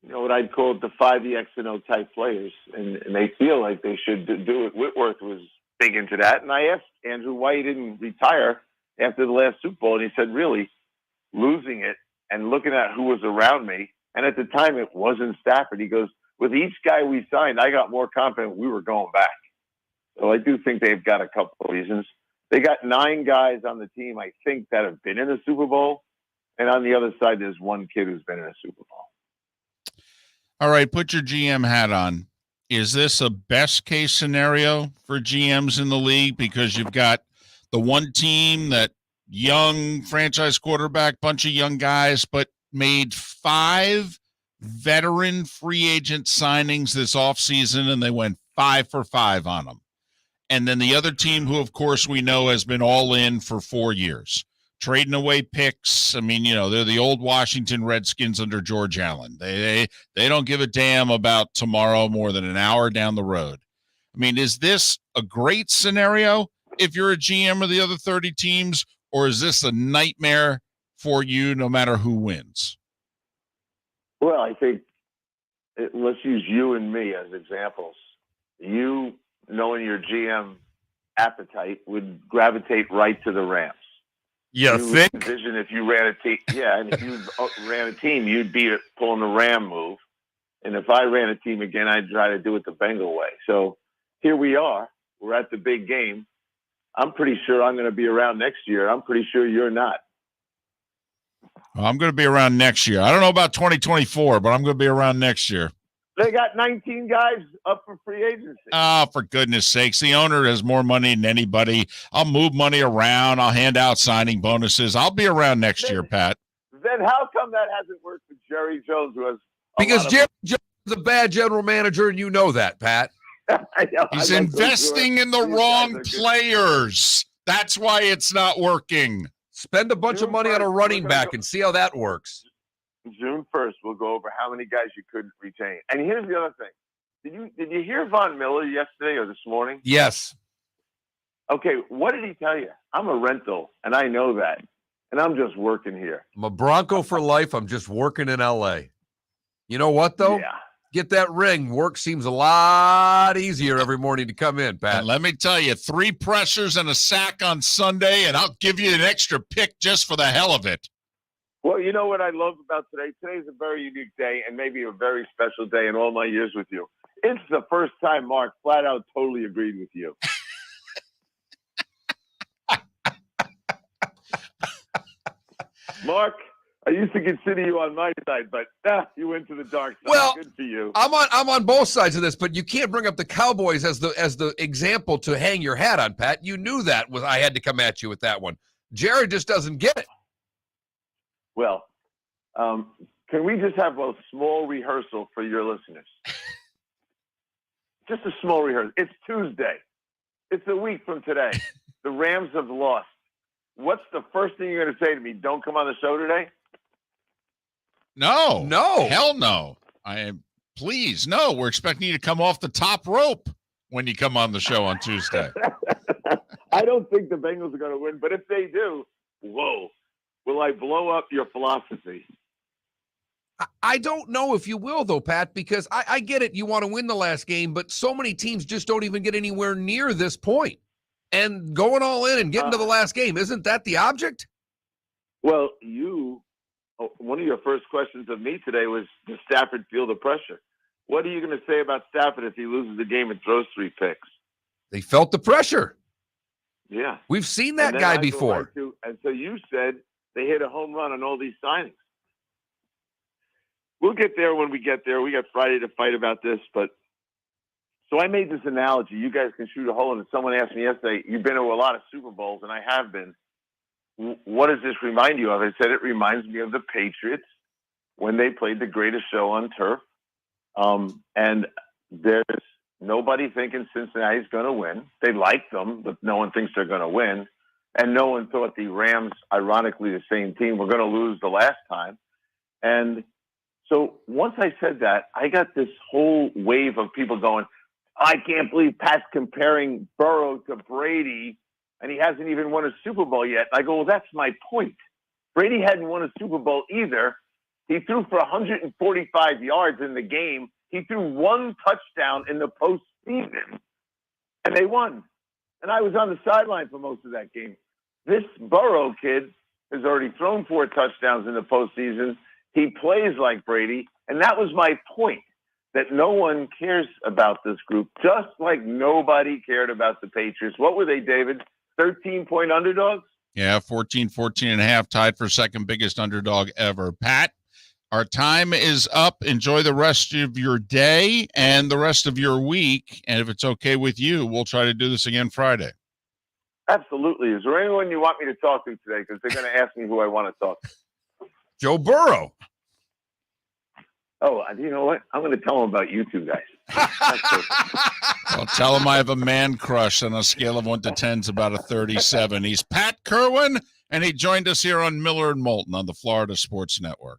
Speaker 8: what I'd call defy the X and O type players. And they feel like they should do it. Whitworth was big into that. And I asked Andrew why he didn't retire after the last Super Bowl. And he said, really, losing it and looking at who was around me. And at the time, it wasn't Stafford. He goes, with each guy we signed, I got more confident we were going back. So I do think they've got a couple of reasons. They got 9 guys on the team, I think, that have been in a Super Bowl. And on the other side, there's one kid who's been in a Super Bowl.
Speaker 2: All right, put your GM hat on. Is this a best case scenario for GMs in the league? Because you've got the one team that young franchise quarterback, bunch of young guys, but made 5 veteran free agent signings this offseason, and they went 5 for 5 on them. And then the other team, who, of course, we know has been all in for 4 years, trading away picks. I mean, they're the old Washington Redskins under George Allen. They don't give a damn about tomorrow more than an hour down the road. I mean, is this a great scenario if you're a GM of the other 30 teams, or is this a nightmare for you no matter who wins?
Speaker 8: Well, I think let's use you and me as examples. You, knowing your GM appetite, would gravitate right to the Rams.
Speaker 1: You think?
Speaker 8: Envision if you ran a team, and if you ran a team, you'd be pulling the Ram move. And if I ran a team again, I'd try to do it the Bengal way. So here we are. We're at the big game. I'm pretty sure I'm going to be around next year. I'm pretty sure you're not.
Speaker 2: Well, I'm going to be around next year. I don't know about 2024, but I'm going to be around next year.
Speaker 8: They got 19 guys up for free agency.
Speaker 2: Oh, for goodness sakes. The owner has more money than anybody. I'll move money around. I'll hand out signing bonuses. I'll be around next year, Pat.
Speaker 8: Then how come that hasn't worked for Jerry Jones, who has
Speaker 1: because Jerry Jones is a bad general manager, and you know that, Pat.
Speaker 8: I know,
Speaker 2: He's investing in the wrong players. That's why it's not working.
Speaker 1: Spend a bunch of money on a running back and see how that works.
Speaker 8: June 1st, we'll go over how many guys you couldn't retain. And here's the other thing. Did you hear Von Miller yesterday or this morning?
Speaker 1: Yes.
Speaker 8: Okay, what did he tell you? I'm a rental, and I know that. And I'm just working here.
Speaker 1: I'm a Bronco for life. I'm just working in L.A. You know what, though?
Speaker 8: Yeah.
Speaker 1: Get that ring. Work seems a lot easier every morning to come in, Pat.
Speaker 2: And let me tell you, 3 pressures and a sack on Sunday, and I'll give you an extra pick just for the hell of it.
Speaker 8: Well, you know what I love about today? Today's a very unique day and maybe a very special day in all my years with you. It's the first time Mark flat out totally agreed with you. Mark, I used to consider you on my side, but you went to the dark side.
Speaker 1: Well,
Speaker 8: good for you.
Speaker 1: I'm on both sides of this, but you can't bring up the Cowboys as the example to hang your hat on, Pat. You knew that I had to come at you with that one. Jared just doesn't get it.
Speaker 8: Well, can we just have a small rehearsal for your listeners? Just a small rehearsal. It's Tuesday. It's a week from today. The Rams have lost. What's the first thing you're going to say to me? Don't come on the show today?
Speaker 2: No.
Speaker 1: No.
Speaker 2: Hell no. Please, no. We're expecting you to come off the top rope when you come on the show on Tuesday.
Speaker 8: I don't think the Bengals are going to win, but if they do, whoa. Will I blow up your philosophy?
Speaker 1: I don't know if you will, though, Pat, because I get it. You want to win the last game, but so many teams just don't even get anywhere near this point. And going all in and getting to the last game, isn't that the object?
Speaker 8: Well, one of your first questions of me today was, does Stafford feel the pressure? What are you going to say about Stafford if he loses the game and throws 3 picks?
Speaker 1: They felt the pressure.
Speaker 8: Yeah.
Speaker 1: We've seen that guy before.
Speaker 8: And so you said they hit a home run on all these signings. We'll get there when we get there. We got Friday to fight about this, but so I made this analogy. You guys can shoot a hole in it. Someone asked me yesterday, you've been to a lot of Super Bowls, and I have been. What does this remind you of? I said it reminds me of the Patriots when they played the greatest show on turf. And there's nobody thinking Cincinnati's going to win. They like them, but no one thinks they're going to win. And no one thought the Rams, ironically the same team, were going to lose the last time. And so once I said that, I got this whole wave of people going, I can't believe Pat's comparing Burrow to Brady, and he hasn't even won a Super Bowl yet. I go, well, that's my point. Brady hadn't won a Super Bowl either. He threw for 145 yards in the game. He threw 1 touchdown in the postseason, and they won. And I was on the sideline for most of that game. This Burrow kid has already thrown 4 touchdowns in the postseason. He plays like Brady, and that was my point, that no one cares about this group, just like nobody cared about the Patriots. What were they, David? 13-point underdogs?
Speaker 2: Yeah, 14.5, tied for second biggest underdog ever. Pat, our time is up. Enjoy the rest of your day and the rest of your week. And if it's okay with you, we'll try to do this again Friday.
Speaker 8: Absolutely. Is there anyone you want me to talk to today? Because they're going to ask me who I want to talk to.
Speaker 1: Joe Burrow.
Speaker 8: Oh, you know what? I'm going to tell him about you two guys. That's perfect.
Speaker 2: Well, tell him I have a man crush on a scale of 1 to 10. It's about a 37. He's Pat Kirwan, and he joined us here on Miller and Moulton on the Florida Sports Network.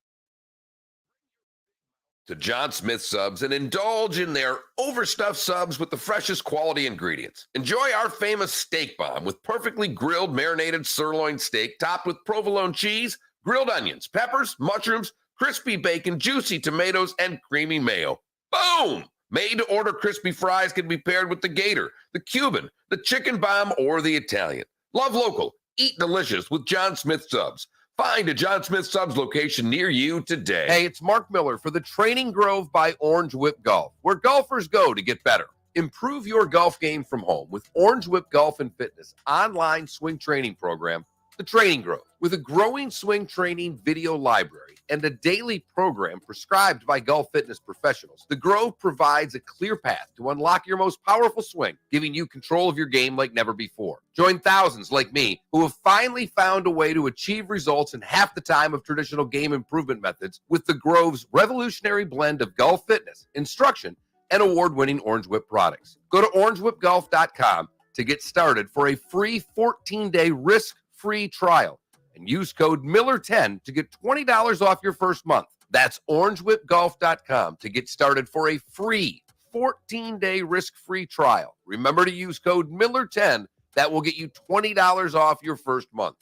Speaker 5: To John Smith Subs and indulge in their overstuffed subs with the freshest quality ingredients. Enjoy our famous steak bomb with perfectly grilled marinated sirloin steak topped with provolone cheese, grilled onions, peppers, mushrooms, crispy bacon, juicy tomatoes, and creamy mayo. Boom! Made-to-order crispy fries can be paired with the Gator, the Cuban, the Chicken Bomb, or the Italian. Love local. Eat delicious with John Smith Subs. Find a John Smith Subs location near you today.
Speaker 1: Hey, it's Mark Miller for the Training Grove by Orange Whip Golf, where golfers go to get better. Improve your golf game from home with Orange Whip Golf and Fitness online swing training program, The Training Grove. With a growing swing training video library and a daily program prescribed by golf fitness professionals, The Grove provides a clear path to unlock your most powerful swing, giving you control of your game like never before. Join thousands like me who have finally found a way to achieve results in half the time of traditional game improvement methods with The Grove's revolutionary blend of golf fitness, instruction, and award-winning Orange Whip products. Go to orangewhipgolf.com to get started for a free 14-day risk-free trial and use code Miller10 to get $20 off your first month. That's orangewhipgolf.com to get started for a free 14-day risk-free trial. Remember to use code Miller10. That will get you $20 off your first month.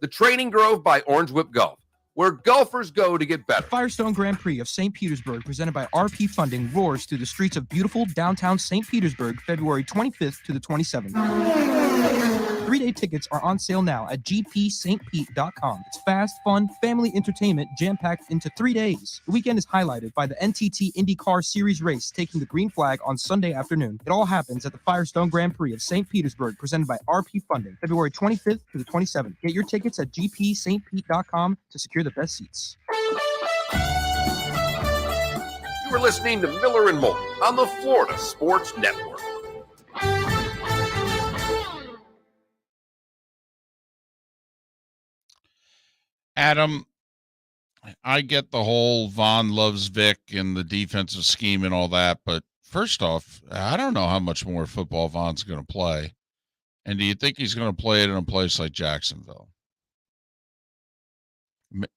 Speaker 1: The Training Grove by Orange Whip Golf, where golfers go to get better.
Speaker 6: Firestone Grand Prix of St. Petersburg, presented by RP Funding, roars through the streets of beautiful downtown St. Petersburg, February 25th to the 27th. 3-day tickets are on sale now at gpstpete.com. It's fast, fun, family entertainment jam-packed into 3 days. The weekend is highlighted by the NTT IndyCar Series race taking the green flag on Sunday afternoon. It all happens at the Firestone Grand Prix of St. Petersburg, presented by RP Funding, February 25th to the 27th. Get your tickets at gpstpete.com to secure the best seats.
Speaker 5: You are listening to Miller and Moulton on the Florida Sports Network.
Speaker 2: Adam, I get the whole Vaughn loves Vic and the defensive scheme and all that, but first off, I don't know how much more football Vaughn's going to play. And do you think he's going to play it in a place like Jacksonville?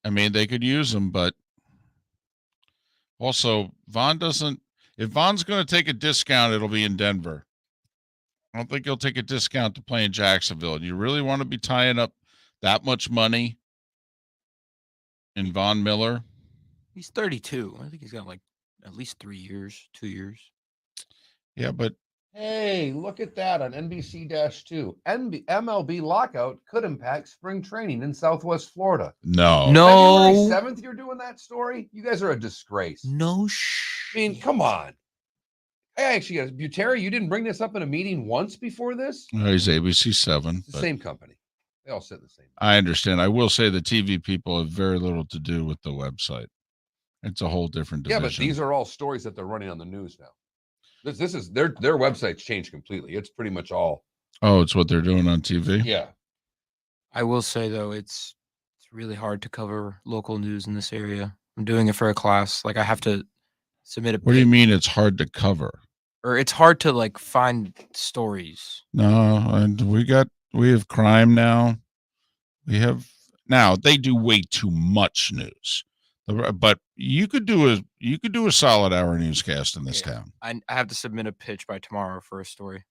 Speaker 2: I mean, they could use him, but also Vaughn doesn't. If Vaughn's going to take a discount, it'll be in Denver. I don't think he'll take a discount to play in Jacksonville. And you really want to be tying up that much money in Von Miller?
Speaker 3: He's 32. I think he's got like at least 3 years, 2 years.
Speaker 2: Yeah, but
Speaker 1: Hey, look at that on NBC-2. MLB lockout could impact spring training in Southwest Florida.
Speaker 2: no.
Speaker 1: February 7th, you're doing that story? You guys are a disgrace.
Speaker 3: No
Speaker 1: I mean, come on. Hey, actually, Buteri, you didn't bring this up in a meeting once before this?
Speaker 2: He's ABC7.
Speaker 1: It's the same company. They all sit the same.
Speaker 2: I understand. I will say the TV people have very little to do with the website. It's a whole different division.
Speaker 1: Yeah, but these are all stories that they're running on the news now. This is their website's changed completely. It's pretty much all.
Speaker 2: Oh, it's what they're doing on TV?
Speaker 1: Yeah.
Speaker 3: I will say though, it's really hard to cover local news in this area. I'm doing it for a class. Like I have to submit a.
Speaker 2: What do you mean it's hard to cover?
Speaker 3: Or it's hard to like find stories.
Speaker 2: No, and we have crime now. Now they do way too much news. But you could do a solid hour newscast in this town.
Speaker 3: I have to submit a pitch by tomorrow for a story.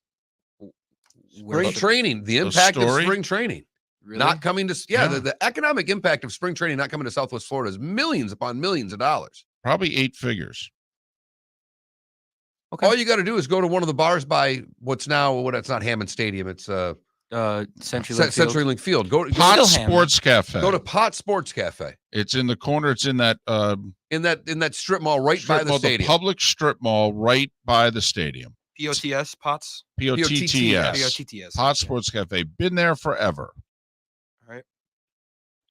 Speaker 1: Spring training, the impact of spring training.
Speaker 3: Really?
Speaker 1: Not coming to the economic impact of spring training not coming to Southwest Florida is millions upon millions of dollars.
Speaker 2: Probably 8 figures.
Speaker 3: Okay.
Speaker 1: All you got to do is go to one of the bars by it's not Hammond Stadium. It's CenturyLink Field. Go to
Speaker 2: Pot Sports Cafe.
Speaker 1: Go to Pot Sports Cafe.
Speaker 2: It's in the corner. It's in that
Speaker 1: in that strip mall right by the stadium.
Speaker 2: The public strip mall right by the stadium.
Speaker 3: POTS Pots.
Speaker 2: POTTS. Pot Sports Cafe. Been there forever.
Speaker 3: All right.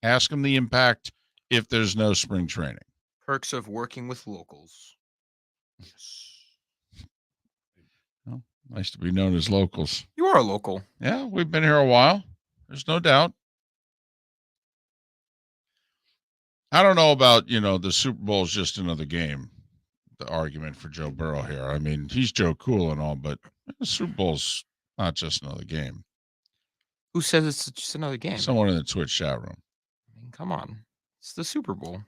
Speaker 2: Ask them the impact if there's no spring training.
Speaker 3: Perks of working with locals.
Speaker 2: Well, nice to be known as locals.
Speaker 3: You are a local.
Speaker 2: Yeah, we've been here a while. There's no doubt. I don't know about, the Super Bowl is just another game. the argument for Joe Burrow here. I mean, he's Joe Cool and all, but the Super Bowl's not just another game.
Speaker 3: Who says it's just another game?
Speaker 2: Someone in the Twitch chat room.
Speaker 3: I mean, come on. It's the Super Bowl.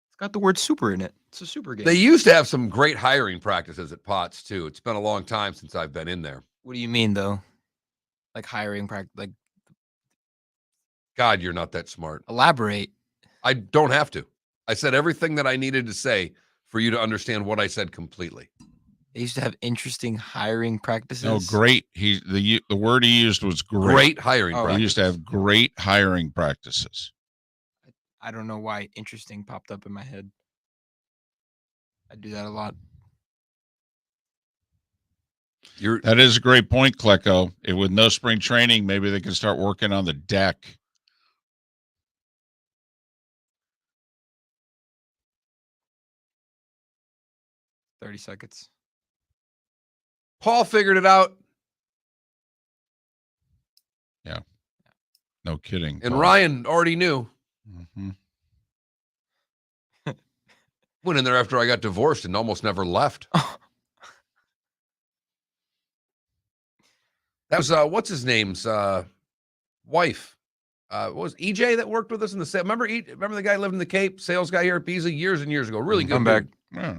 Speaker 3: It's got the word super in it. It's a super game.
Speaker 1: They used to have some great hiring practices at Potts, too. It's been a long time since I've been in there.
Speaker 3: What do you mean, though? Like hiring practice? Like,
Speaker 1: God, you're not that smart.
Speaker 3: elaborate.
Speaker 1: I don't have to. I said everything that I needed to say for you to understand what I said completely.
Speaker 3: They used to have interesting hiring practices.
Speaker 2: No, great. The word he used was great.
Speaker 1: Great hiring
Speaker 2: He
Speaker 1: practices.
Speaker 2: used to have great hiring practices.
Speaker 3: I don't know why interesting popped up in my head. I do that a lot.
Speaker 2: That is a great point, Klecko. With no spring training, maybe they can start working on the deck.
Speaker 3: $30 seconds.
Speaker 1: Paul figured it out.
Speaker 2: Yeah. No kidding.
Speaker 1: And
Speaker 2: Paul.
Speaker 1: Ryan already knew.
Speaker 2: Mm-hmm.
Speaker 1: Went in there after I got divorced and almost never left. That was, what's his name's wife? What was EJ that worked with us in the sale? Remember the guy who lived in the Cape, sales guy here at Pisa years and years ago? Really good.
Speaker 3: I'm back.
Speaker 2: Yeah.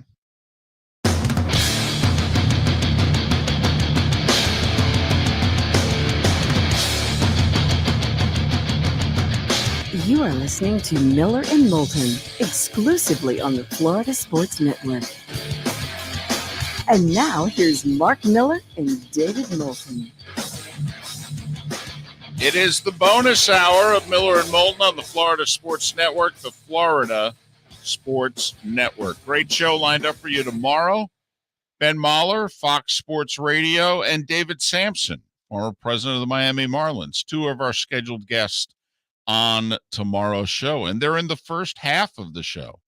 Speaker 4: You are listening to Miller and Moulton, exclusively on the Florida Sports Network. And now, here's Mark Miller and David Moulton.
Speaker 2: It is the bonus hour of Miller and Moulton on the Florida Sports Network, the Florida Sports Network. Great show lined up for you tomorrow. Ben Mahler, Fox Sports Radio, and David Sampson, former president of the Miami Marlins, two of our scheduled guests on tomorrow's show. And they're in the first half of the show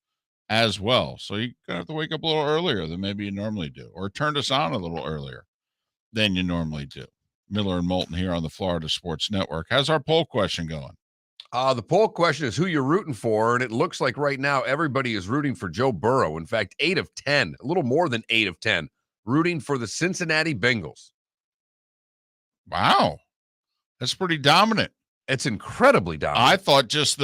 Speaker 2: as well. So you're going to have to wake up a little earlier than maybe you normally do, or turn us on a little earlier than you normally do. Miller and Moulton here on the Florida Sports Network. How's our poll question going?
Speaker 1: The poll question is who you're rooting for, and it looks like right now everybody is rooting for Joe Burrow. In fact, 8 of 10, a little more than 8 of 10, rooting for the Cincinnati Bengals.
Speaker 2: Wow. That's pretty dominant.
Speaker 1: It's incredibly dominant.
Speaker 2: I thought just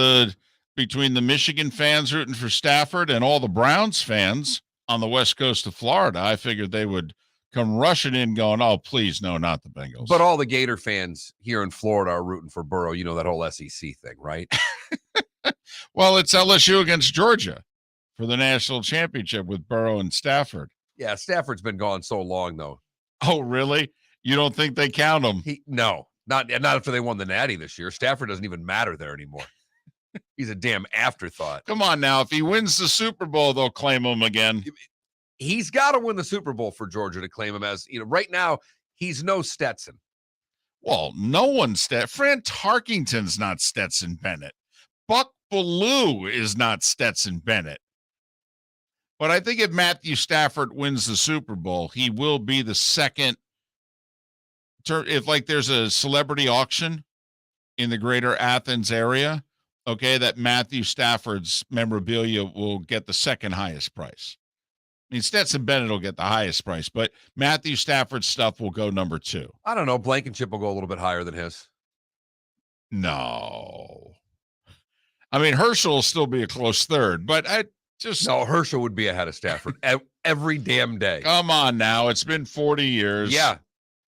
Speaker 2: between the Michigan fans rooting for Stafford and all the Browns fans on the west coast of Florida, I figured they would come rushing in going, oh, please, no, not the Bengals.
Speaker 1: But all the Gator fans here in Florida are rooting for Burrow. You know, that whole SEC thing, right?
Speaker 2: Well, it's LSU against Georgia for the national championship with Burrow and Stafford.
Speaker 1: Yeah, Stafford's been gone so long, though.
Speaker 2: Oh, really? You don't think they count him?
Speaker 1: No, not after they won the Natty this year. Stafford doesn't even matter there anymore. He's a damn afterthought.
Speaker 2: Come on now. If he wins the Super Bowl, they'll claim him again.
Speaker 1: He's got to win the Super Bowl for Georgia to claim him as, right now, he's no Stetson.
Speaker 2: Well, no one's Fran Tarkington's not Stetson Bennett. Buck Bellew is not Stetson Bennett. But I think if Matthew Stafford wins the Super Bowl, he will be the second. If there's a celebrity auction in the greater Athens area, okay, that Matthew Stafford's memorabilia will get the second highest price. I mean, Stetson Bennett will get the highest price, but Matthew Stafford's stuff will go number 2.
Speaker 1: I don't know. Blankenship will go a little bit higher than his.
Speaker 2: No. I mean, Herschel will still be a close third, but
Speaker 1: No, Herschel would be ahead of Stafford every damn day.
Speaker 2: Come on now. It's been 40 years.
Speaker 1: Yeah.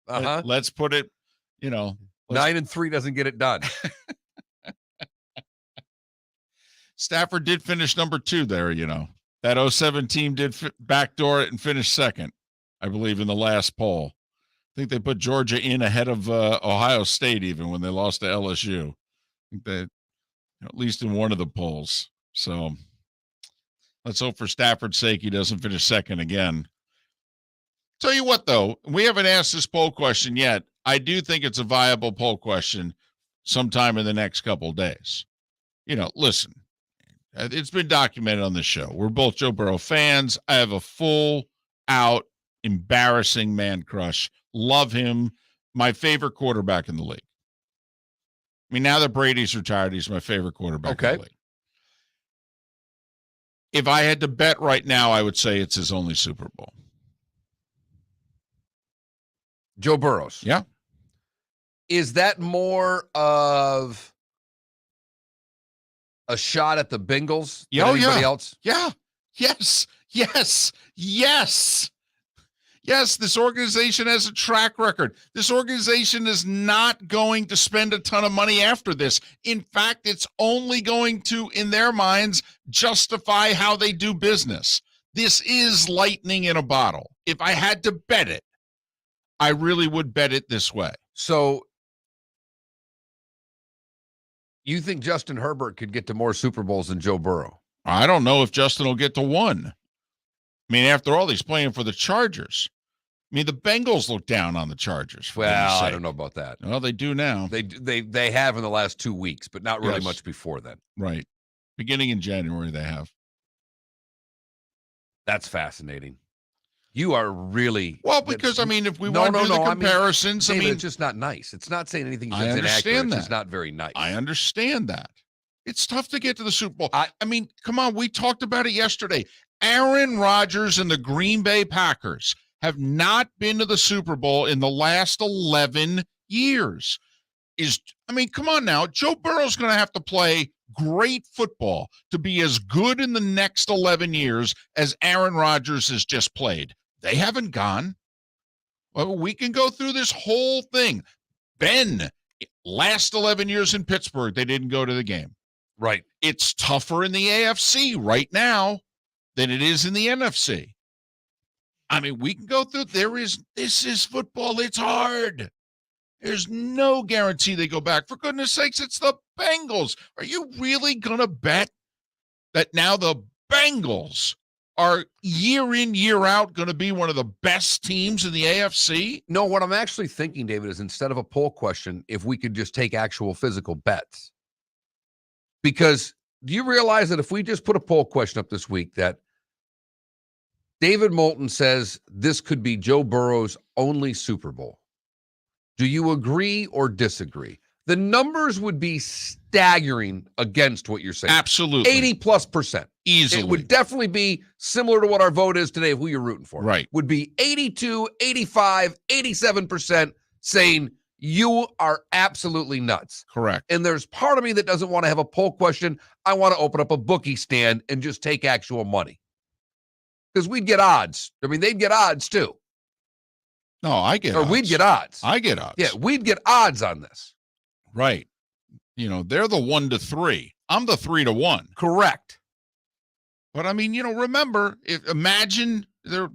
Speaker 1: Uh-huh.
Speaker 2: Let's put it,
Speaker 1: 9-3 doesn't get it done.
Speaker 2: Stafford did finish number 2 there, That 07 team did backdoor it and finish second, I believe, in the last poll. I think they put Georgia in ahead of Ohio State even when they lost to LSU. I think that at least in one of the polls. So let's hope for Stafford's sake he doesn't finish second again. Tell you what, though, we haven't asked this poll question yet. I do think it's a viable poll question sometime in the next couple of days. Listen. It's been documented on the show. We're both Joe Burrow fans. I have a full-out, embarrassing man crush. Love him. My favorite quarterback in the league. I mean, now that Brady's retired, he's my favorite quarterback in the league. If I had to bet right now, I would say it's his only Super Bowl.
Speaker 1: Joe Burrows.
Speaker 2: Yeah.
Speaker 1: Is that more of a shot at the Bengals than anybody else?
Speaker 2: Yeah. Yes. Yes, this organization has a track record. This organization is not going to spend a ton of money after this. In fact, it's only going to, in their minds, justify how they do business. This is lightning in a bottle. If I had to bet it, I really would bet it this way.
Speaker 1: So you think Justin Herbert could get to more Super Bowls than Joe Burrow?
Speaker 2: I don't know if Justin will get to one. I mean, after all, he's playing for the Chargers. I mean, the Bengals look down on the Chargers.
Speaker 1: Well, I don't know about that.
Speaker 2: Well, they do now.
Speaker 1: They have in the last 2 weeks, but not really much before then.
Speaker 2: Right. Beginning in January, they have.
Speaker 1: That's fascinating. You are really
Speaker 2: because I mean, if we want to do the comparisons,
Speaker 1: David, it's just not nice. It's not saying anything that's inaccurate. It's just not very nice.
Speaker 2: I understand that. It's tough to get to the Super Bowl. I mean, come on, we talked about it yesterday. Aaron Rodgers and the Green Bay Packers have not been to the Super Bowl in the last 11 years. Come on now. Joe Burrow's going to have to play great football to be as good in the next 11 years as Aaron Rodgers has just played. They haven't gone. Well, we can go through this whole thing. Ben, last 11 years in Pittsburgh, they didn't go to the game.
Speaker 1: Right.
Speaker 2: It's tougher in the AFC right now than it is in the NFC. I mean, we can go through. This is football. It's hard. There's no guarantee they go back. For goodness sakes, it's the Bengals. Are you really going to bet that now the Bengals are year in, year out going to be one of the best teams in the AFC?
Speaker 1: No, what I'm actually thinking, David, is instead of a poll question, if we could just take actual physical bets. Because do you realize that if we just put a poll question up this week that David Moulton says this could be Joe Burrow's only Super Bowl, do you agree or disagree? The numbers would be staggering against what you're saying.
Speaker 2: Absolutely.
Speaker 1: 80+%.
Speaker 2: Easily.
Speaker 1: It would definitely be similar to what our vote is today of who you're rooting for.
Speaker 2: Right.
Speaker 1: Would be 82, 85, 87% saying you are absolutely nuts.
Speaker 2: Correct.
Speaker 1: And there's part of me that doesn't want to have a poll question. I want to open up a bookie stand and just take actual money. Because we'd get odds. I mean, they'd get odds too.
Speaker 2: No, I get odds.
Speaker 1: Or we'd get odds.
Speaker 2: I get odds.
Speaker 1: Yeah, we'd get odds on this.
Speaker 2: Right. They're the 1 to 3. I'm the 3 to 1.
Speaker 1: Correct.
Speaker 2: But I mean, remember, imagine there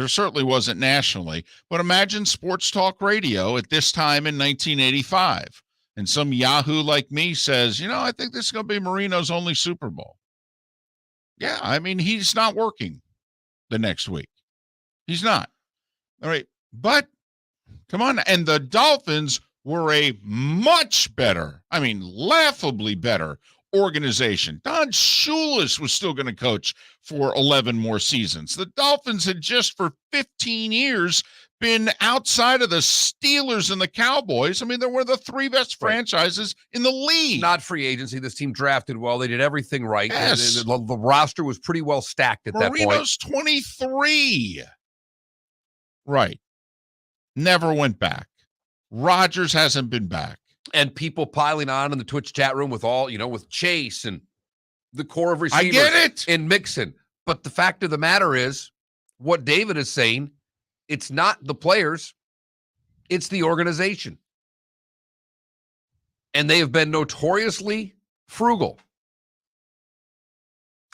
Speaker 2: certainly wasn't nationally, but imagine sports talk radio at this time in 1985. And some Yahoo like me says, I think this is going to be Marino's only Super Bowl. Yeah, I mean, he's not working the next week. He's not. All right. But come on. And the Dolphins were a much better, laughably better organization. Don Shula's was still going to coach for 11 more seasons. The Dolphins had just for 15 years been outside of the Steelers and the Cowboys. I mean, they were the 3 best franchises in the league.
Speaker 1: Not free agency. This team drafted well. They did everything right.
Speaker 2: Yes.
Speaker 1: The roster was pretty well stacked at that point.
Speaker 2: Marino's 23. Right. Never went back. Rodgers hasn't been back.
Speaker 1: And people piling on in the Twitch chat room with all, with Chase and the core of receivers.
Speaker 2: I get it.
Speaker 1: And Mixon. But the fact of the matter is, what David is saying, it's not the players, it's the organization. And they have been notoriously frugal.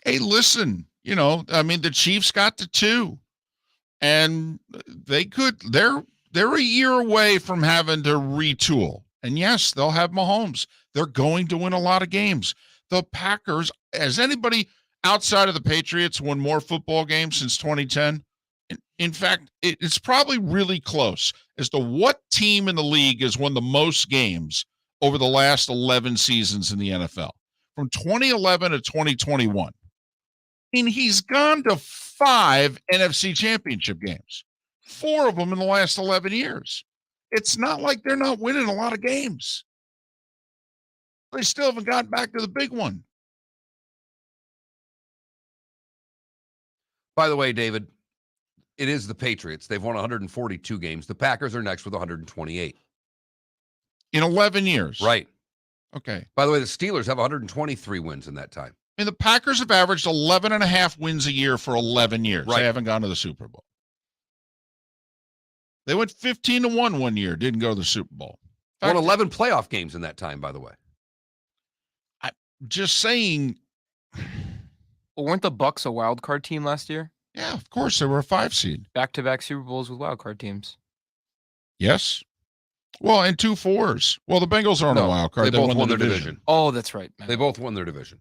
Speaker 2: Hey, listen, the Chiefs got to 2. And they're a year away from having to retool. And yes, they'll have Mahomes. They're going to win a lot of games. The Packers, has anybody outside of the Patriots won more football games since 2010? In fact, it's probably really close as to what team in the league has won the most games over the last 11 seasons in the NFL. From 2011 to 2021. He's gone to 5 NFC championship games, 4 of them in the last 11 years. It's not like they're not winning a lot of games. They still haven't gotten back to the big one.
Speaker 1: By the way, David, it is the Patriots. They've won 142 games. The Packers are next with 128.
Speaker 2: In 11 years.
Speaker 1: Right.
Speaker 2: Okay.
Speaker 1: By the way, the Steelers have 123 wins in that time.
Speaker 2: I mean, the Packers have averaged 11 and a half wins a year for 11 years.
Speaker 1: Right.
Speaker 2: They haven't gone to the Super Bowl. They went 15-1 one year, didn't go to the Super Bowl.
Speaker 1: Won 11 playoff games in that time, by the way.
Speaker 2: I'm just saying.
Speaker 3: Well, weren't the Bucks a wild card team last year?
Speaker 2: Yeah, of course. They were a 5 seed.
Speaker 3: Back-to-back Super Bowls with wild card teams.
Speaker 2: Yes. Well, and 2 4s. Well, the Bengals aren't a wild card.
Speaker 1: They both won their division.
Speaker 3: Oh, that's right, man.
Speaker 1: They both won their division.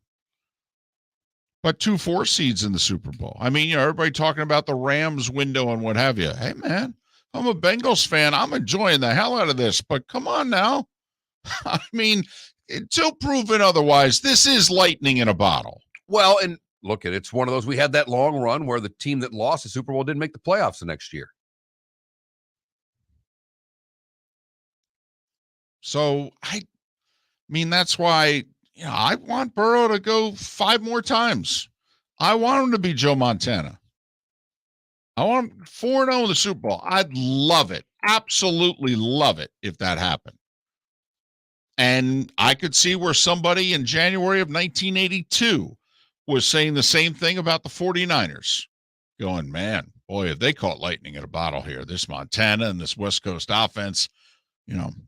Speaker 2: But 2 4 seeds in the Super Bowl. I mean, everybody talking about the Rams window and what have you. Hey, man, I'm a Bengals fan. I'm enjoying the hell out of this. But come on now. I mean, until proven otherwise, this is lightning in a bottle.
Speaker 1: Well, and look, it's one of those. We had that long run where the team that lost the Super Bowl didn't make the playoffs the next year.
Speaker 2: So, I mean, that's why, I want Burrow to go 5 more times. I want him to be Joe Montana. I want him 4-0 in the Super Bowl. I'd love it. Absolutely love it if that happened. And I could see where somebody in January of 1982 was saying the same thing about the 49ers. Going, man, boy, if they caught lightning in a bottle here, this Montana and this West Coast offense,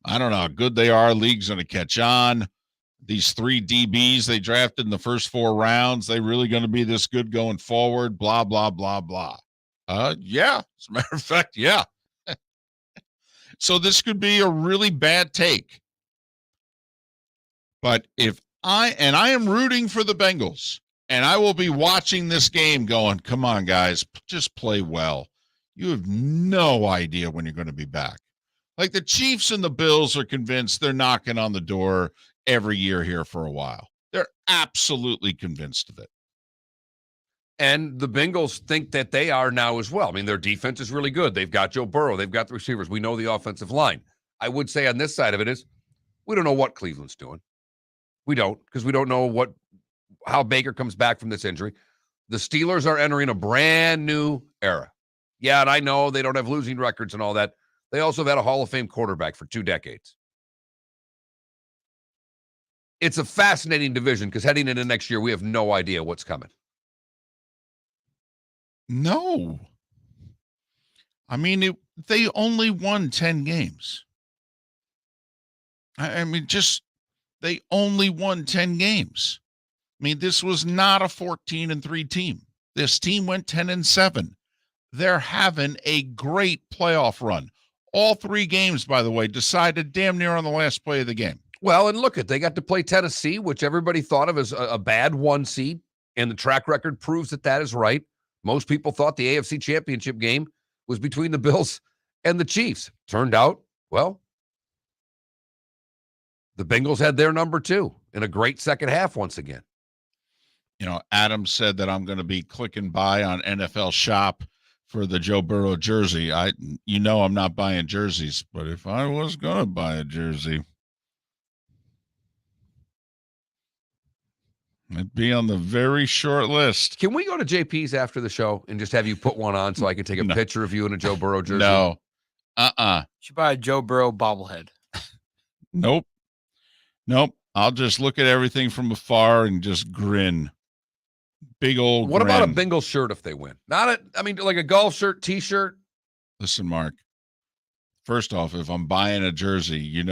Speaker 2: I don't know how good they are. League's going to catch on. These 3 DBs they drafted in the first 4 rounds, they really going to be this good going forward, blah, blah, blah, blah. Yeah, as a matter of fact, yeah. So this could be a really bad take. But I am rooting for the Bengals, and I will be watching this game going, come on, guys, just play well. You have no idea when you're going to be back. Like the Chiefs and the Bills are convinced they're knocking on the door every year here for a while. They're absolutely convinced of it.
Speaker 1: And the Bengals think that they are now as well. I mean, their defense is really good. They've got Joe Burrow. They've got the receivers. We know the offensive line. I would say on this side of it is we don't know what Cleveland's doing. We don't, because we don't know how Baker comes back from this injury. The Steelers are entering a brand new era. Yeah, and I know they don't have losing records and all that. They also have had a Hall of Fame quarterback for 2 decades. It's a fascinating division because heading into next year, we have no idea what's coming.
Speaker 2: No. I mean, they only won 10 games. I mean, they only won 10 games. I mean, this was not a 14-3 team. This team went 10-7. They're having a great playoff run. All 3 games, by the way, decided damn near on the last play of the game.
Speaker 1: Well, and look, they got to play Tennessee, which everybody thought of as a bad 1 seed, and the track record proves that is right. Most people thought the AFC Championship game was between the Bills and the Chiefs. Turned out, well, the Bengals had their number too in a great second half once again.
Speaker 2: Adam said that I'm going to be clicking buy on NFL Shop for the Joe Burrow jersey. I'm not buying jerseys, but if I was going to buy a jersey, it'd be on the very short list.
Speaker 1: Can we go to JP's after the show and just have you put one on so I can take a picture of you in a Joe Burrow jersey?
Speaker 2: No.
Speaker 3: You should buy a Joe Burrow bobblehead.
Speaker 2: Nope. I'll just look at everything from afar and just grin. Big old
Speaker 1: What
Speaker 2: grin.
Speaker 1: about a Bengals shirt if they win? Like a golf shirt, T-shirt?
Speaker 2: Listen, Mark. First off, if I'm buying a jersey,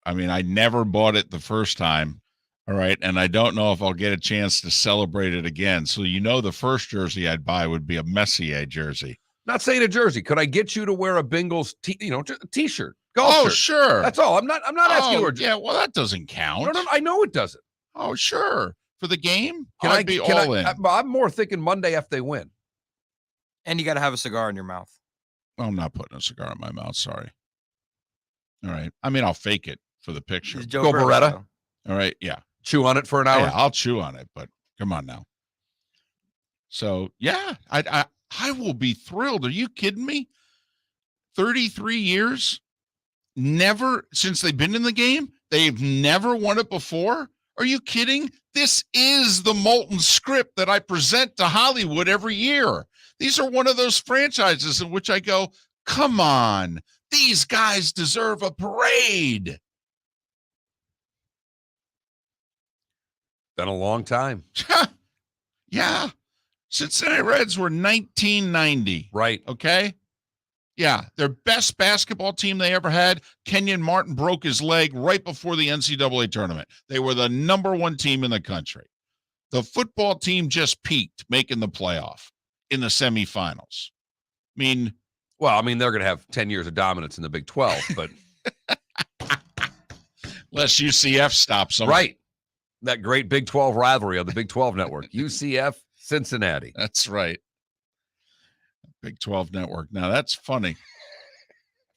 Speaker 2: I never bought it the first time. All right. And I don't know if I'll get a chance to celebrate it again. So, the first jersey I'd buy would be a Messier jersey.
Speaker 1: Not saying a jersey. Could I get you to wear a Bengals T-shirt? Golf shirt.
Speaker 2: Sure.
Speaker 1: That's all. I'm not asking you.
Speaker 2: Yeah, well, that doesn't count.
Speaker 1: No, I know it doesn't.
Speaker 2: Oh, sure. For the game?
Speaker 1: Can
Speaker 2: I'd be all in.
Speaker 1: I'm more thinking Monday if they win.
Speaker 3: And you got to have a cigar in your mouth.
Speaker 2: I'm not putting a cigar in my mouth. Sorry. All right. I mean, I'll fake it for the picture.
Speaker 1: Go Beretta.
Speaker 2: All right. Yeah.
Speaker 1: Chew on it for an hour.
Speaker 2: Yeah, I'll chew on it, but come on now. So, yeah, I will be thrilled. Are you kidding me? 33 years? Never, since they've been in the game, they've never won it before? Are you kidding? This is the Moulton script that I present to Hollywood every year. These are one of those franchises in which I go, come on, these guys deserve a parade.
Speaker 1: Been a long time.
Speaker 2: Yeah. Cincinnati Reds were 1990.
Speaker 1: Right.
Speaker 2: Okay. Yeah. Their best basketball team they ever had, Kenyon Martin broke his leg right before the NCAA tournament. They were the number one team in the country. The football team just peaked making the playoff in the semifinals. They're
Speaker 1: going to have 10 years of dominance in the Big 12, but
Speaker 2: unless UCF stops them.
Speaker 1: right. That great Big 12 rivalry on the Big 12 network, UCF, Cincinnati.
Speaker 2: That's right. Big 12 network. Now that's funny.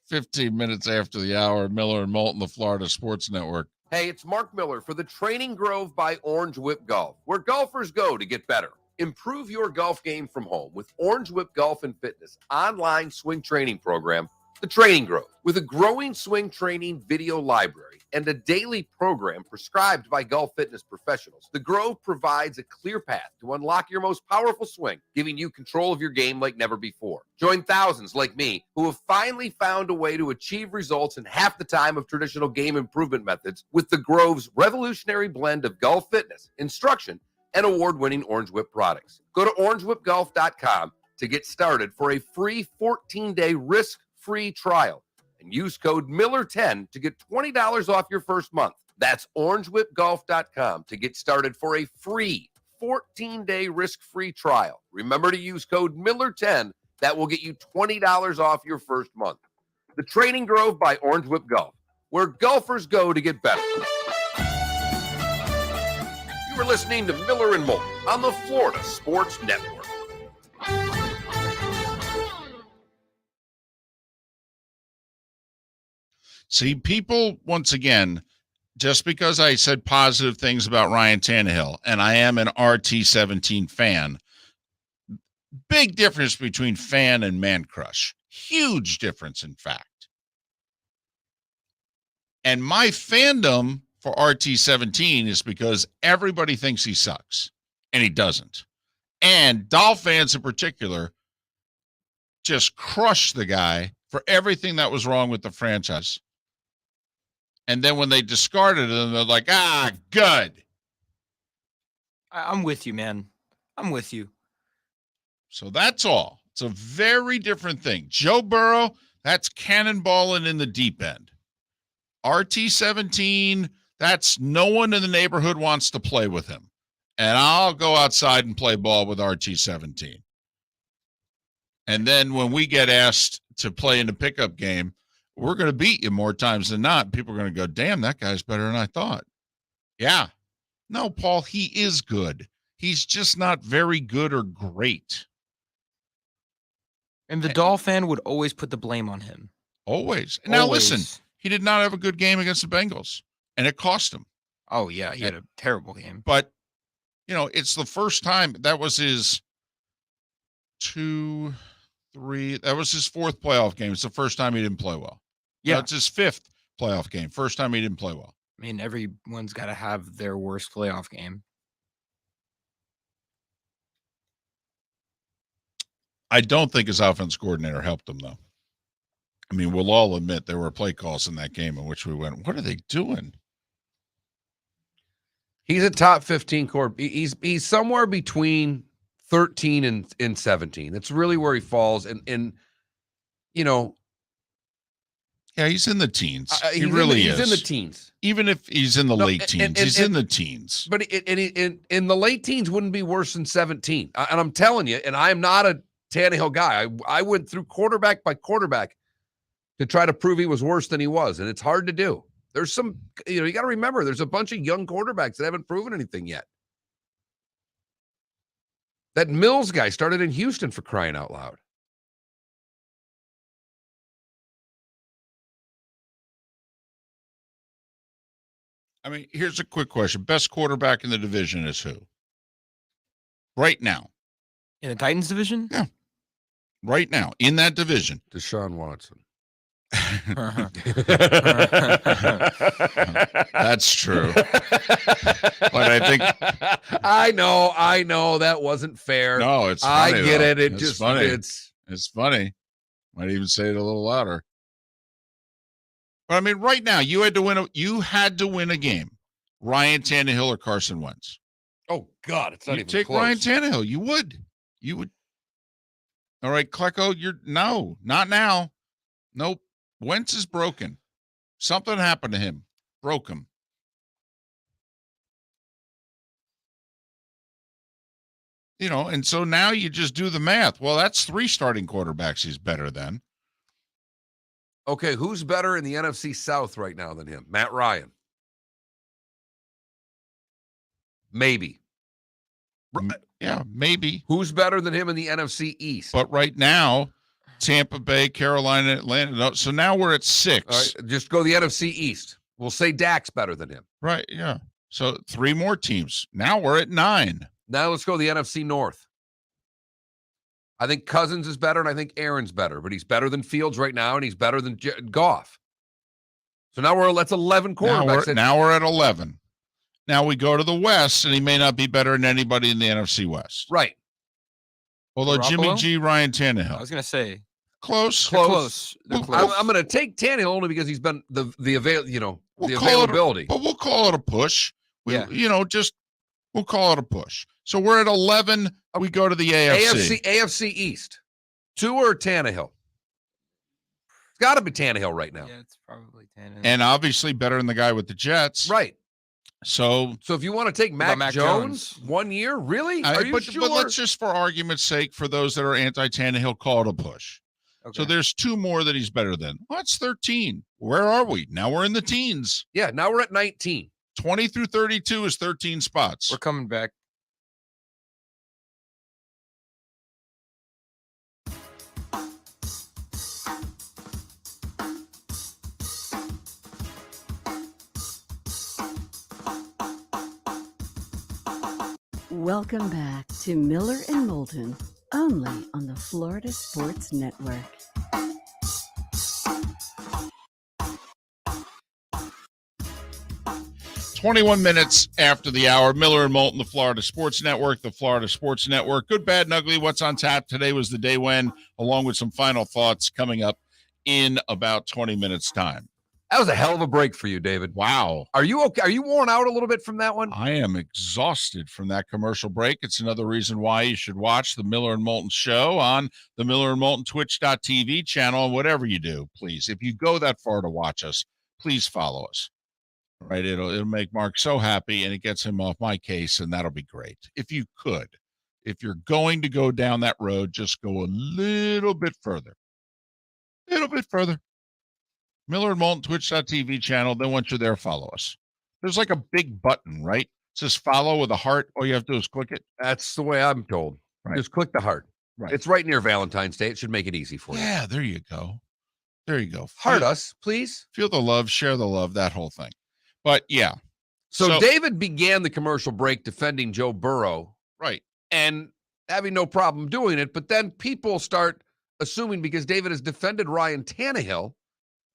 Speaker 2: 15 minutes after the hour, Miller and Moulton, the Florida Sports Network.
Speaker 5: Hey, it's Mark Miller for the Training Grove by Orange Whip Golf, where golfers go to get better. Improve your golf game from home with Orange Whip Golf and Fitness online swing training program, The Training Grove. With a growing swing training video library and a daily program prescribed by golf fitness professionals, The Grove provides a clear path to unlock your most powerful swing, giving you control of your game like never before. Join thousands like me who have finally found a way to achieve results in half the time of traditional game improvement methods with The Grove's revolutionary blend of golf fitness, instruction, and award-winning Orange Whip products. Go to orangewhipgolf.com to get started for a free 14-day risk-free trial and use code Miller10 to get $20 off your first month. That's orangewhipgolf.com to get started for a free 14-day risk-free trial. Remember to use code Miller10. That will get you $20 off your first month. The Training Grove by Orange Whip Golf, where golfers go to get better. You are listening to Miller and Moulton on the Florida Sports Network.
Speaker 2: See, people, once again, just because I said positive things about Ryan Tannehill, and I am an RT17 fan, big difference between fan and man crush. Huge difference, in fact. And my fandom for RT17 is because everybody thinks he sucks, and he doesn't. And Doll fans in particular just crushed the guy for everything that was wrong with the franchise. And then when they discarded him, they're like, good.
Speaker 3: I'm with you, man. I'm with you.
Speaker 2: So that's all. It's a very different thing. Joe Burrow, that's cannonballing in the deep end. RT17, that's no one in the neighborhood wants to play with him. And I'll go outside and play ball with RT17. And then when we get asked to play in the pickup game, we're going to beat you more times than not. People are going to go, damn, that guy's better than I thought. Yeah. No, Paul, he is good. He's just not very good or great.
Speaker 3: And the Doll fan would always put the blame on him.
Speaker 2: Always. Now,
Speaker 3: Always.
Speaker 2: listen, he did not have a good game against the Bengals, and it cost him.
Speaker 3: Oh, yeah, he had a terrible game.
Speaker 2: But, it's the first time. That was his that was his fourth playoff game. It's the first time he didn't play well.
Speaker 3: Yeah.
Speaker 2: It's his fifth playoff game. First time he didn't play well.
Speaker 3: I mean, everyone's got to have their worst playoff game.
Speaker 2: I don't think his offense coordinator helped him, though. I mean, we'll all admit there were play calls in that game in which we went, what are they doing?
Speaker 1: He's a top 15 core. He's somewhere between 13 and 17. That's really where he falls. And
Speaker 2: yeah, he's in the teens. He really is.
Speaker 1: He's in the teens.
Speaker 2: Even if he's in the late teens, he's in the teens.
Speaker 1: But in the late teens wouldn't be worse than 17. And I'm telling you, and I am not a Tannehill guy. I went through quarterback by quarterback to try to prove he was worse than he was, and it's hard to do. There's some, you got to remember, there's a bunch of young quarterbacks that haven't proven anything yet. That Mills guy started in Houston, for crying out loud.
Speaker 2: I mean, here's a quick question. Best quarterback in the division is who? Right now.
Speaker 3: In the Titans division?
Speaker 2: Yeah. Right now, in that division.
Speaker 1: Deshaun Watson.
Speaker 2: That's true. But I think
Speaker 1: I know that wasn't fair.
Speaker 2: no, it's
Speaker 1: I
Speaker 2: funny.
Speaker 1: get
Speaker 2: though.
Speaker 1: it. It
Speaker 2: It's
Speaker 1: just
Speaker 2: funny.
Speaker 1: it's
Speaker 2: funny. Might even say it a little louder. But I mean, right now you had to win a game. Ryan Tannehill or Carson Wentz.
Speaker 1: oh god, it's not
Speaker 2: You
Speaker 1: even
Speaker 2: take
Speaker 1: close.
Speaker 2: Ryan Tannehill. You would. All right, Klecko, no, not now. Nope. Wentz is broken. Something happened to him. Broke him. And so now you just do the math. Well, that's 3 starting quarterbacks he's better than.
Speaker 1: Okay, who's better in the NFC South right now than him? Matt Ryan. Maybe.
Speaker 2: Yeah, maybe.
Speaker 1: Who's better than him in the NFC East?
Speaker 2: But right now, Tampa Bay, Carolina, Atlanta. No, so now we're at 6.
Speaker 1: All right, just go the NFC East. We'll say Dak's better than him.
Speaker 2: Right, yeah. So 3 more teams. Now we're at 9.
Speaker 1: Now let's go the NFC North. I think Cousins is better, and I think Aaron's better, but he's better than Fields right now, and he's better than Goff. So now that's 11 quarterbacks.
Speaker 2: Now we're at 11. Now we go to the West, and he may not be better than anybody in the NFC West.
Speaker 1: Right.
Speaker 2: Although Jimmy
Speaker 3: Garoppolo?
Speaker 2: G, Ryan Tannehill.
Speaker 3: I was gonna say
Speaker 2: Close.
Speaker 3: they're close. They're
Speaker 2: Well,
Speaker 3: close.
Speaker 1: I'm going to take Tannehill only because he's been the
Speaker 2: We'll call
Speaker 1: availability.
Speaker 2: But we'll call it a push.
Speaker 3: Yeah.
Speaker 2: We'll call it a push. So we're at 11. We go to the AFC.
Speaker 1: AFC East. Tua or Tannehill? It's got to be Tannehill right now.
Speaker 3: Yeah, it's probably Tannehill.
Speaker 2: And obviously better than the guy with the Jets.
Speaker 1: Right.
Speaker 2: So
Speaker 1: if you want to take Mac Jones 1 year, really? Are you sure?
Speaker 2: But let's just, for argument's sake, for those that are anti-Tannehill, call it a push.
Speaker 3: Okay.
Speaker 2: So there's 2 more that he's better than. Well, that's 13. Where are we? Now we're in the teens.
Speaker 1: Yeah, now we're at 19.
Speaker 2: 20 through 32 is 13 spots.
Speaker 3: We're coming back.
Speaker 4: Welcome back to Miller and Moulton, only on the Florida Sports Network.
Speaker 2: $21 after the hour. Miller and Moulton, the Florida Sports Network, the Florida Sports Network. Good, bad, and ugly. What's on tap? Today was the day when, along with some final thoughts coming up in about 20 minutes' time.
Speaker 1: That was a hell of a break for you, David.
Speaker 2: Wow.
Speaker 1: Are you okay? Are you worn out a little bit from that one?
Speaker 2: I am exhausted from that commercial break. It's another reason why you should watch the Miller and Moulton show on the Miller and Moulton Twitch.tv channel, and whatever you do, please. If you go that far to watch us, please follow us. Right? It'll make Mark so happy, and it gets him off my case, and that'll be great. If you could, if you're going to go down that road, just go a little bit further. A little bit further. Miller and Moulton Twitch.tv channel. Then once you're there, follow us. There's like a big button, right? It says follow with a heart. All you have to do is click it.
Speaker 1: That's the way I'm told.
Speaker 2: Right.
Speaker 1: Just click the heart.
Speaker 2: Right.
Speaker 1: It's right near Valentine's Day. It should make it easy for you.
Speaker 2: Yeah, there you go. There you go.
Speaker 1: Heart us, please.
Speaker 2: Feel the love, share the love, that whole thing. But yeah.
Speaker 1: So David began the commercial break defending Joe Burrow.
Speaker 2: Right.
Speaker 1: And having no problem doing it. But then people start assuming because David has defended Ryan Tannehill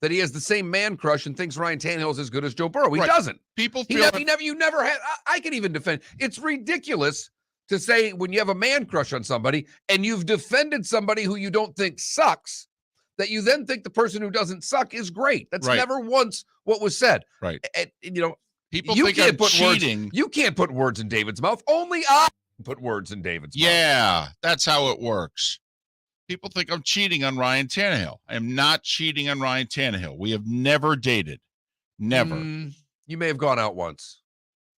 Speaker 1: that he has the same man crush and thinks Ryan Tannehill is as good as Joe Burrow. He doesn't.
Speaker 2: People feel
Speaker 1: you never had. I can even defend. It's ridiculous to say when you have a man crush on somebody and you've defended somebody who you don't think sucks, that you then think the person who doesn't suck is great. That's never once what was said.
Speaker 2: Right.
Speaker 1: And,
Speaker 2: people
Speaker 1: you
Speaker 2: think
Speaker 1: can't
Speaker 2: I'm
Speaker 1: put
Speaker 2: cheating.
Speaker 1: Words, you can't put words in David's mouth. Only I put words in David's mouth.
Speaker 2: Yeah, that's how it works. People think I'm cheating on Ryan Tannehill. I am not cheating on Ryan Tannehill. We have never dated. Never.
Speaker 1: You may have gone out once.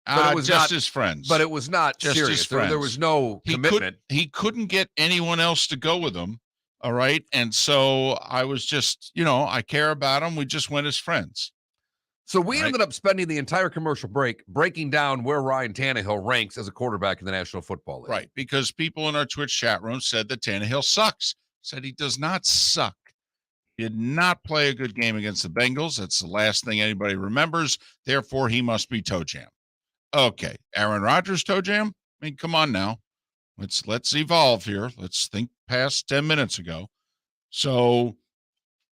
Speaker 1: But it was
Speaker 2: just
Speaker 1: not,
Speaker 2: as friends.
Speaker 1: But it was not
Speaker 2: just
Speaker 1: serious.
Speaker 2: as friends.
Speaker 1: There was no commitment.
Speaker 2: He couldn't get anyone else to go with him. All right. And so I was just, I care about him. We just went as friends.
Speaker 1: So we ended up spending the entire commercial break breaking down where Ryan Tannehill ranks as a quarterback in the National Football League.
Speaker 2: Right. Because people in our Twitch chat room said that Tannehill sucks. Said he does not suck. He did not play a good game against the Bengals. That's the last thing anybody remembers. Therefore, he must be toe jam. Okay. Aaron Rodgers toe jam? I mean, come on now. Let's evolve here. Let's think past 10 minutes ago. So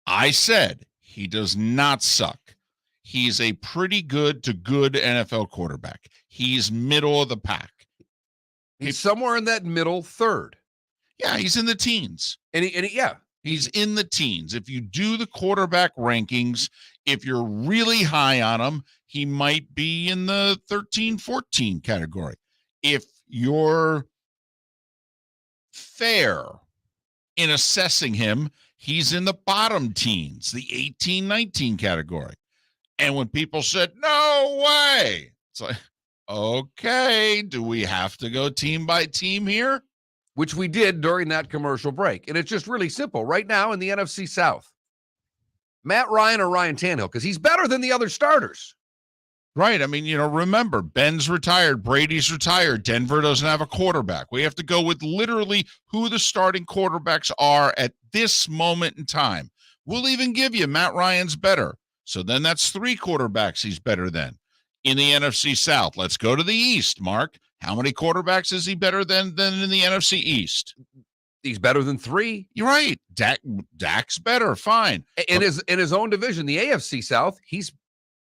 Speaker 2: I said He does not suck. He's a pretty good to good NFL quarterback. He's middle of the pack.
Speaker 1: He's somewhere in that middle third.
Speaker 2: Yeah, he's in the teens. He's in the teens. If you do the quarterback rankings, if you're really high on him, he might be in the 13, 14 category. If you're fair in assessing him, he's in the bottom teens, the 18, 19 category. And when people said, no way, it's like, okay, do we have to go team by team here?
Speaker 1: Which we did during that commercial break. And it's just really simple. Right now in the NFC South, Matt Ryan or Ryan Tannehill, because he's better than the other starters.
Speaker 2: Right. I mean, remember, Ben's retired, Brady's retired, Denver doesn't have a quarterback. We have to go with literally who the starting quarterbacks are at this moment in time. We'll even give you Matt Ryan's better. So then that's 3 quarterbacks he's better than. In the NFC South, let's go to the East, Mark. How many quarterbacks is he better than in the NFC East?
Speaker 1: He's better than 3.
Speaker 2: You're right. Dak's better. Fine.
Speaker 1: In his own division, the AFC South, he's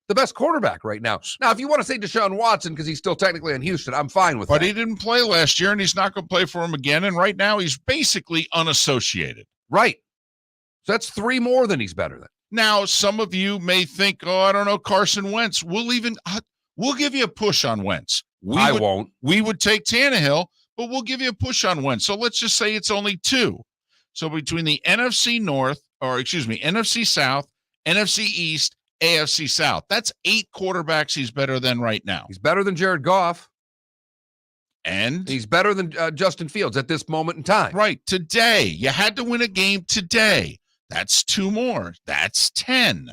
Speaker 1: the best quarterback right now. Now, if you want to say Deshaun Watson because he's still technically in Houston, I'm fine with that.
Speaker 2: But he didn't play last year, and he's not going to play for him again. And right now, he's basically unassociated.
Speaker 1: Right. So that's 3 more than he's better than.
Speaker 2: Now, some of you may think, I don't know, Carson Wentz. We'll give you a push on Wentz.
Speaker 1: I won't.
Speaker 2: We would take Tannehill, but we'll give you a push on Wentz. So let's just say it's only 2. So between the NFC South, NFC East, AFC South, that's 8 quarterbacks he's better than right now.
Speaker 1: He's better than Jared Goff.
Speaker 2: And
Speaker 1: he's better than Justin Fields at this moment in time.
Speaker 2: Right. Today, you had to win a game today. That's 2 more. That's 10.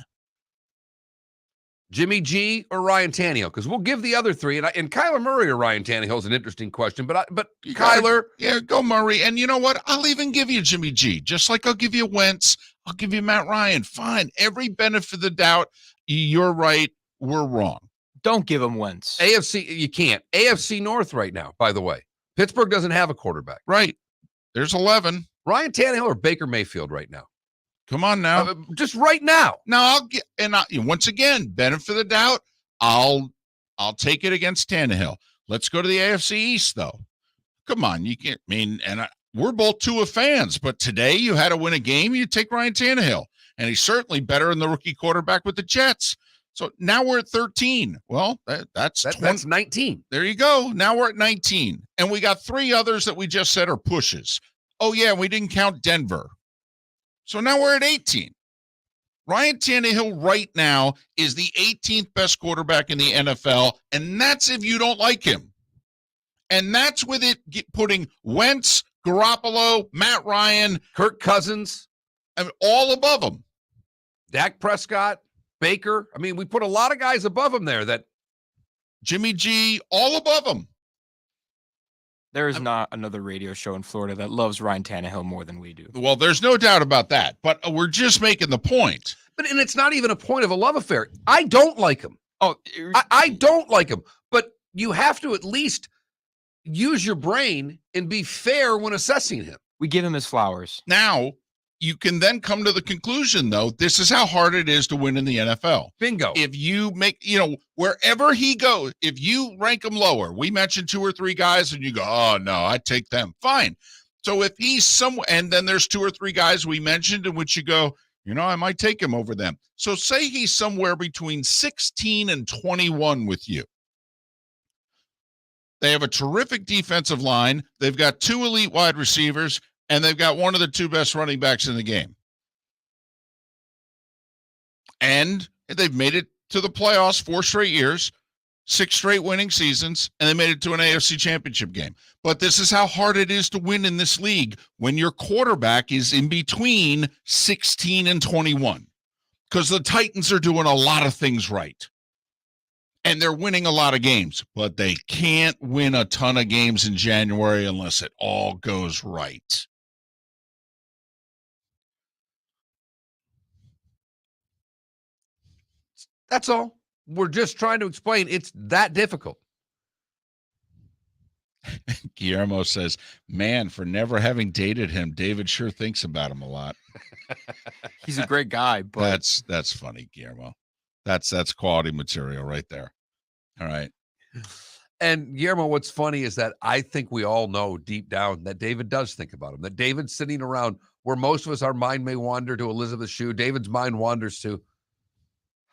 Speaker 1: Jimmy G or Ryan Tannehill? Because we'll give the other 3. And Kyler Murray or Ryan Tannehill is an interesting question. But Kyler.
Speaker 2: Go Murray. And you know what? I'll even give you Jimmy G. Just like I'll give you Wentz. I'll give you Matt Ryan. Fine. Every benefit of the doubt. You're right. We're wrong.
Speaker 3: Don't give him Wentz.
Speaker 1: AFC, you can't. AFC North right now, by the way. Pittsburgh doesn't have a quarterback.
Speaker 2: Right. There's 11.
Speaker 1: Ryan Tannehill or Baker Mayfield right now?
Speaker 2: Come on now.
Speaker 1: Just right now.
Speaker 2: Now once again, benefit of the doubt, I'll take it against Tannehill. Let's go to the AFC East though. Come on, you can't we're both Tua fans, but today you had to win a game, you take Ryan Tannehill, and he's certainly better than the rookie quarterback with the Jets. So now we're at 13. Well, that's
Speaker 1: 19.
Speaker 2: There you go. Now we're at 19, and we got 3 others that we just said are pushes. Oh yeah, we didn't count Denver. So now we're at 18. Ryan Tannehill right now is the 18th best quarterback in the NFL, and that's if you don't like him. And that's with it putting Wentz, Garoppolo, Matt Ryan,
Speaker 1: Kirk Cousins,
Speaker 2: all above him.
Speaker 1: Dak Prescott, Baker. I mean, we put a lot of guys above him there. That
Speaker 2: Jimmy G, all above him.
Speaker 3: There is not another radio show in Florida that loves Ryan Tannehill more than we do.
Speaker 2: Well, there's no doubt about that, but we're just making the point.
Speaker 1: And it's not even a point of a love affair. I don't like him. I don't like him, but you have to at least use your brain and be fair when assessing him.
Speaker 3: We give him his flowers.
Speaker 2: Now, you can then come to the conclusion, though, this is how hard it is to win in the NFL.
Speaker 1: Bingo.
Speaker 2: If you make, wherever he goes, if you rank him lower, we mentioned 2 or 3 guys and you go, oh, no, I'd take them. Fine. So if he's somewhere, and then there's 2 or 3 guys we mentioned in which you go, I might take him over them. So say he's somewhere between 16 and 21 with you. They have a terrific defensive line. They've got 2 elite wide receivers. And they've got one of the 2 best running backs in the game. And they've made it to the playoffs 4 straight years, 6 straight winning seasons, and they made it to an AFC championship game. But this is how hard it is to win in this league when your quarterback is in between 16 and 21. Because the Titans are doing a lot of things right. And they're winning a lot of games, but they can't win a ton of games in January unless it all goes right.
Speaker 1: That's all. We're just trying to explain it's that difficult.
Speaker 2: Guillermo says, man, for never having dated him, David sure thinks about him a lot.
Speaker 3: He's a great guy, but
Speaker 2: That's funny, Guillermo. That's quality material right there. All right.
Speaker 1: And Guillermo, what's funny is that I think we all know deep down that David does think about him, that David's sitting around where most of us, our mind may wander to Elizabeth Shue. David's mind wanders to,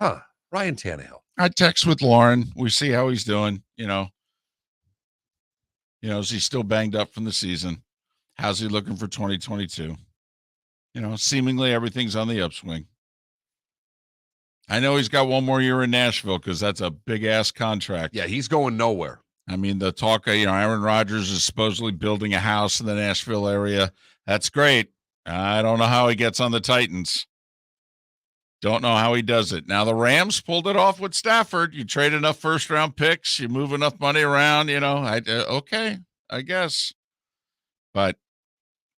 Speaker 1: Ryan Tannehill.
Speaker 2: I text with Lauren. We see how he's doing. Is he still banged up from the season? How's he looking for 2022? Seemingly everything's on the upswing. I know he's got one more year in Nashville because that's a big-ass contract.
Speaker 1: Yeah, he's going nowhere.
Speaker 2: I mean, the talk, Aaron Rodgers is supposedly building a house in the Nashville area. That's great. I don't know how he gets on the Titans. Don't know how he does it. Now, the Rams pulled it off with Stafford. You trade enough first-round picks. You move enough money around, okay, I guess. But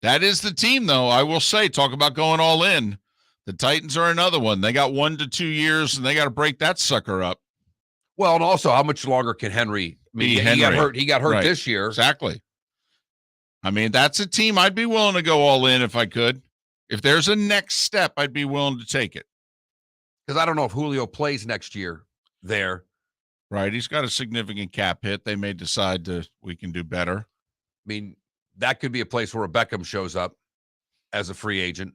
Speaker 2: that is the team, though. I will say, talk about going all in. The Titans are another one. They got 1 to 2 years, and they got to break that sucker up.
Speaker 1: Well, and also, how much longer can Henry? He got hurt. He got hurt this year.
Speaker 2: Exactly. I mean, that's a team I'd be willing to go all in if I could. If there's a next step, I'd be willing to take it.
Speaker 1: Because I don't know if Julio plays next year there.
Speaker 2: Right. He's got a significant cap hit. They may decide we can do better.
Speaker 1: I mean, that could be a place where a Beckham shows up as a free agent.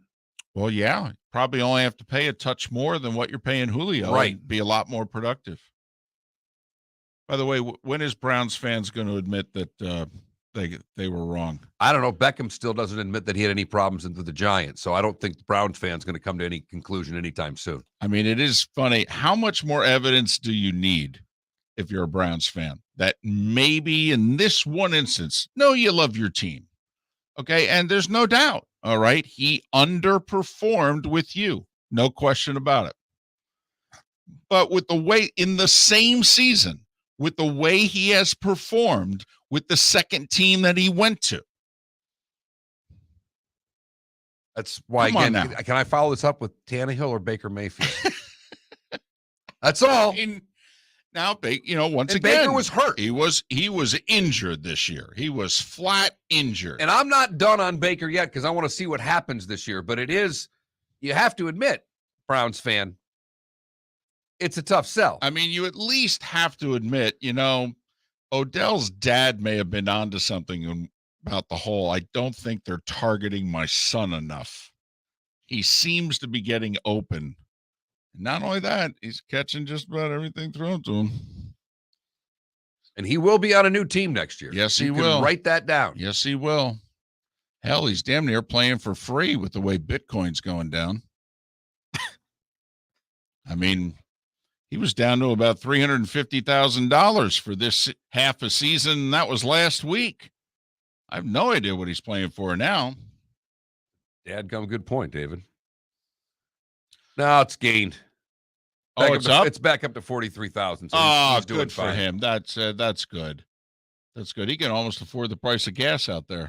Speaker 2: Well, yeah, probably only have to pay a touch more than what you're paying Julio.
Speaker 1: Right.
Speaker 2: And be a lot more productive. By the way, when is Browns fans going to admit that they were wrong?
Speaker 1: I don't know. Beckham still doesn't admit that he had any problems with the Giants, so I don't think the Browns fans going to come to any conclusion anytime soon.
Speaker 2: I mean, it is funny. How much more evidence do you need if you're a Browns fan that maybe in this one instance, no, you love your team, okay? And there's no doubt, all right? He underperformed with you, no question about it. But with the way in the same season, with the way he has performed with the second team that he went to.
Speaker 1: That's why,
Speaker 2: Come on
Speaker 1: again,
Speaker 2: now.
Speaker 1: can I follow this up with Tannehill or Baker Mayfield? That's all.
Speaker 2: Now, once again,
Speaker 1: Baker was hurt.
Speaker 2: He was injured this year. He was flat injured.
Speaker 1: And I'm not done on Baker yet because I want to see what happens this year. But you have to admit, Browns fan, it's a tough sell.
Speaker 2: I mean, you at least have to admit, Odell's dad may have been onto something about the whole, I don't think they're targeting my son enough. He seems to be getting open. And not only that, he's catching just about everything thrown to him.
Speaker 1: And he will be on a new team next year.
Speaker 2: Yes, he
Speaker 1: You can
Speaker 2: will.
Speaker 1: write that down.
Speaker 2: Yes, he will. Hell, he's damn near playing for free with the way Bitcoin's going down. I mean, he was down to about $350,000 for this half a season, and that was last week. I have no idea what he's playing for now.
Speaker 1: Dadgum, good point, David. No, it's gained.
Speaker 2: It's up?
Speaker 1: It's back up to 43,000. So he's doing
Speaker 2: good for
Speaker 1: fine.
Speaker 2: him. That's good. That's good. He can almost afford the price of gas out there.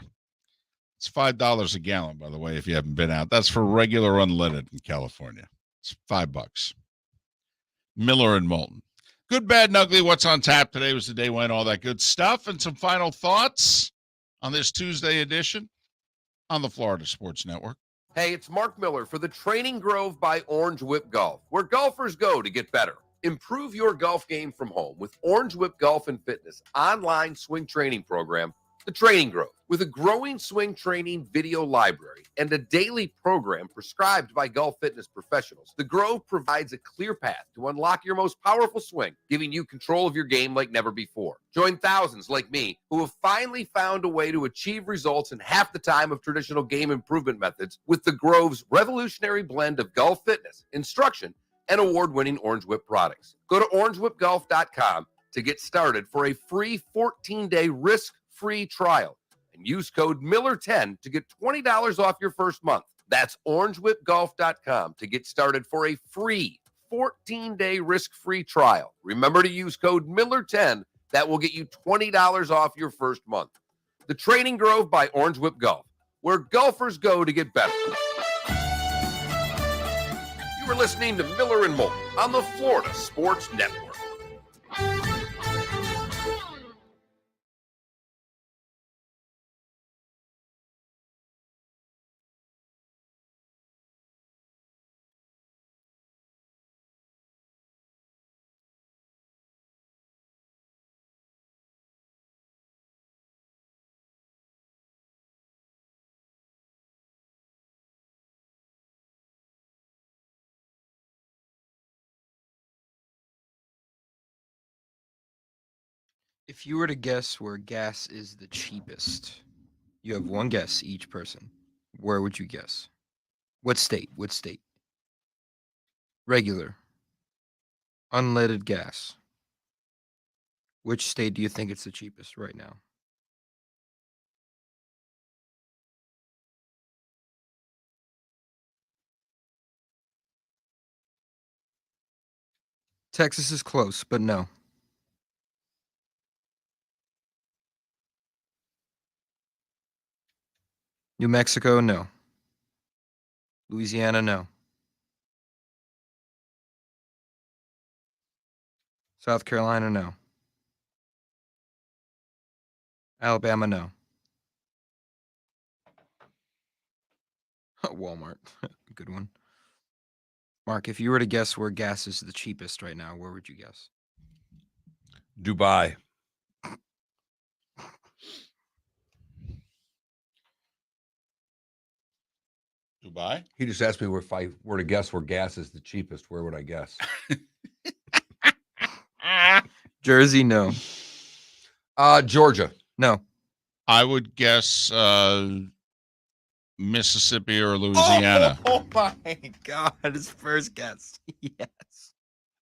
Speaker 2: It's $5 a gallon, by the way, if you haven't been out. That's for regular unleaded in California. It's $5. Miller and Moulton. Good, bad, and ugly. What's on tap today was the day when all that good stuff. And some final thoughts on this Tuesday edition on the Florida Sports Network.
Speaker 5: Hey, it's Mark Miller for the Training Grove by Orange Whip Golf, where golfers go to get better. Improve your golf game from home with Orange Whip Golf and Fitness online swing training program, The Training Grove. With a growing swing training video library and a daily program prescribed by golf fitness professionals, The Grove provides a clear path to unlock your most powerful swing, giving you control of your game like never before. Join thousands like me who have finally found a way to achieve results in half the time of traditional game improvement methods with The Grove's revolutionary blend of golf fitness, instruction, and award-winning Orange Whip products. Go to orangewhipgolf.com to get started for a free 14-day risk-free trial. And use code Miller10 to get $20 off your first month. That's orangewhipgolf.com to get started for a free 14-day risk-free trial. Remember to use code Miller10. That will get you $20 off your first month. The Training Grove by Orange Whip Golf, where golfers go to get better. You were listening to Miller and Moulton on the Florida Sports Network.
Speaker 3: If you were to guess where gas is the cheapest, you have one guess each person. Where would you guess? What state? What state? Regular. Unleaded gas. Which state do you think it's the cheapest right now? Texas is close, but no. New Mexico, no. Louisiana, no. South Carolina, no. Alabama, no. Walmart, good one. Mark, if you were to guess where gas is the cheapest right now, where would you guess?
Speaker 1: Dubai.
Speaker 2: Dubai?
Speaker 1: He just asked me if I were to guess where gas is the cheapest, where would I guess?
Speaker 3: Jersey, no.
Speaker 1: Georgia.
Speaker 3: No.
Speaker 2: I would guess Mississippi or Louisiana.
Speaker 3: Oh my God, his first guess. Yes.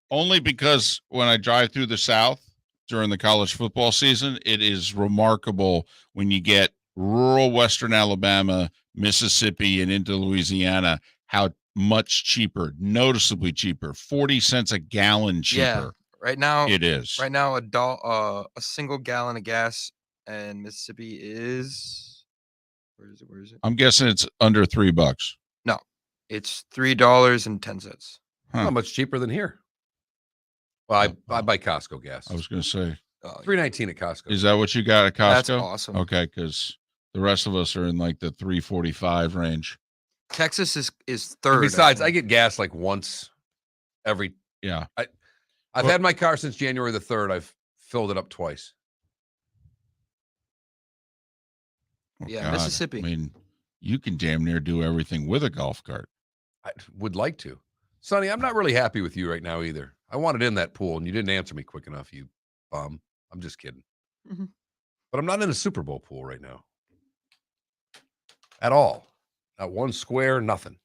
Speaker 2: Only because when I drive through the South during the college football season, it is remarkable when you get rural Western Alabama, Mississippi, and into Louisiana, how much cheaper, noticeably cheaper, 40 cents a gallon cheaper.
Speaker 3: Yeah. Right now,
Speaker 2: It is.
Speaker 3: Right now, a single gallon of gas in Mississippi is where is it?
Speaker 2: I'm guessing it's under $3.
Speaker 3: No, it's $3.10.
Speaker 2: Huh.
Speaker 1: Not much cheaper than here. Well, I buy Costco gas.
Speaker 2: I was going to say,
Speaker 1: $3.19 at Costco.
Speaker 2: is that what you got at Costco?
Speaker 3: That's awesome.
Speaker 2: Okay, because the rest of us are in like the $3.45 range.
Speaker 3: Texas is third.
Speaker 1: Besides, I get gas like once every.
Speaker 2: Yeah.
Speaker 1: I've had my car since January the 3rd. I've filled it up twice.
Speaker 2: Oh,
Speaker 3: Yeah,
Speaker 2: God.
Speaker 3: Mississippi.
Speaker 2: I mean, you can damn near do everything with a golf cart.
Speaker 1: I would like to. Sonny, I'm not really happy with you right now either. I wanted in that pool, and you didn't answer me quick enough, you bum. I'm just kidding.
Speaker 3: Mhm.
Speaker 1: But I'm not in a Super Bowl pool right now. At all. Not one square, nothing.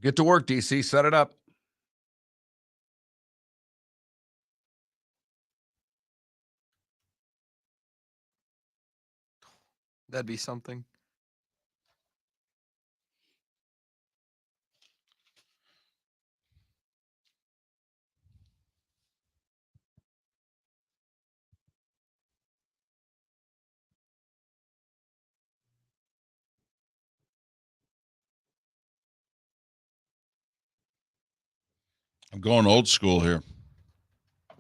Speaker 1: Get to work, DC. Set it up.
Speaker 3: That'd be something.
Speaker 2: I'm going old school here.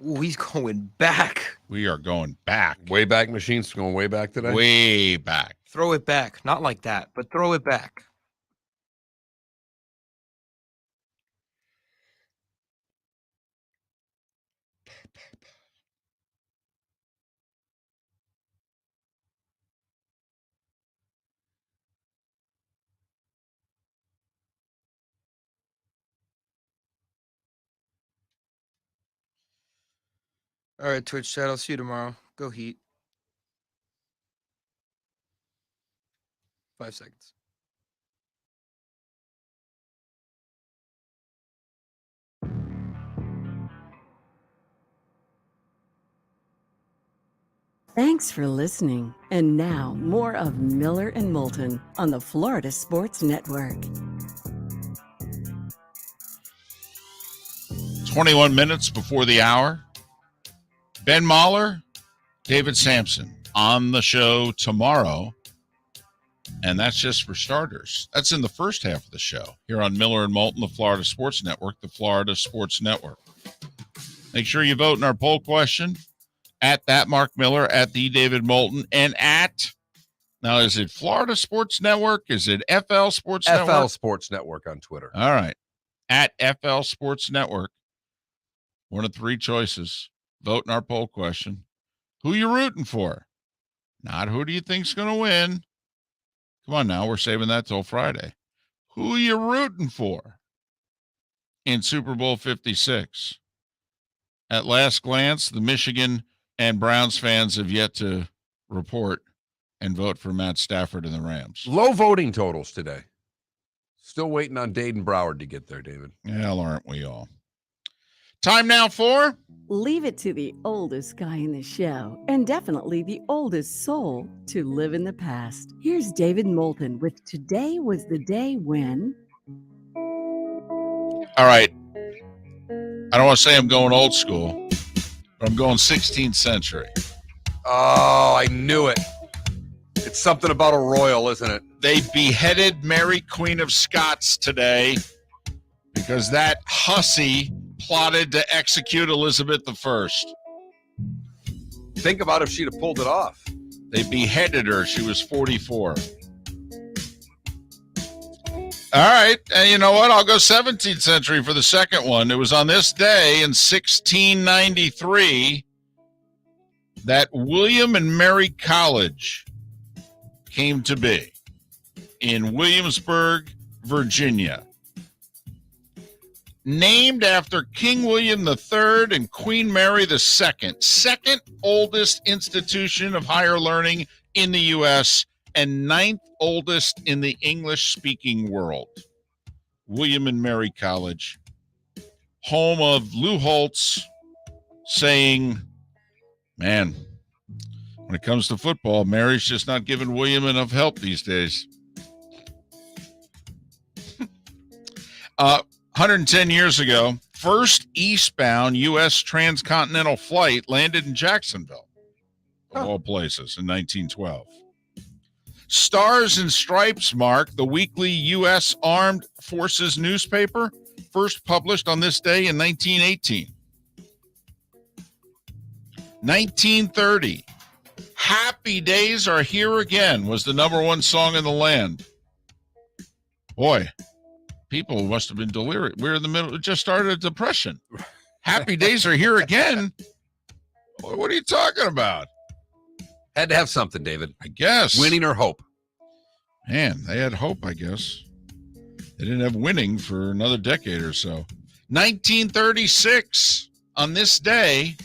Speaker 3: Ooh, he's going back.
Speaker 2: We are going back.
Speaker 1: Way back machines going way back today.
Speaker 2: Way back.
Speaker 3: Throw it back. Not like that, but throw it back. All right, Twitch chat. I'll see you tomorrow. Go Heat. 5 seconds.
Speaker 4: Thanks for listening. And now, more of Miller and Moulton on the Florida Sports Network.
Speaker 2: 21 minutes before the hour. Ben Mahler, David Sampson on the show tomorrow. And that's just for starters. That's in the first half of the show here on Miller and Moulton, the Florida Sports Network, the Florida Sports Network. Make sure you vote in our poll question at that Mark Miller, at the David Moulton, and now is it Florida Sports Network? Is it FL Sports Network?
Speaker 1: FL Sports Network on Twitter.
Speaker 2: All right. At FL Sports Network. One of three choices. Vote in our poll question. Who you rooting for? Not who do you think's going to win. Come on now, we're saving that till Friday. Who you rooting for in Super Bowl 56? At last glance, the Michigan and Browns fans have yet to report and vote for Matt Stafford and the Rams.
Speaker 1: Low voting totals today. Still waiting on Dayton Broward to get there, David.
Speaker 2: Hell, aren't we all? Time now for...
Speaker 4: Leave it to the oldest guy in the show, and definitely the oldest soul to live in the past. Here's David Moulton with Today Was the Day When...
Speaker 2: All right. I don't want to say I'm going old school, but I'm going 16th century.
Speaker 1: Oh, I knew it. It's something about a royal, isn't it?
Speaker 2: They beheaded Mary Queen of Scots today because that hussy plotted to execute Elizabeth I.
Speaker 1: Think about if she'd have pulled it off.
Speaker 2: They beheaded her. She was 44. All right. And you know what? I'll go 17th century for the second one. It was on this day in 1693 that William and Mary College came to be in Williamsburg, Virginia. Named after King William III and Queen Mary II, second oldest institution of higher learning in the U.S., and ninth oldest in the English-speaking world. William and Mary College, home of Lou Holtz saying, man, when it comes to football, Mary's just not giving William enough help these days. 110 years ago, first eastbound U.S. transcontinental flight landed in Jacksonville, of all places, in 1912. Stars and Stripes, Mark, the weekly U.S. Armed Forces newspaper, first published on this day in 1918. 1930, Happy Days Are Here Again was the number one song in the land. Boy, people must have been delirious. We're in the middle, just started a depression. Happy Days Are Here Again? What are you talking about?
Speaker 1: Had to have something, David.
Speaker 2: I guess.
Speaker 1: Winning or hope.
Speaker 2: Man, they had hope, I guess. They didn't have winning for another decade or so. 1936, on this day,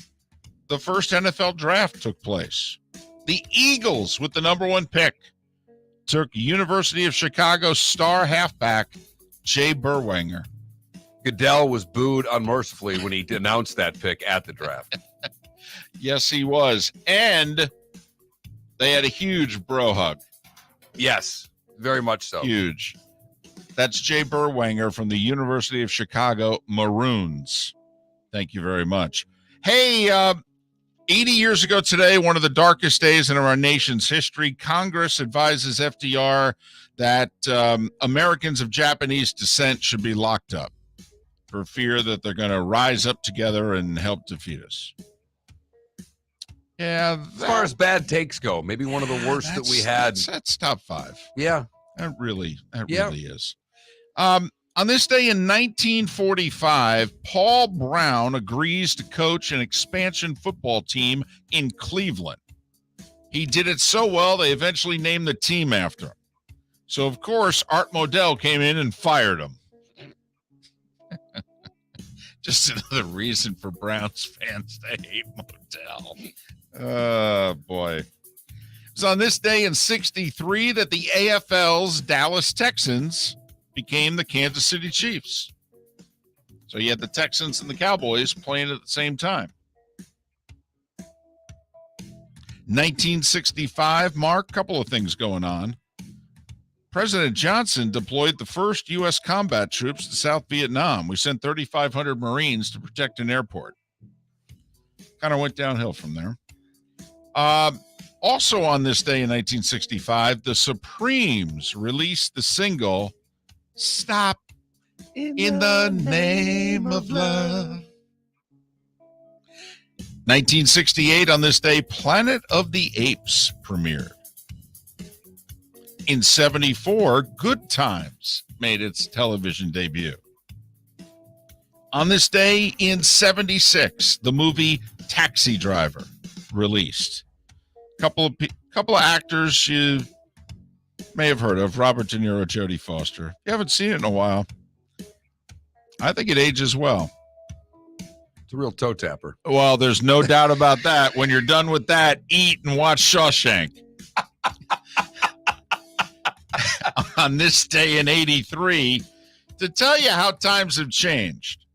Speaker 2: the first NFL draft took place. The Eagles, with the number one pick, took University of Chicago star halfback Jay Berwanger.
Speaker 1: Goodell was booed unmercifully when he announced that pick at the draft.
Speaker 2: Yes, he was. And they had a huge bro hug.
Speaker 1: Yes, very much so.
Speaker 2: Huge. That's Jay Berwanger from the University of Chicago Maroons. Thank you very much. Hey, 80 years ago today, one of the darkest days in our nation's history, Congress advises FDR that Americans of Japanese descent should be locked up for fear that they're going to rise up together and help defeat us. Yeah,
Speaker 1: as far as bad takes go, maybe one of the worst that we had.
Speaker 2: That's top five.
Speaker 1: Yeah,
Speaker 2: that really is. On this day in 1945, Paul Brown agrees to coach an expansion football team in Cleveland. He did it so well, they eventually named the team after him. So, of course, Art Modell came in and fired him. Just another reason for Browns fans to hate Modell. Oh, boy. It was on this day in 1963 that the AFL's Dallas Texans became the Kansas City Chiefs. So you had the Texans and the Cowboys playing at the same time. 1965, Mark, couple of things going on. President Johnson deployed the first U.S. combat troops to South Vietnam. We sent 3,500 Marines to protect an airport. Kind of went downhill from there. Also on this day in 1965, the Supremes released the single Stop in the Name of Love. 1968, on this day, Planet of the Apes premiered. In 74, Good Times made its television debut. On this day in 76, the movie Taxi Driver released. Couple of actors you may have heard of: Robert De Niro, Jodie Foster. If you haven't seen it in a while, I think it ages well.
Speaker 1: It's a real toe tapper.
Speaker 2: Well, there's no doubt about that. When you're done with that, eat and watch Shawshank. On this day in 83, to tell you how times have changed,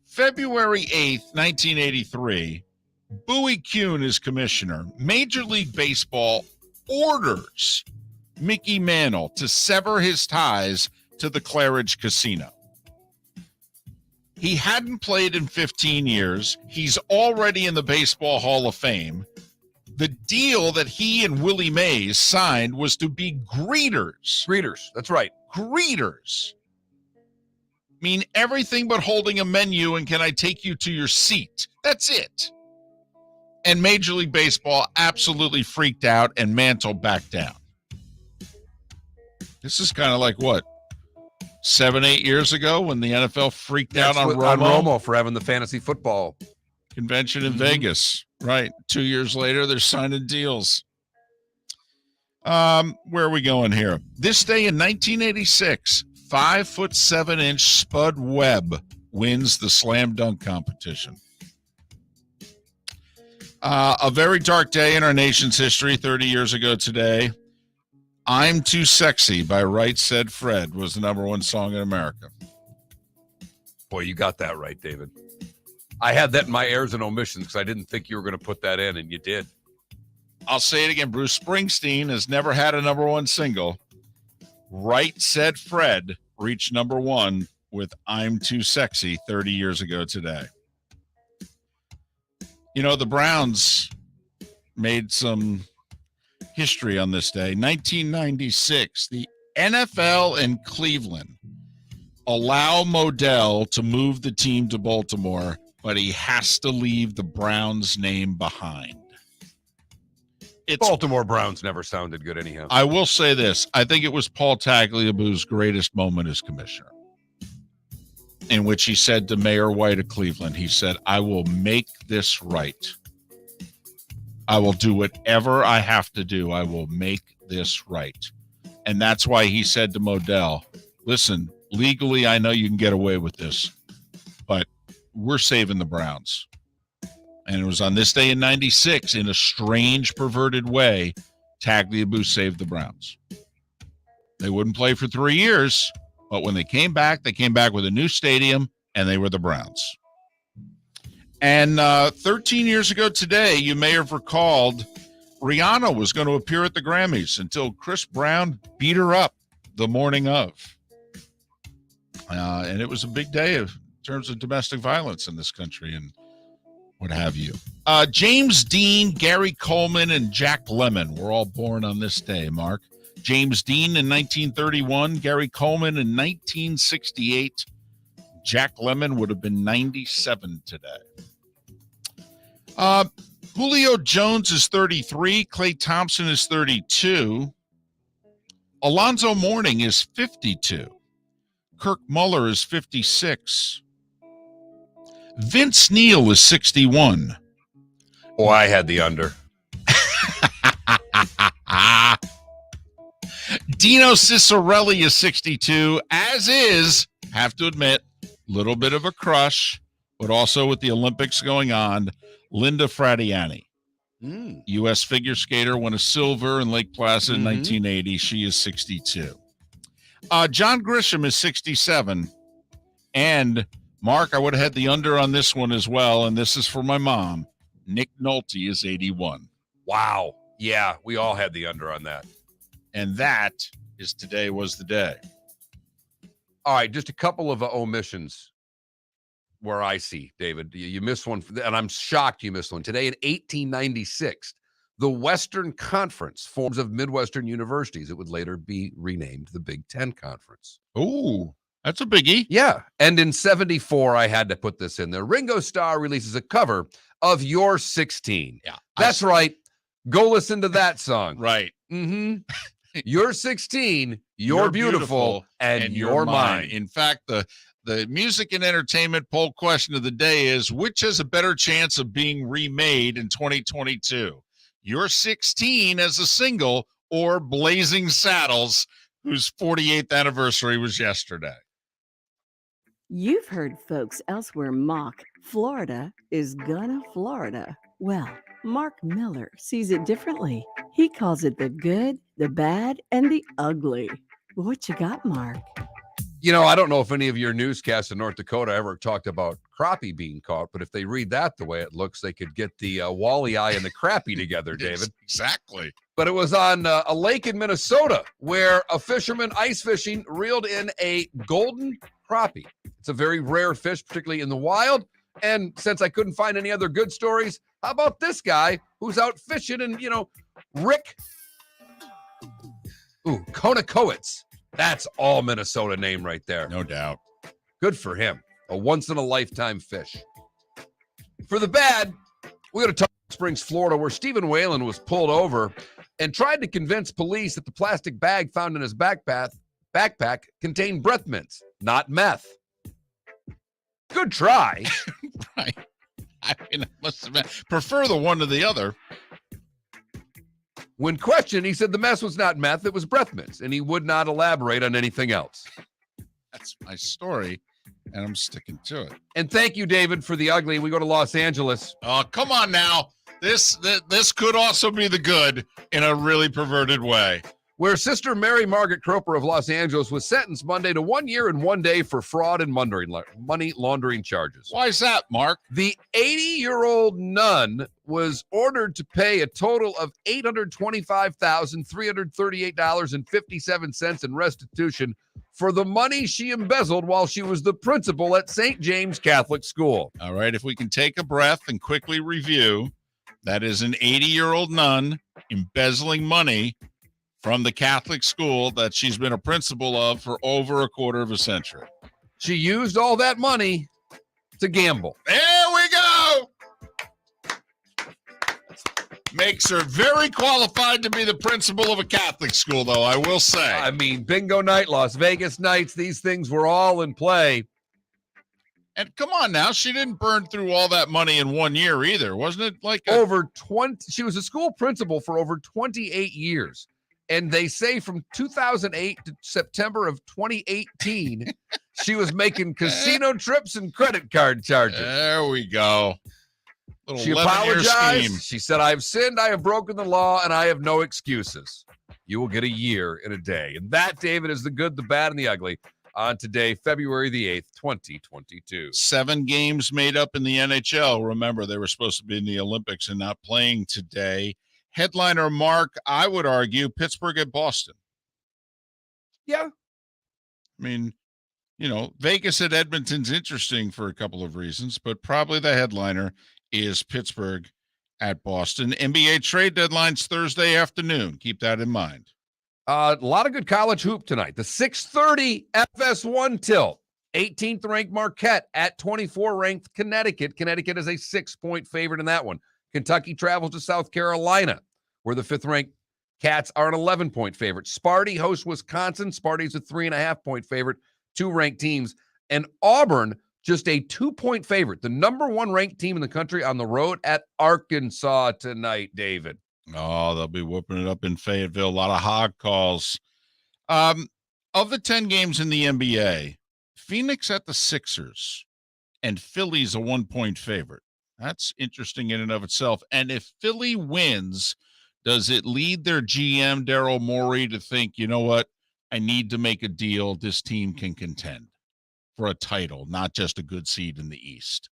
Speaker 2: February 8th, 1983, Bowie Kuhn is commissioner. Major League Baseball orders Mickey Mantle to sever his ties to the Claridge Casino. He hadn't played in 15 years. He's already in the Baseball Hall of Fame. The deal that he and Willie Mays signed was to be greeters.
Speaker 1: Greeters, that's right.
Speaker 2: Greeters mean everything but holding a menu and can I take you to your seat? That's it. And Major League Baseball absolutely freaked out and Mantle backed down. This is kind of like what? 7-8 years ago when the NFL freaked out on
Speaker 1: Romo for having the fantasy football
Speaker 2: convention in Vegas. Right. 2 years later, they're signing deals. Where are we going here? This day in 1986, 5'7" Spud Webb wins the slam dunk competition. A very dark day in our nation's history 30 years ago today. I'm Too Sexy by Right Said Fred was the #1 song in America.
Speaker 1: Boy, you got that right, David. I had that in my errors and omissions because I didn't think you were going to put that in, and you did.
Speaker 2: I'll say it again. Bruce Springsteen has never had a #1 single. Right Said Fred reached #1 with I'm Too Sexy 30 years ago today. You know, the Browns made some history on this day. 1996, the NFL and Cleveland allow Modell to move the team to Baltimore, but he has to leave the Browns name behind.
Speaker 1: Baltimore Browns never sounded good anyhow.
Speaker 2: I will say this. I think it was Paul Tagliabue's greatest moment as commissioner, in which he said to Mayor White of Cleveland, he said, I will make this right. I will do whatever I have to do. I will make this right. And that's why he said to Modell, listen, legally, I know you can get away with this, but we're saving the Browns. And it was on this day in 96, in a strange, perverted way, Tagliabue saved the Browns. They wouldn't play for 3 years, but when they came back with a new stadium, and they were the Browns. And 13 years ago today, you may have recalled, Rihanna was going to appear at the Grammys until Chris Brown beat her up the morning of. And it was a big day in terms of domestic violence in this country and what have you. James Dean, Gary Coleman, and Jack Lemmon were all born on this day, Mark. James Dean in 1931, Gary Coleman in 1968. Jack Lemmon would have been 97 today. Julio Jones is 33. Klay Thompson is 32. Alonzo Mourning is 52. Kirk Muller is 56. Vince Neil is 61.
Speaker 1: Oh, I had the under.
Speaker 2: Dino Cicerelli is 62, as is, have to admit, little bit of a crush, but also with the Olympics going on, Linda Fradiani. U.S. figure skater, won a silver in Lake Placid in 1980. She is 62. John Grisham is 67. And, Mark, I would have had the under on this one as well, and this is for my mom. Nick Nolte is 81.
Speaker 1: Wow. Yeah, we all had the under on that.
Speaker 2: And that is Today Was the Day.
Speaker 1: All right, just a couple of omissions where I see, David. You missed one, and I'm shocked you missed one. Today in 1896, the Western Conference forms of Midwestern universities. It would later be renamed the Big Ten Conference.
Speaker 2: Ooh. That's a biggie.
Speaker 1: Yeah. And in 74, I had to put this in there. Ringo Starr releases a cover of You're 16.
Speaker 2: Yeah.
Speaker 1: That's right. Go listen to that song.
Speaker 2: Right.
Speaker 1: Mm-hmm. You're 16, you're beautiful, and you're mine.
Speaker 2: In fact, the music and entertainment poll question of the day is, which has a better chance of being remade in 2022? You're 16 as a single or Blazing Saddles, whose 48th anniversary was yesterday?
Speaker 4: You've heard folks elsewhere mock Florida is gonna Florida. Well, Mark Miller sees it differently. He calls it the good, the bad, and the ugly. What you got, Mark?
Speaker 1: You know, I don't know if any of your newscasts in North Dakota ever talked about crappie being caught, but if they read that the way it looks, they could get the walleye eye and the crappie together, David.
Speaker 2: Exactly.
Speaker 1: But it was on a lake in Minnesota where a fisherman ice fishing reeled in a golden crappie. It's a very rare fish, particularly in the wild. And since I couldn't find any other good stories, how about this guy who's out fishing and, Rick Konakowitz. That's all Minnesota name right there.
Speaker 2: No doubt.
Speaker 1: Good for him. A once-in-a-lifetime fish. For the bad, we go to Tarpon Springs, Florida, where Stephen Whalen was pulled over and tried to convince police that the plastic bag found in his backpack contained breath mints, not meth. Good try.
Speaker 2: Right. I mean, I must have been, prefer the one to the other.
Speaker 1: When questioned, he said the mess was not meth, it was breath mints, and he would not elaborate on anything else.
Speaker 2: That's my story, and I'm sticking to it.
Speaker 1: And thank you, David, for the ugly. We go to Los Angeles.
Speaker 2: Oh, come on now. This could also be the good in a really perverted way.
Speaker 1: Where Sister Mary Margaret Croper of Los Angeles was sentenced Monday to 1 year and 1 day for fraud and money laundering charges.
Speaker 2: Why is that, Mark?
Speaker 1: The 80-year-old nun was ordered to pay a total of $825,338.57 in restitution for the money she embezzled while she was the principal at St. James Catholic School.
Speaker 2: All right, if we can take a breath and quickly review, that is an 80-year-old nun embezzling money from the Catholic school that she's been a principal of for over a quarter of a century.
Speaker 1: She used all that money to gamble.
Speaker 2: There we go. Makes her very qualified to be the principal of a Catholic school, though, I will say.
Speaker 1: I mean, bingo night, Las Vegas nights, these things were all in play.
Speaker 2: And come on now, she didn't burn through all that money in 1 year either. Wasn't it like
Speaker 1: she was a school principal for over 28 years. And they say from 2008 to September of 2018, she was making casino trips and credit card charges.
Speaker 2: There we go.
Speaker 1: She apologized. She said, I have sinned, I have broken the law, and I have no excuses. You will get a year in a day. And that, David, is the good, the bad, and the ugly on today, February the 8th, 2022.
Speaker 2: 7 games made up in the NHL. Remember, they were supposed to be in the Olympics and not playing today. Headliner, Mark, I would argue Pittsburgh at Boston.
Speaker 1: Yeah.
Speaker 2: I mean, Vegas at Edmonton's interesting for a couple of reasons, but probably the headliner is Pittsburgh at Boston. NBA trade deadline's Thursday afternoon. Keep that in mind.
Speaker 1: A lot of good college hoop tonight. The 6:30 FS1 tilt. 18th ranked Marquette at 24 ranked Connecticut. Connecticut is a 6-point favorite in that one. Kentucky travels to South Carolina, where the 5th ranked Cats are an 11-point favorite. Sparty hosts Wisconsin. Sparty's a 3.5-point favorite. 2 ranked teams. And Auburn, just a 2-point favorite. The number 1 ranked team in the country on the road at Arkansas tonight, David.
Speaker 2: Oh, they'll be whooping it up in Fayetteville. A lot of hog calls. Of the 10 games in the NBA, Phoenix at the Sixers and Philly's a 1-point favorite. That's interesting in and of itself. And if Philly wins, does it lead their GM, Daryl Morey, to think, you know what, I need to make a deal. This team can contend for a title, not just a good seed in the East?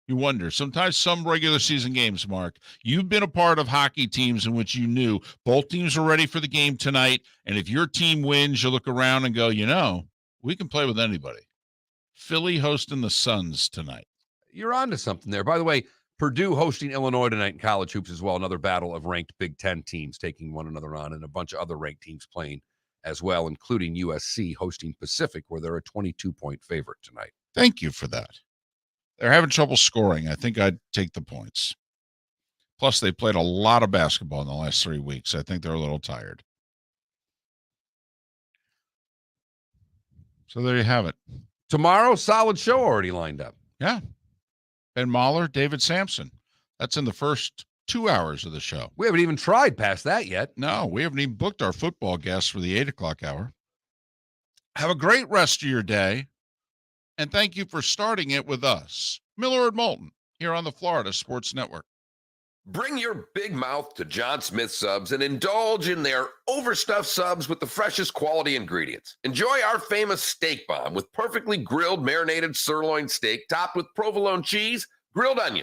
Speaker 2: You wonder. Sometimes some regular season games, Mark, you've been a part of hockey teams in which you knew both teams are ready for the game tonight. And if your team wins, you look around and go, we can play with anybody. Philly hosting the Suns tonight.
Speaker 1: You're on to something there. By the way, Purdue hosting Illinois tonight in college hoops as well. Another battle of ranked Big Ten teams taking one another on, and a bunch of other ranked teams playing as well, including USC hosting Pacific, where they're a 22-point favorite tonight.
Speaker 2: Thank you for that. They're having trouble scoring. I think I'd take the points. Plus, they played a lot of basketball in the last 3 weeks. I think they're a little tired. So there you have it.
Speaker 1: Tomorrow, solid show already lined up.
Speaker 2: Yeah. Ben Mahler, David Sampson. That's in the first 2 hours of the show.
Speaker 1: We haven't even tried past that yet.
Speaker 2: No, we haven't even booked our football guests for the 8 o'clock hour. Have a great rest of your day. And thank you for starting it with us, Miller and Moulton, here on the Florida Sports Network.
Speaker 5: Bring your big mouth to John Smith Subs and indulge in their overstuffed subs with the freshest quality ingredients. Enjoy our famous steak bomb with perfectly grilled marinated sirloin steak topped with provolone cheese, grilled onions,